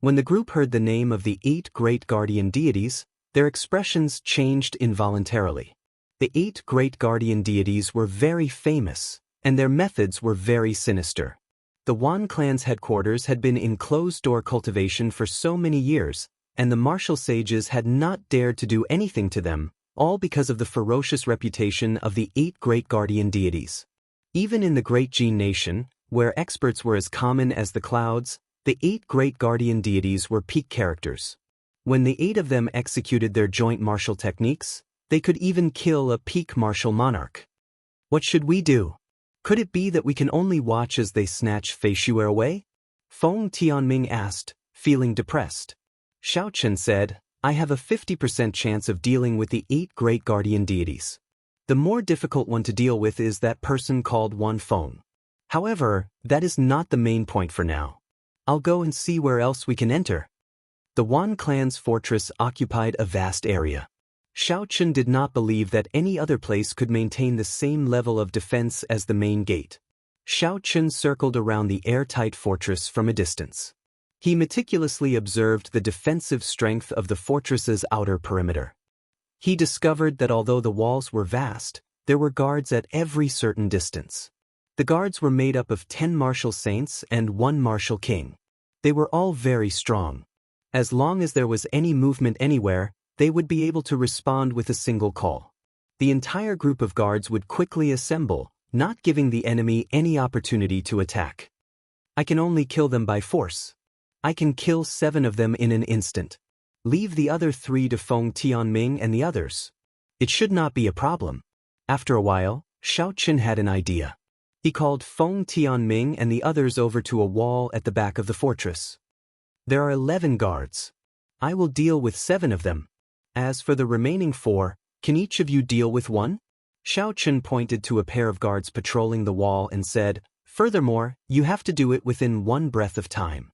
When the group heard the name of the 8 great guardian deities, their expressions changed involuntarily. The 8 great guardian deities were very famous, and their methods were very sinister. The Wan clan's headquarters had been in closed-door cultivation for so many years, and the martial sages had not dared to do anything to them, all because of the ferocious reputation of the 8 great guardian deities. Even in the Great Jin nation, where experts were as common as the clouds, the 8 great guardian deities were peak characters. When the 8 of them executed their joint martial techniques, they could even kill a peak martial monarch. What should we do? Could it be that we can only watch as they snatch Fei Shuer away? Feng Tianming asked, feeling depressed. Xiao Chen said, "I have a 50% chance of dealing with the 8 great guardian deities. The more difficult one to deal with is that person called Wan Feng. However, that is not the main point for now. I'll go and see where else we can enter." The Wan clan's fortress occupied a vast area. Xiao Chen did not believe that any other place could maintain the same level of defense as the main gate. Xiao Chen circled around the airtight fortress from a distance. He meticulously observed the defensive strength of the fortress's outer perimeter. He discovered that although the walls were vast, there were guards at every certain distance. The guards were made up of 10 martial saints and 1 martial king. They were all very strong. As long as there was any movement anywhere, they would be able to respond with a single call. The entire group of guards would quickly assemble, not giving the enemy any opportunity to attack. "I can only kill them by force. I can kill 7 of them in an instant. Leave the other 3 to Feng Tianming and the others. It should not be a problem." After a while, Xiao Chen had an idea. He called Feng Tianming and the others over to a wall at the back of the fortress. "There are 11 guards. I will deal with 7 of them. As for the remaining 4, can each of you deal with 1? Xiao Chen pointed to a pair of guards patrolling the wall and said, "Furthermore, you have to do it within 1 breath of time.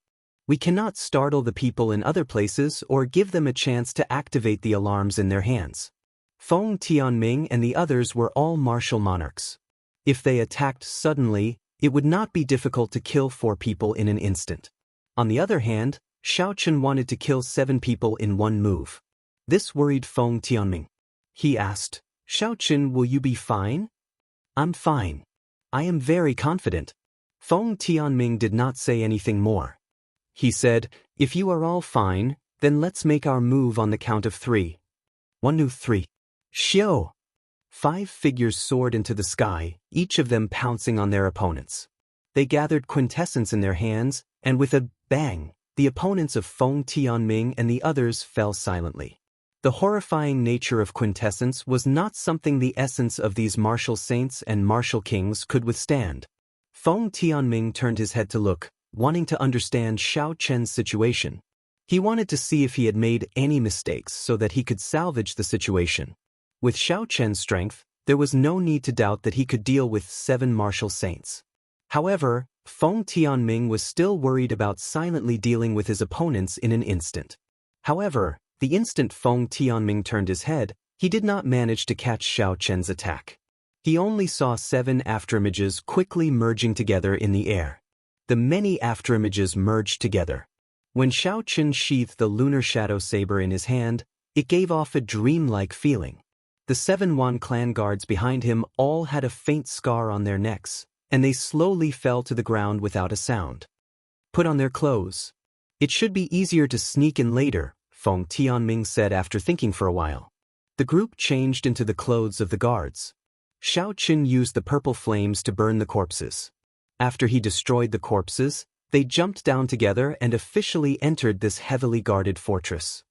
We cannot startle the people in other places or give them a chance to activate the alarms in their hands." Feng Tianming and the others were all martial monarchs. If they attacked suddenly, it would not be difficult to kill 4 people in an instant. On the other hand, Xiao Chen wanted to kill 7 people in 1 move. This worried Feng Tianming. He asked, "Xiao Chen, will you be fine?" "I'm fine. I am very confident." Feng Tianming did not say anything more. He said, "If you are all fine, then let's make our move on the count of 3. 1, 2, 3. Xiao!" 5 figures soared into the sky, each of them pouncing on their opponents. They gathered quintessence in their hands, and with a bang, the opponents of Feng Tianming and the others fell silently. The horrifying nature of quintessence was not something the essence of these martial saints and martial kings could withstand. Feng Tianming turned his head to look, wanting to understand Xiao Chen's situation. He wanted to see if he had made any mistakes so that he could salvage the situation. With Xiao Chen's strength, there was no need to doubt that he could deal with 7 martial saints. However, Feng Tianming was still worried about silently dealing with his opponents in an instant. However, the instant Feng Tianming turned his head, he did not manage to catch Xiao Chen's attack. He only saw 7 afterimages quickly merging together in the air. The many afterimages merged together. When Xiao Chen sheathed the lunar shadow saber in his hand, it gave off a dreamlike feeling. The 7 Wan clan guards behind him all had a faint scar on their necks, and they slowly fell to the ground without a sound. "Put on their clothes. It should be easier to sneak in later," Feng Tianming said after thinking for a while. The group changed into the clothes of the guards. Xiao Qin used the purple flames to burn the corpses. After he destroyed the corpses, they jumped down together and officially entered this heavily guarded fortress.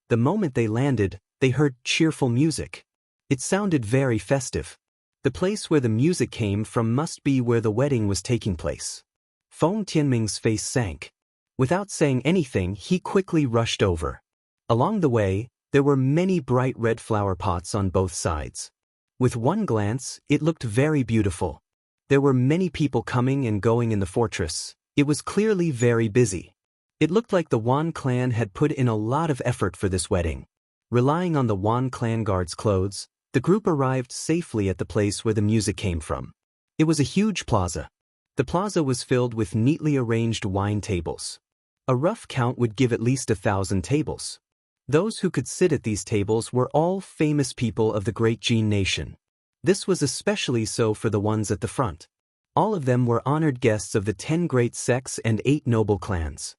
The moment they landed, they heard cheerful music. It sounded very festive. The place where the music came from must be where the wedding was taking place. Feng Tianming's face sank. Without saying anything, he quickly rushed over. Along the way, there were many bright red flower pots on both sides. With one glance, it looked very beautiful. There were many people coming and going in the fortress. It was clearly very busy. It looked like the Wan clan had put in a lot of effort for this wedding. Relying on the Wan clan guards' clothes, the group arrived safely at the place where the music came from. It was a huge plaza. The plaza was filled with neatly arranged wine tables. A rough count would give at least 1,000 tables. Those who could sit at these tables were all famous people of the great Jin nation. This was especially so for the ones at the front. All of them were honored guests of the 10 great sects and 8 noble clans.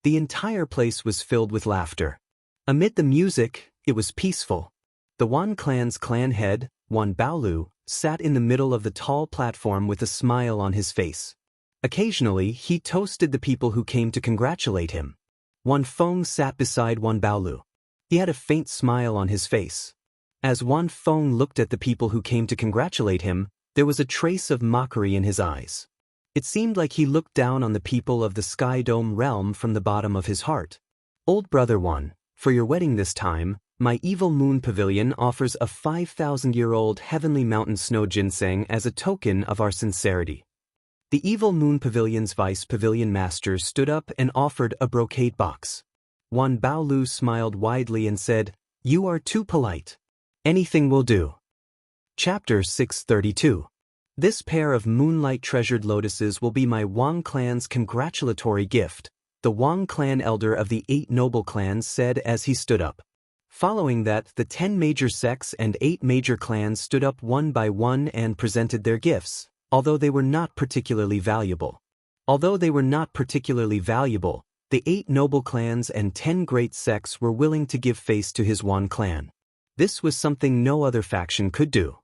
The entire place was filled with laughter. Amid the music, it was peaceful. The Wan clan's clan head, Wan Baolu, sat in the middle of the tall platform with a smile on his face. Occasionally, he toasted the people who came to congratulate him. Wan Feng sat beside Wan Baolu. He had a faint smile on his face. As Wan Feng looked at the people who came to congratulate him, there was a trace of mockery in his eyes. It seemed like he looked down on the people of the Sky Dome realm from the bottom of his heart. Old brother Wan, for your wedding this time, my evil moon pavilion offers a 5,000-year-old heavenly mountain snow ginseng as a token of our sincerity. The evil moon pavilion's vice pavilion master stood up and offered a brocade box. Wan Baolu smiled widely and said, "You are too polite. Anything will do." Chapter 632. This pair of moonlight treasured lotuses will be my Wang clan's congratulatory gift, the Wang clan elder of the 8 noble clans said as he stood up. Following that, the 10 major sects and 8 major clans stood up one by one and presented their gifts, although they were not particularly valuable. The 8 noble clans and 10 great sects were willing to give face to his Wan clan. This was something no other faction could do.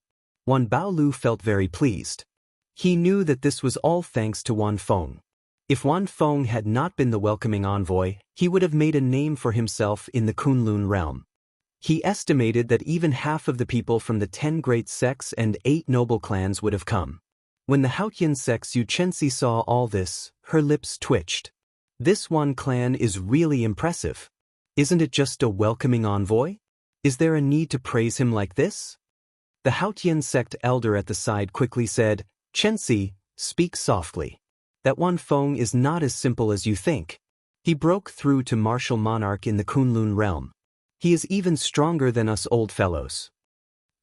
Wan Baolu felt very pleased. He knew that this was all thanks to Wan Feng. If Wan Feng had not been the welcoming envoy, he would have made a name for himself in the Kunlun realm. He estimated that even half of the people from the 10 great sects and 8 noble clans would have come. When the Haotian sect's Yu Chenxi saw all this, her lips twitched. This Wan clan is really impressive. Isn't it just a welcoming envoy? Is there a need to praise him like this? The Haotian sect elder at the side quickly said, "Chenxi, speak softly. That Wan Feng is not as simple as you think. He broke through to martial monarch in the Kunlun realm. He is even stronger than us old fellows.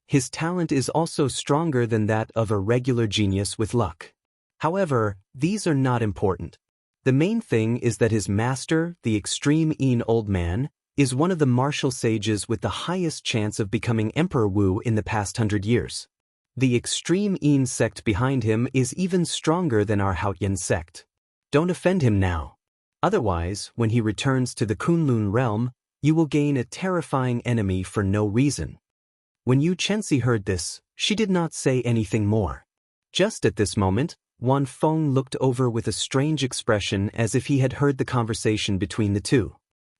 His talent is also stronger than that of a regular genius with luck. However, these are not important. The main thing is that his master, the extreme Yin old man, is one of the martial sages with the highest chance of becoming Emperor Wu in the past 100 years. The extreme Yin sect behind him is even stronger than our Haotian sect. Don't offend him now. Otherwise, when he returns to the Kunlun realm, you will gain a terrifying enemy for no reason." When Yu Chenxi heard this, she did not say anything more. Just at this moment, Wan Feng looked over with a strange expression as if he had heard the conversation between the two.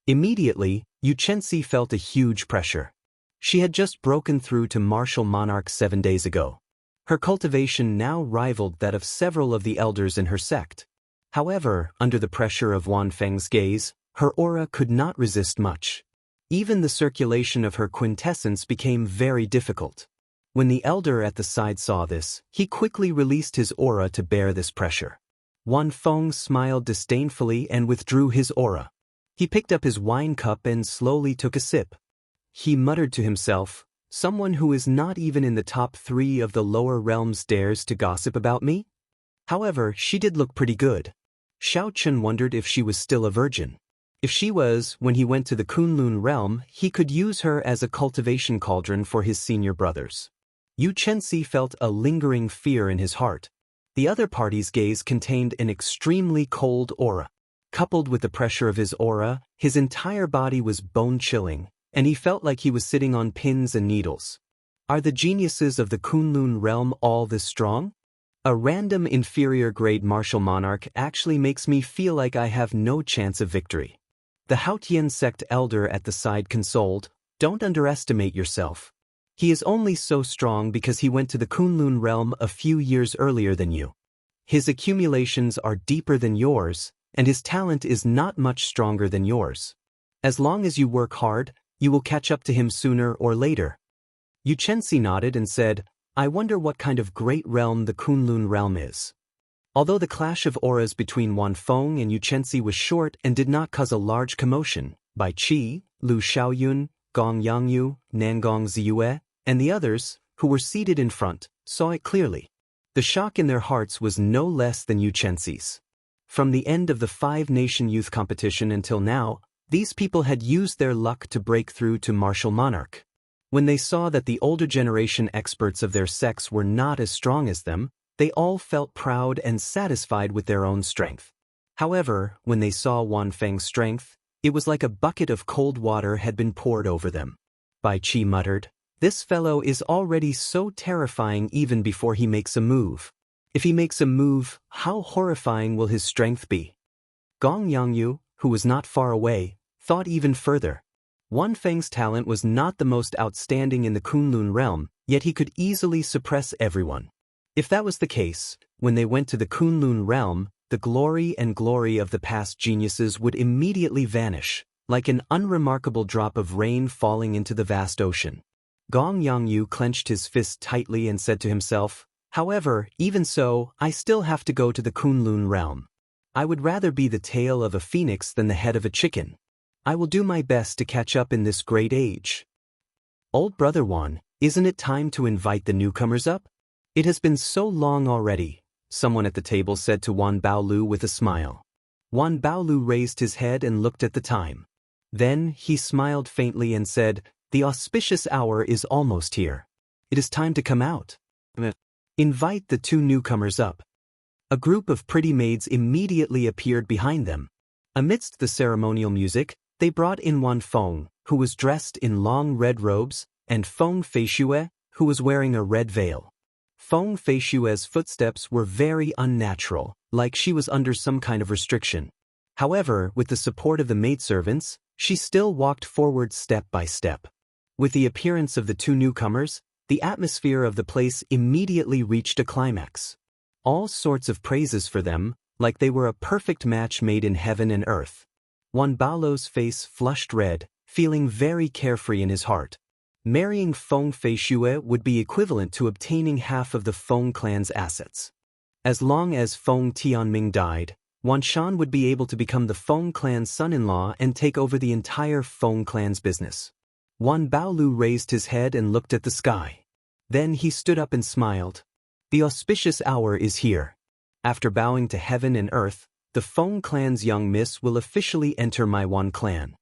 Immediately, Yu Chenxi felt a huge pressure. She had just broken through to martial monarch 7 days ago. Her cultivation now rivaled that of several of the elders in her sect. However, under the pressure of Wan Feng's gaze, her aura could not resist much. Even the circulation of her quintessence became very difficult. When the elder at the side saw this, he quickly released his aura to bear this pressure. Wan Feng smiled disdainfully and withdrew his aura. He picked up his wine cup and slowly took a sip. He muttered to himself, "Someone who is not even in the top 3 of the lower realms dares to gossip about me?" However, she did look pretty good. Xiao Chen wondered if she was still a virgin. If she was, when he went to the Kunlun realm, he could use her as a cultivation cauldron for his senior brothers. Yu Chenxi felt a lingering fear in his heart. The other party's gaze contained an extremely cold aura. Coupled with the pressure of his aura, his entire body was bone-chilling, and he felt like he was sitting on pins and needles. Are the geniuses of the Kunlun realm all this strong? A random inferior-grade martial monarch actually makes me feel like I have no chance of victory. The Haotian sect elder at the side consoled, "Don't underestimate yourself. He is only so strong because he went to the Kunlun realm a few years earlier than you. His accumulations are deeper than yours, and his talent is not much stronger than yours. As long as you work hard, you will catch up to him sooner or later." Yu Chenxi nodded and said, "I wonder what kind of great realm the Kunlun realm is." Although the clash of auras between Wan Feng and Yu Chenxi was short and did not cause a large commotion, Bai Qi, Lu Xiaoyun, Gong Yangyu, Nangong Ziyue, and the others, who were seated in front, saw it clearly. The shock in their hearts was no less than Yu Chenxi's. From the end of the five-nation youth competition until now, these people had used their luck to break through to martial monarch. When they saw that the older generation experts of their sex were not as strong as them, they all felt proud and satisfied with their own strength. However, when they saw Wan Feng's strength, it was like a bucket of cold water had been poured over them. Bai Qi muttered, "This fellow is already so terrifying even before he makes a move. If he makes a move, how horrifying will his strength be?" Gong Yangyu, who was not far away, thought even further. Wan Feng's talent was not the most outstanding in the Kunlun realm, yet he could easily suppress everyone. If that was the case, when they went to the Kunlun realm, the glory of the past geniuses would immediately vanish, like an unremarkable drop of rain falling into the vast ocean. Gong Yangyu clenched his fist tightly and said to himself, "However, even so, I still have to go to the Kunlun realm. I would rather be the tail of a phoenix than the head of a chicken. I will do my best to catch up in this great age." "Old brother Wan, isn't it time to invite the newcomers up? It has been so long already," someone at the table said to Wan Baolu with a smile. Wan Baolu raised his head and looked at the time. Then he smiled faintly and said, "The auspicious hour is almost here. It is time to come out. Invite the two newcomers up." A group of pretty maids immediately appeared behind them. Amidst the ceremonial music, they brought in Wan Feng, who was dressed in long red robes, and Feng Feishue, who was wearing a red veil. Feng Feishue's footsteps were very unnatural, like she was under some kind of restriction. However, with the support of the maidservants, she still walked forward step by step. With the appearance of the two newcomers, the atmosphere of the place immediately reached a climax. All sorts of praises for them, like they were a perfect match made in heaven and earth. Wan Baolo's face flushed red, feeling very carefree in his heart. Marrying Feng Feishue would be equivalent to obtaining half of the Feng clan's assets. As long as Feng Tianming died, Wan Shan would be able to become the Feng clan's son-in-law and take over the entire Feng clan's business. Wan Baolu raised his head and looked at the sky. Then he stood up and smiled. "The auspicious hour is here. After bowing to heaven and earth, the Feng clan's young miss will officially enter my Wan clan."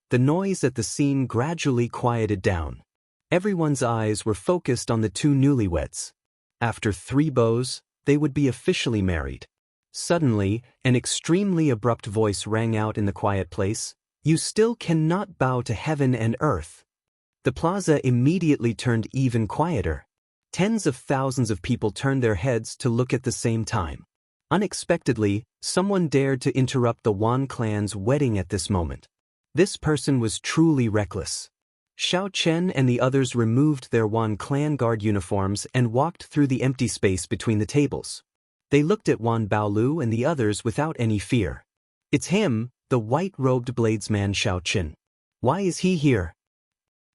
The noise at the scene gradually quieted down. Everyone's eyes were focused on the two newlyweds. After 3 bows, they would be officially married. Suddenly, an extremely abrupt voice rang out in the quiet place, "You still cannot bow to heaven and earth." The plaza immediately turned even quieter. Tens of thousands of people turned their heads to look at the same time. Unexpectedly, someone dared to interrupt the Wan clan's wedding at this moment. This person was truly reckless. Xiao Chen and the others removed their Wan clan guard uniforms and walked through the empty space between the tables. They looked at Wan Baolu and the others without any fear. "It's him, the white-robed bladesman Xiao Chen. Why is he here?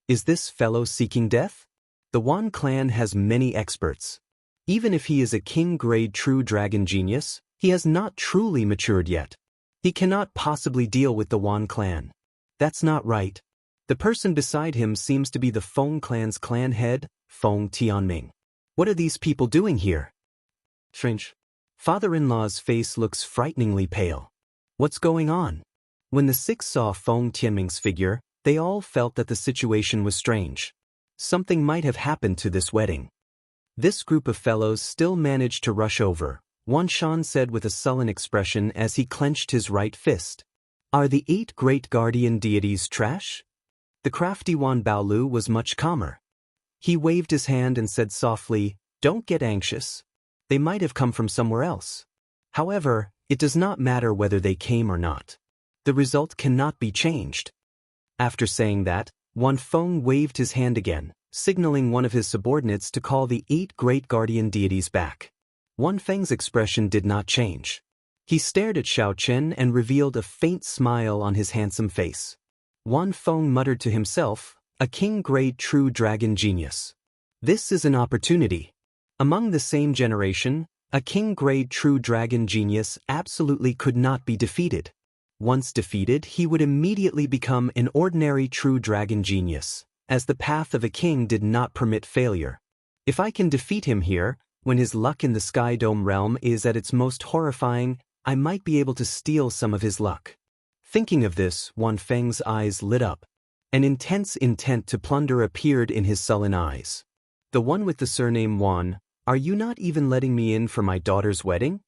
Is this fellow seeking death?" The Wan clan has many experts. Even if he is a king-grade true dragon genius, he has not truly matured yet. He cannot possibly deal with the Wan clan. That's not right. The person beside him seems to be the Feng clan's clan head, Feng Tianming. What are these people doing here? Strange. Father-in-law's face looks frighteningly pale. What's going on? When the 6 saw Feng Tianming's figure, they all felt that the situation was strange. Something might have happened to this wedding. This group of fellows still managed to rush over, Wan Shan said with a sullen expression as he clenched his right fist. "Are the 8 great guardian deities trash? The crafty Wan Baolu was much calmer. He waved his hand and said softly, "Don't get anxious. They might have come from somewhere else. However, it does not matter whether they came or not. The result cannot be changed." After saying that, Wan Feng waved his hand again, signaling one of his subordinates to call the 8 great guardian deities back. Wan Feng's expression did not change. He stared at Xiao Chen and revealed a faint smile on his handsome face. Wan Feng muttered to himself, "A king-grade true dragon genius. This is an opportunity." Among the same generation, a king-grade true dragon genius absolutely could not be defeated. Once defeated, he would immediately become an ordinary true dragon genius, as the path of a king did not permit failure. If I can defeat him here, when his luck in the Sky Dome realm is at its most horrifying, I might be able to steal some of his luck. Thinking of this, Wan Feng's eyes lit up. An intense intent to plunder appeared in his sullen eyes. "The one with the surname Wan, are you not even letting me in for my daughter's wedding?"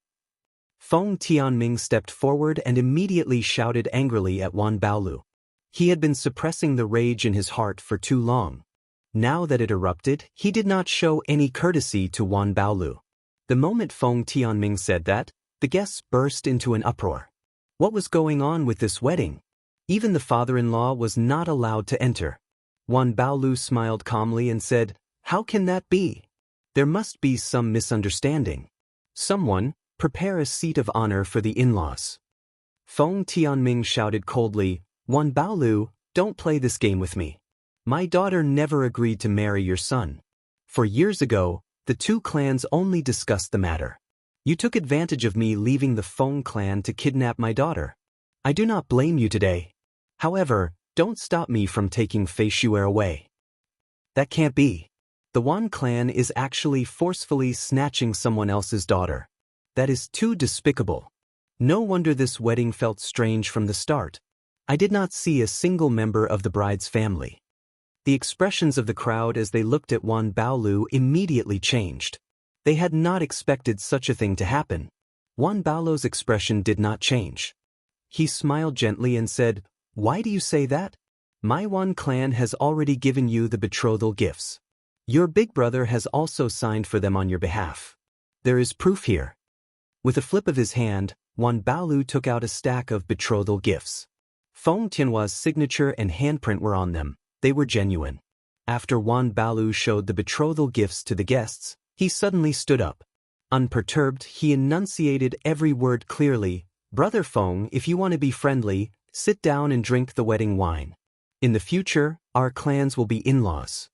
Feng Tianming stepped forward and immediately shouted angrily at Wan Baolu. He had been suppressing the rage in his heart for too long. Now that it erupted, he did not show any courtesy to Wan Baolu. The moment Feng Tianming said that, the guests burst into an uproar. What was going on with this wedding? Even the father-in-law was not allowed to enter. Wan Baolu smiled calmly and said, "How can that be? There must be some misunderstanding. Someone, prepare a seat of honor for the in-laws." Feng Tianming shouted coldly, "Wan Baolu, don't play this game with me. My daughter never agreed to marry your son. For years ago, the two clans only discussed the matter. You took advantage of me leaving the Feng clan to kidnap my daughter. I do not blame you today. However, don't stop me from taking Fei Xuer away. That can't be. The Wan clan is actually forcefully snatching someone else's daughter. That is too despicable. No wonder this wedding felt strange from the start. I did not see a single member of the bride's family." The expressions of the crowd as they looked at Wan Baolu immediately changed. They had not expected such a thing to happen. Wan Baolu's expression did not change. He smiled gently and said, "Why do you say that? My Wan clan has already given you the betrothal gifts. Your big brother has also signed for them on your behalf. There is proof here." With a flip of his hand, Wan Baolu took out a stack of betrothal gifts. Feng Tianhua's signature and handprint were on them. They were genuine. After Wan Baolu showed the betrothal gifts to the guests, he suddenly stood up. Unperturbed, he enunciated every word clearly. "Brother Feng, if you want to be friendly, sit down and drink the wedding wine. In the future, our clans will be in-laws.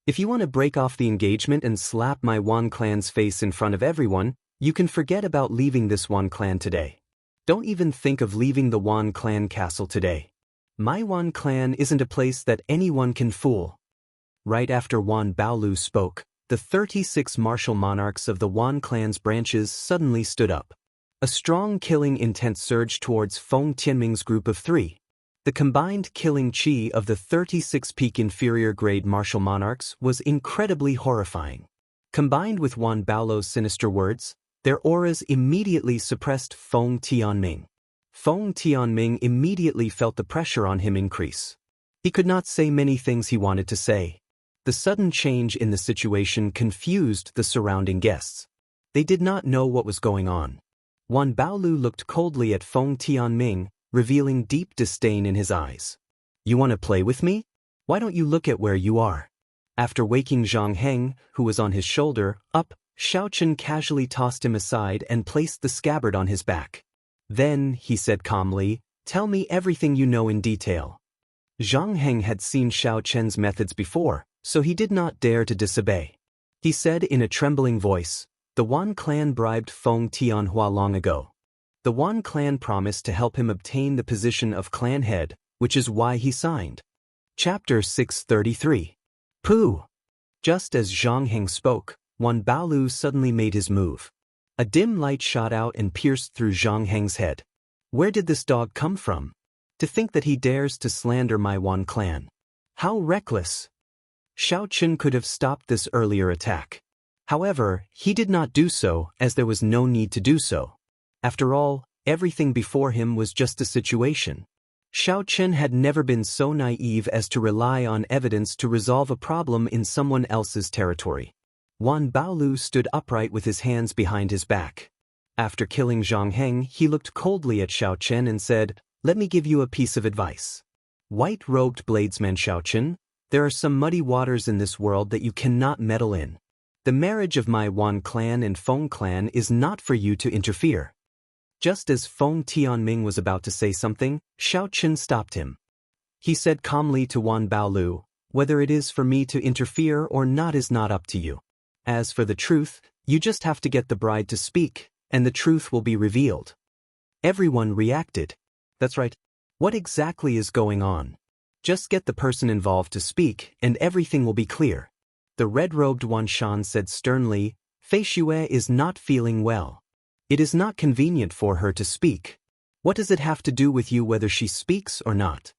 If you want to break off the engagement and slap my Wan clan's face in front of everyone, you can forget about leaving this Wan clan today. Don't even think of leaving the Wan clan castle today. My Wan clan isn't a place that anyone can fool." Right after Wan Baolu spoke, the 36 martial monarchs of the Wan clan's branches suddenly stood up. A strong killing intent surged towards Feng Tianming's group of 3. The combined killing chi of the 36 peak inferior grade martial monarchs was incredibly horrifying. Combined with Wan Baolu's sinister words, their auras immediately suppressed Feng Tianming. Feng Tianming immediately felt the pressure on him increase. He could not say many things he wanted to say. The sudden change in the situation confused the surrounding guests. They did not know what was going on. Wan Baolu looked coldly at Feng Tianming, revealing deep disdain in his eyes. "You want to play with me? Why don't you look at where you are?" After waking Zhang Heng, who was on his shoulder, up, Xiao Chen casually tossed him aside and placed the scabbard on his back. Then, he said calmly, "Tell me everything you know in detail." Zhang Heng had seen Xiao Chen's methods before, so he did not dare to disobey. He said in a trembling voice, "The Wan clan bribed Feng Tianhua long ago. The Wan clan promised to help him obtain the position of clan head, which is why he signed." Chapter 633. Pooh! Just as Zhang Heng spoke, Wan Baolu suddenly made his move. A dim light shot out and pierced through Zhang Heng's head. Where did this dog come from? To think that he dares to slander my Wan clan. How reckless! Xiao Chen could have stopped this earlier attack. However, he did not do so, as there was no need to do so. After all, everything before him was just a situation. Xiao Chen had never been so naive as to rely on evidence to resolve a problem in someone else's territory. Wan Baolu stood upright with his hands behind his back. After killing Zhang Heng, he looked coldly at Xiao Chen and said, "Let me give you a piece of advice. White-robed bladesman Xiao Chen, there are some muddy waters in this world that you cannot meddle in. The marriage of my Wan clan and Feng clan is not for you to interfere." Just as Feng Tianming was about to say something, Xiao Chen stopped him. He said calmly to Wan Baolu, "Whether it is for me to interfere or not is not up to you. As for the truth, you just have to get the bride to speak, and the truth will be revealed." Everyone reacted. That's right. What exactly is going on? Just get the person involved to speak, and everything will be clear. The red-robed Wan Shan said sternly, "Fei Xue is not feeling well. It is not convenient for her to speak. What does it have to do with you whether she speaks or not?"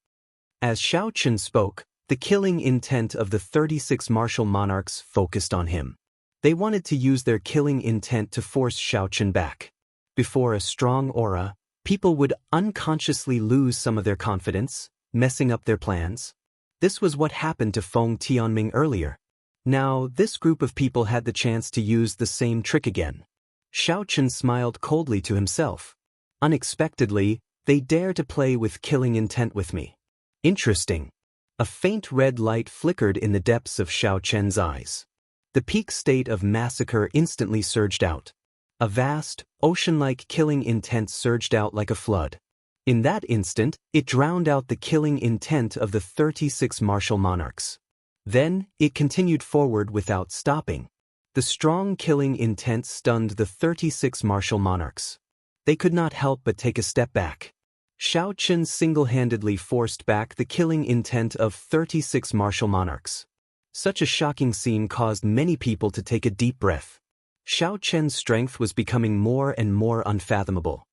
As Xiao Chen spoke, the killing intent of the 36 martial monarchs focused on him. They wanted to use their killing intent to force Xiao Chen back. Before a strong aura, people would unconsciously lose some of their confidence, messing up their plans. This was what happened to Feng Tianming earlier. Now, this group of people had the chance to use the same trick again. Xiao Chen smiled coldly to himself. Unexpectedly, they dare to play with killing intent with me. Interesting. A faint red light flickered in the depths of Xiao Chen's eyes. The peak state of massacre instantly surged out. A vast, ocean-like killing intent surged out like a flood. In that instant, it drowned out the killing intent of the 36 martial monarchs. Then, it continued forward without stopping. The strong killing intent stunned the 36 martial monarchs. They could not help but take a step back. Xiao Chen single-handedly forced back the killing intent of 36 martial monarchs. Such a shocking scene caused many people to take a deep breath. Xiao Chen's strength was becoming more and more unfathomable.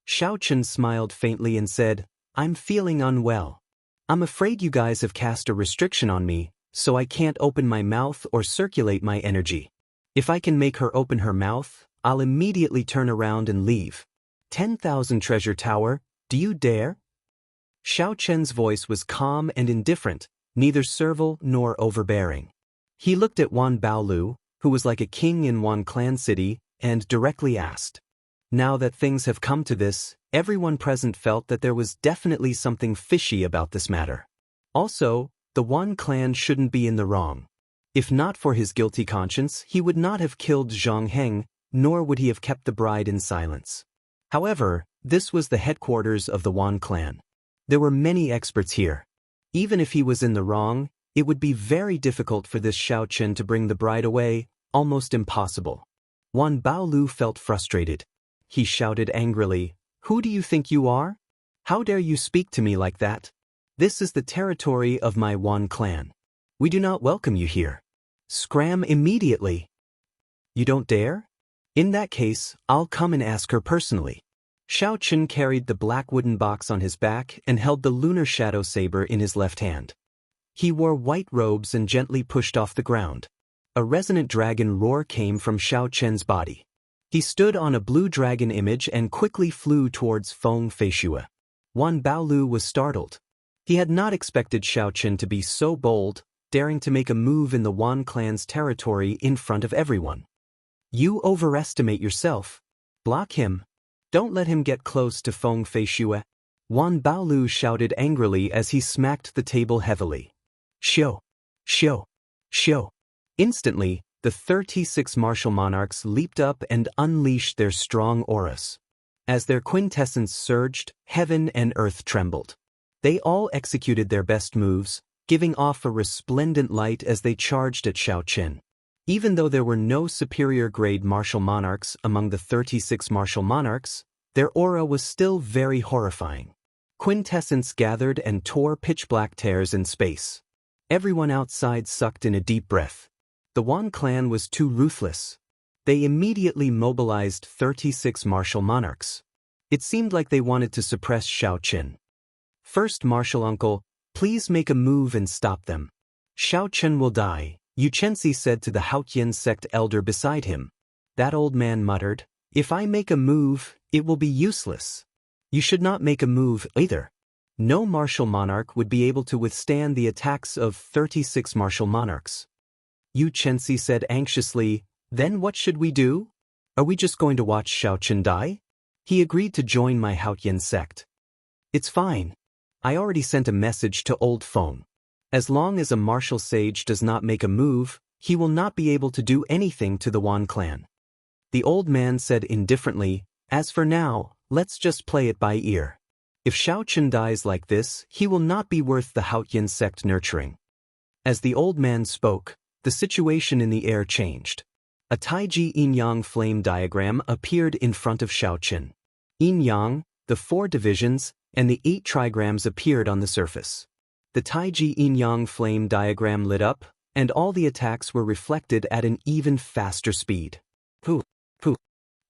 Xiao Chen smiled faintly and said, "I'm feeling unwell. I'm afraid you guys have cast a restriction on me, so I can't open my mouth or circulate my energy. If I can make her open her mouth, I'll immediately turn around and leave. 10,000 Treasure Tower, do you dare?" Xiao Chen's voice was calm and indifferent, neither servile nor overbearing. He looked at Wan Baolu, who was like a king in Wan Clan City, and directly asked. Now that things have come to this, everyone present felt that there was definitely something fishy about this matter. Also, the Wan clan shouldn't be in the wrong. If not for his guilty conscience, he would not have killed Zhang Heng, nor would he have kept the bride in silence. However, this was the headquarters of the Wan clan. There were many experts here. Even if he was in the wrong, it would be very difficult for this Xiao Chen to bring the bride away, almost impossible. Wan Baolu felt frustrated. He shouted angrily, "Who do you think you are? How dare you speak to me like that? This is the territory of my Wan clan. We do not welcome you here. Scram immediately." "You don't dare? In that case, I'll come and ask her personally." Xiao Chen carried the black wooden box on his back and held the lunar shadow saber in his left hand. He wore white robes and gently pushed off the ground. A resonant dragon roar came from Xiao Chen's body. He stood on a blue dragon image and quickly flew towards Feng Feishue. Wan Baolu was startled. He had not expected Xiao Chen to be so bold, daring to make a move in the Wan clan's territory in front of everyone. "You overestimate yourself. Block him. Don't let him get close to Feng Feishue." Wan Baolu shouted angrily as he smacked the table heavily. "Shio! Shio! Shio!" Instantly, the 36 martial monarchs leaped up and unleashed their strong auras. As their quintessence surged, heaven and earth trembled. They all executed their best moves, giving off a resplendent light as they charged at Xiao Chen. Even though there were no superior-grade martial monarchs among the 36 martial monarchs, their aura was still very horrifying. Quintessence gathered and tore pitch-black tears in space. Everyone outside sucked in a deep breath. The Wan clan was too ruthless. They immediately mobilized 36 martial monarchs. It seemed like they wanted to suppress Xiao Chen. "First martial uncle, please make a move and stop them. Xiao Chen will die," Yu Chenxi said to the Haotian sect elder beside him. That old man muttered, "If I make a move, it will be useless. You should not make a move either." No martial monarch would be able to withstand the attacks of 36 martial monarchs. Yu Chenxi said anxiously, "Then what should we do? Are we just going to watch Xiaoqun die?" He agreed to join my Haotian sect. "It's fine. I already sent a message to Old Phone. As long as a martial sage does not make a move, he will not be able to do anything to the Wan clan." The old man said indifferently, "As for now, let's just play it by ear. If Xiaoqun dies like this, he will not be worth the Haotian sect nurturing." As the old man spoke, the situation in the air changed. A Taiji yin-yang flame diagram appeared in front of Xiaoqun. Yin-yang, the 4 divisions, and the 8 trigrams appeared on the surface. The Taiji yin-yang flame diagram lit up, and all the attacks were reflected at an even faster speed. Pooh, pooh.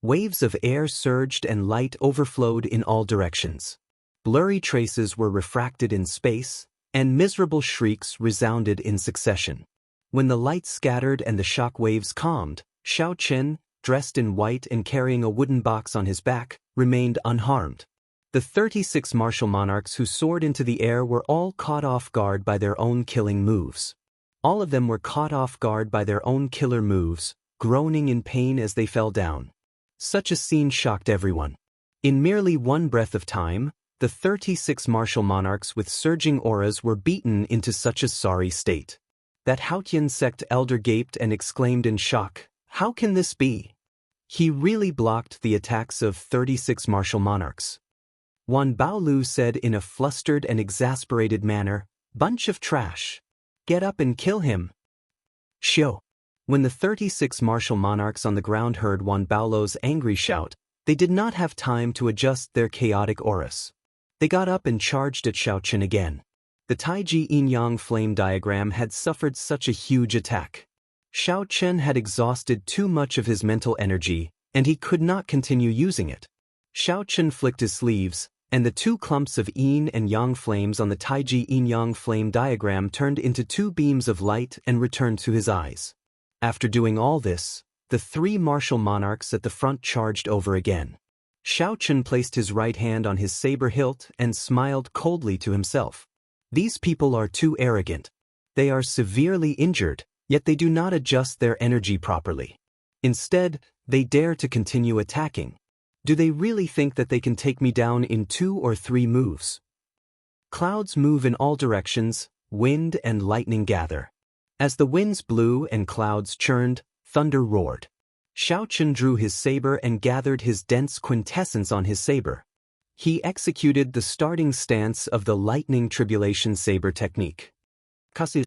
Waves of air surged and light overflowed in all directions. Blurry traces were refracted in space, and miserable shrieks resounded in succession. When the light scattered and the shock waves calmed, Xiaoqun, dressed in white and carrying a wooden box on his back, remained unharmed. The 36 martial monarchs who soared into the air were all caught off guard by their own killing moves. All of them were caught off guard by their own killer moves, groaning in pain as they fell down. Such a scene shocked everyone. In merely one breath of time, the 36 martial monarchs with surging auras were beaten into such a sorry state. That Haotian sect elder gaped and exclaimed in shock, "How can this be?" He really blocked the attacks of 36 martial monarchs. Wan Baolu said in a flustered and exasperated manner, "Bunch of trash. Get up and kill him." Shio. When the 36 martial monarchs on the ground heard Wan Baolu's angry shout, they did not have time to adjust their chaotic auras. They got up and charged at Xiaoqun again. The Taiji yin-yang flame diagram had suffered such a huge attack. Xiaoqun had exhausted too much of his mental energy, and he could not continue using it. Xiaoqun flicked his sleeves, and the 2 clumps of yin and yang flames on the Taiji yin-yang flame diagram turned into 2 beams of light and returned to his eyes. After doing all this, the 3 martial monarchs at the front charged over again. Xiaoqun placed his right hand on his saber hilt and smiled coldly to himself. These people are too arrogant. They are severely injured, yet they do not adjust their energy properly. Instead, they dare to continue attacking. Do they really think that they can take me down in 2 or 3 moves? Clouds move in all directions, wind and lightning gather. As the winds blew and clouds churned, thunder roared. Xiaoqun drew his saber and gathered his dense quintessence on his saber. He executed the starting stance of the lightning tribulation saber technique. Kasu.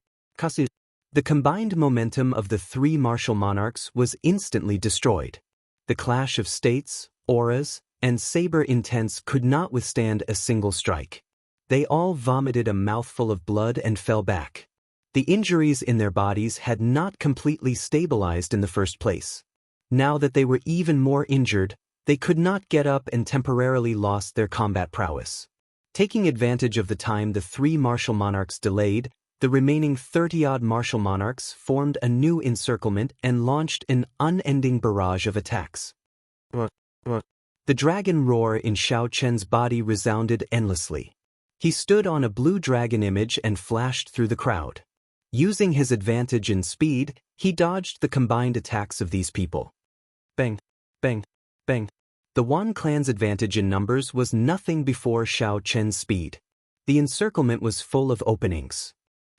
The combined momentum of the 3 martial monarchs was instantly destroyed. The clash of states, auras, and saber intents could not withstand a single strike. They all vomited a mouthful of blood and fell back. The injuries in their bodies had not completely stabilized in the first place. Now that they were even more injured, they could not get up and temporarily lost their combat prowess. Taking advantage of the time the 3 martial monarchs delayed, the remaining 30-odd martial monarchs formed a new encirclement and launched an unending barrage of attacks. The dragon roar in Xiaoqun's body resounded endlessly. He stood on a blue dragon image and flashed through the crowd. Using his advantage in speed, he dodged the combined attacks of these people. Bang, bang, bang. The Wan clan's advantage in numbers was nothing before Xiaoqun's speed. The encirclement was full of openings.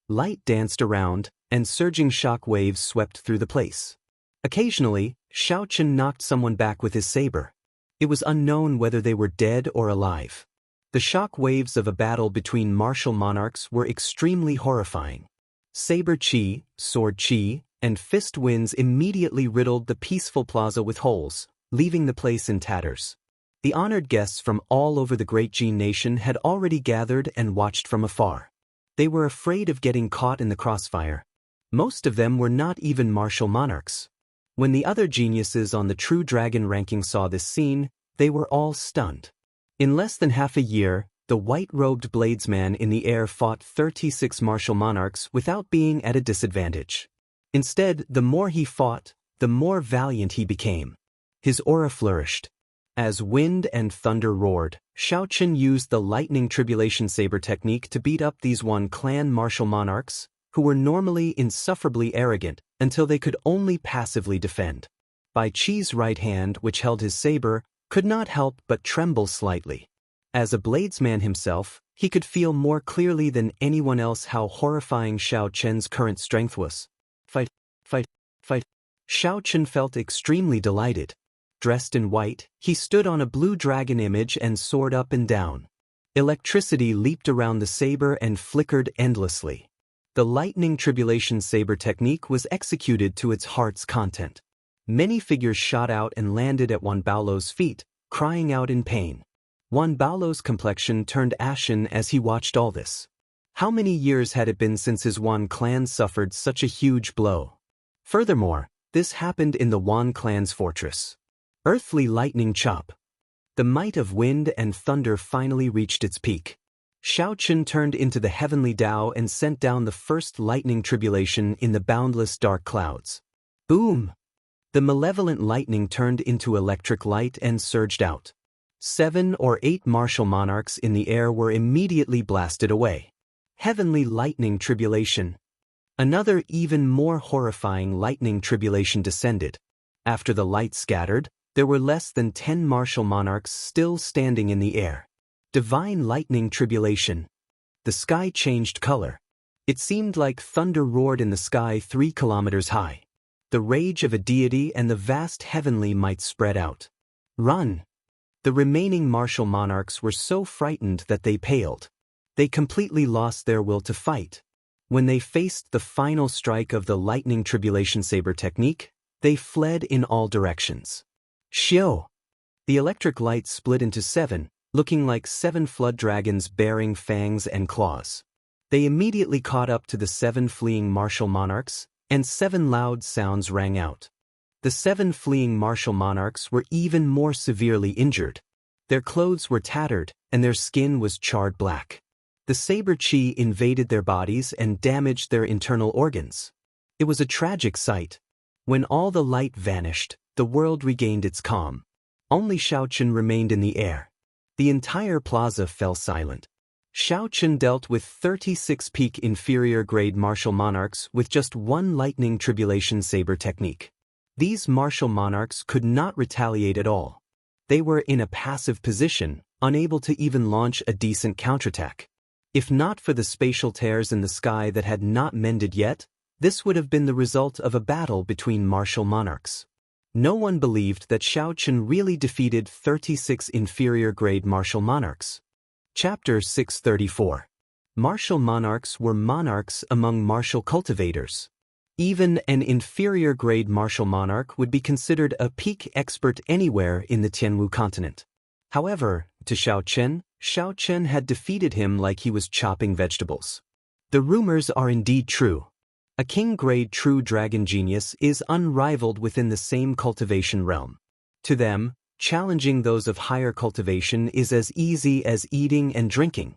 Light danced around, and surging shock waves swept through the place. Occasionally, Xiaoqun knocked someone back with his saber. It was unknown whether they were dead or alive. The shock waves of a battle between martial monarchs were extremely horrifying. Saber chi, sword chi, and fist winds immediately riddled the peaceful plaza with holes, leaving the place in tatters. The honored guests from all over the Great Jin nation had already gathered and watched from afar. They were afraid of getting caught in the crossfire. Most of them were not even martial monarchs. When the other geniuses on the True Dragon ranking saw this scene, they were all stunned. In less than half a year, the white-robed bladesman in the air fought 36 martial monarchs without being at a disadvantage. Instead, the more he fought, the more valiant he became. His aura flourished. As wind and thunder roared, Shaoqin used the lightning tribulation saber technique to beat up these one clan martial monarchs, who were normally insufferably arrogant until they could only passively defend. Bai Qi's right hand, which held his saber, could not help but tremble slightly. As a bladesman himself, he could feel more clearly than anyone else how horrifying Xiao Chen's current strength was. Fight, fight, fight. Xiao Chen felt extremely delighted. Dressed in white, he stood on a blue dragon image and soared up and down. Electricity leaped around the saber and flickered endlessly. The lightning tribulation saber technique was executed to its heart's content. Many figures shot out and landed at Wan Baolo's feet, crying out in pain. Wan Baolo's complexion turned ashen as he watched all this. How many years had it been since his Wan clan suffered such a huge blow? Furthermore, this happened in the Wan clan's fortress. Earthly lightning chop. The might of wind and thunder finally reached its peak. Shaoqin turned into the heavenly Tao and sent down the first lightning tribulation in the boundless dark clouds. Boom! The malevolent lightning turned into electric light and surged out. 7 or 8 martial monarchs in the air were immediately blasted away. Heavenly lightning tribulation. Another even more horrifying lightning tribulation descended. After the light scattered, there were less than 10 martial monarchs still standing in the air. Divine lightning tribulation. The sky changed color. It seemed like thunder roared in the sky 3 kilometers high. The rage of a deity and the vast heavenly might spread out. Run! The remaining martial monarchs were so frightened that they paled. They completely lost their will to fight. When they faced the final strike of the lightning tribulation saber technique, they fled in all directions. Xiao! The electric light split into 7, looking like 7 flood dragons bearing fangs and claws. They immediately caught up to the 7 fleeing martial monarchs, and 7 loud sounds rang out. The 7 fleeing martial monarchs were even more severely injured. Their clothes were tattered, and their skin was charred black. The saber chi invaded their bodies and damaged their internal organs. It was a tragic sight. When all the light vanished, the world regained its calm. Only Shaoqin remained in the air. The entire plaza fell silent. Shaoqin dealt with 36 peak inferior grade martial monarchs with just 1 lightning tribulation saber technique. These martial monarchs could not retaliate at all. They were in a passive position, unable to even launch a decent counterattack. If not for the spatial tears in the sky that had not mended yet, this would have been the result of a battle between martial monarchs. No one believed that Shaoqin really defeated 36 inferior grade martial monarchs. Chapter 634. Martial monarchs were monarchs among martial cultivators. Even an inferior grade martial monarch would be considered a peak expert anywhere in the Tianwu continent. However, to Shaoqin had defeated him like he was chopping vegetables. The rumors are indeed true. A king-grade true dragon genius is unrivaled within the same cultivation realm. To them, challenging those of higher cultivation is as easy as eating and drinking.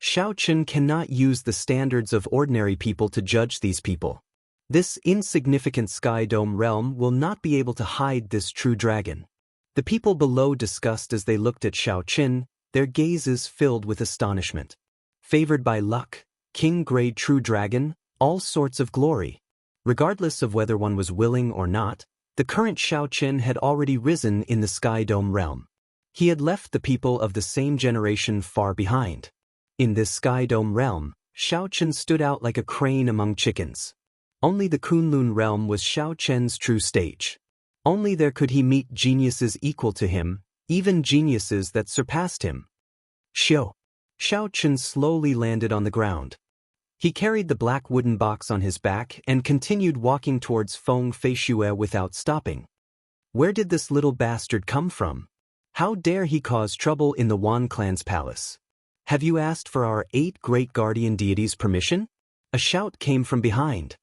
Shaoqin cannot use the standards of ordinary people to judge these people. This insignificant sky dome realm will not be able to hide this true dragon. The people below discussed as they looked at Shaoqin, their gazes filled with astonishment. Favored by luck, king-grade true dragon, all sorts of glory. Regardless of whether one was willing or not, the current Shaoqin had already risen in the sky dome realm. He had left the people of the same generation far behind. In this sky dome realm, Shaoqin stood out like a crane among chickens. Only the Kunlun realm was Shaoqin's true stage. Only there could he meet geniuses equal to him, even geniuses that surpassed him. Shaoqin slowly landed on the ground. He carried the black wooden box on his back and continued walking towards Feng Feishue without stopping. Where did this little bastard come from? How dare he cause trouble in the Wan clan's palace? Have you asked for our 8 great guardian deities' permission? A shout came from behind.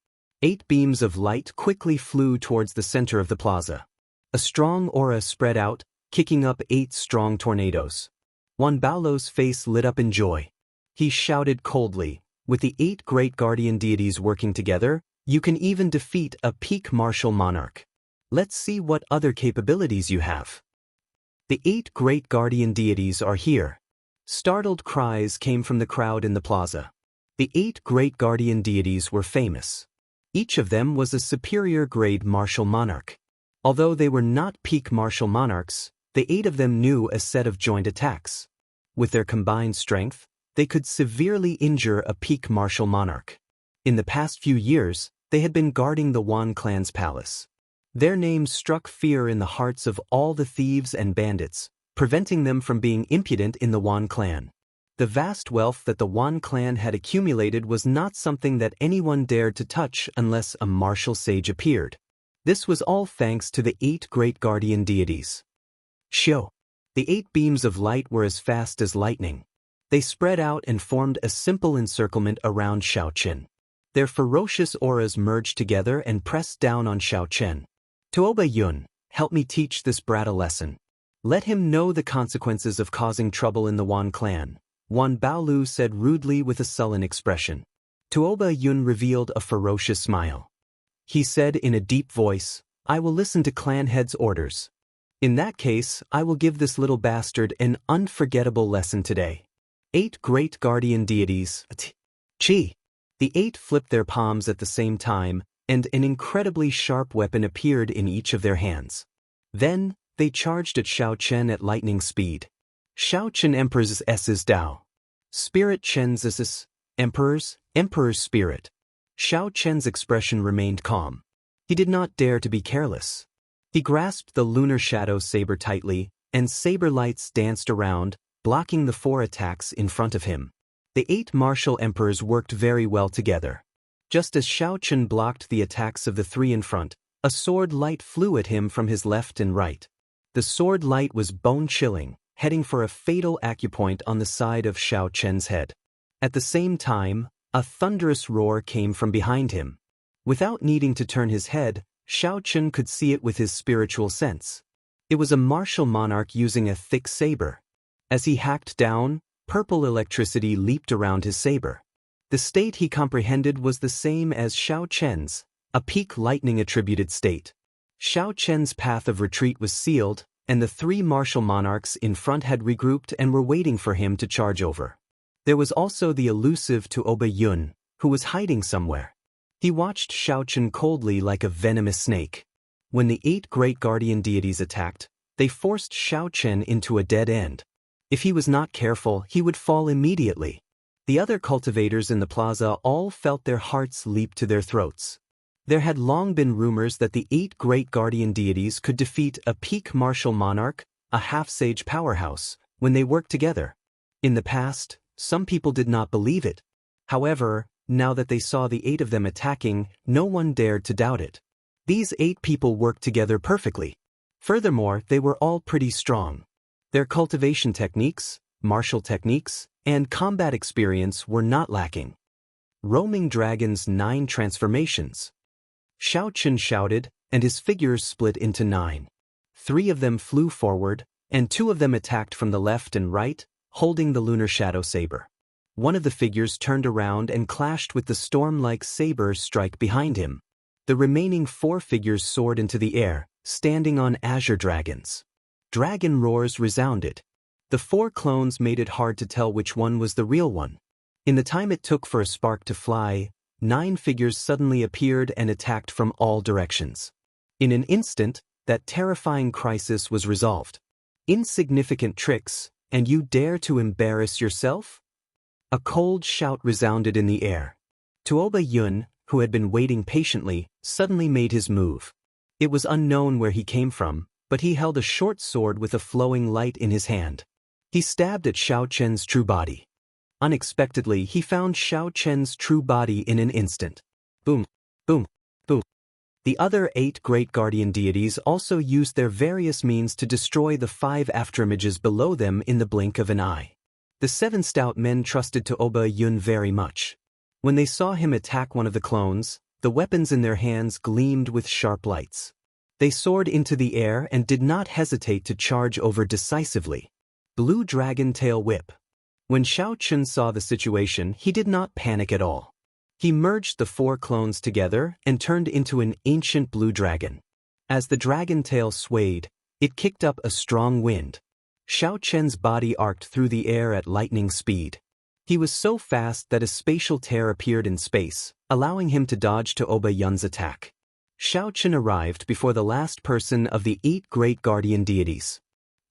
8 beams of light quickly flew towards the center of the plaza. A strong aura spread out, kicking up 8 strong tornadoes. Wan Baolo's face lit up in joy. He shouted coldly, "With the 8 great guardian deities working together, you can even defeat a peak martial monarch. Let's see what other capabilities you have." The 8 great guardian deities are here. Startled cries came from the crowd in the plaza. The 8 great guardian deities were famous. Each of them was a superior grade martial monarch. Although they were not peak martial monarchs, the 8 of them knew a set of joint attacks. With their combined strength, they could severely injure a peak martial monarch. In the past few years, they had been guarding the Wan clan's palace. Their names struck fear in the hearts of all the thieves and bandits, preventing them from being impudent in the Wan clan. The vast wealth that the Wan clan had accumulated was not something that anyone dared to touch unless a martial sage appeared. This was all thanks to the 8 great guardian deities. Shio. The 8 beams of light were as fast as lightning. They spread out and formed a simple encirclement around Xiaochen. Their ferocious auras merged together and pressed down on Xiaochen. Tuoba Yun, help me teach this brat a lesson. Let him know the consequences of causing trouble in the Wan clan, Wan Baolu said rudely with a sullen expression. Tuoba Yun revealed a ferocious smile. He said in a deep voice, I will listen to clan head's orders. In that case, I will give this little bastard an unforgettable lesson today. 8 great guardian deities. Chi. The 8 flipped their palms at the same time, and an incredibly sharp weapon appeared in each of their hands. Then, they charged at Xiaochen at lightning speed. Xiaochen Emperor's S's Dao. Spirit Chen's S's, Emperor's Spirit. Xiaochen's expression remained calm. He did not dare to be careless. He grasped the lunar shadow saber tightly, and saber lights danced around, blocking the 4 attacks in front of him. The 8 martial emperors worked very well together. Just as Xiaochen blocked the attacks of the 3 in front, a sword light flew at him from his left and right. The sword light was bone-chilling, heading for a fatal acupoint on the side of Xiaochen's head. At the same time, a thunderous roar came from behind him. Without needing to turn his head, Xiaochen could see it with his spiritual sense. It was a martial monarch using a thick saber. As he hacked down, purple electricity leaped around his saber. The state he comprehended was the same as Xiaochen's, a peak lightning-attributed state. Xiaochen's path of retreat was sealed, and the 3 martial monarchs in front had regrouped and were waiting for him to charge over. There was also the elusive Tuoba Yun, who was hiding somewhere. He watched Xiaochen coldly like a venomous snake. When the 8 great guardian deities attacked, they forced Xiaochen into a dead end. If he was not careful, he would fall immediately. The other cultivators in the plaza all felt their hearts leap to their throats. There had long been rumors that the 8 great guardian deities could defeat a peak martial monarch, a half-sage powerhouse, when they worked together. In the past, some people did not believe it. However, now that they saw the 8 of them attacking, no one dared to doubt it. These 8 people worked together perfectly. Furthermore, they were all pretty strong. Their cultivation techniques, martial techniques, and combat experience were not lacking. Roaming Dragon's 9 transformations. Xiaochen shouted, and his figures split into 9. 3 of them flew forward, and 2 of them attacked from the left and right, holding the lunar shadow saber. One of the figures turned around and clashed with the storm-like saber strike behind him. The remaining 4 figures soared into the air, standing on azure dragons. Dragon roars resounded. The 4 clones made it hard to tell which one was the real one. In the time it took for a spark to fly, 9 figures suddenly appeared and attacked from all directions. In an instant, that terrifying crisis was resolved. Insignificant tricks, and you dare to embarrass yourself? A cold shout resounded in the air. Tuoba Yun, who had been waiting patiently, suddenly made his move. It was unknown where he came from, but he held a short sword with a flowing light in his hand. He stabbed at Xiaochen's true body. Unexpectedly, he found Xiaochen's true body in an instant. Boom, boom, boom. The other 8 great guardian deities also used their various means to destroy the 5 afterimages below them in the blink of an eye. The 7 stout men trusted Tuoba Yun very much. When they saw him attack one of the clones, the weapons in their hands gleamed with sharp lights. They soared into the air and did not hesitate to charge over decisively. Blue Dragon Tail Whip. When Xiaochen saw the situation, he did not panic at all. He merged the 4 clones together and turned into an ancient blue dragon. As the dragon tail swayed, It kicked up a strong wind. Xiao Chen's body arced through the air at lightning speed. He was so fast that a spatial tear appeared in space, allowing him to dodge Tuoba Yun's attack. Xiao Chen arrived before the last person of the 8 great guardian deities.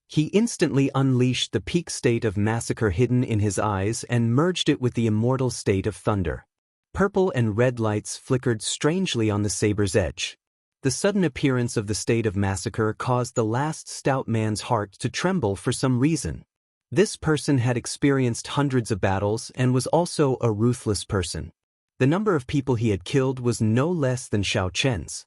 He instantly unleashed the peak state of massacre hidden in his eyes and merged it with the immortal state of thunder. Purple and red lights flickered strangely on the saber's edge. The sudden appearance of the state of massacre caused the last stout man's heart to tremble for some reason. This person had experienced hundreds of battles and was also a ruthless person. The number of people he had killed was no less than Xiao Chen's.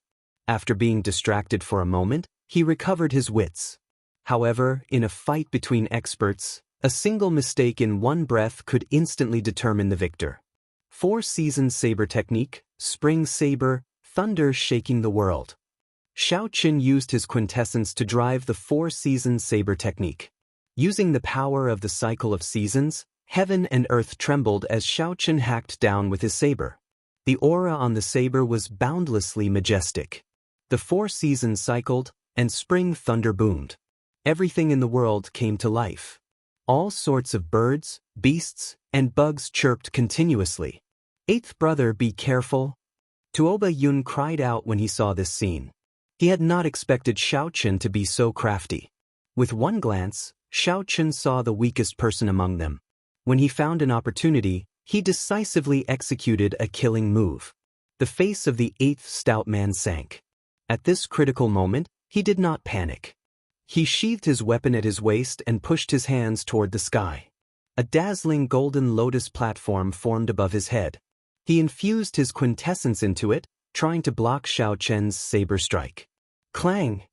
After being distracted for a moment, he recovered his wits. However, in a fight between experts, a single mistake in one breath could instantly determine the victor. 4-season saber technique, spring saber, thunder shaking the world. Xiao Chen used his quintessence to drive the 4-season saber technique. Using the power of the cycle of seasons, heaven and earth trembled as Xiao Chen hacked down with his saber. The aura on the saber was boundlessly majestic. The 4 seasons cycled, and spring thunder boomed. Everything in the world came to life. All sorts of birds, beasts, and bugs chirped continuously. "Eighth brother, be careful." Tuoba Yun cried out when he saw this scene. He had not expected Xiao Chen to be so crafty. With one glance, Xiao Chen saw the weakest person among them. When he found an opportunity, he decisively executed a killing move. The face of the 8th stout man sank. At this critical moment, he did not panic. He sheathed his weapon at his waist and pushed his hands toward the sky. A dazzling golden lotus platform formed above his head. He infused his quintessence into it, trying to block Xiao Chen's saber strike. Clang!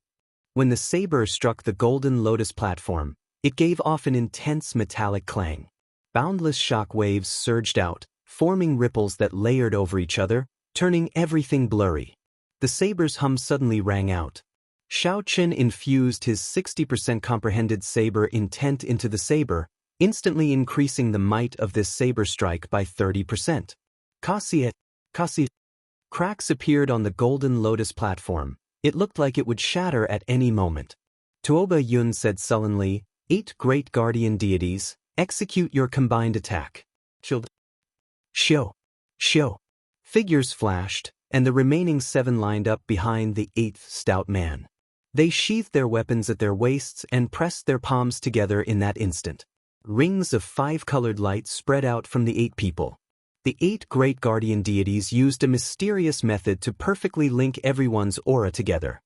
When the saber struck the golden lotus platform, it gave off an intense metallic clang. Boundless shock waves surged out, forming ripples that layered over each other, turning everything blurry. The saber's hum suddenly rang out. Xiao Chen infused his 60% comprehended saber intent into the saber, instantly increasing the might of this saber strike by 30%. Kasi. Cracks appeared on the golden lotus platform. It looked like it would shatter at any moment. Tuoba Yun said sullenly, 8 great guardian deities, execute your combined attack. Shio. Figures flashed, and the remaining 7 lined up behind the 8th stout man. They sheathed their weapons at their waists and pressed their palms together in that instant. Rings of 5-colored light spread out from the 8 people. The 8 great guardian deities used a mysterious method to perfectly link everyone's aura together.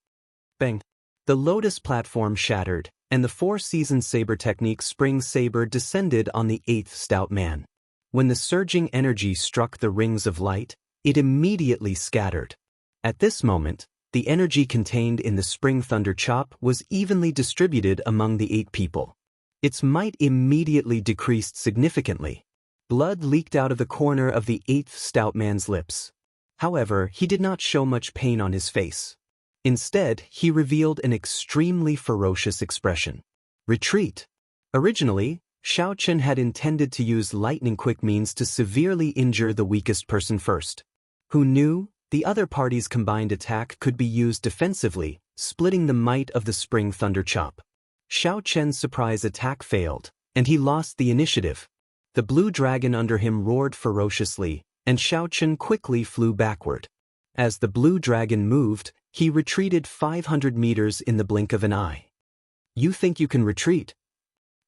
Bang! The lotus platform shattered, and the 4-season saber technique spring saber descended on the 8th stout man. When the surging energy struck the rings of light, it immediately scattered. At this moment, the energy contained in the spring thunder chop was evenly distributed among the 8 people. Its might immediately decreased significantly. Blood leaked out of the corner of the 8th stout man's lips. However, he did not show much pain on his face. Instead, he revealed an extremely ferocious expression. Retreat. Originally, Xiao Chen had intended to use lightning-quick means to severely injure the weakest person first. Who knew? The other party's combined attack could be used defensively, splitting the might of the spring thunder chop. Xiao Chen's surprise attack failed, and he lost the initiative. The blue dragon under him roared ferociously, and Xiao Chen quickly flew backward. As the blue dragon moved, he retreated 500 meters in the blink of an eye. You think you can retreat?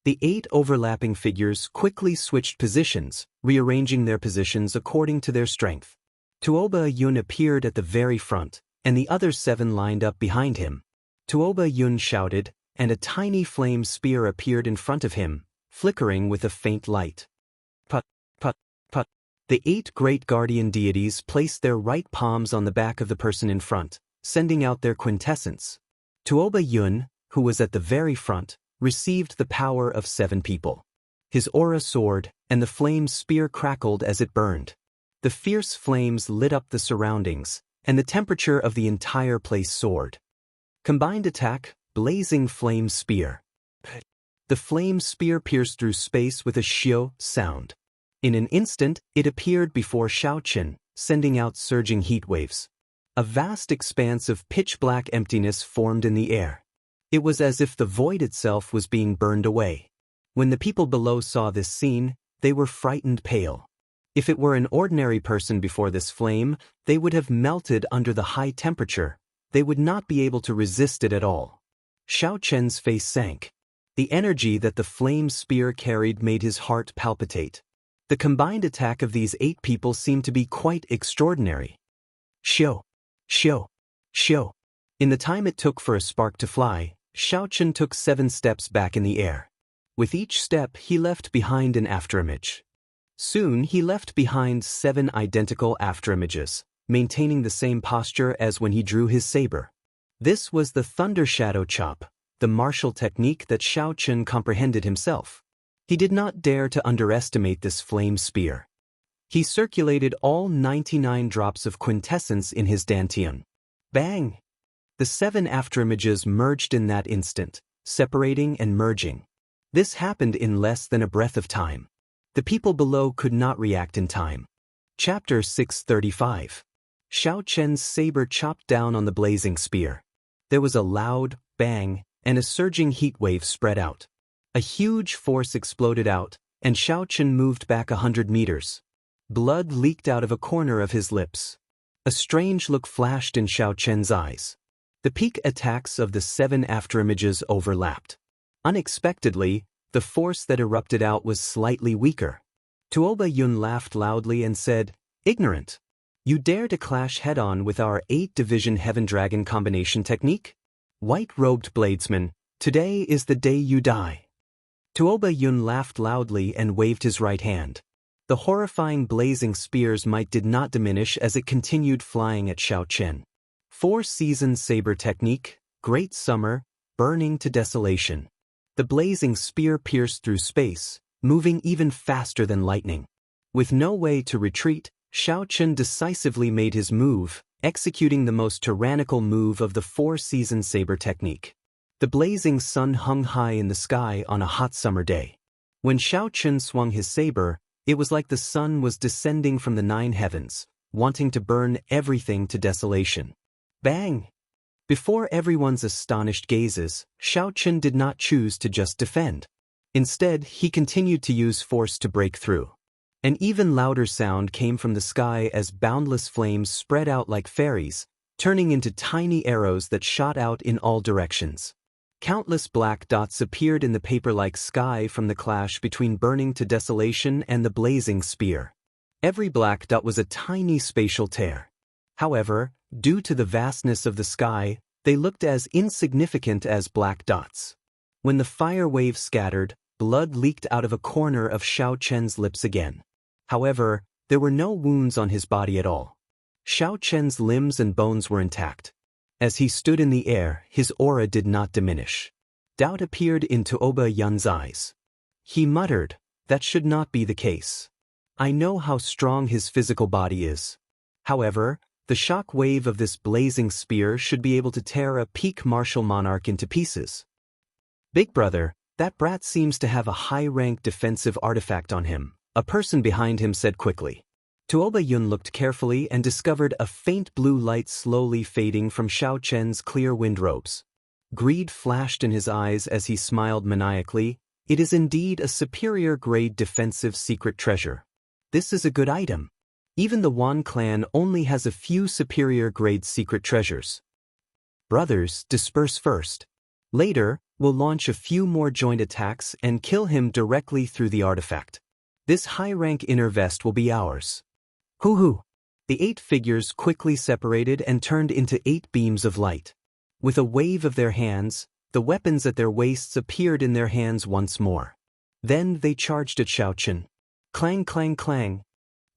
The 8 overlapping figures quickly switched positions, rearranging their positions according to their strength. Tuoba Yun appeared at the very front, and the other 7 lined up behind him. Tuoba Yun shouted, and a tiny flame spear appeared in front of him, flickering with a faint light. Put. The 8 great guardian deities placed their right palms on the back of the person in front, sending out their quintessence. Tuoba Yun, who was at the very front, received the power of 7 people. His aura soared, and the flame spear crackled as it burned. The fierce flames lit up the surroundings, and the temperature of the entire place soared. Combined attack, blazing flame spear. The flame spear pierced through space with a shio sound. In an instant, it appeared before Xiao Chen, sending out surging heat waves. A vast expanse of pitch-black emptiness formed in the air. It was as if the void itself was being burned away. When the people below saw this scene, they were frightened pale. If it were an ordinary person before this flame, they would have melted under the high temperature. They would not be able to resist it at all. Xiao Chen's face sank. The energy that the flame spear carried made his heart palpitate. The combined attack of these 8 people seemed to be quite extraordinary. Shio! Shio! Shio! In the time it took for a spark to fly, Xiao Chen took 7 steps back in the air. With each step he left behind an afterimage. Soon he left behind 7 identical afterimages, maintaining the same posture as when he drew his saber. This was the Thunder Shadow Chop, the martial technique that Xiao Chen comprehended himself. He did not dare to underestimate this flame spear. He circulated all 99 drops of quintessence in his dantian. Bang! The 7 afterimages merged in that instant, separating and merging. This happened in less than a breath of time. The people below could not react in time. Chapter 635. Xiao Chen's saber chopped down on the blazing spear. There was a loud bang, and a surging heat wave spread out. A huge force exploded out, and Xiao Chen moved back 100 meters. Blood leaked out of a corner of his lips. A strange look flashed in Xiao Chen's eyes. The peak attacks of the 7 afterimages overlapped. Unexpectedly, the force that erupted out was slightly weaker. Tuoba Yun laughed loudly and said, "Ignorant! You dare to clash head-on with our 8-division Heaven Dragon combination technique? White-robed bladesman, today is the day you die." Tuoba Yun laughed loudly and waved his right hand. The horrifying blazing spear's might did not diminish as it continued flying at Xiao Chen. 4-season saber technique, Great Summer, burning to desolation. The blazing spear pierced through space, moving even faster than lightning. With no way to retreat, Xiao Chen decisively made his move, executing the most tyrannical move of the 4-season saber technique. The blazing sun hung high in the sky on a hot summer day. When Xiao Chen swung his saber, it was like the sun was descending from the 9 heavens, wanting to burn everything to desolation. Bang! Before everyone's astonished gazes, Xiao Chen did not choose to just defend. Instead, he continued to use force to break through. An even louder sound came from the sky as boundless flames spread out like fairies, turning into tiny arrows that shot out in all directions. Countless black dots appeared in the paper-like sky from the clash between burning to desolation and the blazing spear. Every black dot was a tiny spatial tear. However, due to the vastness of the sky, they looked as insignificant as black dots. When the fire wave scattered, blood leaked out of a corner of Xiao Chen's lips again. However, there were no wounds on his body at all. Xiao Chen's limbs and bones were intact. As he stood in the air, his aura did not diminish. Doubt appeared in Tuoba Yun's eyes. He muttered, "That should not be the case. I know how strong his physical body is. However, the shock wave of this blazing spear should be able to tear a peak martial monarch into pieces." "Big brother, that brat seems to have a high-rank defensive artifact on him," a person behind him said quickly. Tuoba Yun looked carefully and discovered a faint blue light slowly fading from Xiao Chen's clear windrobes. Greed flashed in his eyes as he smiled maniacally. "It is indeed a superior-grade defensive secret treasure. This is a good item. Even the Wan clan only has a few superior-grade secret treasures. Brothers, disperse first. Later, we'll launch a few more joint attacks and kill him directly through the artifact. This high-rank inner vest will be ours." Hoo-hoo! The 8 figures quickly separated and turned into 8 beams of light. With a wave of their hands, the weapons at their waists appeared in their hands once more. Then they charged at Xiao Chen. Clang, clang, clang.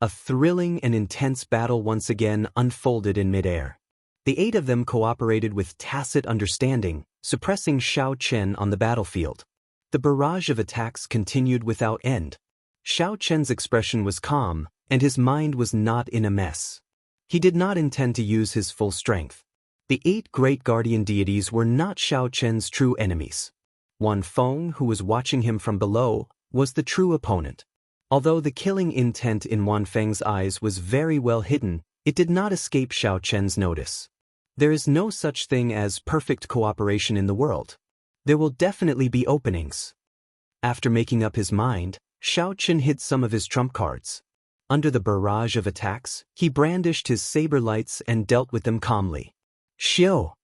A thrilling and intense battle once again unfolded in midair. The 8 of them cooperated with tacit understanding, suppressing Xiao Chen on the battlefield. The barrage of attacks continued without end. Xiao Chen's expression was calm, and his mind was not in a mess. He did not intend to use his full strength. The 8 great guardian deities were not Xiao Chen's true enemies. Wan Feng, who was watching him from below, was the true opponent. Although the killing intent in Wan Feng's eyes was very well hidden, it did not escape Xiao Chen's notice. There is no such thing as perfect cooperation in the world. There will definitely be openings. After making up his mind, Xiao Qin hid some of his trump cards. Under the barrage of attacks, he brandished his saber lights and dealt with them calmly. Xiao!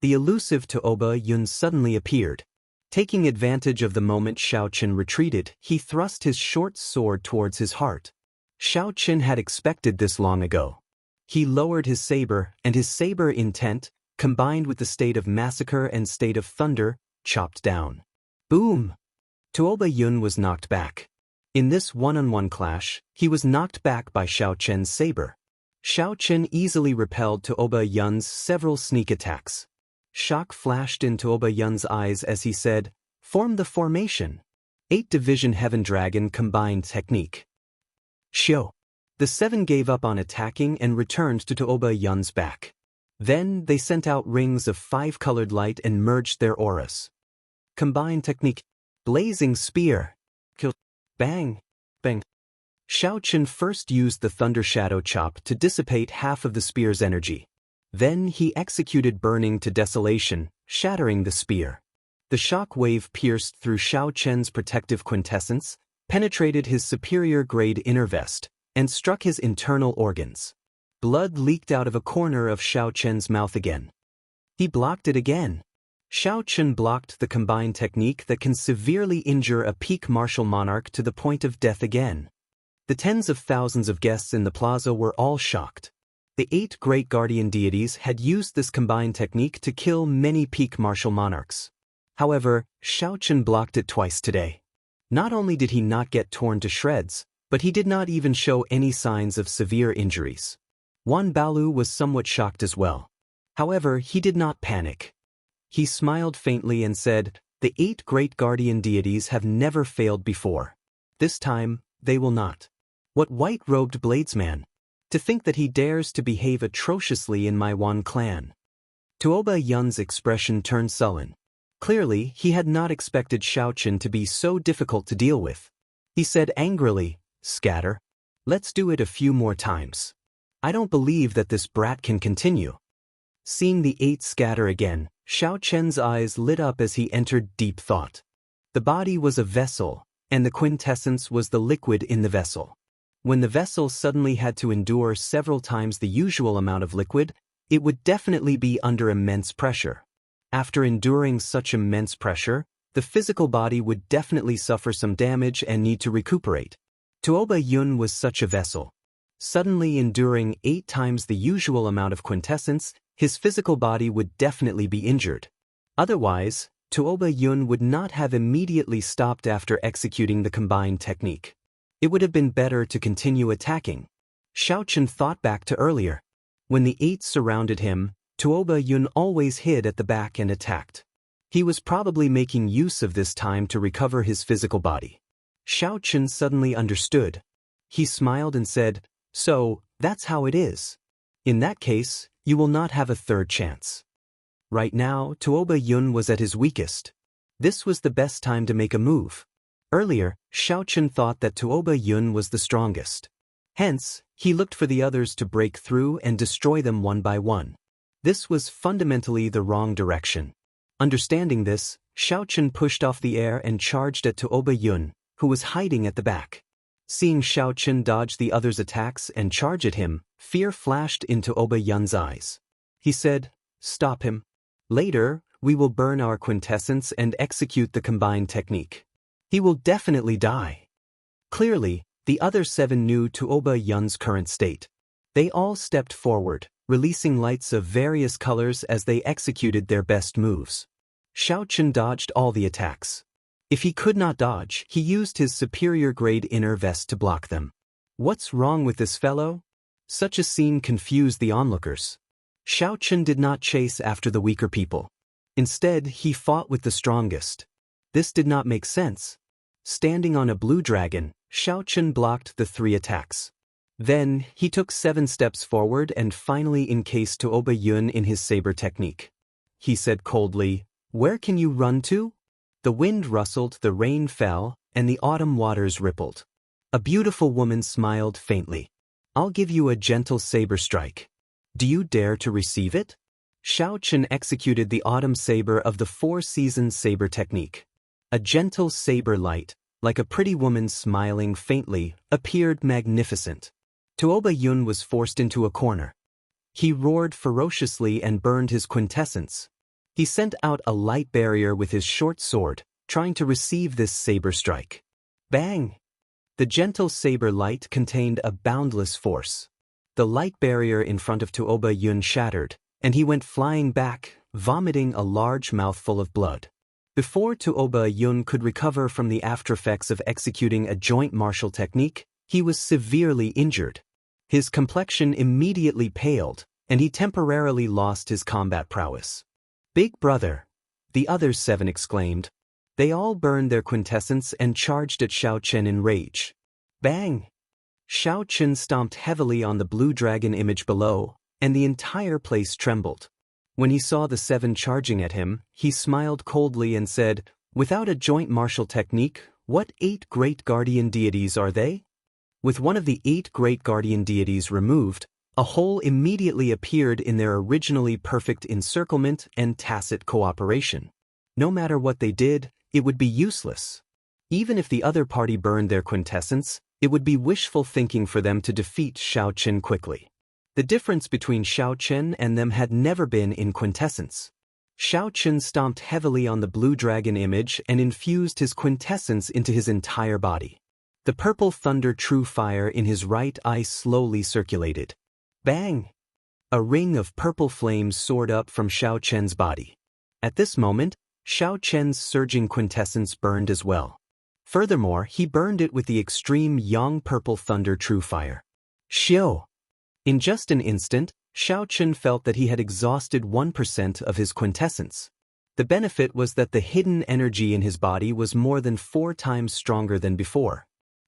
The elusive Tuoba Yun suddenly appeared. Taking advantage of the moment Xiao Qin retreated, he thrust his short sword towards his heart. Xiao Qin had expected this long ago. He lowered his saber, and his saber intent, combined with the state of massacre and state of thunder, chopped down. Boom! Tuoba Yun was knocked back. In this one-on-one clash, he was knocked back by Xiao Qin's saber. Xiao Qin easily repelled Tuoba Yun's several sneak attacks. Shock flashed in Tuoba Yun's eyes as he said, "Form the formation." 8 Division Heaven Dragon combined technique. Xiao. The 7 gave up on attacking and returned to Tuoba Yun's back. Then they sent out rings of 5-colored light and merged their auras. Combined technique. Blazing Spear. Kill. Bang. Bang. Xiao Qin first used the Thunder Shadow Chop to dissipate half of the spear's energy. Then he executed Burning to Desolation, shattering the spear. The shock wave pierced through Xiao Qin's protective quintessence, penetrated his superior-grade inner vest, and struck his internal organs. Blood leaked out of a corner of Xiao Qin's mouth again. He blocked it again. Xiao Qin blocked the combined technique that can severely injure a peak martial monarch to the point of death again. The tens of thousands of guests in the plaza were all shocked. The 8 great guardian deities had used this combined technique to kill many peak martial monarchs. However, Xiao Qin blocked it twice today. Not only did he not get torn to shreds, but he did not even show any signs of severe injuries. Wan Baolu was somewhat shocked as well. However, he did not panic. He smiled faintly and said, "The 8 great guardian deities have never failed before. This time, they will not. What white-robed bladesman? To think that he dares to behave atrociously in my Wan clan." Tuoba Yun's expression turned sullen. Clearly, he had not expected Xiao Qin to be so difficult to deal with. He said angrily, "Scatter. Let's do it a few more times. I don't believe that this brat can continue." Seeing the 8 scatter again, Xiao Qin's eyes lit up as he entered deep thought. The body was a vessel, and the quintessence was the liquid in the vessel. When the vessel suddenly had to endure several times the usual amount of liquid, it would definitely be under immense pressure. After enduring such immense pressure, the physical body would definitely suffer some damage and need to recuperate. Tuoba Yun was such a vessel. Suddenly enduring 8 times the usual amount of quintessence, his physical body would definitely be injured. Otherwise, Tuoba Yun would not have immediately stopped after executing the combined technique. It would have been better to continue attacking. Xiao Qin thought back to earlier. When the 8 surrounded him, Tuoba Yun always hid at the back and attacked. He was probably making use of this time to recover his physical body. Xiao Qin suddenly understood. He smiled and said, "So, that's how it is. In that case, you will not have a third chance." Right now, Tuoba Yun was at his weakest. This was the best time to make a move. Earlier, Xiao Qin thought that Tuoba Yun was the strongest. Hence, he looked for the others to break through and destroy them one by one. This was fundamentally the wrong direction. Understanding this, Xiao Qin pushed off the air and charged at Tuoba Yun, who was hiding at the back. Seeing Xiao Qin dodge the others' attacks and charge at him, fear flashed into Tuoba Yun's eyes. He said, "Stop him. Later, we will burn our quintessence and execute the combined technique. He will definitely die." Clearly, the other 7 knew Tuoba Yun's current state. They all stepped forward, releasing lights of various colors as they executed their best moves. Xiao Qin dodged all the attacks. If he could not dodge, he used his superior-grade inner vest to block them. What's wrong with this fellow? Such a scene confused the onlookers. Xiao Qin did not chase after the weaker people. Instead, he fought with the strongest. This did not make sense. Standing on a blue dragon, Xiao Qin blocked the 3 attacks. Then, he took 7 steps forward and finally encased Tuoba Yun in his saber technique. He said coldly, "Where can you run to?" The wind rustled, the rain fell, and the autumn waters rippled. A beautiful woman smiled faintly. "I'll give you a gentle saber strike. Do you dare to receive it?" Xiao Chen executed the autumn saber of the four-seasons saber technique. A gentle saber light, like a pretty woman smiling faintly, appeared magnificent. Tuoba Yun was forced into a corner. He roared ferociously and burned his quintessence. He sent out a light barrier with his short sword, trying to receive this saber strike. Bang! The gentle saber light contained a boundless force. The light barrier in front of Tuoba Yun shattered, and he went flying back, vomiting a large mouthful of blood. Before Tuoba Yun could recover from the aftereffects of executing a joint martial technique, he was severely injured. His complexion immediately paled, and he temporarily lost his combat prowess. "Big brother!" the other 7 exclaimed. They all burned their quintessence and charged at Xiao Chen in rage. Bang! Xiao Chen stomped heavily on the blue dragon image below, and the entire place trembled. When he saw the 7 charging at him, he smiled coldly and said, "Without a joint martial technique, what 8 great guardian deities are they?" With one of the 8 great guardian deities removed, a hole immediately appeared in their originally perfect encirclement and tacit cooperation. No matter what they did, it would be useless. Even if the other party burned their quintessence, it would be wishful thinking for them to defeat Xiao Chen quickly. The difference between Xiao Chen and them had never been in quintessence. Xiao Chen stomped heavily on the blue dragon image and infused his quintessence into his entire body. The purple thunder true fire in his right eye slowly circulated. Bang! A ring of purple flames soared up from Xiao Chen's body. At this moment, Xiao Chen's surging quintessence burned as well. Furthermore, he burned it with the extreme yang purple thunder true fire. Xiao! In just an instant, Xiao Chen felt that he had exhausted 1% of his quintessence. The benefit was that the hidden energy in his body was more than 4 times stronger than before.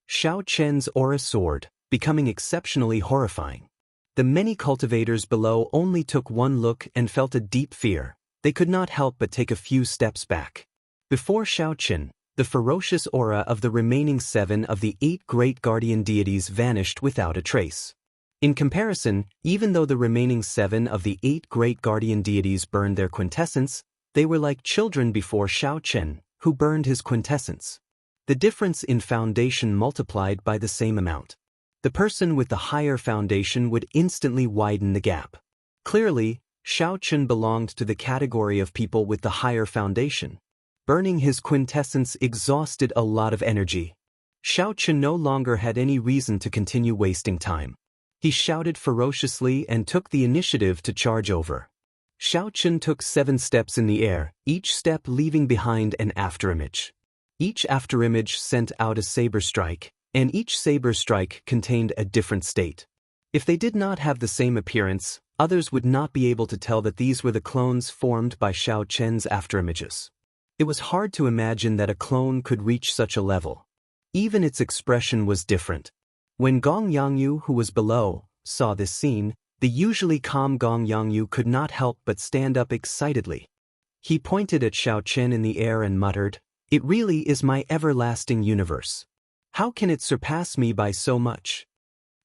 Xiao Chen's aura soared, becoming exceptionally horrifying. The many cultivators below only took one look and felt a deep fear. They could not help but take a few steps back. Before Xiao Chen, the ferocious aura of the remaining 7 of the 8 great guardian deities vanished without a trace. In comparison, even though the remaining 7 of the 8 great guardian deities burned their quintessence, they were like children before Xiao Chen, who burned his quintessence. The difference in foundation multiplied by the same amount. The person with the higher foundation would instantly widen the gap. Clearly, Xiao Chen belonged to the category of people with the higher foundation. Burning his quintessence exhausted a lot of energy. Xiao Chen no longer had any reason to continue wasting time. He shouted ferociously and took the initiative to charge over. Xiao Chen took 7 steps in the air, each step leaving behind an afterimage. Each afterimage sent out a saber strike, and each saber strike contained a different state. If they did not have the same appearance, others would not be able to tell that these were the clones formed by Xiao Chen's afterimages. It was hard to imagine that a clone could reach such a level. Even its expression was different. When Gong Yangyu, who was below, saw this scene, the usually calm Gong Yangyu could not help but stand up excitedly. He pointed at Xiao Chen in the air and muttered, "It really is my everlasting universe. How can it surpass me by so much?"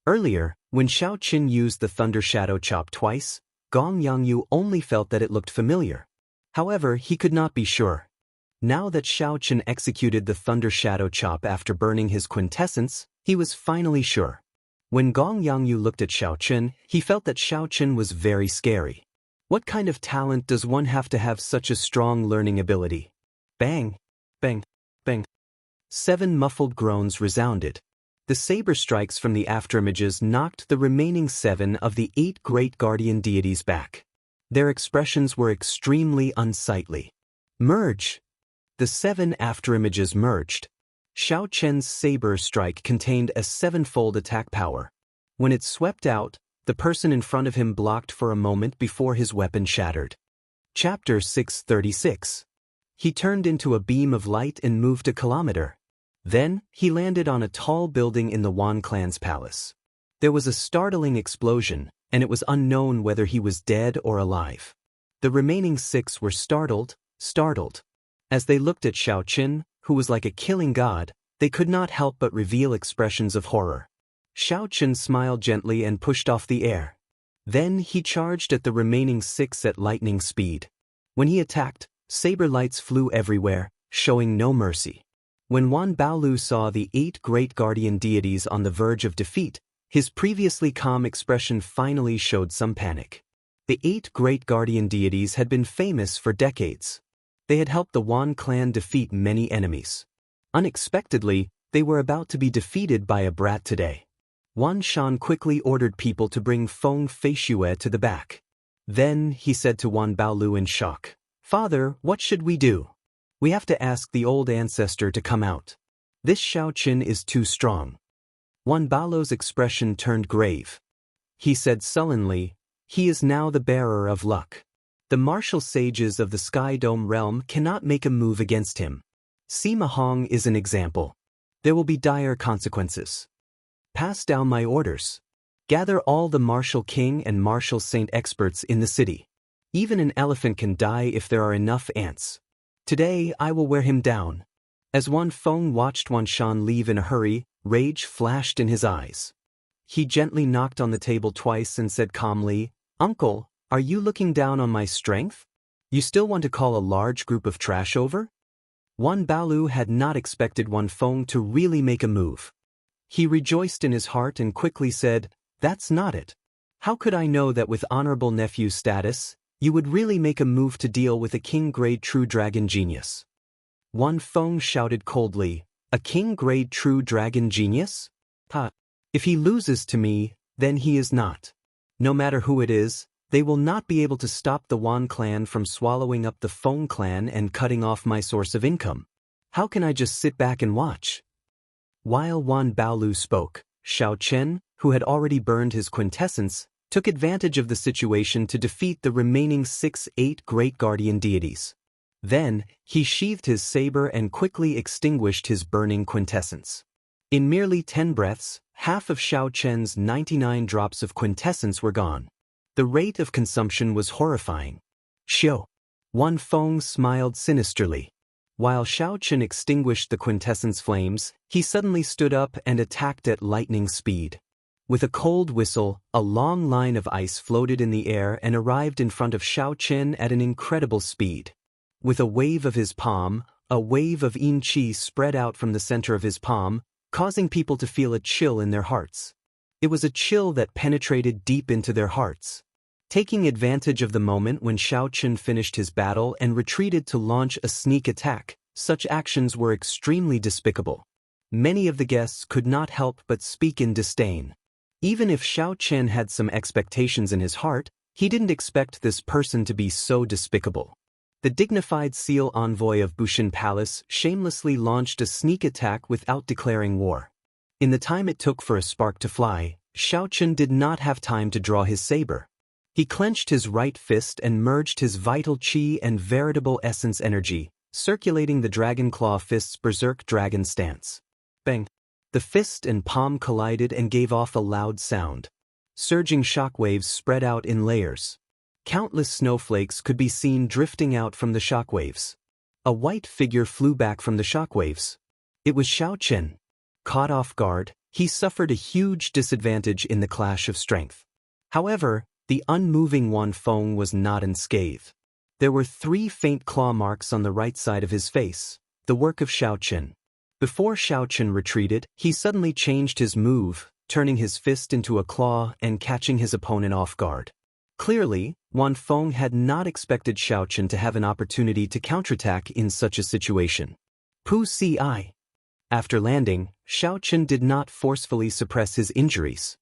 Earlier, when Xiao Chen used the Thunder Shadow Chop twice, Gong Yangyu only felt that it looked familiar. However, he could not be sure. Now that Xiao Chen executed the Thunder Shadow Chop after burning his quintessence, he was finally sure. When Gong Yangyu looked at Xiao Chen, he felt that Xiao Chen was very scary. What kind of talent does one have to have such a strong learning ability? Bang! Bang! Bang! 7 muffled groans resounded. The saber strikes from the afterimages knocked the remaining 7 of the 8 great guardian deities back. Their expressions were extremely unsightly. Merge! The 7 afterimages merged. Xiao Chen's saber strike contained a 7-fold attack power. When it swept out, the person in front of him blocked for a moment before his weapon shattered. Chapter 636. He turned into a beam of light and moved a kilometer. Then, he landed on a tall building in the Wan clan's palace. There was a startling explosion, and it was unknown whether he was dead or alive. The remaining 6 were startled. As they looked at Xiao Chen, who was like a killing god, they could not help but reveal expressions of horror. Xiao Chen smiled gently and pushed off the air. Then he charged at the remaining 6 at lightning speed. When he attacked, saber lights flew everywhere, showing no mercy. When Wan Baolu saw the 8 great guardian deities on the verge of defeat, his previously calm expression finally showed some panic. The 8 great guardian deities had been famous for decades. They had helped the Wan clan defeat many enemies. Unexpectedly, they were about to be defeated by a brat today. Wan Shan quickly ordered people to bring Feng Feishue to the back. Then he said to Wan Baolu in shock, "Father, what should we do? We have to ask the old ancestor to come out. This Xiaoqin is too strong." Wan Baolu's expression turned grave. He said sullenly, "He is now the bearer of luck. The martial sages of the Sky Dome realm cannot make a move against him. Sima Hong is an example. There will be dire consequences. Pass down my orders. Gather all the martial king and martial saint experts in the city. Even an elephant can die if there are enough ants. Today I will wear him down." As Wan Feng watched Wan Shan leave in a hurry, rage flashed in his eyes. He gently knocked on the table twice and said calmly, "Uncle, are you looking down on my strength? You still want to call a large group of trash over?" Wan Baolu had not expected Wan Feng to really make a move. He rejoiced in his heart and quickly said, "That's not it. How could I know that with honorable nephew status, you would really make a move to deal with a king-grade true dragon genius?" Wan Feng shouted coldly, "A king-grade true dragon genius? If he loses to me, then he is not. No matter who it is, they will not be able to stop the Wan clan from swallowing up the Feng clan and cutting off my source of income. How can I just sit back and watch?" While Wan Baolu spoke, Xiao Chen, who had already burned his quintessence, took advantage of the situation to defeat the remaining 8 great guardian deities. Then, he sheathed his saber and quickly extinguished his burning quintessence. In merely 10 breaths, half of Xiao Chen's 99 drops of quintessence were gone. The rate of consumption was horrifying. "Xiao." Wan Feng smiled sinisterly. While Xiao Chen extinguished the quintessence flames, he suddenly stood up and attacked at lightning speed. With a cold whistle, a long line of ice floated in the air and arrived in front of Xiao Chen at an incredible speed. With a wave of his palm, a wave of yin qi spread out from the center of his palm, causing people to feel a chill in their hearts. It was a chill that penetrated deep into their hearts. Taking advantage of the moment when Xiao Chen finished his battle and retreated to launch a sneak attack, such actions were extremely despicable. Many of the guests could not help but speak in disdain. Even if Xiao Chen had some expectations in his heart, he didn't expect this person to be so despicable. The dignified seal envoy of Bushin Palace shamelessly launched a sneak attack without declaring war. In the time it took for a spark to fly, Xiao Chen did not have time to draw his saber. He clenched his right fist and merged his vital qi and veritable essence energy, circulating the Dragon Claw fist's berserk dragon stance. Bang! The fist and palm collided and gave off a loud sound. Surging shockwaves spread out in layers. Countless snowflakes could be seen drifting out from the shockwaves. A white figure flew back from the shockwaves. It was Xiao Chen. Caught off guard, he suffered a huge disadvantage in the clash of strength. However, the unmoving Wan Feng was not unscathed. There were 3 faint claw marks on the right side of his face, the work of Xiao Chen. Before Xiao Chen retreated, he suddenly changed his move, turning his fist into a claw and catching his opponent off guard. Clearly, Wan Feng had not expected Xiao Chen to have an opportunity to counterattack in such a situation. Pu Si. After landing, Xiao Chen did not forcefully suppress his injuries.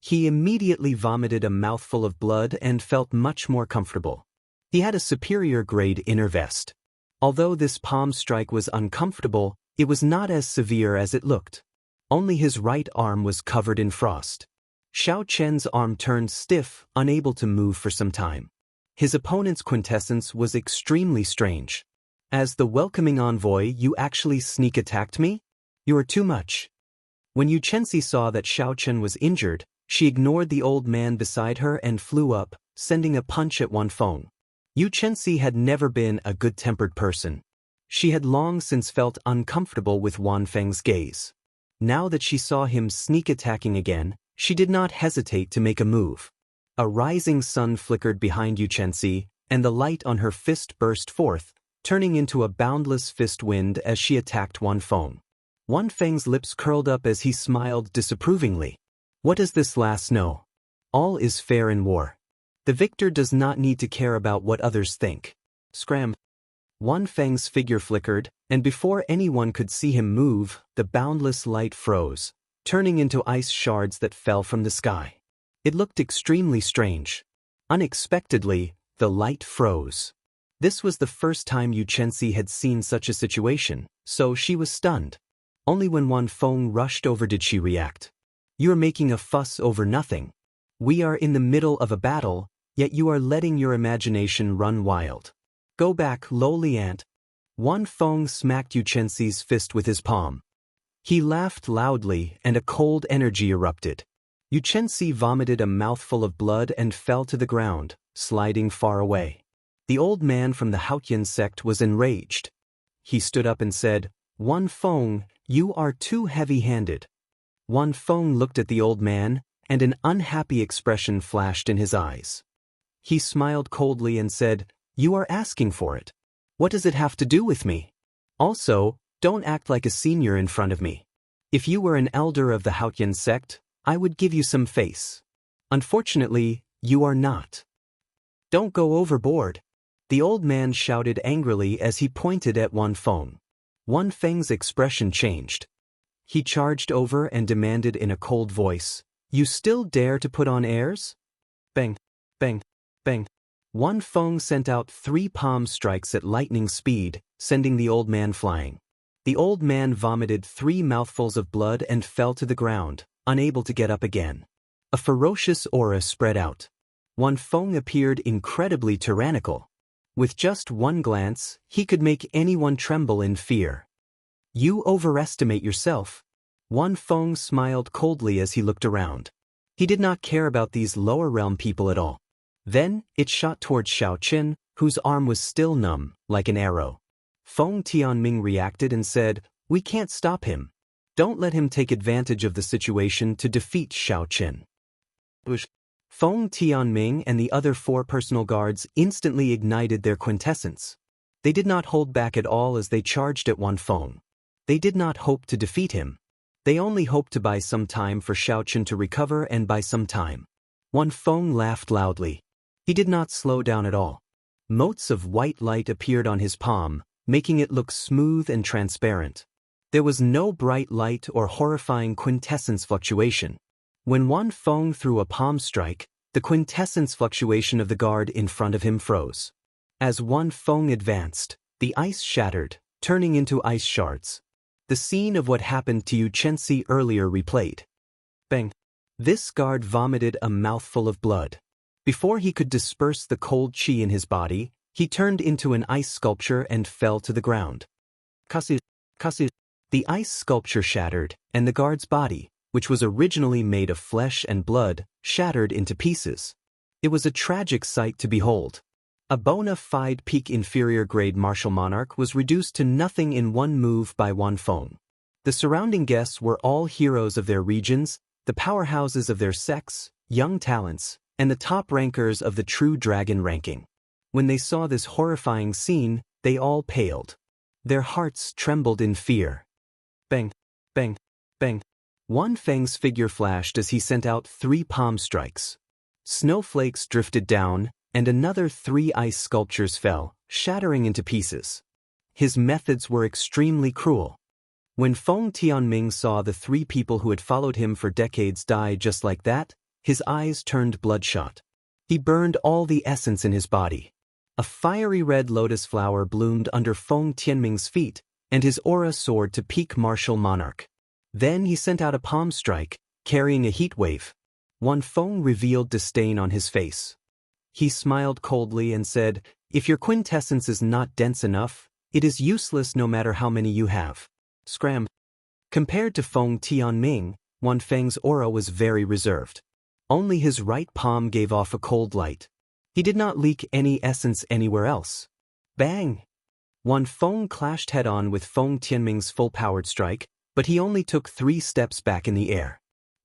He immediately vomited a mouthful of blood and felt much more comfortable. He had a superior grade inner vest. Although this palm strike was uncomfortable, it was not as severe as it looked. Only his right arm was covered in frost. Xiao Chen's arm turned stiff, unable to move for some time. His opponent's quintessence was extremely strange. "As the welcoming envoy, you actually sneak attacked me? You are too much." When Yu Chenxi saw that Xiao Chen was injured, she ignored the old man beside her and flew up, sending a punch at Wan Feng. Yu Chenxi had never been a good-tempered person. She had long since felt uncomfortable with Wan Feng's gaze. Now that she saw him sneak attacking again, she did not hesitate to make a move. A rising sun flickered behind Yuchensi, and the light on her fist burst forth, turning into a boundless fist wind as she attacked Wanfeng. Wanfeng's lips curled up as he smiled disapprovingly. What does this lass know? All is fair in war. The victor does not need to care about what others think. Scram. Wanfeng's figure flickered, and before anyone could see him move, the boundless light froze, turning into ice shards that fell from the sky. It looked extremely strange. Unexpectedly, the light froze. This was the first time Yuchensi had seen such a situation, so she was stunned. Only when Wanfeng rushed over did she react. You are making a fuss over nothing. We are in the middle of a battle, yet you are letting your imagination run wild. Go back, lowly ant. Wanfeng smacked Yuchensi's fist with his palm. He laughed loudly, and a cold energy erupted. Yuchensi vomited a mouthful of blood and fell to the ground, sliding far away. The old man from the Haotian sect was enraged. He stood up and said, Wanfeng, you are too heavy-handed. Wanfeng looked at the old man, and an unhappy expression flashed in his eyes. He smiled coldly and said, You are asking for it. What does it have to do with me? Also, don't act like a senior in front of me. If you were an elder of the Haotian sect, I would give you some face. Unfortunately, you are not. Don't go overboard. The old man shouted angrily as he pointed at Wanfeng. Wanfeng's expression changed. He charged over and demanded in a cold voice, You still dare to put on airs? Bang, bang, bang. Wanfeng sent out 3 palm strikes at lightning speed, sending the old man flying. The old man vomited 3 mouthfuls of blood and fell to the ground, unable to get up again. A ferocious aura spread out. Wanfeng appeared incredibly tyrannical. With just one glance, he could make anyone tremble in fear. You overestimate yourself. Wanfeng smiled coldly as he looked around. He did not care about these lower realm people at all. Then, it shot towards Xiaoqin, whose arm was still numb, like an arrow. Feng Tianming reacted and said, We can't stop him. Don't let him take advantage of the situation to defeat Xiaoqin. Feng Tianming and the other 4 personal guards instantly ignited their quintessence. They did not hold back at all as they charged at Wanfeng. They did not hope to defeat him. They only hoped to buy some time for Xiaoqin to recover and buy some time. Wanfeng laughed loudly. He did not slow down at all. Motes of white light appeared on his palm, making it look smooth and transparent. There was no bright light or horrifying quintessence fluctuation. When Wanfeng threw a palm strike, the quintessence fluctuation of the guard in front of him froze. As Wanfeng advanced, the ice shattered, turning into ice shards. The scene of what happened to Yuchensi earlier replayed. Bang! This guard vomited a mouthful of blood. Before he could disperse the cold qi in his body, he turned into an ice sculpture and fell to the ground. Kasu. The ice sculpture shattered, and the guard's body, which was originally made of flesh and blood, shattered into pieces. It was a tragic sight to behold. A bona fide peak inferior grade martial monarch was reduced to nothing in one move by Wanfeng. The surrounding guests were all heroes of their regions, the powerhouses of their sects, young talents, and the top rankers of the true dragon ranking. When they saw this horrifying scene, they all paled. Their hearts trembled in fear. Bang, bang, bang. Wanfeng's figure flashed as he sent out 3 palm strikes. Snowflakes drifted down, and another 3 ice sculptures fell, shattering into pieces. His methods were extremely cruel. When Feng Tianming saw the 3 people who had followed him for decades die just like that, his eyes turned bloodshot. He burned all the essence in his body. A fiery red lotus flower bloomed under Feng Tianming's feet, and his aura soared to peak martial monarch. Then he sent out a palm strike, carrying a heat wave. Wanfeng revealed disdain on his face. He smiled coldly and said, If your quintessence is not dense enough, it is useless no matter how many you have. Scram. Compared to Feng Tianming, Wanfeng's aura was very reserved. Only his right palm gave off a cold light. He did not leak any essence anywhere else. Bang! Wanfeng clashed head-on with Feng Tianming's full-powered strike, but he only took 3 steps back in the air.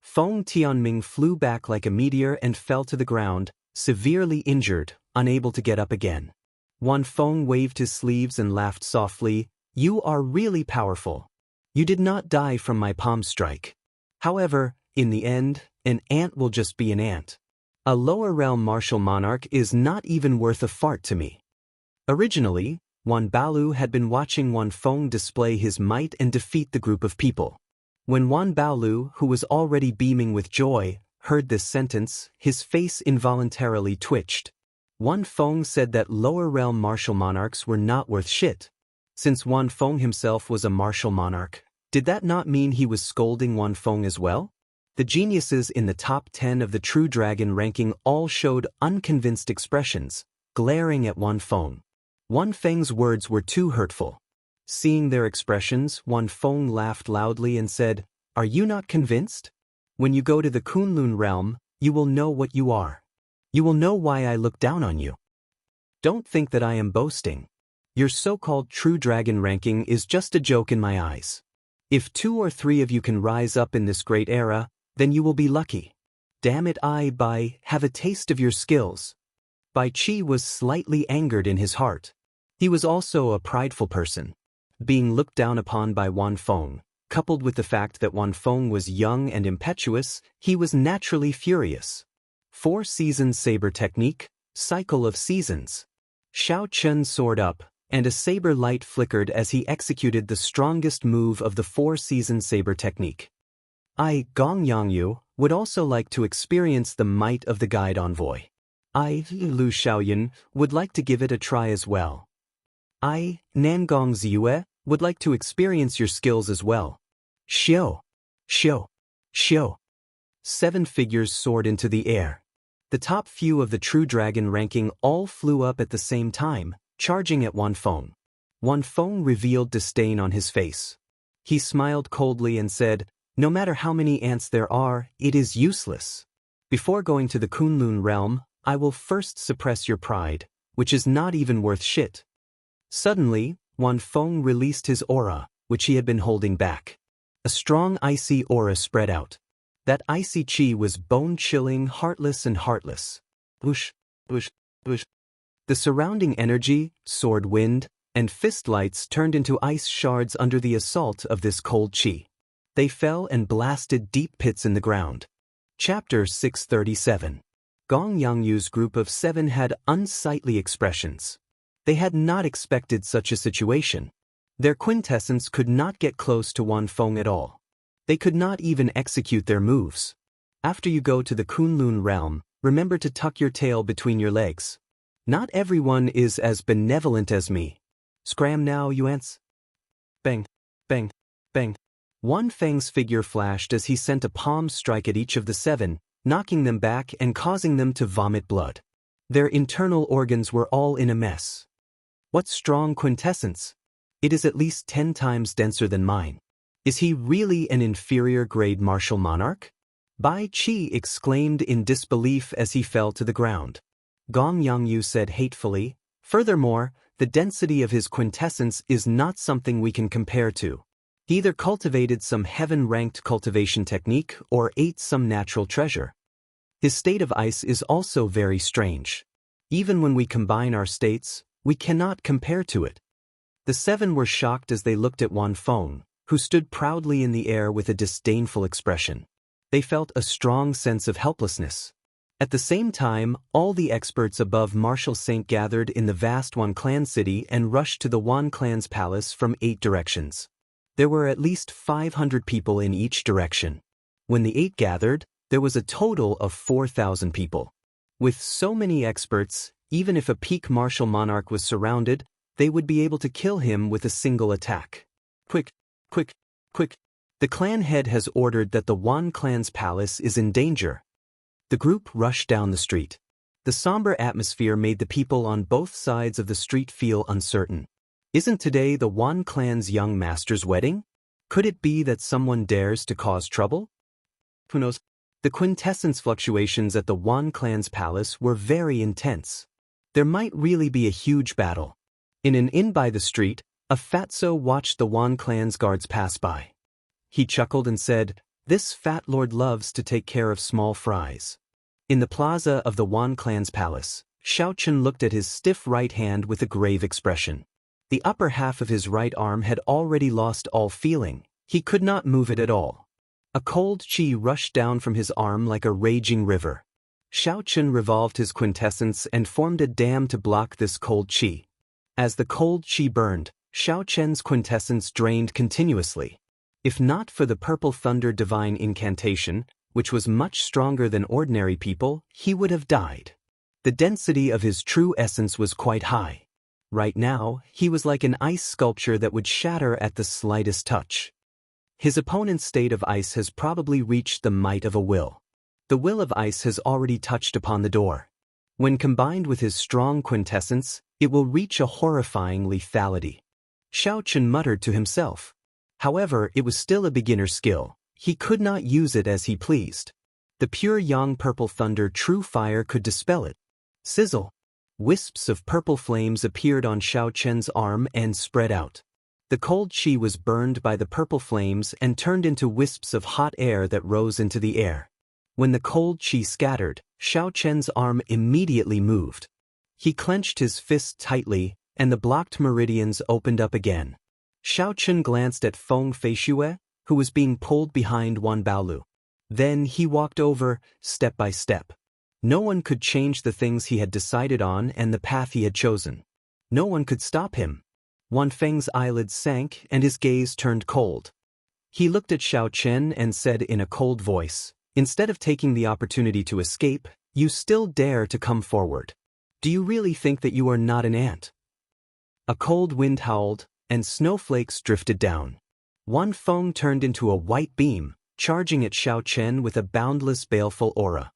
Feng Tianming flew back like a meteor and fell to the ground, severely injured, unable to get up again. Wan Feng waved his sleeves and laughed softly. You are really powerful. You did not die from my palm strike. However, in the end, an ant will just be an ant. A lower realm martial monarch is not even worth a fart to me. Originally, Wan Baolu had been watching Wan Feng display his might and defeat the group of people. When Wan Baolu, who was already beaming with joy, heard this sentence, his face involuntarily twitched. Wan Feng said that lower realm martial monarchs were not worth shit. Since Wan Feng himself was a martial monarch, did that not mean he was scolding Wan Feng as well? The geniuses in the top 10 of the True Dragon ranking all showed unconvinced expressions, glaring at Wan Feng. Wan Feng's words were too hurtful. Seeing their expressions, Wan Feng laughed loudly and said, Are you not convinced? When you go to the Kunlun realm, you will know what you are. You will know why I look down on you. Don't think that I am boasting. Your so-called True Dragon ranking is just a joke in my eyes. If 2 or 3 of you can rise up in this great era, then you will be lucky. Damn it, have a taste of your skills. Bai Qi was slightly angered in his heart. He was also a prideful person. Being looked down upon by Wan Feng, coupled with the fact that Wan Feng was young and impetuous, he was naturally furious. 4-season saber technique, cycle of seasons. Xiao Chen soared up, and a saber light flickered as he executed the strongest move of the 4-season saber technique. Gong Yangyu, would also like to experience the might of the guide envoy. Lu Xiaoyan, would like to give it a try as well. Nangong Ziyue, would like to experience your skills as well. Xiao. 7 figures soared into the air. The top few of the True Dragon ranking all flew up at the same time, charging at Wan Feng. Wan Feng revealed disdain on his face. He smiled coldly and said, No matter how many ants there are, it is useless. Before going to the Kunlun realm, I will first suppress your pride, which is not even worth shit. Suddenly, Wan Feng released his aura, which he had been holding back. A strong icy aura spread out. That icy chi was bone-chilling, heartless and heartless. Whoosh, whoosh, whoosh. The surrounding energy, sword wind, and fist lights turned into ice shards under the assault of this cold chi. They fell and blasted deep pits in the ground. Chapter 637. Gong Yangyu's group of 7 had unsightly expressions. They had not expected such a situation. Their quintessence could not get close to Wan Feng at all. They could not even execute their moves. After you go to the Kunlun realm, remember to tuck your tail between your legs. Not everyone is as benevolent as me. Scram now, you ants. Bang, bang, bang. Wan Feng's figure flashed as he sent a palm strike at each of the 7, knocking them back and causing them to vomit blood. Their internal organs were all in a mess. What strong quintessence! It is at least 10 times denser than mine. Is he really an inferior grade martial monarch? Bai Qi exclaimed in disbelief as he fell to the ground. Gong Yangyu said hatefully, Furthermore, the density of his quintessence is not something we can compare to. He either cultivated some heaven-ranked cultivation technique or ate some natural treasure. His state of ice is also very strange. Even when we combine our states, we cannot compare to it. The 7 were shocked as they looked at Wan Feng, who stood proudly in the air with a disdainful expression. They felt a strong sense of helplessness. At the same time, all the experts above Martial Saint gathered in the vast Wan Clan city and rushed to the Wan Clan's palace from 8 directions. There were at least 500 people in each direction. When the 8 gathered, there was a total of 4,000 people. With so many experts, even if a peak martial monarch was surrounded, they would be able to kill him with a single attack. Quick, quick, quick. The clan head has ordered that the Wan Clan's palace is in danger. The group rushed down the street. The somber atmosphere made the people on both sides of the street feel uncertain. Isn't today the Wan Clan's young master's wedding? Could it be that someone dares to cause trouble? Who knows? The quintessence fluctuations at the Wan Clan's palace were very intense. There might really be a huge battle. In an inn by the street, a fatso watched the Wan Clan's guards pass by. He chuckled and said, This fat lord loves to take care of small fries. In the plaza of the Wan clan's palace, Xiao Chen looked at his stiff right hand with a grave expression. The upper half of his right arm had already lost all feeling. He could not move it at all. A cold chi rushed down from his arm like a raging river. Xiao Chen revolved his quintessence and formed a dam to block this cold chi. As the cold chi burned, Xiao Chen's quintessence drained continuously. If not for the purple thunder divine incantation, which was much stronger than ordinary people, he would have died. The density of his true essence was quite high. Right now, he was like an ice sculpture that would shatter at the slightest touch. His opponent's state of ice has probably reached the might of a will. The will of ice has already touched upon the door. When combined with his strong quintessence, it will reach a horrifying lethality. Xiao Chen muttered to himself. However, it was still a beginner skill. He could not use it as he pleased. The pure yang purple thunder true fire could dispel it. Sizzle! Wisps of purple flames appeared on Xiao Chen's arm and spread out. The cold chi was burned by the purple flames and turned into wisps of hot air that rose into the air. When the cold chi scattered, Xiao Chen's arm immediately moved. He clenched his fist tightly, and the blocked meridians opened up again. Xiao Chen glanced at Feng Feishue, who was being pulled behind Wan Baolu. Then he walked over, step by step. No one could change the things he had decided on and the path he had chosen. No one could stop him. Wan Feng's eyelids sank and his gaze turned cold. He looked at Xiao Chen and said in a cold voice, "Instead of taking the opportunity to escape, you still dare to come forward. Do you really think that you are not an ant?" A cold wind howled, and snowflakes drifted down. Wan Feng turned into a white beam, charging at Xiao Chen with a boundless baleful aura.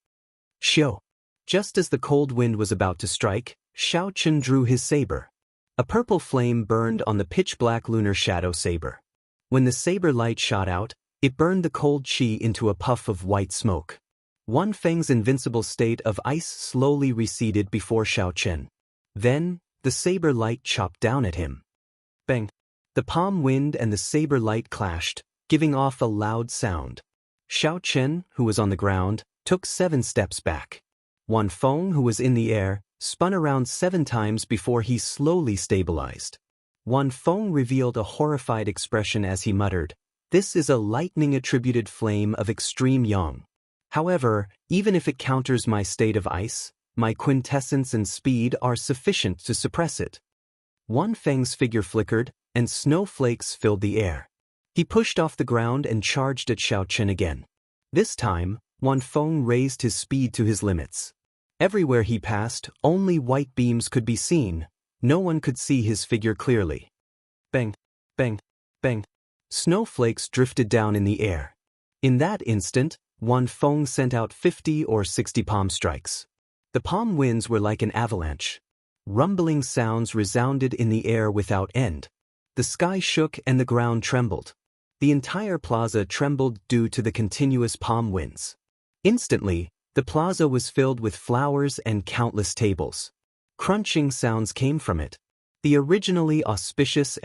Xiao! Just as the cold wind was about to strike, Xiao Chen drew his saber. A purple flame burned on the pitch-black lunar shadow saber. When the saber light shot out, it burned the cold chi into a puff of white smoke. Wan Feng's invincible state of ice slowly receded before Xiao Chen. Then, the saber light chopped down at him. Bang! The palm wind and the saber light clashed, giving off a loud sound. Xiao Chen, who was on the ground, took 7 steps back. Wan Feng, who was in the air, spun around 7 times before he slowly stabilized. Wan Feng revealed a horrified expression as he muttered, "This is a lightning-attributed flame of extreme yang. However, even if it counters my state of ice, my quintessence and speed are sufficient to suppress it." Wan Feng's figure flickered, and snowflakes filled the air. He pushed off the ground and charged at Xiao Chen again. This time, Wan Feng raised his speed to his limits. Everywhere he passed, only white beams could be seen. No one could see his figure clearly. Bang! Bang! Bang! Snowflakes drifted down in the air. In that instant, Wan Feng sent out 50 or 60 palm strikes. The palm winds were like an avalanche. Rumbling sounds resounded in the air without end. The sky shook and the ground trembled. The entire plaza trembled due to the continuous palm winds. Instantly, the plaza was filled with flowers and countless tables. Crunching sounds came from it. The originally auspicious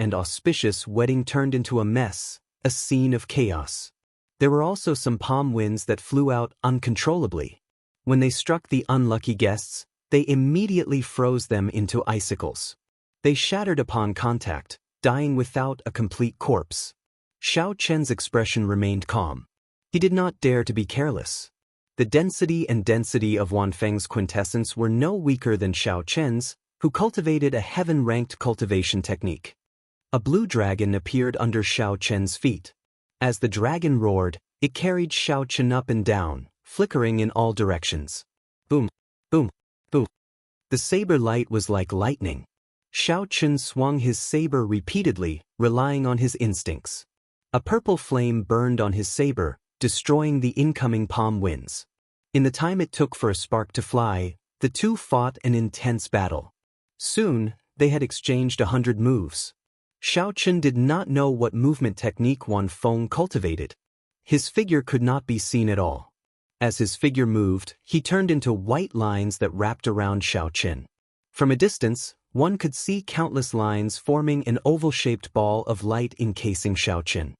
wedding turned into a mess, a scene of chaos. There were also some palm winds that flew out uncontrollably. When they struck the unlucky guests, they immediately froze them into icicles. They shattered upon contact, dying without a complete corpse. Xiao Chen's expression remained calm. He did not dare to be careless. The density of Wan Feng's quintessence were no weaker than Xiao Chen's, who cultivated a heaven-ranked cultivation technique. A blue dragon appeared under Xiao Chen's feet. As the dragon roared, it carried Xiao Chen up and down, flickering in all directions. Boom! Boom! Boom! The saber light was like lightning. Xiao Chen swung his saber repeatedly, relying on his instincts. A purple flame burned on his saber, destroying the incoming palm winds. In the time it took for a spark to fly, the two fought an intense battle. Soon, they had exchanged 100 moves. Xiao Chen did not know what movement technique Wan Feng cultivated. His figure could not be seen at all. As his figure moved, he turned into white lines that wrapped around Xiao Chen. From a distance, one could see countless lines forming an oval-shaped ball of light encasing Xiao Chen.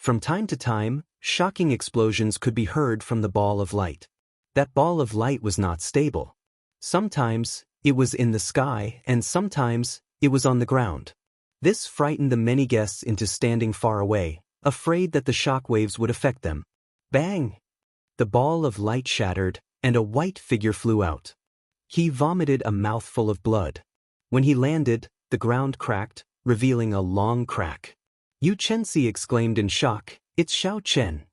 From time to time, shocking explosions could be heard from the ball of light. That ball of light was not stable. Sometimes, it was in the sky, and sometimes, it was on the ground. This frightened the many guests into standing far away, afraid that the shock waves would affect them. Bang! The ball of light shattered, and a white figure flew out. He vomited a mouthful of blood. When he landed, the ground cracked, revealing a long crack. Yu Chenxi exclaimed in shock, "It's Xiao Chen."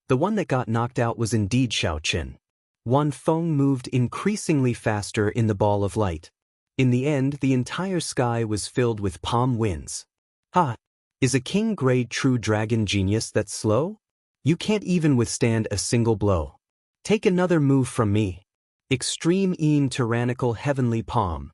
The one that got knocked out was indeed Xiao Chen. Wan Feng moved increasingly faster in the ball of light. In the end, the entire sky was filled with palm winds. Ha! Is a king-grade true dragon genius that slow? You can't even withstand a single blow. Take another move from me. Extreme tyrannical heavenly palm.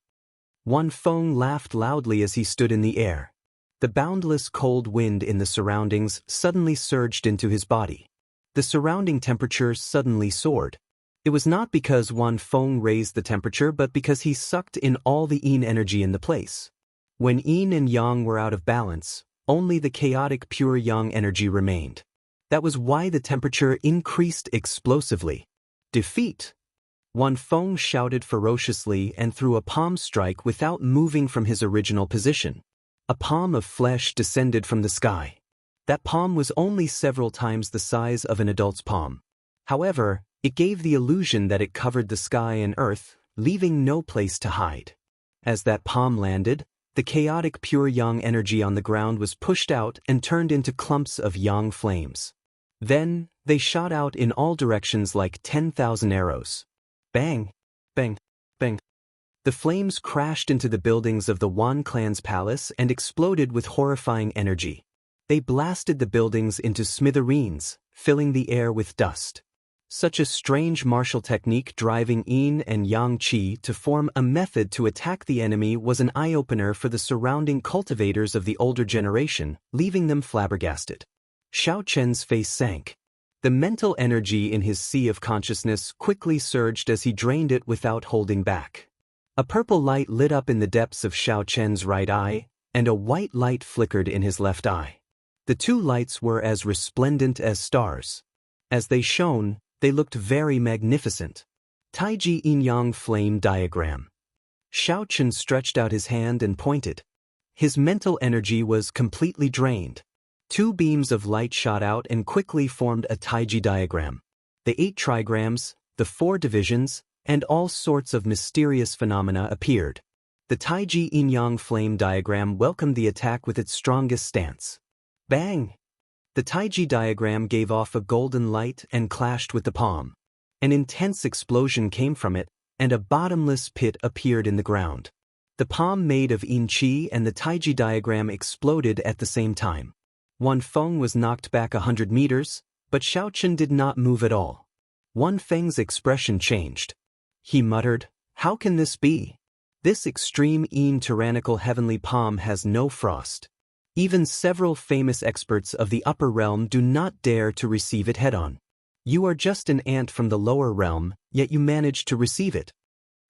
Wan Feng laughed loudly as he stood in the air. The boundless cold wind in the surroundings suddenly surged into his body. The surrounding temperature suddenly soared. It was not because Wan Feng raised the temperature but because he sucked in all the yin energy in the place. When yin and yang were out of balance, only the chaotic pure yang energy remained. That was why the temperature increased explosively. Defeat! Wan Feng shouted ferociously and threw a palm strike without moving from his original position. A palm of flesh descended from the sky. That palm was only several times the size of an adult's palm. However, it gave the illusion that it covered the sky and earth, leaving no place to hide. As that palm landed, the chaotic pure yang energy on the ground was pushed out and turned into clumps of yang flames. Then, they shot out in all directions like 10,000 arrows. Bang! Bang! Bang! The flames crashed into the buildings of the Wan clan's palace and exploded with horrifying energy. They blasted the buildings into smithereens, filling the air with dust. Such a strange martial technique driving yin and yang qi to form a method to attack the enemy was an eye-opener for the surrounding cultivators of the older generation, leaving them flabbergasted. Xiao Chen's face sank. The mental energy in his sea of consciousness quickly surged as he drained it without holding back. A purple light lit up in the depths of Xiao Chen's right eye, and a white light flickered in his left eye. The two lights were as resplendent as stars. As they shone, they looked very magnificent. Taiji Yin-Yang Flame Diagram. Xiao Chen stretched out his hand and pointed. His mental energy was completely drained. Two beams of light shot out and quickly formed a Taiji diagram. The 8 trigrams, the 4 divisions, and all sorts of mysterious phenomena appeared. The Taiji Yin-Yang Flame Diagram welcomed the attack with its strongest stance. Bang! The Taiji diagram gave off a golden light and clashed with the palm. An intense explosion came from it, and a bottomless pit appeared in the ground. The palm made of yin qi and the Taiji diagram exploded at the same time. Wan Feng was knocked back 100 meters, but Xiao Chen did not move at all. Wan Feng's expression changed. He muttered, "How can this be? This extreme yin tyrannical heavenly palm has no frost. Even several famous experts of the upper realm do not dare to receive it head-on. You are just an ant from the lower realm, yet you managed to receive it."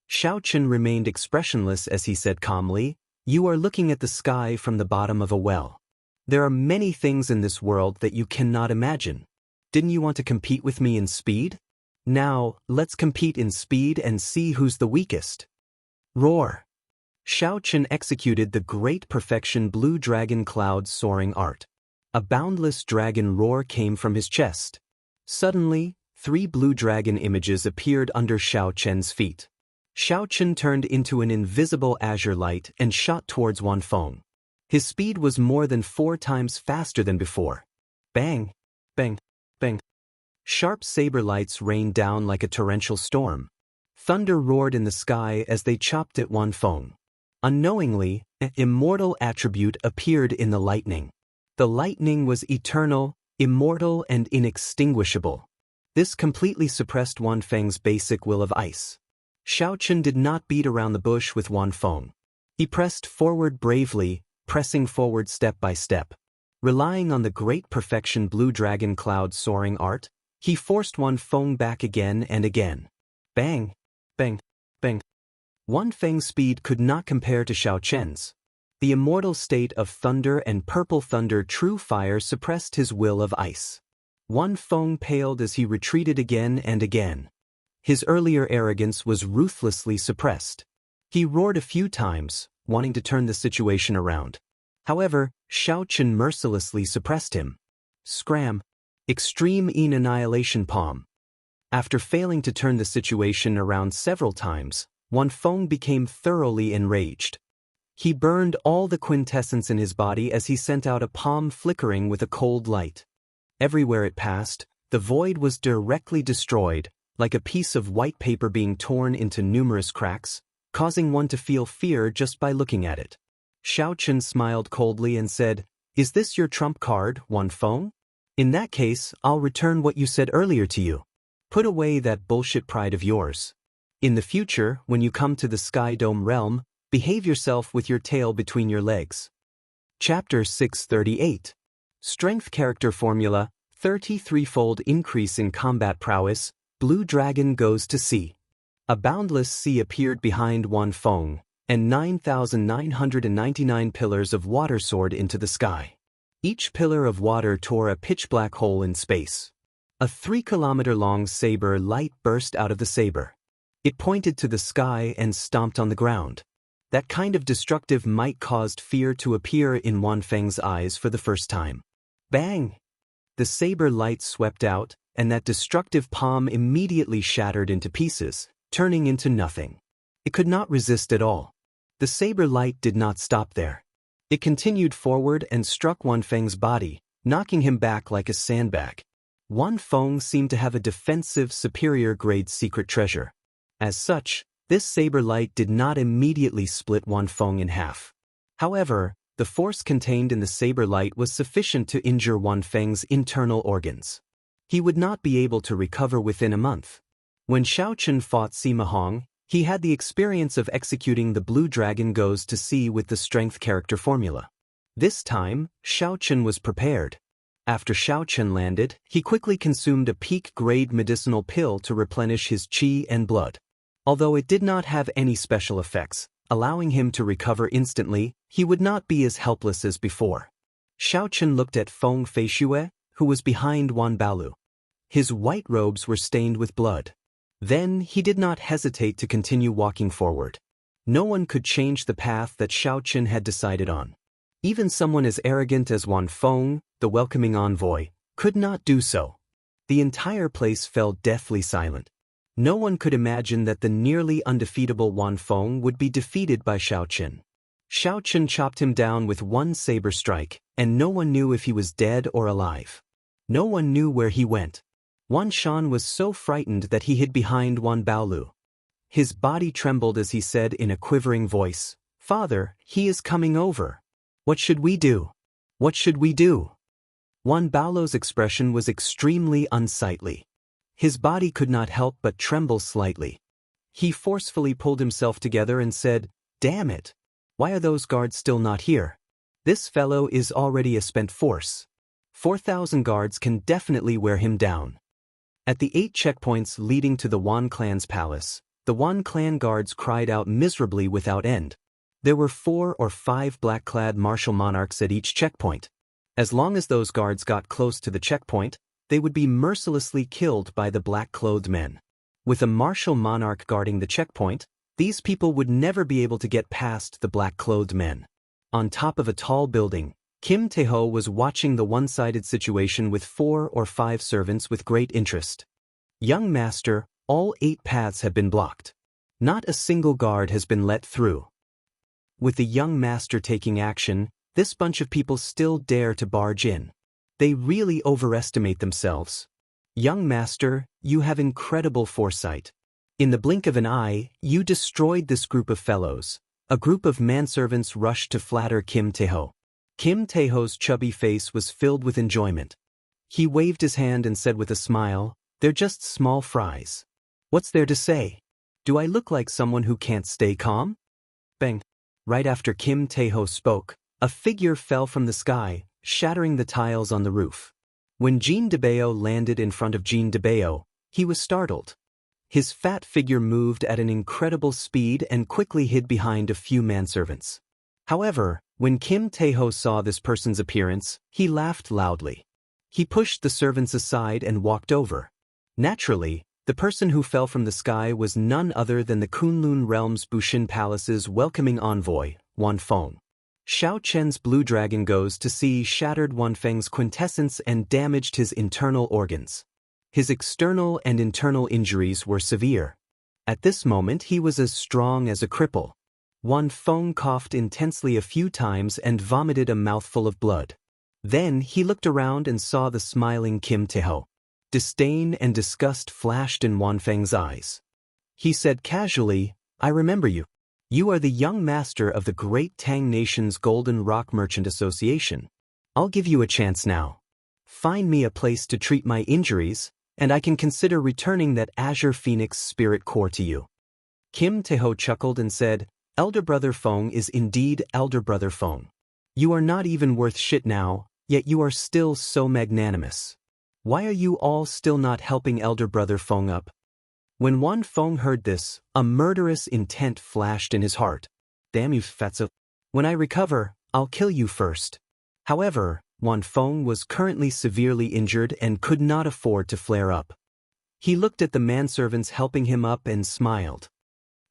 Xiao Chen remained expressionless as he said calmly, "You are looking at the sky from the bottom of a well. There are many things in this world that you cannot imagine. Didn't you want to compete with me in speed? Now, let's compete in speed and see who's the weakest." Roar! Xiao Chen executed the great perfection blue dragon cloud soaring art. A boundless dragon roar came from his chest. Suddenly, 3 blue dragon images appeared under Xiao Chen's feet. Xiao Chen turned into an invisible azure light and shot towards Wan Feng. His speed was more than 4 times faster than before. Bang! Bang! Bang! Sharp saber lights rained down like a torrential storm. Thunder roared in the sky as they chopped at Wan Feng. Unknowingly, an immortal attribute appeared in the lightning. The lightning was eternal, immortal, and inextinguishable. This completely suppressed Wan Feng's basic will of ice. Xiao Chen did not beat around the bush with Wan Feng. He pressed forward bravely, pressing forward step by step. Relying on the great perfection blue dragon cloud soaring art, he forced Wan Feng back again and again. Bang! Bang! Bang! Wan Feng's speed could not compare to Xiao Chen's. The immortal state of thunder and purple thunder true fire suppressed his will of ice. Wan Feng paled as he retreated again and again. His earlier arrogance was ruthlessly suppressed. He roared a few times, wanting to turn the situation around. However, Xiao Chen mercilessly suppressed him. Scram! Extreme Annihilation Palm. After failing to turn the situation around several times, Wan Feng became thoroughly enraged. He burned all the quintessence in his body as he sent out a palm flickering with a cold light. Everywhere it passed, the void was directly destroyed, like a piece of white paper being torn into numerous cracks, causing one to feel fear just by looking at it. Xiao Chen smiled coldly and said, "Is this your trump card, Wan Feng? In that case, I'll return what you said earlier to you. Put away that bullshit pride of yours. In the future, when you come to the Sky Dome realm, behave yourself with your tail between your legs." Chapter 638. Strength Character Formula, 33-fold increase in combat prowess, Blue Dragon goes to sea. A boundless sea appeared behind Wan Feng, and 9,999 pillars of water soared into the sky. Each pillar of water tore a pitch-black hole in space. A 3-kilometer-long saber light burst out of the saber. It pointed to the sky and stomped on the ground. That kind of destructive might caused fear to appear in Wan Feng's eyes for the first time. Bang! The saber light swept out, and that destructive palm immediately shattered into pieces, turning into nothing. It could not resist at all. The saber light did not stop there. It continued forward and struck Wan Feng's body, knocking him back like a sandbag. Wan Feng seemed to have a defensive, superior-grade secret treasure. As such, this saber light did not immediately split Wan Feng in half. However, the force contained in the saber light was sufficient to injure Wan Feng's internal organs. He would not be able to recover within a month. When Xiao Chen fought Sima Hong, he had the experience of executing the Blue Dragon goes to sea with the strength character formula. This time, Xiao Chen was prepared. After Xiao Chen landed, he quickly consumed a peak-grade medicinal pill to replenish his qi and blood. Although it did not have any special effects, allowing him to recover instantly, he would not be as helpless as before. Xiao Chen looked at Feng Feishue, who was behind Wan Balu. His white robes were stained with blood. Then he did not hesitate to continue walking forward. No one could change the path that Xiao Chen had decided on. Even someone as arrogant as Wan Feng, the welcoming envoy, could not do so. The entire place fell deathly silent. No one could imagine that the nearly undefeatable Wan Feng would be defeated by Xiao Chen. Xiao Chen chopped him down with one saber strike, and no one knew if he was dead or alive. No one knew where he went. Wan Shan was so frightened that he hid behind Wan Baolu. His body trembled as he said in a quivering voice, "Father, he is coming over. What should we do? What should we do?" Wan Baolu's expression was extremely unsightly. His body could not help but tremble slightly. He forcefully pulled himself together and said, "Damn it! Why are those guards still not here? This fellow is already a spent force. 4,000 guards can definitely wear him down." At the 8 checkpoints leading to the Wan clan's palace, the Wan clan guards cried out miserably without end. There were 4 or 5 black-clad martial monarchs at each checkpoint. As long as those guards got close to the checkpoint, they would be mercilessly killed by the black-clothed men. With a martial monarch guarding the checkpoint, these people would never be able to get past the black-clothed men. On top of a tall building, Kim Tae-ho was watching the one-sided situation with 4 or 5 servants with great interest. "Young master, all 8 paths have been blocked. Not a single guard has been let through." With the young master taking action, this bunch of people still dare to barge in. They really overestimate themselves. "Young master, you have incredible foresight. In the blink of an eye, you destroyed this group of fellows." A group of manservants rushed to flatter Kim Tae-ho. Kim Tae-ho's chubby face was filled with enjoyment. He waved his hand and said with a smile, "They're just small fries. What's there to say? Do I look like someone who can't stay calm?" Bang! Right after Kim Tae-ho spoke, a figure fell from the sky, shattering the tiles on the roof. When Jean DeBeo landed in front of Jean DeBeo, he was startled. His fat figure moved at an incredible speed and quickly hid behind a few manservants. However, When Kim Tae-ho saw this person's appearance, he laughed loudly. He pushed the servants aside and walked over. Naturally, the person who fell from the sky was none other than the Kunlun realm's Bushin Palace's welcoming envoy, Wanfeng. Xiao Chen's blue dragon goes to sea shattered Wanfeng's quintessence and damaged his internal organs. His external and internal injuries were severe. At this moment he was as strong as a cripple. Wanfeng coughed intensely a few times and vomited a mouthful of blood. Then he looked around and saw the smiling Kim Tae-ho. Disdain and disgust flashed in Wanfeng's eyes. He said casually, "I remember you. You are the young master of the great Tang Nation's Golden Rock Merchant Association. I'll give you a chance now. Find me a place to treat my injuries, and I can consider returning that Azure Phoenix spirit core to you." Kim Tae-ho chuckled and said, "Elder Brother Feng is indeed Elder Brother Feng. You are not even worth shit now, yet you are still so magnanimous. Why are you all still not helping Elder Brother Feng up?" When Wanfeng heard this, a murderous intent flashed in his heart. "Damn you, fatso. When I recover, I'll kill you first." However, Wanfeng was currently severely injured and could not afford to flare up. He looked at the manservants helping him up and smiled.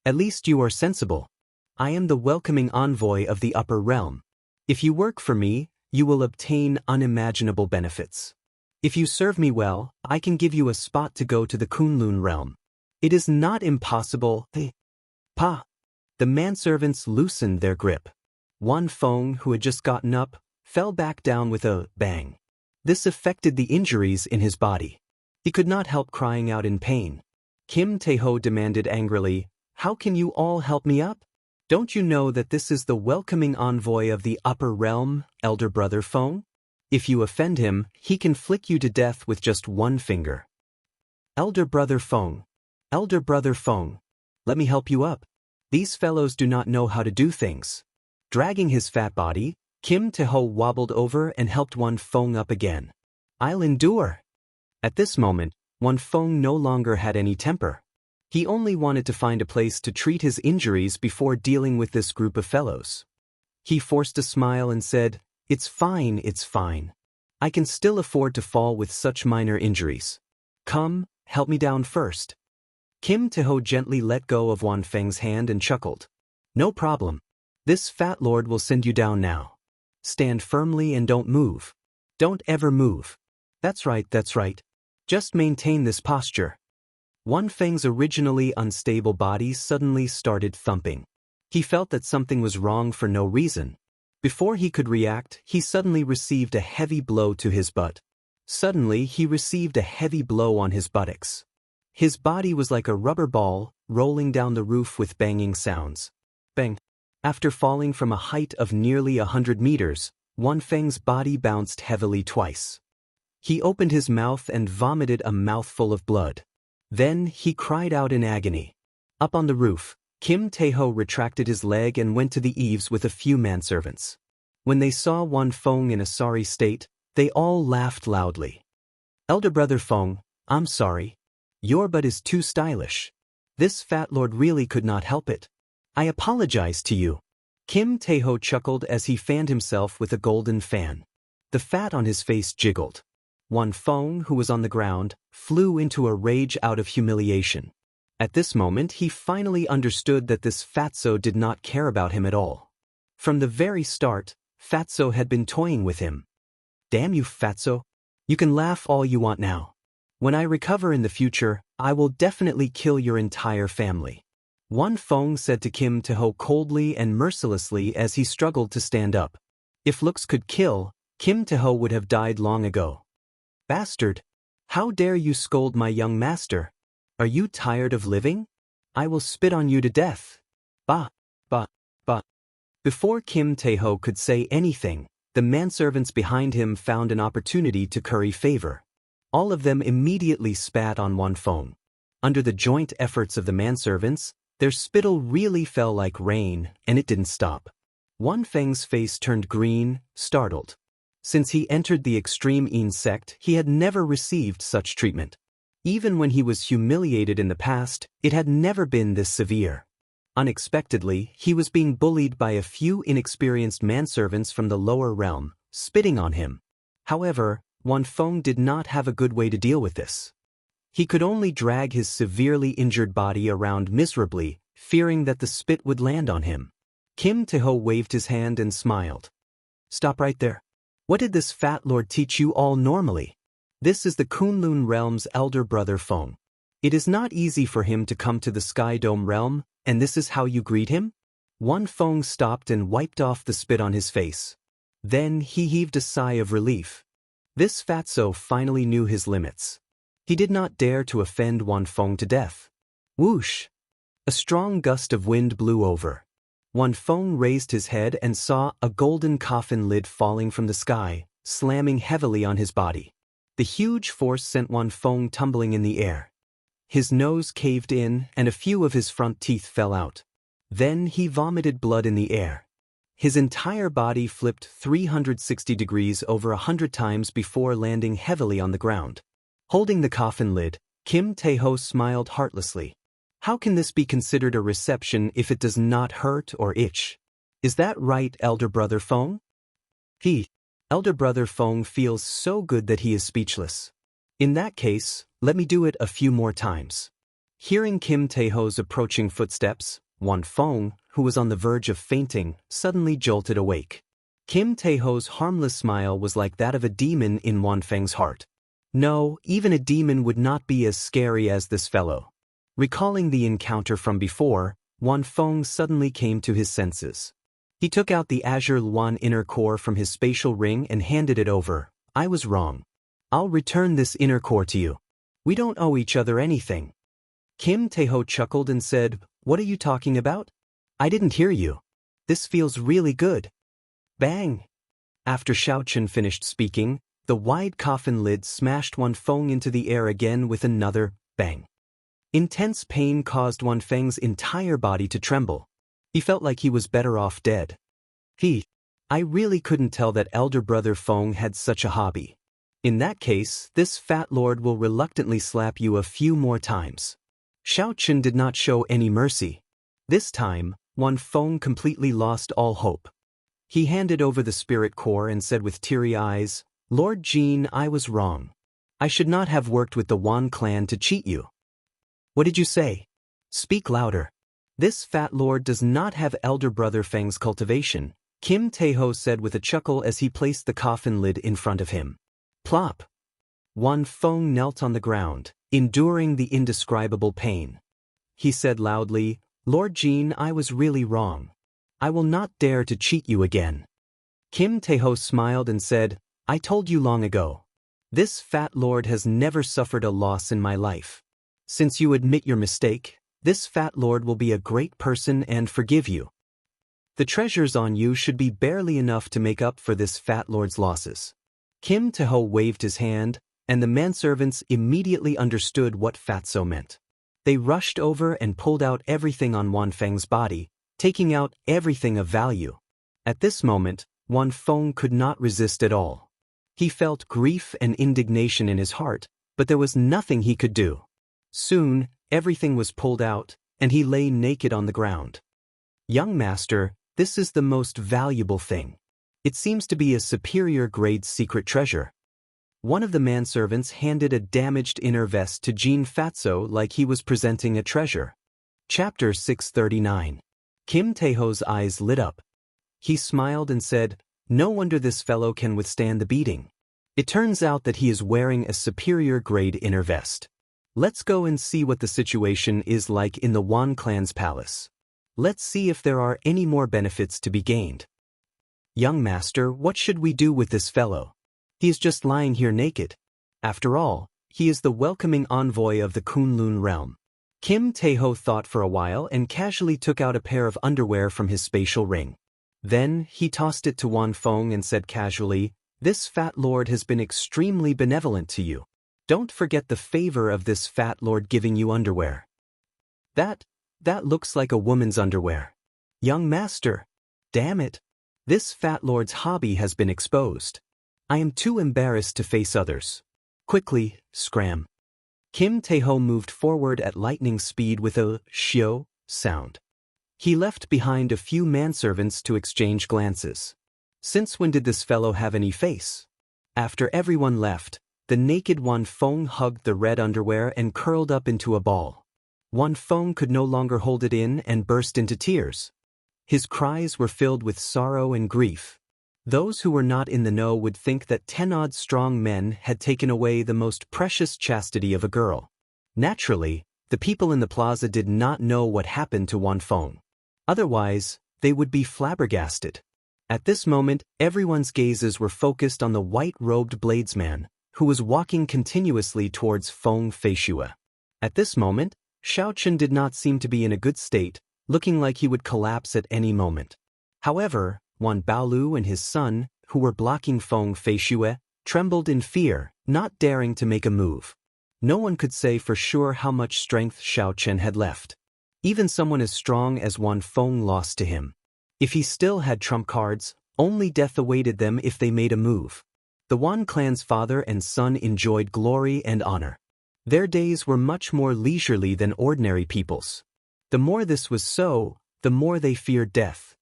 "At least you are sensible. I am the welcoming envoy of the upper realm. If you work for me, you will obtain unimaginable benefits. If you serve me well, I can give you a spot to go to the Kunlun realm. It is not impossible." Pa! The manservants loosened their grip. Wanfeng, who had just gotten up, fell back down with a bang. This affected the injuries in his body. He could not help crying out in pain. Kim Tae-ho demanded angrily, "How can you all help me up? Don't you know that this is the welcoming envoy of the upper realm, Elder Brother Feng? If you offend him, he can flick you to death with just one finger." "Elder Brother Feng. Elder Brother Feng. Let me help you up. These fellows do not know how to do things." Dragging his fat body, Kim Tae-ho wobbled over and helped Wanfeng up again. "I'll endure." At this moment, Wanfeng no longer had any temper. He only wanted to find a place to treat his injuries before dealing with this group of fellows. He forced a smile and said, it's fine. I can still afford to fall with such minor injuries. Come, help me down first." Kim Tae-ho gently let go of Wanfeng's hand and chuckled. "No problem. This fat lord will send you down now. Stand firmly and don't move. Don't ever move. That's right. Just maintain this posture." Wanfeng's originally unstable body suddenly started thumping. He felt that something was wrong for no reason. Before he could react, he suddenly received a heavy blow to his butt. Suddenly, he received a heavy blow on his buttocks. His body was like a rubber ball, rolling down the roof with banging sounds. Bang! After falling from a height of nearly 100 meters, Wanfeng's body bounced heavily twice. He opened his mouth and vomited a mouthful of blood. Then he cried out in agony. Up on the roof, Kim Tae-ho retracted his leg and went to the eaves with a few manservants. When they saw Wanfeng in a sorry state, they all laughed loudly. "Elder Brother Feng, I'm sorry. Your butt is too stylish. This fat lord really could not help it. I apologize to you." Kim Tae-ho chuckled as he fanned himself with a golden fan. The fat on his face jiggled. Wanfeng, who was on the ground, flew into a rage out of humiliation. At this moment he finally understood that this fatso did not care about him at all. From the very start, fatso had been toying with him. "Damn you, fatso. You can laugh all you want now. When I recover in the future, I will definitely kill your entire family." Wanfeng said to Kim Tae-ho coldly and mercilessly as he struggled to stand up. If looks could kill, Kim Tae-ho would have died long ago. "Bastard! How dare you scold my young master? Are you tired of living? I will spit on you to death." Bah! Before Kim Tae-ho could say anything, the manservants behind him found an opportunity to curry favor. All of them immediately spat on Wanfeng. Under the joint efforts of the manservants, their spittle really fell like rain, and it didn't stop. Wanfeng's face turned green, startled. Since he entered the extreme Yin sect, he had never received such treatment. Even when he was humiliated in the past, it had never been this severe. Unexpectedly, he was being bullied by a few inexperienced manservants from the lower realm, spitting on him. However, Wan Feng did not have a good way to deal with this. He could only drag his severely injured body around miserably, fearing that the spit would land on him. Kim Tae-ho waved his hand and smiled. Stop right there. What did this fat lord teach you all normally? This is the Kunlun realm's elder brother Feng. It is not easy for him to come to the Sky Dome realm, and this is how you greet him? Wan Feng stopped and wiped off the spit on his face. Then he heaved a sigh of relief. This fatso finally knew his limits. He did not dare to offend Wan Feng to death. Whoosh! A strong gust of wind blew over. Wan Feng raised his head and saw a golden coffin lid falling from the sky, slamming heavily on his body. The huge force sent Wan Feng tumbling in the air. His nose caved in and a few of his front teeth fell out. Then he vomited blood in the air. His entire body flipped 360 degrees over 100 times before landing heavily on the ground. Holding the coffin lid, Kim Tae-ho smiled heartlessly. How can this be considered a reception if it does not hurt or itch? Is that right, elder brother Feng? Elder brother Feng feels so good that he is speechless. In that case, let me do it a few more times. Hearing Kim Tae-ho's approaching footsteps, Wan Feng, who was on the verge of fainting, suddenly jolted awake. Kim Tae-ho's harmless smile was like that of a demon in Wan Feng's heart. No, even a demon would not be as scary as this fellow. Recalling the encounter from before, Wan Feng suddenly came to his senses. He took out the Azure Luan inner core from his spatial ring and handed it over. I was wrong. I'll return this inner core to you. We don't owe each other anything. Kim Tae-ho chuckled and said, What are you talking about? I didn't hear you. This feels really good. Bang! After Xiaochen finished speaking, the wide coffin lid smashed Wan Feng into the air again with another bang. Intense pain caused Wan Feng's entire body to tremble. He felt like he was better off dead. I really couldn't tell that elder brother Feng had such a hobby. In that case, this fat lord will reluctantly slap you a few more times. Xiaochen did not show any mercy. This time, Wan Feng completely lost all hope. He handed over the spirit core and said with teary eyes, Lord Jin, I was wrong. I should not have worked with the Wan clan to cheat you. What did you say? Speak louder. This fat lord does not have elder brother Feng's cultivation, Kim Tae-ho said with a chuckle as he placed the coffin lid in front of him. Plop! Wan Feng knelt on the ground, enduring the indescribable pain. He said loudly, Lord Jin, I was really wrong. I will not dare to cheat you again. Kim Tae-ho smiled and said, I told you long ago. This fat lord has never suffered a loss in my life. Since you admit your mistake, this fat lord will be a great person and forgive you. The treasures on you should be barely enough to make up for this fat lord's losses. Kim Tae-ho waved his hand, and the manservants immediately understood what fatso meant. They rushed over and pulled out everything on Wan Feng's body, taking out everything of value. At this moment, Wan Feng could not resist at all. He felt grief and indignation in his heart, but there was nothing he could do. Soon, everything was pulled out, and he lay naked on the ground. Young master, this is the most valuable thing. It seems to be a superior grade secret treasure. One of the manservants handed a damaged inner vest to Jin Fatso like he was presenting a treasure. Chapter 639. Kim Tae-ho's eyes lit up. He smiled and said, No wonder this fellow can withstand the beating. It turns out that he is wearing a superior grade inner vest. Let's go and see what the situation is like in the Wan clan's palace. Let's see if there are any more benefits to be gained. Young master, what should we do with this fellow? He is just lying here naked. After all, he is the welcoming envoy of the Kunlun realm. Kim Tae-ho thought for a while and casually took out a pair of underwear from his spatial ring. Then, he tossed it to Wan Feng and said casually, This fat lord has been extremely benevolent to you. Don't forget the favor of this fat lord giving you underwear. That looks like a woman's underwear. Young master. Damn it. This fat lord's hobby has been exposed. I am too embarrassed to face others. Quickly, scram. Kim Tae-ho moved forward at lightning speed with a shio sound. He left behind a few manservants to exchange glances. Since when did this fellow have any face? After everyone left, the naked Wan Feng hugged the red underwear and curled up into a ball. Wan Feng could no longer hold it in and burst into tears. His cries were filled with sorrow and grief. Those who were not in the know would think that 10-odd strong men had taken away the most precious chastity of a girl. Naturally, the people in the plaza did not know what happened to Wan Feng. Otherwise, they would be flabbergasted. At this moment, everyone's gazes were focused on the white-robed bladesman, who was walking continuously towards Feng Feishue. At this moment, Xiao Chen did not seem to be in a good state, looking like he would collapse at any moment. However, Wan Baolu and his son, who were blocking Feng Feishue, trembled in fear, not daring to make a move. No one could say for sure how much strength Xiao Chen had left. Even someone as strong as Wan Feng lost to him. If he still had trump cards, only death awaited them if they made a move. The Wan clan's father and son enjoyed glory and honor. Their days were much more leisurely than ordinary people's. The more this was so, the more they feared death.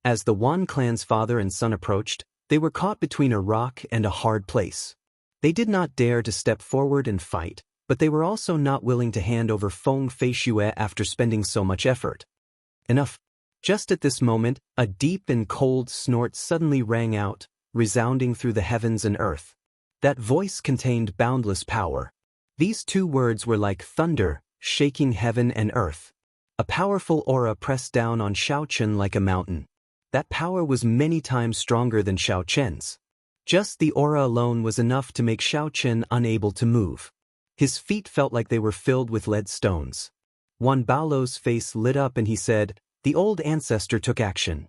As the Wan clan's father and son approached, they were caught between a rock and a hard place. They did not dare to step forward and fight, but they were also not willing to hand over Feng Feishue after spending so much effort. Enough. Just at this moment, a deep and cold snort suddenly rang out, resounding through the heavens and earth. That voice contained boundless power. These two words were like thunder, shaking heaven and earth. A powerful aura pressed down on Xiao Chen like a mountain. That power was many times stronger than Xiao Chen's. Just the aura alone was enough to make Xiao Chen unable to move. His feet felt like they were filled with lead stones. Wan Baolo's face lit up and he said, "The old ancestor took action."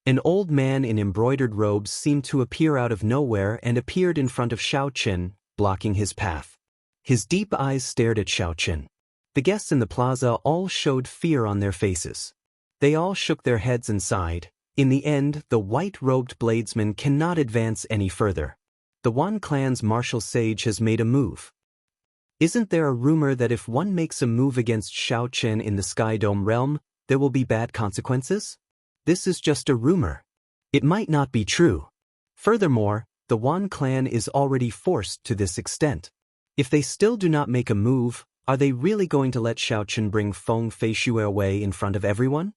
An old man in embroidered robes seemed to appear out of nowhere and appeared in front of Xiao Chen, blocking his path. His deep eyes stared at Xiao Chen. The guests in the plaza all showed fear on their faces. They all shook their heads and sighed. In the end, the white-robed bladesman cannot advance any further. The Wan clan's martial sage has made a move. Isn't there a rumor that if one makes a move against Xiao Chen in the Sky Dome realm, there will be bad consequences? This is just a rumor. It might not be true. Furthermore, the Wan clan is already forced to this extent. If they still do not make a move, are they really going to let Xiao Chen bring Feng Feishue away in front of everyone?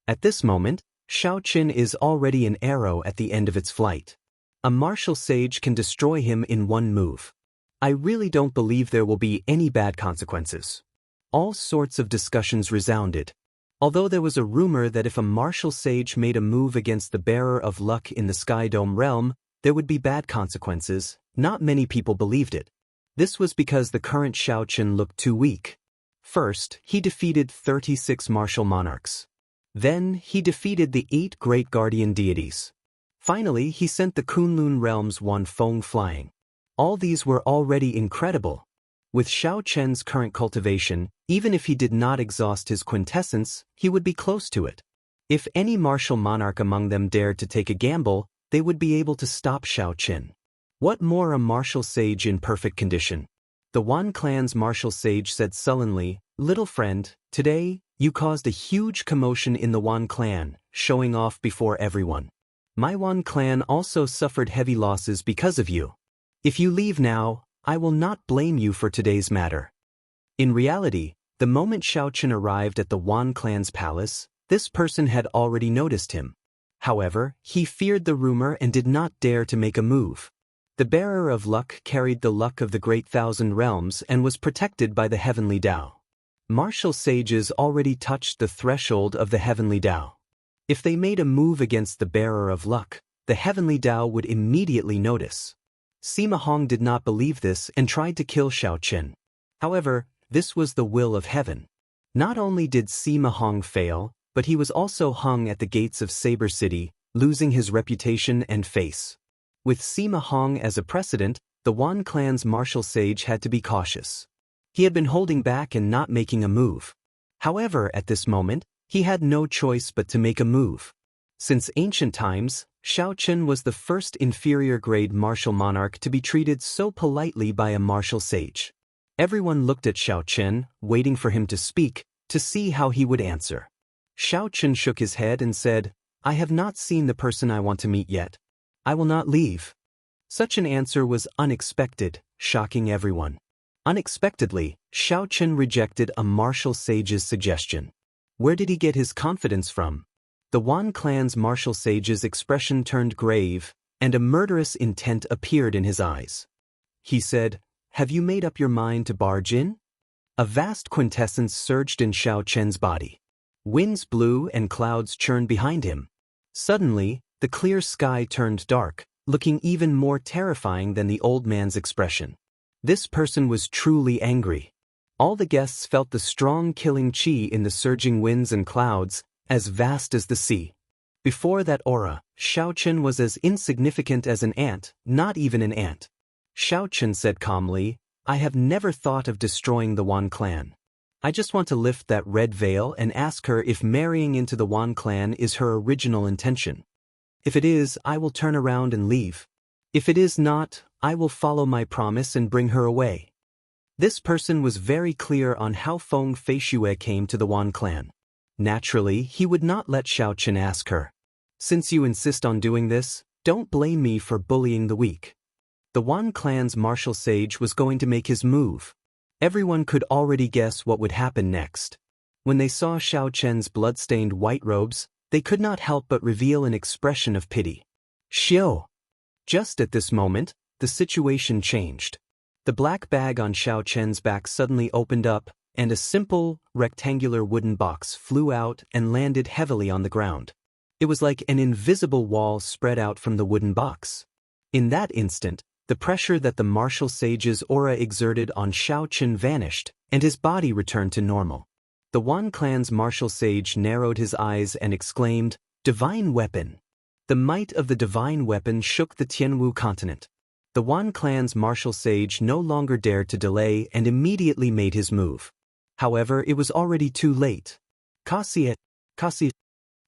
At this moment, Xiao Chen is already an arrow at the end of its flight. A martial sage can destroy him in one move. I really don't believe there will be any bad consequences. All sorts of discussions resounded. Although there was a rumor that if a martial sage made a move against the bearer of luck in the Sky Dome realm, there would be bad consequences, not many people believed it. This was because the current Xiao Chen looked too weak. First, he defeated 36 martial monarchs. Then, he defeated the 8 great guardian deities. Finally, he sent the Kunlun realm's Wan Feng flying. All these were already incredible. With Xiao Chen's current cultivation, even if he did not exhaust his quintessence, he would be close to it. If any martial monarch among them dared to take a gamble, they would be able to stop Xiao Chen. What more a martial sage in perfect condition? The Wan clan's martial sage said sullenly, "Little friend, today, you caused a huge commotion in the Wan clan, showing off before everyone. My Wan clan also suffered heavy losses because of you. If you leave now, I will not blame you for today's matter." In reality, the moment Xiao Chen arrived at the Wan clan's palace, this person had already noticed him. However, he feared the rumor and did not dare to make a move. The bearer of luck carried the luck of the great thousand realms and was protected by the heavenly Tao. Martial sages already touched the threshold of the heavenly Tao. If they made a move against the bearer of luck, the heavenly Tao would immediately notice. Sima Hong did not believe this and tried to kill Xiao Chen. However, this was the will of heaven. Not only did Sima Hong fail, but he was also hung at the gates of Saber City, losing his reputation and face. With Sima Hong as a precedent, the Wan clan's martial sage had to be cautious. He had been holding back and not making a move. However, at this moment, he had no choice but to make a move. Since ancient times, Xiao Chen was the first inferior-grade martial monarch to be treated so politely by a martial sage. Everyone looked at Xiao Chen, waiting for him to speak, to see how he would answer. Xiao Chen shook his head and said, I have not seen the person I want to meet yet. I will not leave. Such an answer was unexpected, shocking everyone. Unexpectedly, Xiao Chen rejected a martial sage's suggestion. Where did he get his confidence from? The Wan clan's martial sage's expression turned grave, and a murderous intent appeared in his eyes. He said, Have you made up your mind to barge in? A vast quintessence surged in Xiao Chen's body. Winds blew and clouds churned behind him. Suddenly, the clear sky turned dark, looking even more terrifying than the old man's expression. This person was truly angry. All the guests felt the strong killing chi in the surging winds and clouds, as vast as the sea. Before that aura, Xiao Chen was as insignificant as an ant, not even an ant. Xiao Chen said calmly, I have never thought of destroying the Wan clan. I just want to lift that red veil and ask her if marrying into the Wan clan is her original intention. If it is, I will turn around and leave. If it is not, I will follow my promise and bring her away. This person was very clear on how Feng Feishue came to the Wan clan. Naturally, he would not let Xiao Chen ask her. Since you insist on doing this, don't blame me for bullying the weak. The Wan clan's martial sage was going to make his move. Everyone could already guess what would happen next. When they saw Xiao Chen's blood-stained white robes, they could not help but reveal an expression of pity. Xiao! Just at this moment, the situation changed. The black bag on Xiao Chen's back suddenly opened up, and a simple, rectangular wooden box flew out and landed heavily on the ground. It was like an invisible wall spread out from the wooden box. In that instant, the pressure that the martial sage's aura exerted on Xiao Chen vanished, and his body returned to normal. The Wan clan's martial sage narrowed his eyes and exclaimed, Divine weapon! The might of the divine weapon shook the Tianwu continent. The Wan clan's martial sage no longer dared to delay and immediately made his move. However, it was already too late. Kasi.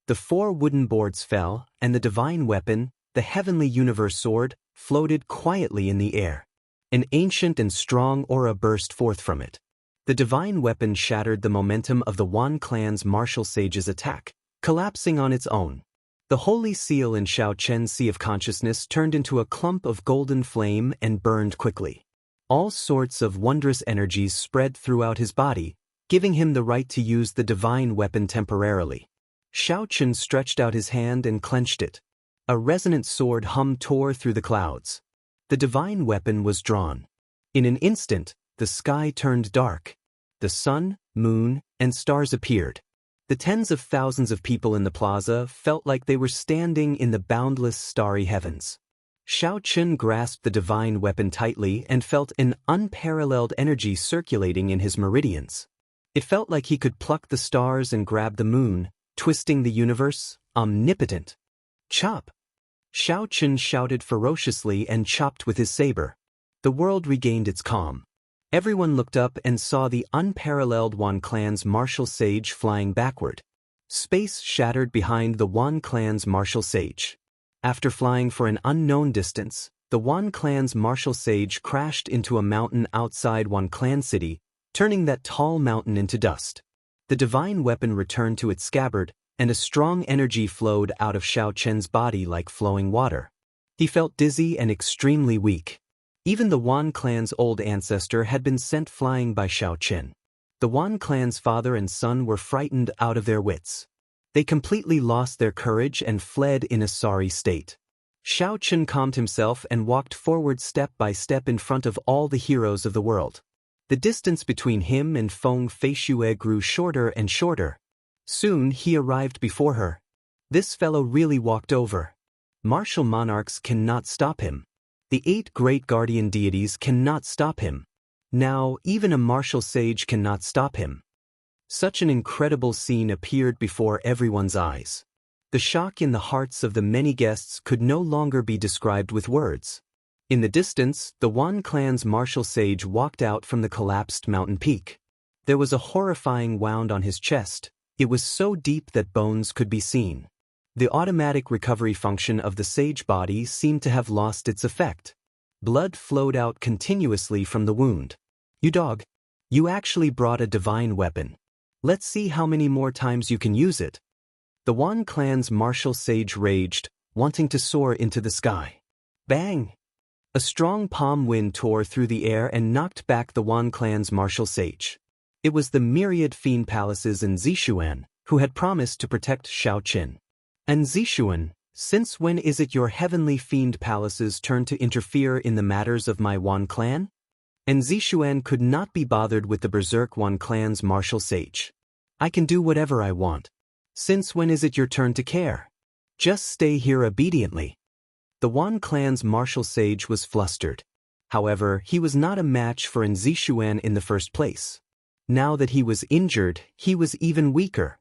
The 4 wooden boards fell, and the divine weapon, the heavenly universe sword, floated quietly in the air. An ancient and strong aura burst forth from it. The divine weapon shattered the momentum of the Wan clan's martial sage's attack, collapsing on its own. The holy seal in Xiao Chen's sea of consciousness turned into a clump of golden flame and burned quickly. All sorts of wondrous energies spread throughout his body, giving him the right to use the divine weapon temporarily. Xiao Chen stretched out his hand and clenched it. A resonant sword hum tore through the clouds. The divine weapon was drawn. In an instant, the sky turned dark. The sun, moon, and stars appeared. The tens of thousands of people in the plaza felt like they were standing in the boundless starry heavens. Xiao Chen grasped the divine weapon tightly and felt an unparalleled energy circulating in his meridians. It felt like he could pluck the stars and grab the moon, twisting the universe, omnipotent. Chop! Xiao Chen shouted ferociously and chopped with his saber. The world regained its calm. Everyone looked up and saw the unparalleled Wan clan's martial sage flying backward. Space shattered behind the Wan clan's martial sage. After flying for an unknown distance, the Wan clan's martial sage crashed into a mountain outside Wan clan city, turning that tall mountain into dust. The divine weapon returned to its scabbard, and a strong energy flowed out of Xiao Chen's body like flowing water. He felt dizzy and extremely weak. Even the Wan clan's old ancestor had been sent flying by Xiao Chen. The Wan clan's father and son were frightened out of their wits. They completely lost their courage and fled in a sorry state. Xiao Chen calmed himself and walked forward step by step in front of all the heroes of the world. The distance between him and Feng Feishue grew shorter and shorter. Soon he arrived before her. This fellow really walked over. Martial monarchs cannot stop him. The 8 great guardian deities cannot stop him. Now, even a martial sage cannot stop him. Such an incredible scene appeared before everyone's eyes. The shock in the hearts of the many guests could no longer be described with words. In the distance, the Wan clan's martial sage walked out from the collapsed mountain peak. There was a horrifying wound on his chest. It was so deep that bones could be seen. The automatic recovery function of the sage body seemed to have lost its effect. Blood flowed out continuously from the wound. You dog! You actually brought a divine weapon. Let's see how many more times you can use it. The Wan clan's martial sage raged, wanting to soar into the sky. Bang! A strong palm wind tore through the air and knocked back the Wan clan's martial sage. It was the myriad fiend palaces in Zishuan who had promised to protect Shaoqin. And Zishuan, since when is it your heavenly fiend palaces' turn to interfere in the matters of my Wan clan? And Zishuan could not be bothered with the berserk Wan clan's martial sage. I can do whatever I want. Since when is it your turn to care? Just stay here obediently. The Wan clan's martial sage was flustered. However, he was not a match for Zishuan in the first place. Now that he was injured, he was even weaker.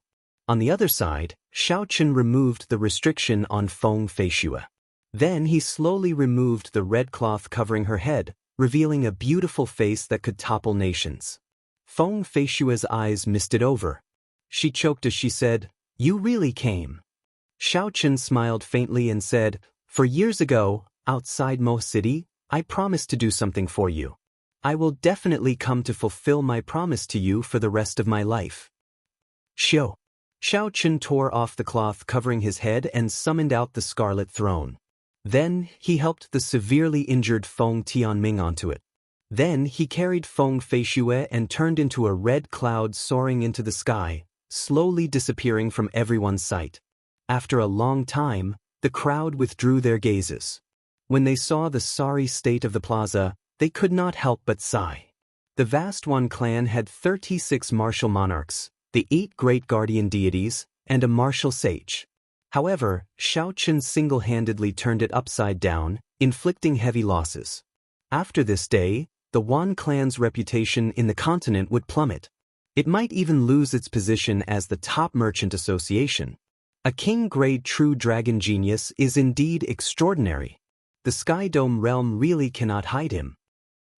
On the other side, Shaoqin removed the restriction on Feng Feishue. Then he slowly removed the red cloth covering her head, revealing a beautiful face that could topple nations. Feng Feishue's eyes misted over. She choked as she said, "You really came." Shaoqin smiled faintly and said, "For years ago, outside Mo City, I promised to do something for you. I will definitely come to fulfill my promise to you for the rest of my life." Shaoqin tore off the cloth covering his head and summoned out the scarlet throne. Then, he helped the severely injured Feng Tianming onto it. Then he carried Feng Feishue and turned into a red cloud soaring into the sky, slowly disappearing from everyone's sight. After a long time, the crowd withdrew their gazes. When they saw the sorry state of the plaza, they could not help but sigh. The vast Wan clan had 36 martial monarchs, the 8 great guardian deities, and a martial sage. However, Shaoqin single-handedly turned it upside down, inflicting heavy losses. After this day, the Wan clan's reputation in the continent would plummet. It might even lose its position as the top merchant association. A king-grade true dragon genius is indeed extraordinary. The Sky Dome realm really cannot hide him.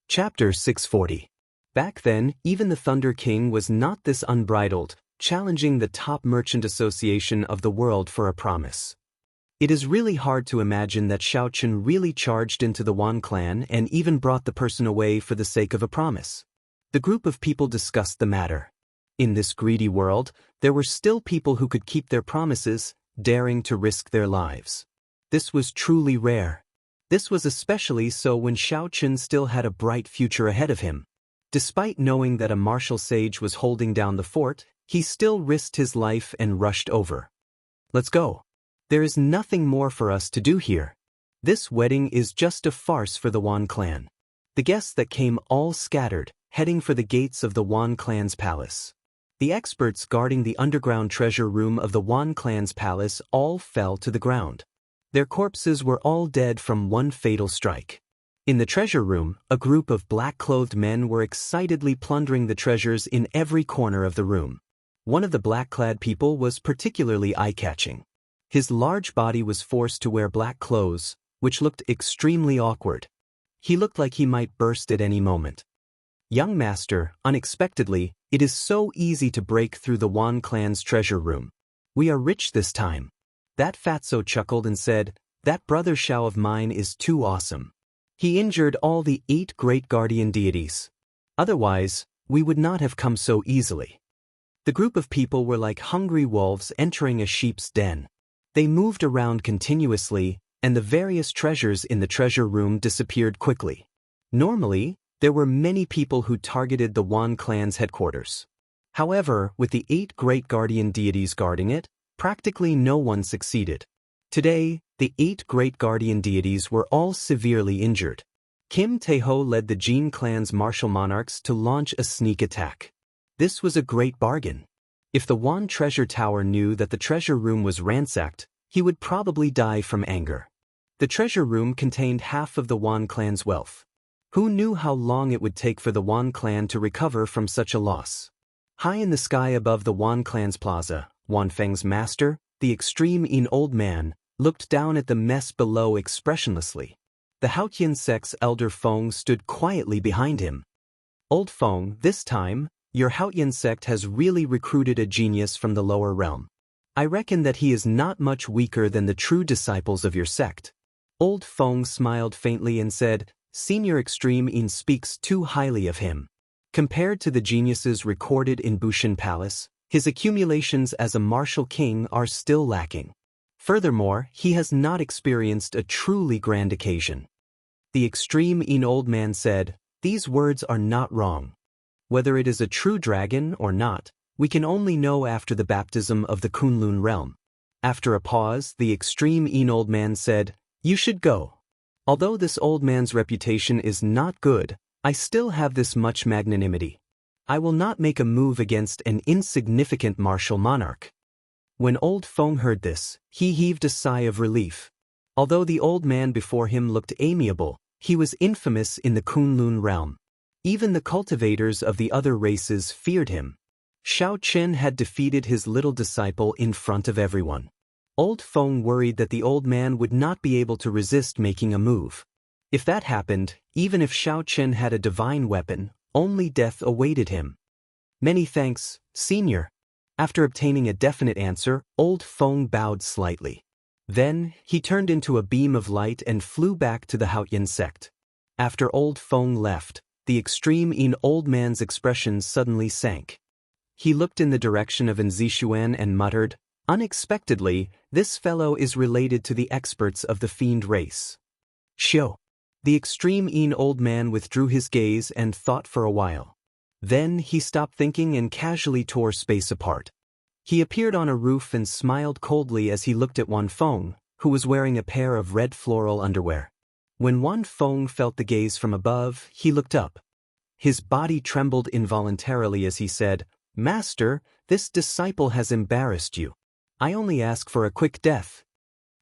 Chapter 640. Back then, even the Thunder King was not this unbridled, challenging the top merchant association of the world for a promise. It is really hard to imagine that Shaoqin really charged into the Wan clan and even brought the person away for the sake of a promise. The group of people discussed the matter. In this greedy world, there were still people who could keep their promises, daring to risk their lives. This was truly rare. This was especially so when Shaoqin still had a bright future ahead of him. Despite knowing that a martial sage was holding down the fort, he still risked his life and rushed over. "Let's go. There is nothing more for us to do here. This wedding is just a farce for the Wan clan." The guests that came all scattered, heading for the gates of the Wan clan's palace. The experts guarding the underground treasure room of the Wan clan's palace all fell to the ground. Their corpses were all dead from one fatal strike. In the treasure room, a group of black-clothed men were excitedly plundering the treasures in every corner of the room. One of the black-clad people was particularly eye-catching. His large body was forced to wear black clothes, which looked extremely awkward. He looked like he might burst at any moment. "Young master, unexpectedly, it is so easy to break through the Wan clan's treasure room. We are rich this time." That fatso chuckled and said, "That brother Shao of mine is too awesome. He injured all the 8 great guardian deities. Otherwise, we would not have come so easily." The group of people were like hungry wolves entering a sheep's den. They moved around continuously, and the various treasures in the treasure room disappeared quickly. Normally, there were many people who targeted the Wan clan's headquarters. However, with the 8 great guardian deities guarding it, practically no one succeeded. Today, the 8 great guardian deities were all severely injured. Kim Taeho led the Jin clan's martial monarchs to launch a sneak attack. This was a great bargain. If the Wan treasure tower knew that the treasure room was ransacked, he would probably die from anger. The treasure room contained half of the Wan clan's wealth. Who knew how long it would take for the Wan clan to recover from such a loss? High in the sky above the Wan clan's plaza, Wan Feng's master, the extreme old man, looked down at the mess below expressionlessly. The Haotian sect's elder Feng stood quietly behind him. "Old Feng, this time, your Haotian sect has really recruited a genius from the lower realm. I reckon that he is not much weaker than the true disciples of your sect." Old Feng smiled faintly and said, "Senior Extreme speaks too highly of him. Compared to the geniuses recorded in Bushan Palace, his accumulations as a martial king are still lacking. Furthermore, he has not experienced a truly grand occasion. The extreme old man said, "These words are not wrong. Whether it is a true dragon or not, we can only know after the baptism of the Kunlun realm." After a pause, the extreme old man said, "You should go. Although this old man's reputation is not good, I still have this much magnanimity. I will not make a move against an insignificant martial monarch." When old Feng heard this, he heaved a sigh of relief. Although the old man before him looked amiable, he was infamous in the Kunlun realm. Even the cultivators of the other races feared him. Xiao Qin had defeated his little disciple in front of everyone. Old Feng worried that the old man would not be able to resist making a move. If that happened, even if Xiao Qin had a divine weapon, only death awaited him. "Many thanks, Senior." After obtaining a definite answer, old Feng bowed slightly. Then, he turned into a beam of light and flew back to the Haoyan sect. After old Feng left, the extreme old man's expression suddenly sank. He looked in the direction of Nzixuan and muttered, "Unexpectedly, this fellow is related to the experts of the fiend race." Shio. The extreme old man withdrew his gaze and thought for a while. Then he stopped thinking and casually tore space apart. He appeared on a roof and smiled coldly as he looked at Wan Feng, who was wearing a pair of red floral underwear. When Wan Feng felt the gaze from above, he looked up. His body trembled involuntarily as he said, "Master, this disciple has embarrassed you. I only ask for a quick death."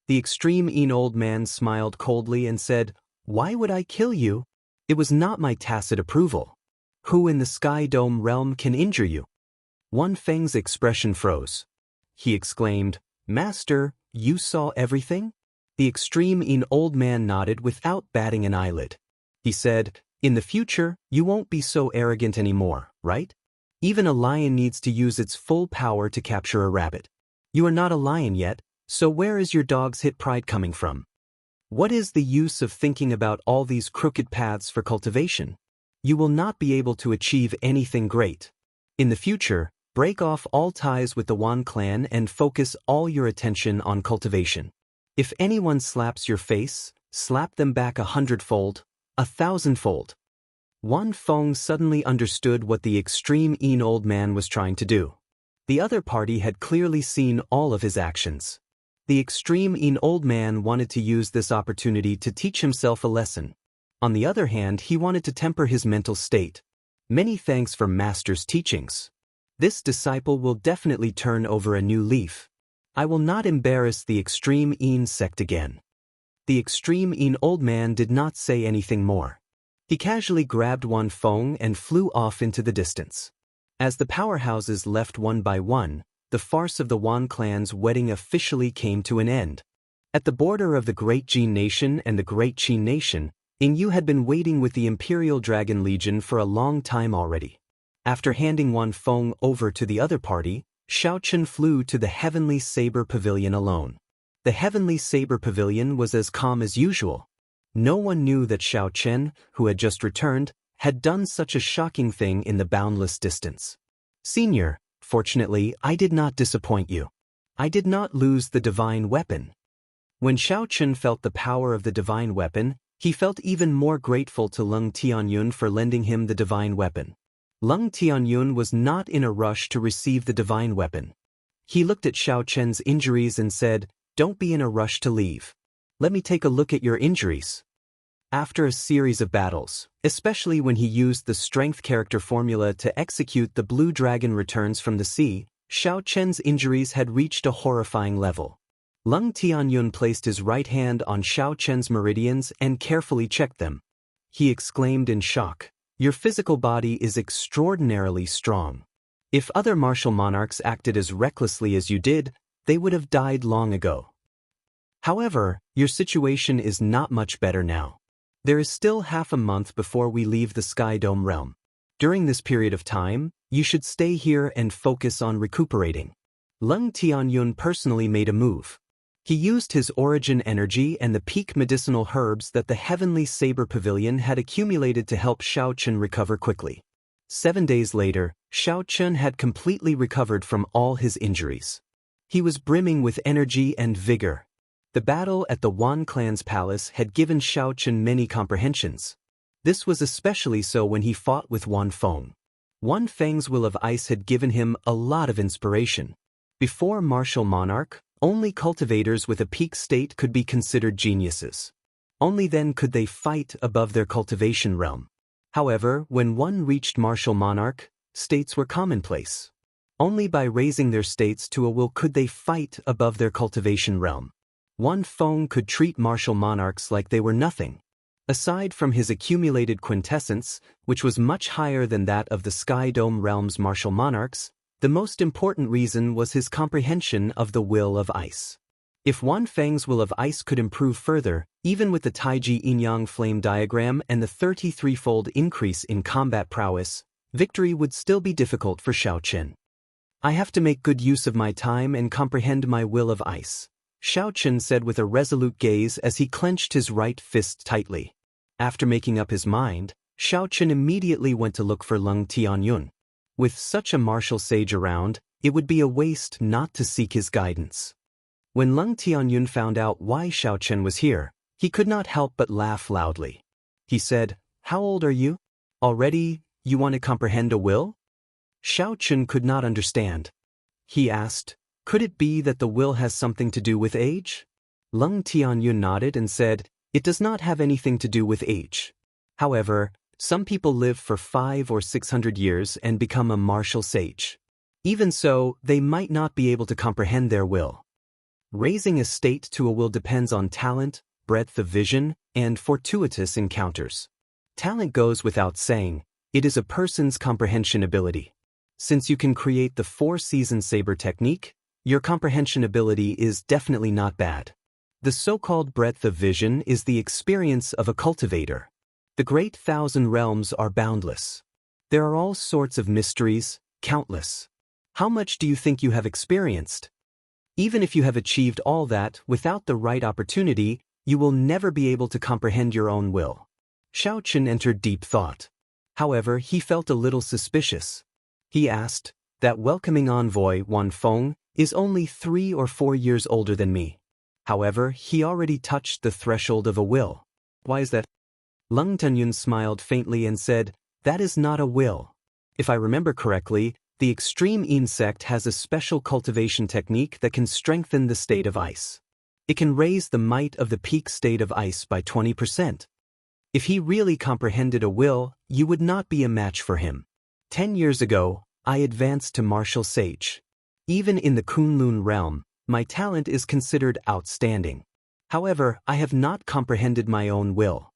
The extreme old man smiled coldly and said, "Why would I kill you? It was not my tacit approval. Who in the Sky Dome realm can injure you?" Wan Feng's expression froze. He exclaimed, "Master, you saw everything?" The extreme old man nodded without batting an eyelid. He said, "In the future, you won't be so arrogant anymore, right? Even a lion needs to use its full power to capture a rabbit. You are not a lion yet, so where is your dog's hit pride coming from? What is the use of thinking about all these crooked paths for cultivation? You will not be able to achieve anything great. In the future, break off all ties with the Wan clan and focus all your attention on cultivation. If anyone slaps your face, slap them back 100-fold, 1,000-fold." Wan Feng suddenly understood what the extreme old man was trying to do. The other party had clearly seen all of his actions. The extreme old man wanted to use this opportunity to teach himself a lesson. On the other hand, he wanted to temper his mental state. "Many thanks for Master's teachings. This disciple will definitely turn over a new leaf. I will not embarrass the extreme sect again." The extreme old man did not say anything more. He casually grabbed Wan Feng and flew off into the distance. As the powerhouses left one by one, the farce of the Wan clan's wedding officially came to an end. At the border of the Great Jin Nation and the Great Qin Nation, Yu had been waiting with the Imperial Dragon Legion for a long time already. After handing Wan Feng over to the other party, Xiao Qin flew to the Heavenly Saber Pavilion alone. The Heavenly Saber Pavilion was as calm as usual. No one knew that Xiao Qin, who had just returned, had done such a shocking thing in the boundless distance. "Senior, fortunately, I did not disappoint you. I did not lose the divine weapon." When Xiao Qin felt the power of the divine weapon, he felt even more grateful to Leng Tianyun for lending him the divine weapon. Leng Tianyun was not in a rush to receive the divine weapon. He looked at Xiao Qin's injuries and said, "Don't be in a rush to leave. Let me take a look at your injuries." After a series of battles, especially when he used the strength character formula to execute the blue dragon returns from the sea, Xiao Qin's injuries had reached a horrifying level. Leng Tianyun placed his right hand on Xiao Qin's meridians and carefully checked them. He exclaimed in shock, "Your physical body is extraordinarily strong. If other martial monarchs acted as recklessly as you did, they would have died long ago. However, your situation is not much better now. There is still half a month before we leave the Sky Dome realm. During this period of time, you should stay here and focus on recuperating." Leng Tianyun personally made a move. He used his origin energy and the peak medicinal herbs that the Heavenly Saber Pavilion had accumulated to help Xiao Qin recover quickly. 7 days later, Xiao Chun had completely recovered from all his injuries. He was brimming with energy and vigor. The battle at the Wan clan's palace had given Xiao Chun many comprehensions. This was especially so when he fought with Wan Feng. Wan Feng's will of ice had given him a lot of inspiration. Before martial monarch, only cultivators with a peak state could be considered geniuses. Only then could they fight above their cultivation realm. However, when one reached martial monarch, states were commonplace. Only by raising their states to a will could they fight above their cultivation realm. Wan Feng could treat martial monarchs like they were nothing. Aside from his accumulated quintessence, which was much higher than that of the Sky Dome realm's martial monarchs, the most important reason was his comprehension of the will of ice. If Wan Feng's will of ice could improve further, even with the Taiji Yin-Yang flame diagram and the 33-fold increase in combat prowess, victory would still be difficult for Xiao Chun. I have to make good use of my time and comprehend my will of ice, Xiao Chun said with a resolute gaze as he clenched his right fist tightly. After making up his mind, Xiao Chun immediately went to look for Leng Tianyun. With such a martial sage around, it would be a waste not to seek his guidance. When Leng Tianyun found out why Xiao Chun was here, he could not help but laugh loudly. He said, "How old are you? Already, you want to comprehend a will?" Xiao Chun could not understand. He asked, "Could it be that the will has something to do with age?" Leng Tianyun nodded and said, "It does not have anything to do with age. However, some people live for 500 or 600 years and become a martial sage. Even so, they might not be able to comprehend their will. Raising a state to a will depends on talent, breadth of vision, and fortuitous encounters. Talent goes without saying, it is a person's comprehension ability. Since you can create the 4-season saber technique, your comprehension ability is definitely not bad. The so-called breadth of vision is the experience of a cultivator. The great 1,000 realms are boundless. There are all sorts of mysteries, countless. How much do you think you have experienced? Even if you have achieved all that, without the right opportunity, you will never be able to comprehend your own will." Xiao Chun entered deep thought. However, he felt a little suspicious. He asked, "That welcoming envoy, Wan Feng, is only 3 or 4 years older than me. However, he already touched the threshold of a will. Why is that?" Leng Tianyun smiled faintly and said, "That is not a will. If I remember correctly, the extreme insect has a special cultivation technique that can strengthen the state of ice. It can raise the might of the peak state of ice by 20%. If he really comprehended a will, you would not be a match for him. 10 years ago, I advanced to martial sage. Even in the Kunlun realm, my talent is considered outstanding. However, I have not comprehended my own will.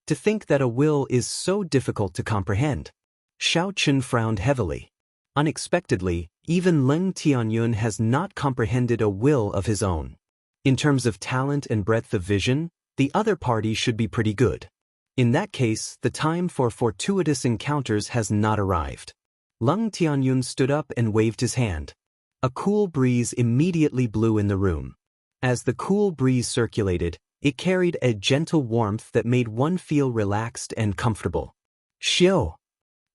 To think that a will is so difficult to comprehend." Xiao Chun frowned heavily. Unexpectedly, even Leng Tianyun has not comprehended a will of his own. In terms of talent and breadth of vision, the other party should be pretty good. In that case, the time for fortuitous encounters has not arrived. Leng Tianyun stood up and waved his hand. A cool breeze immediately blew in the room. As the cool breeze circulated, it carried a gentle warmth that made one feel relaxed and comfortable. "Xiao!"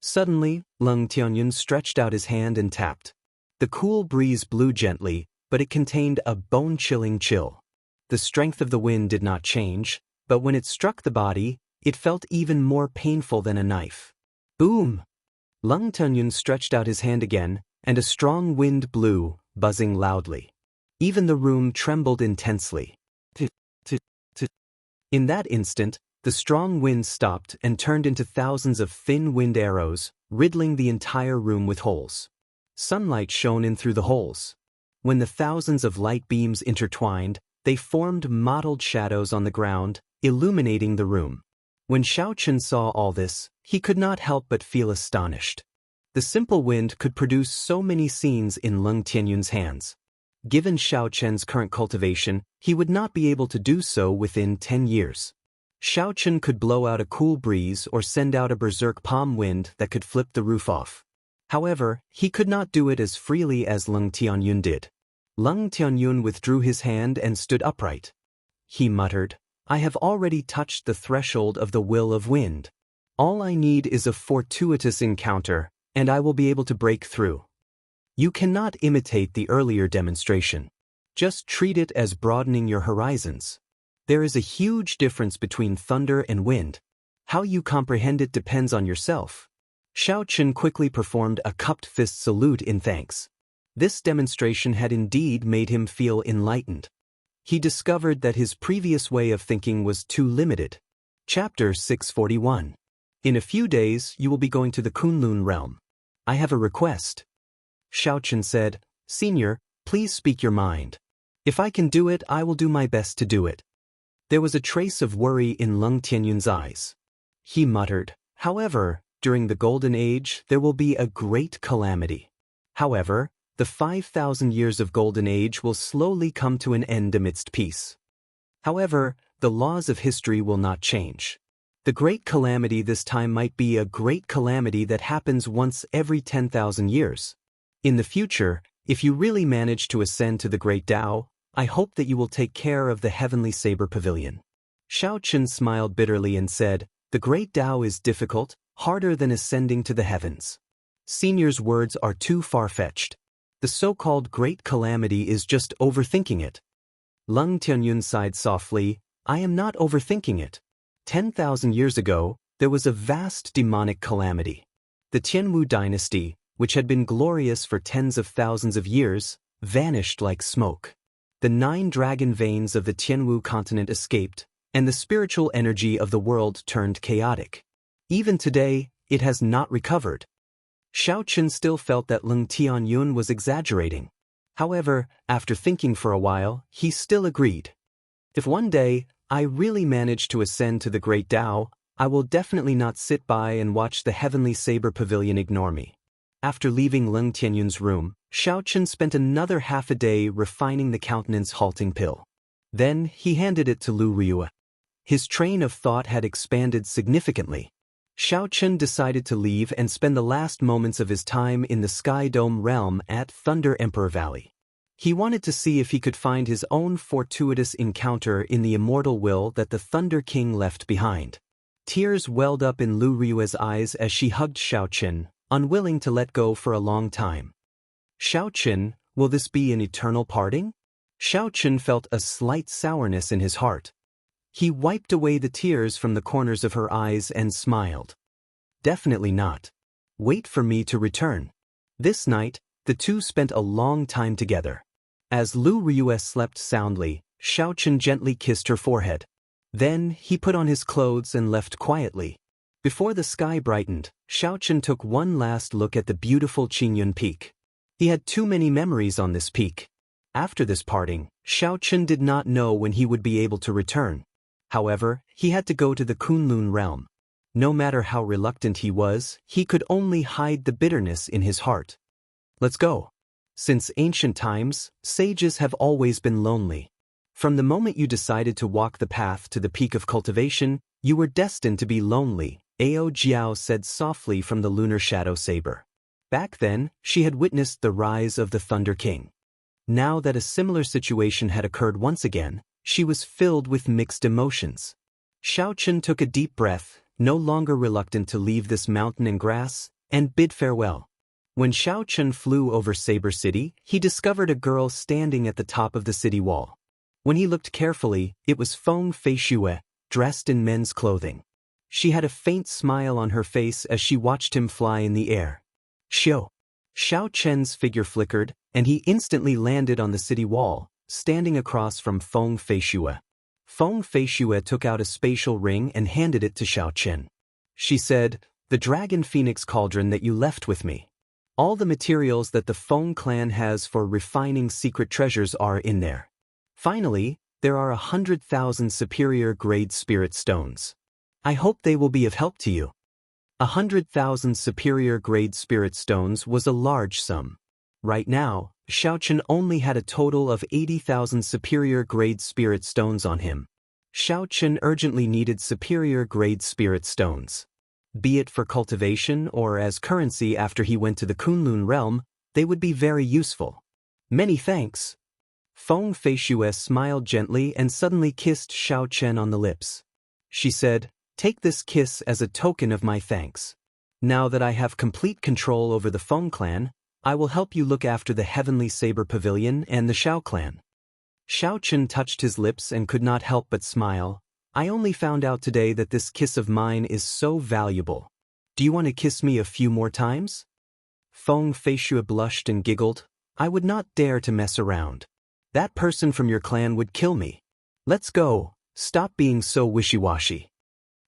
Suddenly, Leng Tianyun stretched out his hand and tapped. The cool breeze blew gently, but it contained a bone-chilling chill. The strength of the wind did not change, but when it struck the body, it felt even more painful than a knife. Boom! Leng Tianyun stretched out his hand again, and a strong wind blew, buzzing loudly. Even the room trembled intensely. In that instant, the strong wind stopped and turned into thousands of thin wind arrows, riddling the entire room with holes. Sunlight shone in through the holes. When the thousands of light beams intertwined, they formed mottled shadows on the ground, illuminating the room. When Xiao Chun saw all this, he could not help but feel astonished. The simple wind could produce so many scenes in Leng Tianyun's hands. Given Xiao Chun's current cultivation, he would not be able to do so within 10 years. Xiao Chun could blow out a cool breeze or send out a berserk palm wind that could flip the roof off. However, he could not do it as freely as Leng Tianyun did. Leng Tianyun withdrew his hand and stood upright. He muttered, "I have already touched the threshold of the will of wind. All I need is a fortuitous encounter, and I will be able to break through. You cannot imitate the earlier demonstration. Just treat it as broadening your horizons. There is a huge difference between thunder and wind. How you comprehend it depends on yourself. Xiaochen quickly performed a cupped fist salute in thanks. This demonstration had indeed made him feel enlightened. He discovered that his previous way of thinking was too limited. Chapter 641. In a few days you will be going to the Kunlun realm. I have a request. Xiaochen said, Senior, please speak your mind. If I can do it, I will do my best to do it. There was a trace of worry in Leng Tianyun's eyes. He muttered, however, during the Golden Age there will be a great calamity. However, the 5,000 years of Golden Age will slowly come to an end amidst peace. However, the laws of history will not change. The great calamity this time might be a great calamity that happens once every 10,000 years. In the future, if you really manage to ascend to the Great Tao, I hope that you will take care of the Heavenly Saber Pavilion. Xiaochen smiled bitterly and said, The Great Tao is difficult, harder than ascending to the heavens. Senior's words are too far-fetched. The so-called Great Calamity is just overthinking it. Leng Tianyun sighed softly, I am not overthinking it. 10,000 years ago, there was a vast demonic calamity. The Tianwu dynasty, which had been glorious for tens of thousands of years, vanished like smoke. The 9 dragon veins of the Tianwu continent escaped, and the spiritual energy of the world turned chaotic. Even today, it has not recovered. Xiaochen still felt that Leng Tianyun was exaggerating. However, after thinking for a while, he still agreed. If one day, I really manage to ascend to the Great Tao, I will definitely not sit by and watch the Heavenly Saber Pavilion ignore me. After leaving Leng Tianyun's room, Xiaochen spent another half a day refining the countenance-halting pill. Then he handed it to Lu Riyue. His train of thought had expanded significantly. Xiaochen decided to leave and spend the last moments of his time in the Sky Dome realm at Thunder Emperor Valley. He wanted to see if he could find his own fortuitous encounter in the immortal will that the Thunder King left behind. Tears welled up in Lu Riyue's eyes as she hugged Xiaochen, unwilling to let go for a long time. Xiaochen, will this be an eternal parting? Xiaochen felt a slight sourness in his heart. He wiped away the tears from the corners of her eyes and smiled. Definitely not. Wait for me to return. This night, the two spent a long time together. As Lu Riyue slept soundly, Xiaochen gently kissed her forehead. Then he put on his clothes and left quietly. Before the sky brightened, Xiaochen took one last look at the beautiful Qingyun Peak. He had too many memories on this peak. After this parting, Xiaochen did not know when he would be able to return. However, he had to go to the Kunlun realm. No matter how reluctant he was, he could only hide the bitterness in his heart. Let's go. Since ancient times, sages have always been lonely. From the moment you decided to walk the path to the peak of cultivation, you were destined to be lonely, Ao Jiao said softly from the lunar shadow saber. Back then, she had witnessed the rise of the Thunder King. Now that a similar situation had occurred once again, she was filled with mixed emotions. Xiaochen took a deep breath, no longer reluctant to leave this mountain and grass, and bid farewell. When Xiaochen flew over Saber City, he discovered a girl standing at the top of the city wall. When he looked carefully, it was Feng Feishue, dressed in men's clothing. She had a faint smile on her face as she watched him fly in the air. Xiaochen's figure flickered, and he instantly landed on the city wall, standing across from Feng Feishue. Feng Feishue took out a spatial ring and handed it to Xiaochen. She said, "The Dragon Phoenix cauldron that you left with me. All the materials that the Feng clan has for refining secret treasures are in there. Finally, there are 100,000 superior-grade spirit stones. I hope they will be of help to you." 100,000 superior-grade spirit stones was a large sum. Right now, Xiaochen only had a total of 80,000 superior-grade spirit stones on him. Xiaochen urgently needed superior-grade spirit stones. Be it for cultivation or as currency after he went to the Kunlun realm, they would be very useful. "Many thanks." Feng Feishue smiled gently and suddenly kissed Xiaochen on the lips. She said, Take this kiss as a token of my thanks. Now that I have complete control over the Feng clan, I will help you look after the Heavenly Saber Pavilion and the Xiao clan. Xiao Chen touched his lips and could not help but smile. I only found out today that this kiss of mine is so valuable. Do you want to kiss me a few more times? Feng Feishui blushed and giggled. I would not dare to mess around. That person from your clan would kill me. Let's go, stop being so wishy-washy.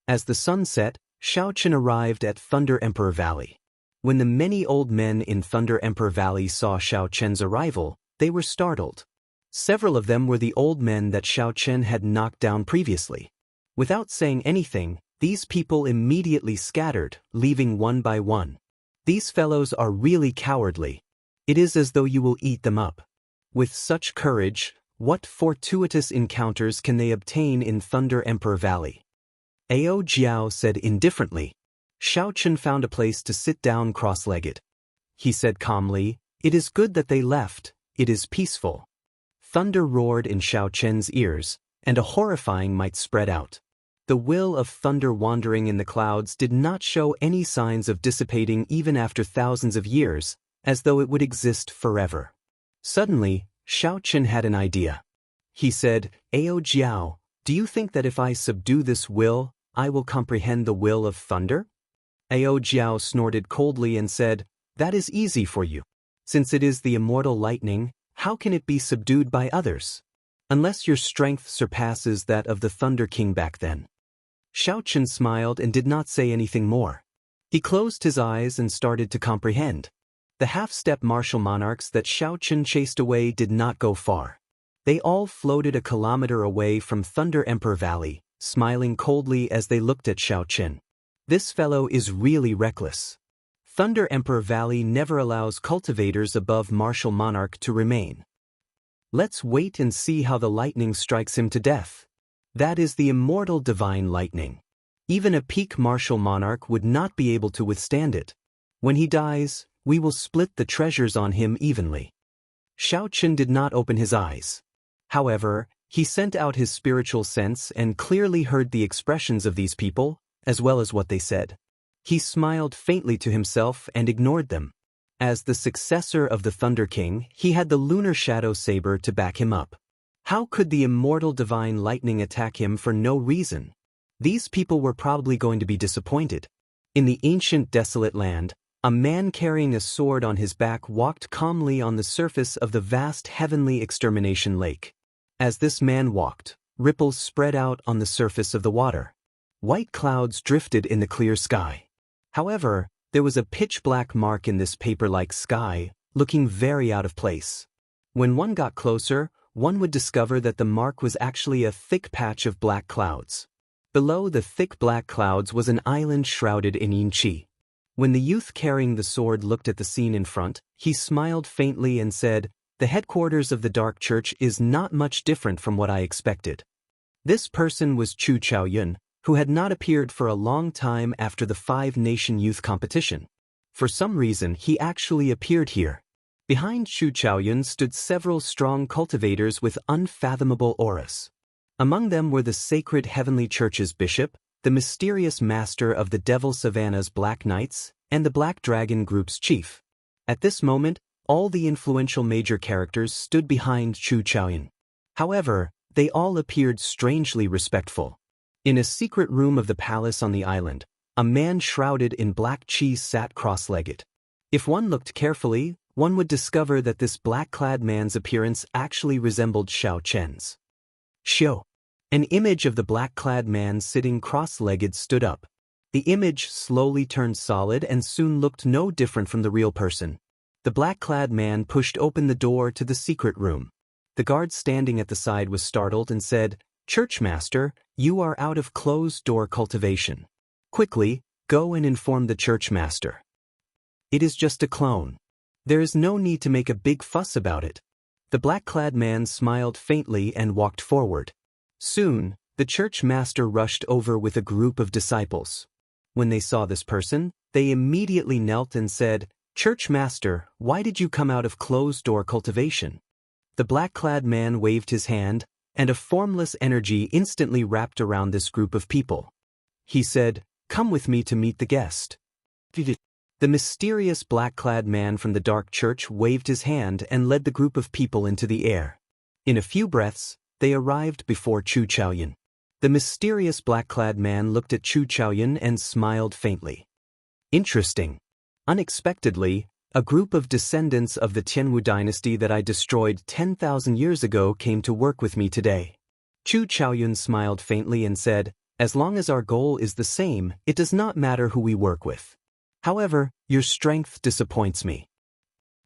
As the sun set, Xiao Chen arrived at Thunder Emperor Valley. When the many old men in Thunder Emperor Valley saw Xiao Chen's arrival, they were startled. Several of them were the old men that Xiao Chen had knocked down previously. Without saying anything, these people immediately scattered, leaving one by one. These fellows are really cowardly. It is as though you will eat them up. With such courage, what fortuitous encounters can they obtain in Thunder Emperor Valley? Ao Jiao said indifferently. Xiao Chen found a place to sit down cross-legged. He said calmly, "It is good that they left, it is peaceful." Thunder roared in Xiao Chen's ears, and a horrifying might spread out. The will of thunder wandering in the clouds did not show any signs of dissipating even after thousands of years, as though it would exist forever. Suddenly, Xiao Chen had an idea. He said, "Ao Jiao, do you think that if I subdue this will, I will comprehend the will of thunder?" Ao Jiao snorted coldly and said, "That is easy for you. Since it is the immortal lightning, how can it be subdued by others? Unless your strength surpasses that of the Thunder King back then." Xiao Chen smiled and did not say anything more. He closed his eyes and started to comprehend. The half-step martial monarchs that Xiao Chen chased away did not go far. They all floated a kilometer away from Thunder Emperor Valley, smiling coldly as they looked at Xiao Chen. This fellow is really reckless. Thunder Emperor Valley never allows cultivators above martial monarch to remain. Let's wait and see how the lightning strikes him to death. That is the immortal divine lightning. Even a peak martial monarch would not be able to withstand it. When he dies, we will split the treasures on him evenly. Xiao Chen did not open his eyes. However, he sent out his spiritual sense and clearly heard the expressions of these people, as well as what they said. He smiled faintly to himself and ignored them. As the successor of the Thunder King, he had the lunar shadow saber to back him up. How could the immortal divine lightning attack him for no reason? These people were probably going to be disappointed. In the ancient desolate land, a man carrying a sword on his back walked calmly on the surface of the vast heavenly extermination lake. As this man walked, ripples spread out on the surface of the water. White clouds drifted in the clear sky. However, there was a pitch-black mark in this paper-like sky, looking very out of place. When one got closer, one would discover that the mark was actually a thick patch of black clouds. Below the thick black clouds was an island shrouded in yin-chi. When the youth carrying the sword looked at the scene in front, he smiled faintly and said, "The headquarters of the Dark Church is not much different from what I expected." This person was Chu Chaoyun, who had not appeared for a long time after the Five-Nation Youth Competition. For some reason, he actually appeared here. Behind Chu Chaoyun stood several strong cultivators with unfathomable auras. Among them were the Sacred Heavenly Church's bishop, the mysterious master of the Devil Savannah's Black Knights, and the Black Dragon Group's chief. At this moment, all the influential major characters stood behind Chu Chaoyun. However, they all appeared strangely respectful. In a secret room of the palace on the island, a man shrouded in black cheese sat cross-legged. If one looked carefully, one would discover that this black-clad man's appearance actually resembled Xiao Chen's. Xiao. An image of the black-clad man sitting cross-legged stood up. The image slowly turned solid and soon looked no different from the real person. The black-clad man pushed open the door to the secret room. The guard standing at the side was startled and said, "Churchmaster, you are out of closed-door cultivation. Quickly, go and inform the Churchmaster." "It is just a clone. There is no need to make a big fuss about it." The black-clad man smiled faintly and walked forward. Soon, the Churchmaster rushed over with a group of disciples. When they saw this person, they immediately knelt and said, "Churchmaster, why did you come out of closed-door cultivation?" The black-clad man waved his hand, and a formless energy instantly wrapped around this group of people. He said, "Come with me to meet the guest." The mysterious black-clad man from the dark church waved his hand and led the group of people into the air. In a few breaths, they arrived before Chu Chaoyun. The mysterious black-clad man looked at Chu Chaoyun and smiled faintly. "Interesting. Unexpectedly, a group of descendants of the Tianwu dynasty that I destroyed 10,000 years ago came to work with me today." Chu Chaoyun smiled faintly and said, "As long as our goal is the same, it does not matter who we work with. However, your strength disappoints me."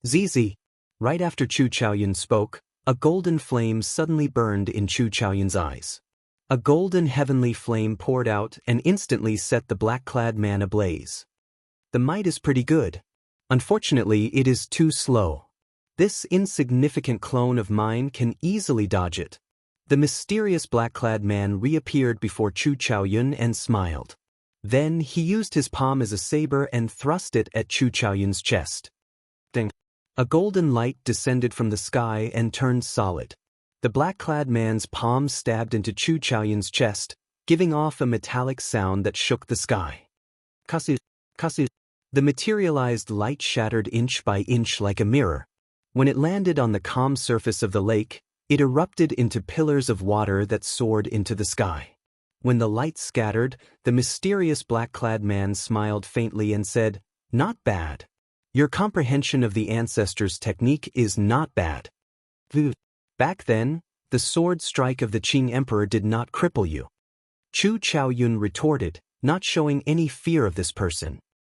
Zizi. Right after Chu Chaoyun spoke, a golden flame suddenly burned in Chu Chaoyun's eyes. A golden heavenly flame poured out and instantly set the black-clad man ablaze. "The might is pretty good. Unfortunately, it is too slow. This insignificant clone of mine can easily dodge it." The mysterious black-clad man reappeared before Chu Chaoyun and smiled. Then he used his palm as a saber and thrust it at Chu Chaoyun's chest. Ding! A golden light descended from the sky and turned solid. The black-clad man's palm stabbed into Chu Chaoyun's chest, giving off a metallic sound that shook the sky. Kasu, kasu. The materialized light shattered inch by inch like a mirror. When it landed on the calm surface of the lake, it erupted into pillars of water that soared into the sky. When the light scattered, the mysterious black-clad man smiled faintly and said, "Not bad. Your comprehension of the ancestors' technique is not bad. Back then, the sword strike of the Qing Emperor did not cripple you." Chu Chaoyun retorted, not showing any fear of this person.